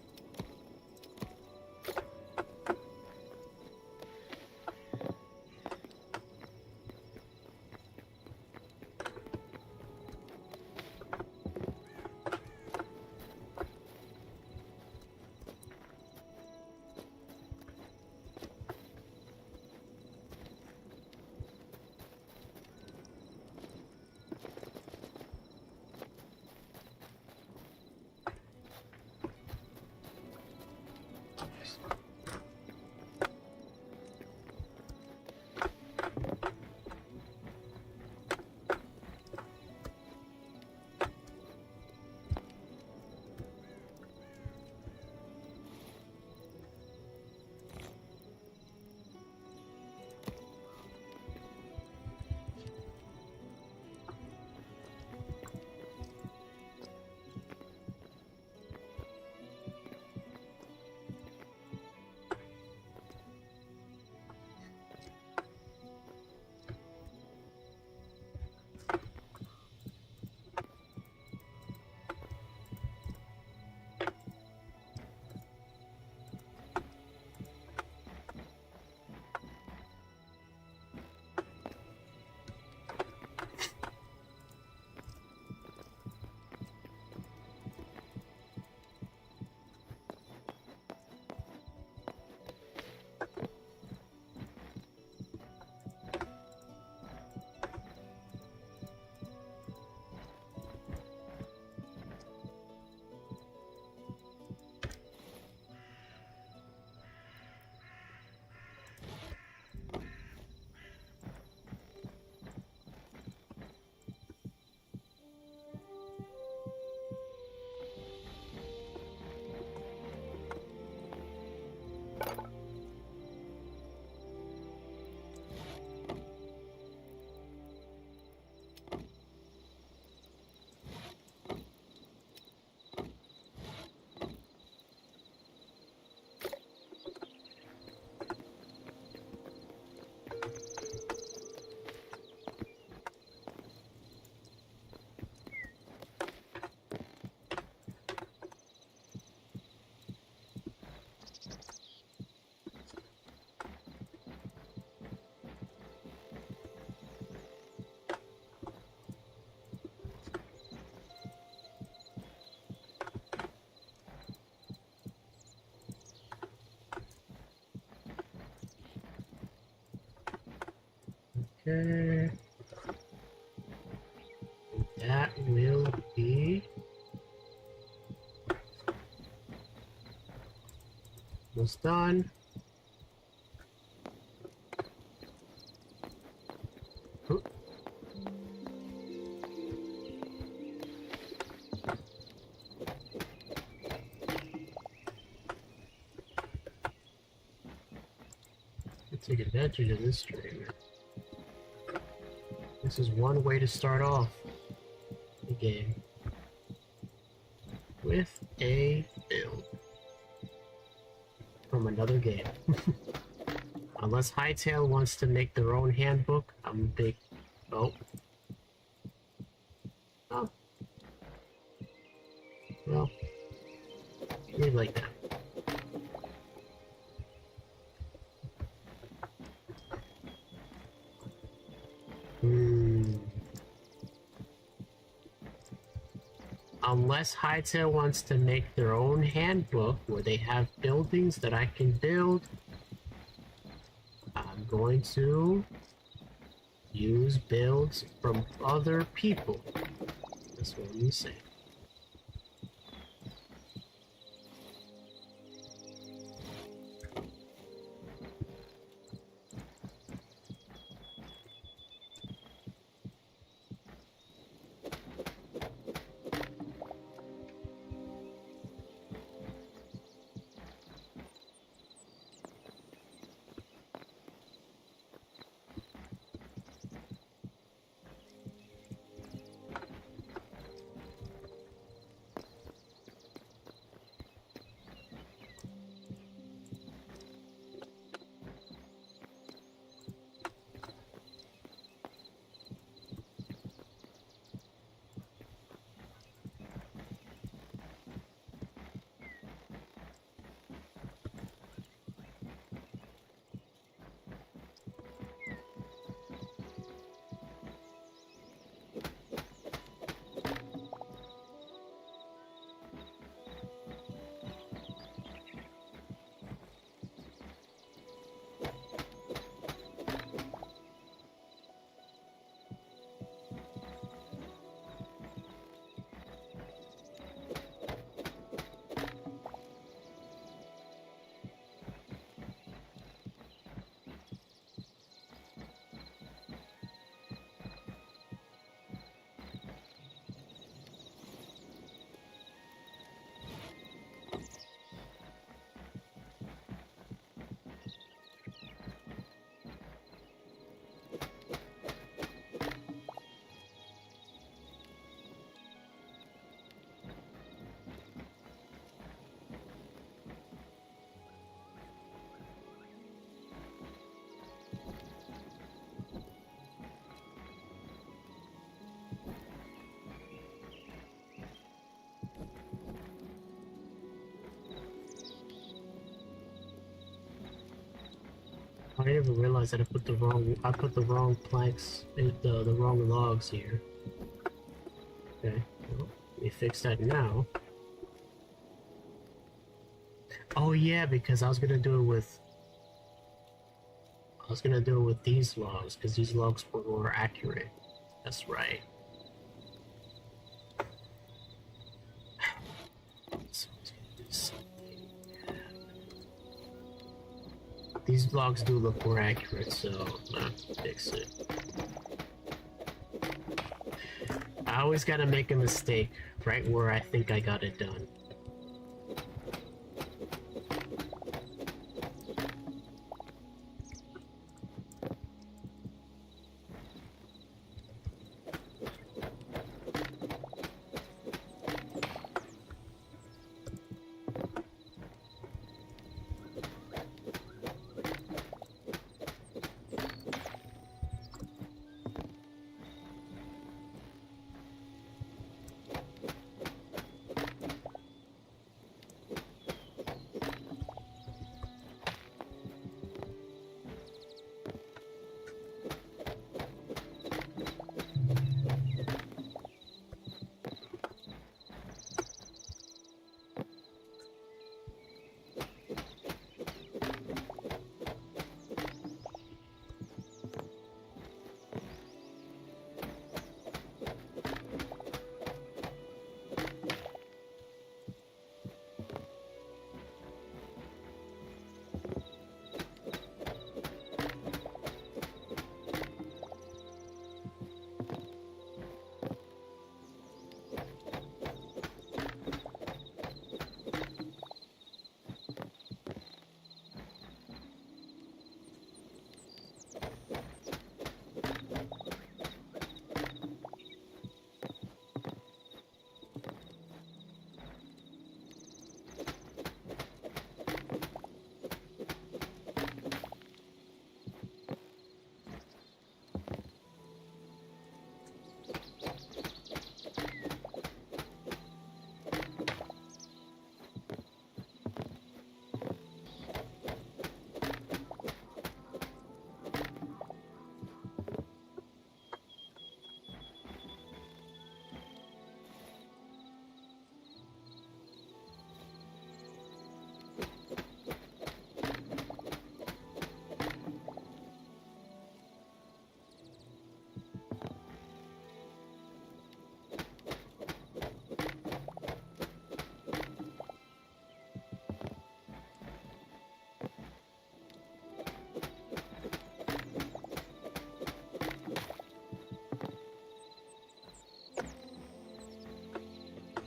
Okay. That will be almost done. Oop. Let's take advantage of this stream. This is one way to start off the game with a build from another game. Unless Hytale wants to make their own handbook, I'm a big... Oh. Oh. Well, leave like that. Unless Hytale wants to make their own handbook where they have buildings that I can build, I'm going to use builds from other people. That's what I'm saying. I didn't even realize that I put the wrong planks, the wrong logs here. Okay, well, let me fix that now. Oh yeah, because I was gonna do it with these logs, because these logs were more accurate. That's right. These vlogs do look more accurate, so fix it. I always gotta make a mistake right where I think I got it done.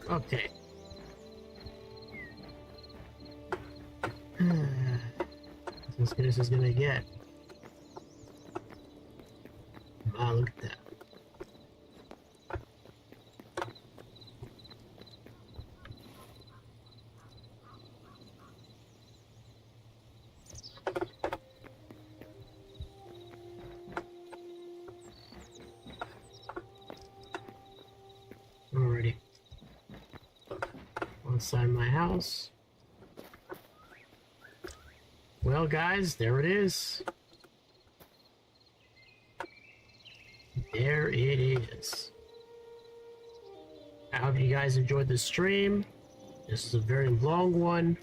Okay. As good as it's gonna get. Wow, look at that. Alrighty. Inside my house. Well, guys, there it is. There it is. I hope you guys enjoyed the stream. This is a very long one.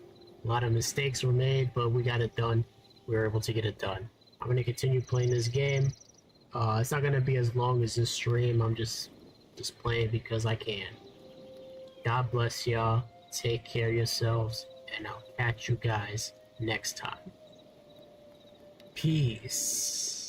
A lot of mistakes were made, but we got it done. We were able to get it done. I'm going to continue playing this game. It's not going to be as long as this stream. I'm just playing because I can. God bless y'all. Take care of yourselves. And I'll catch you guys next time. Peace.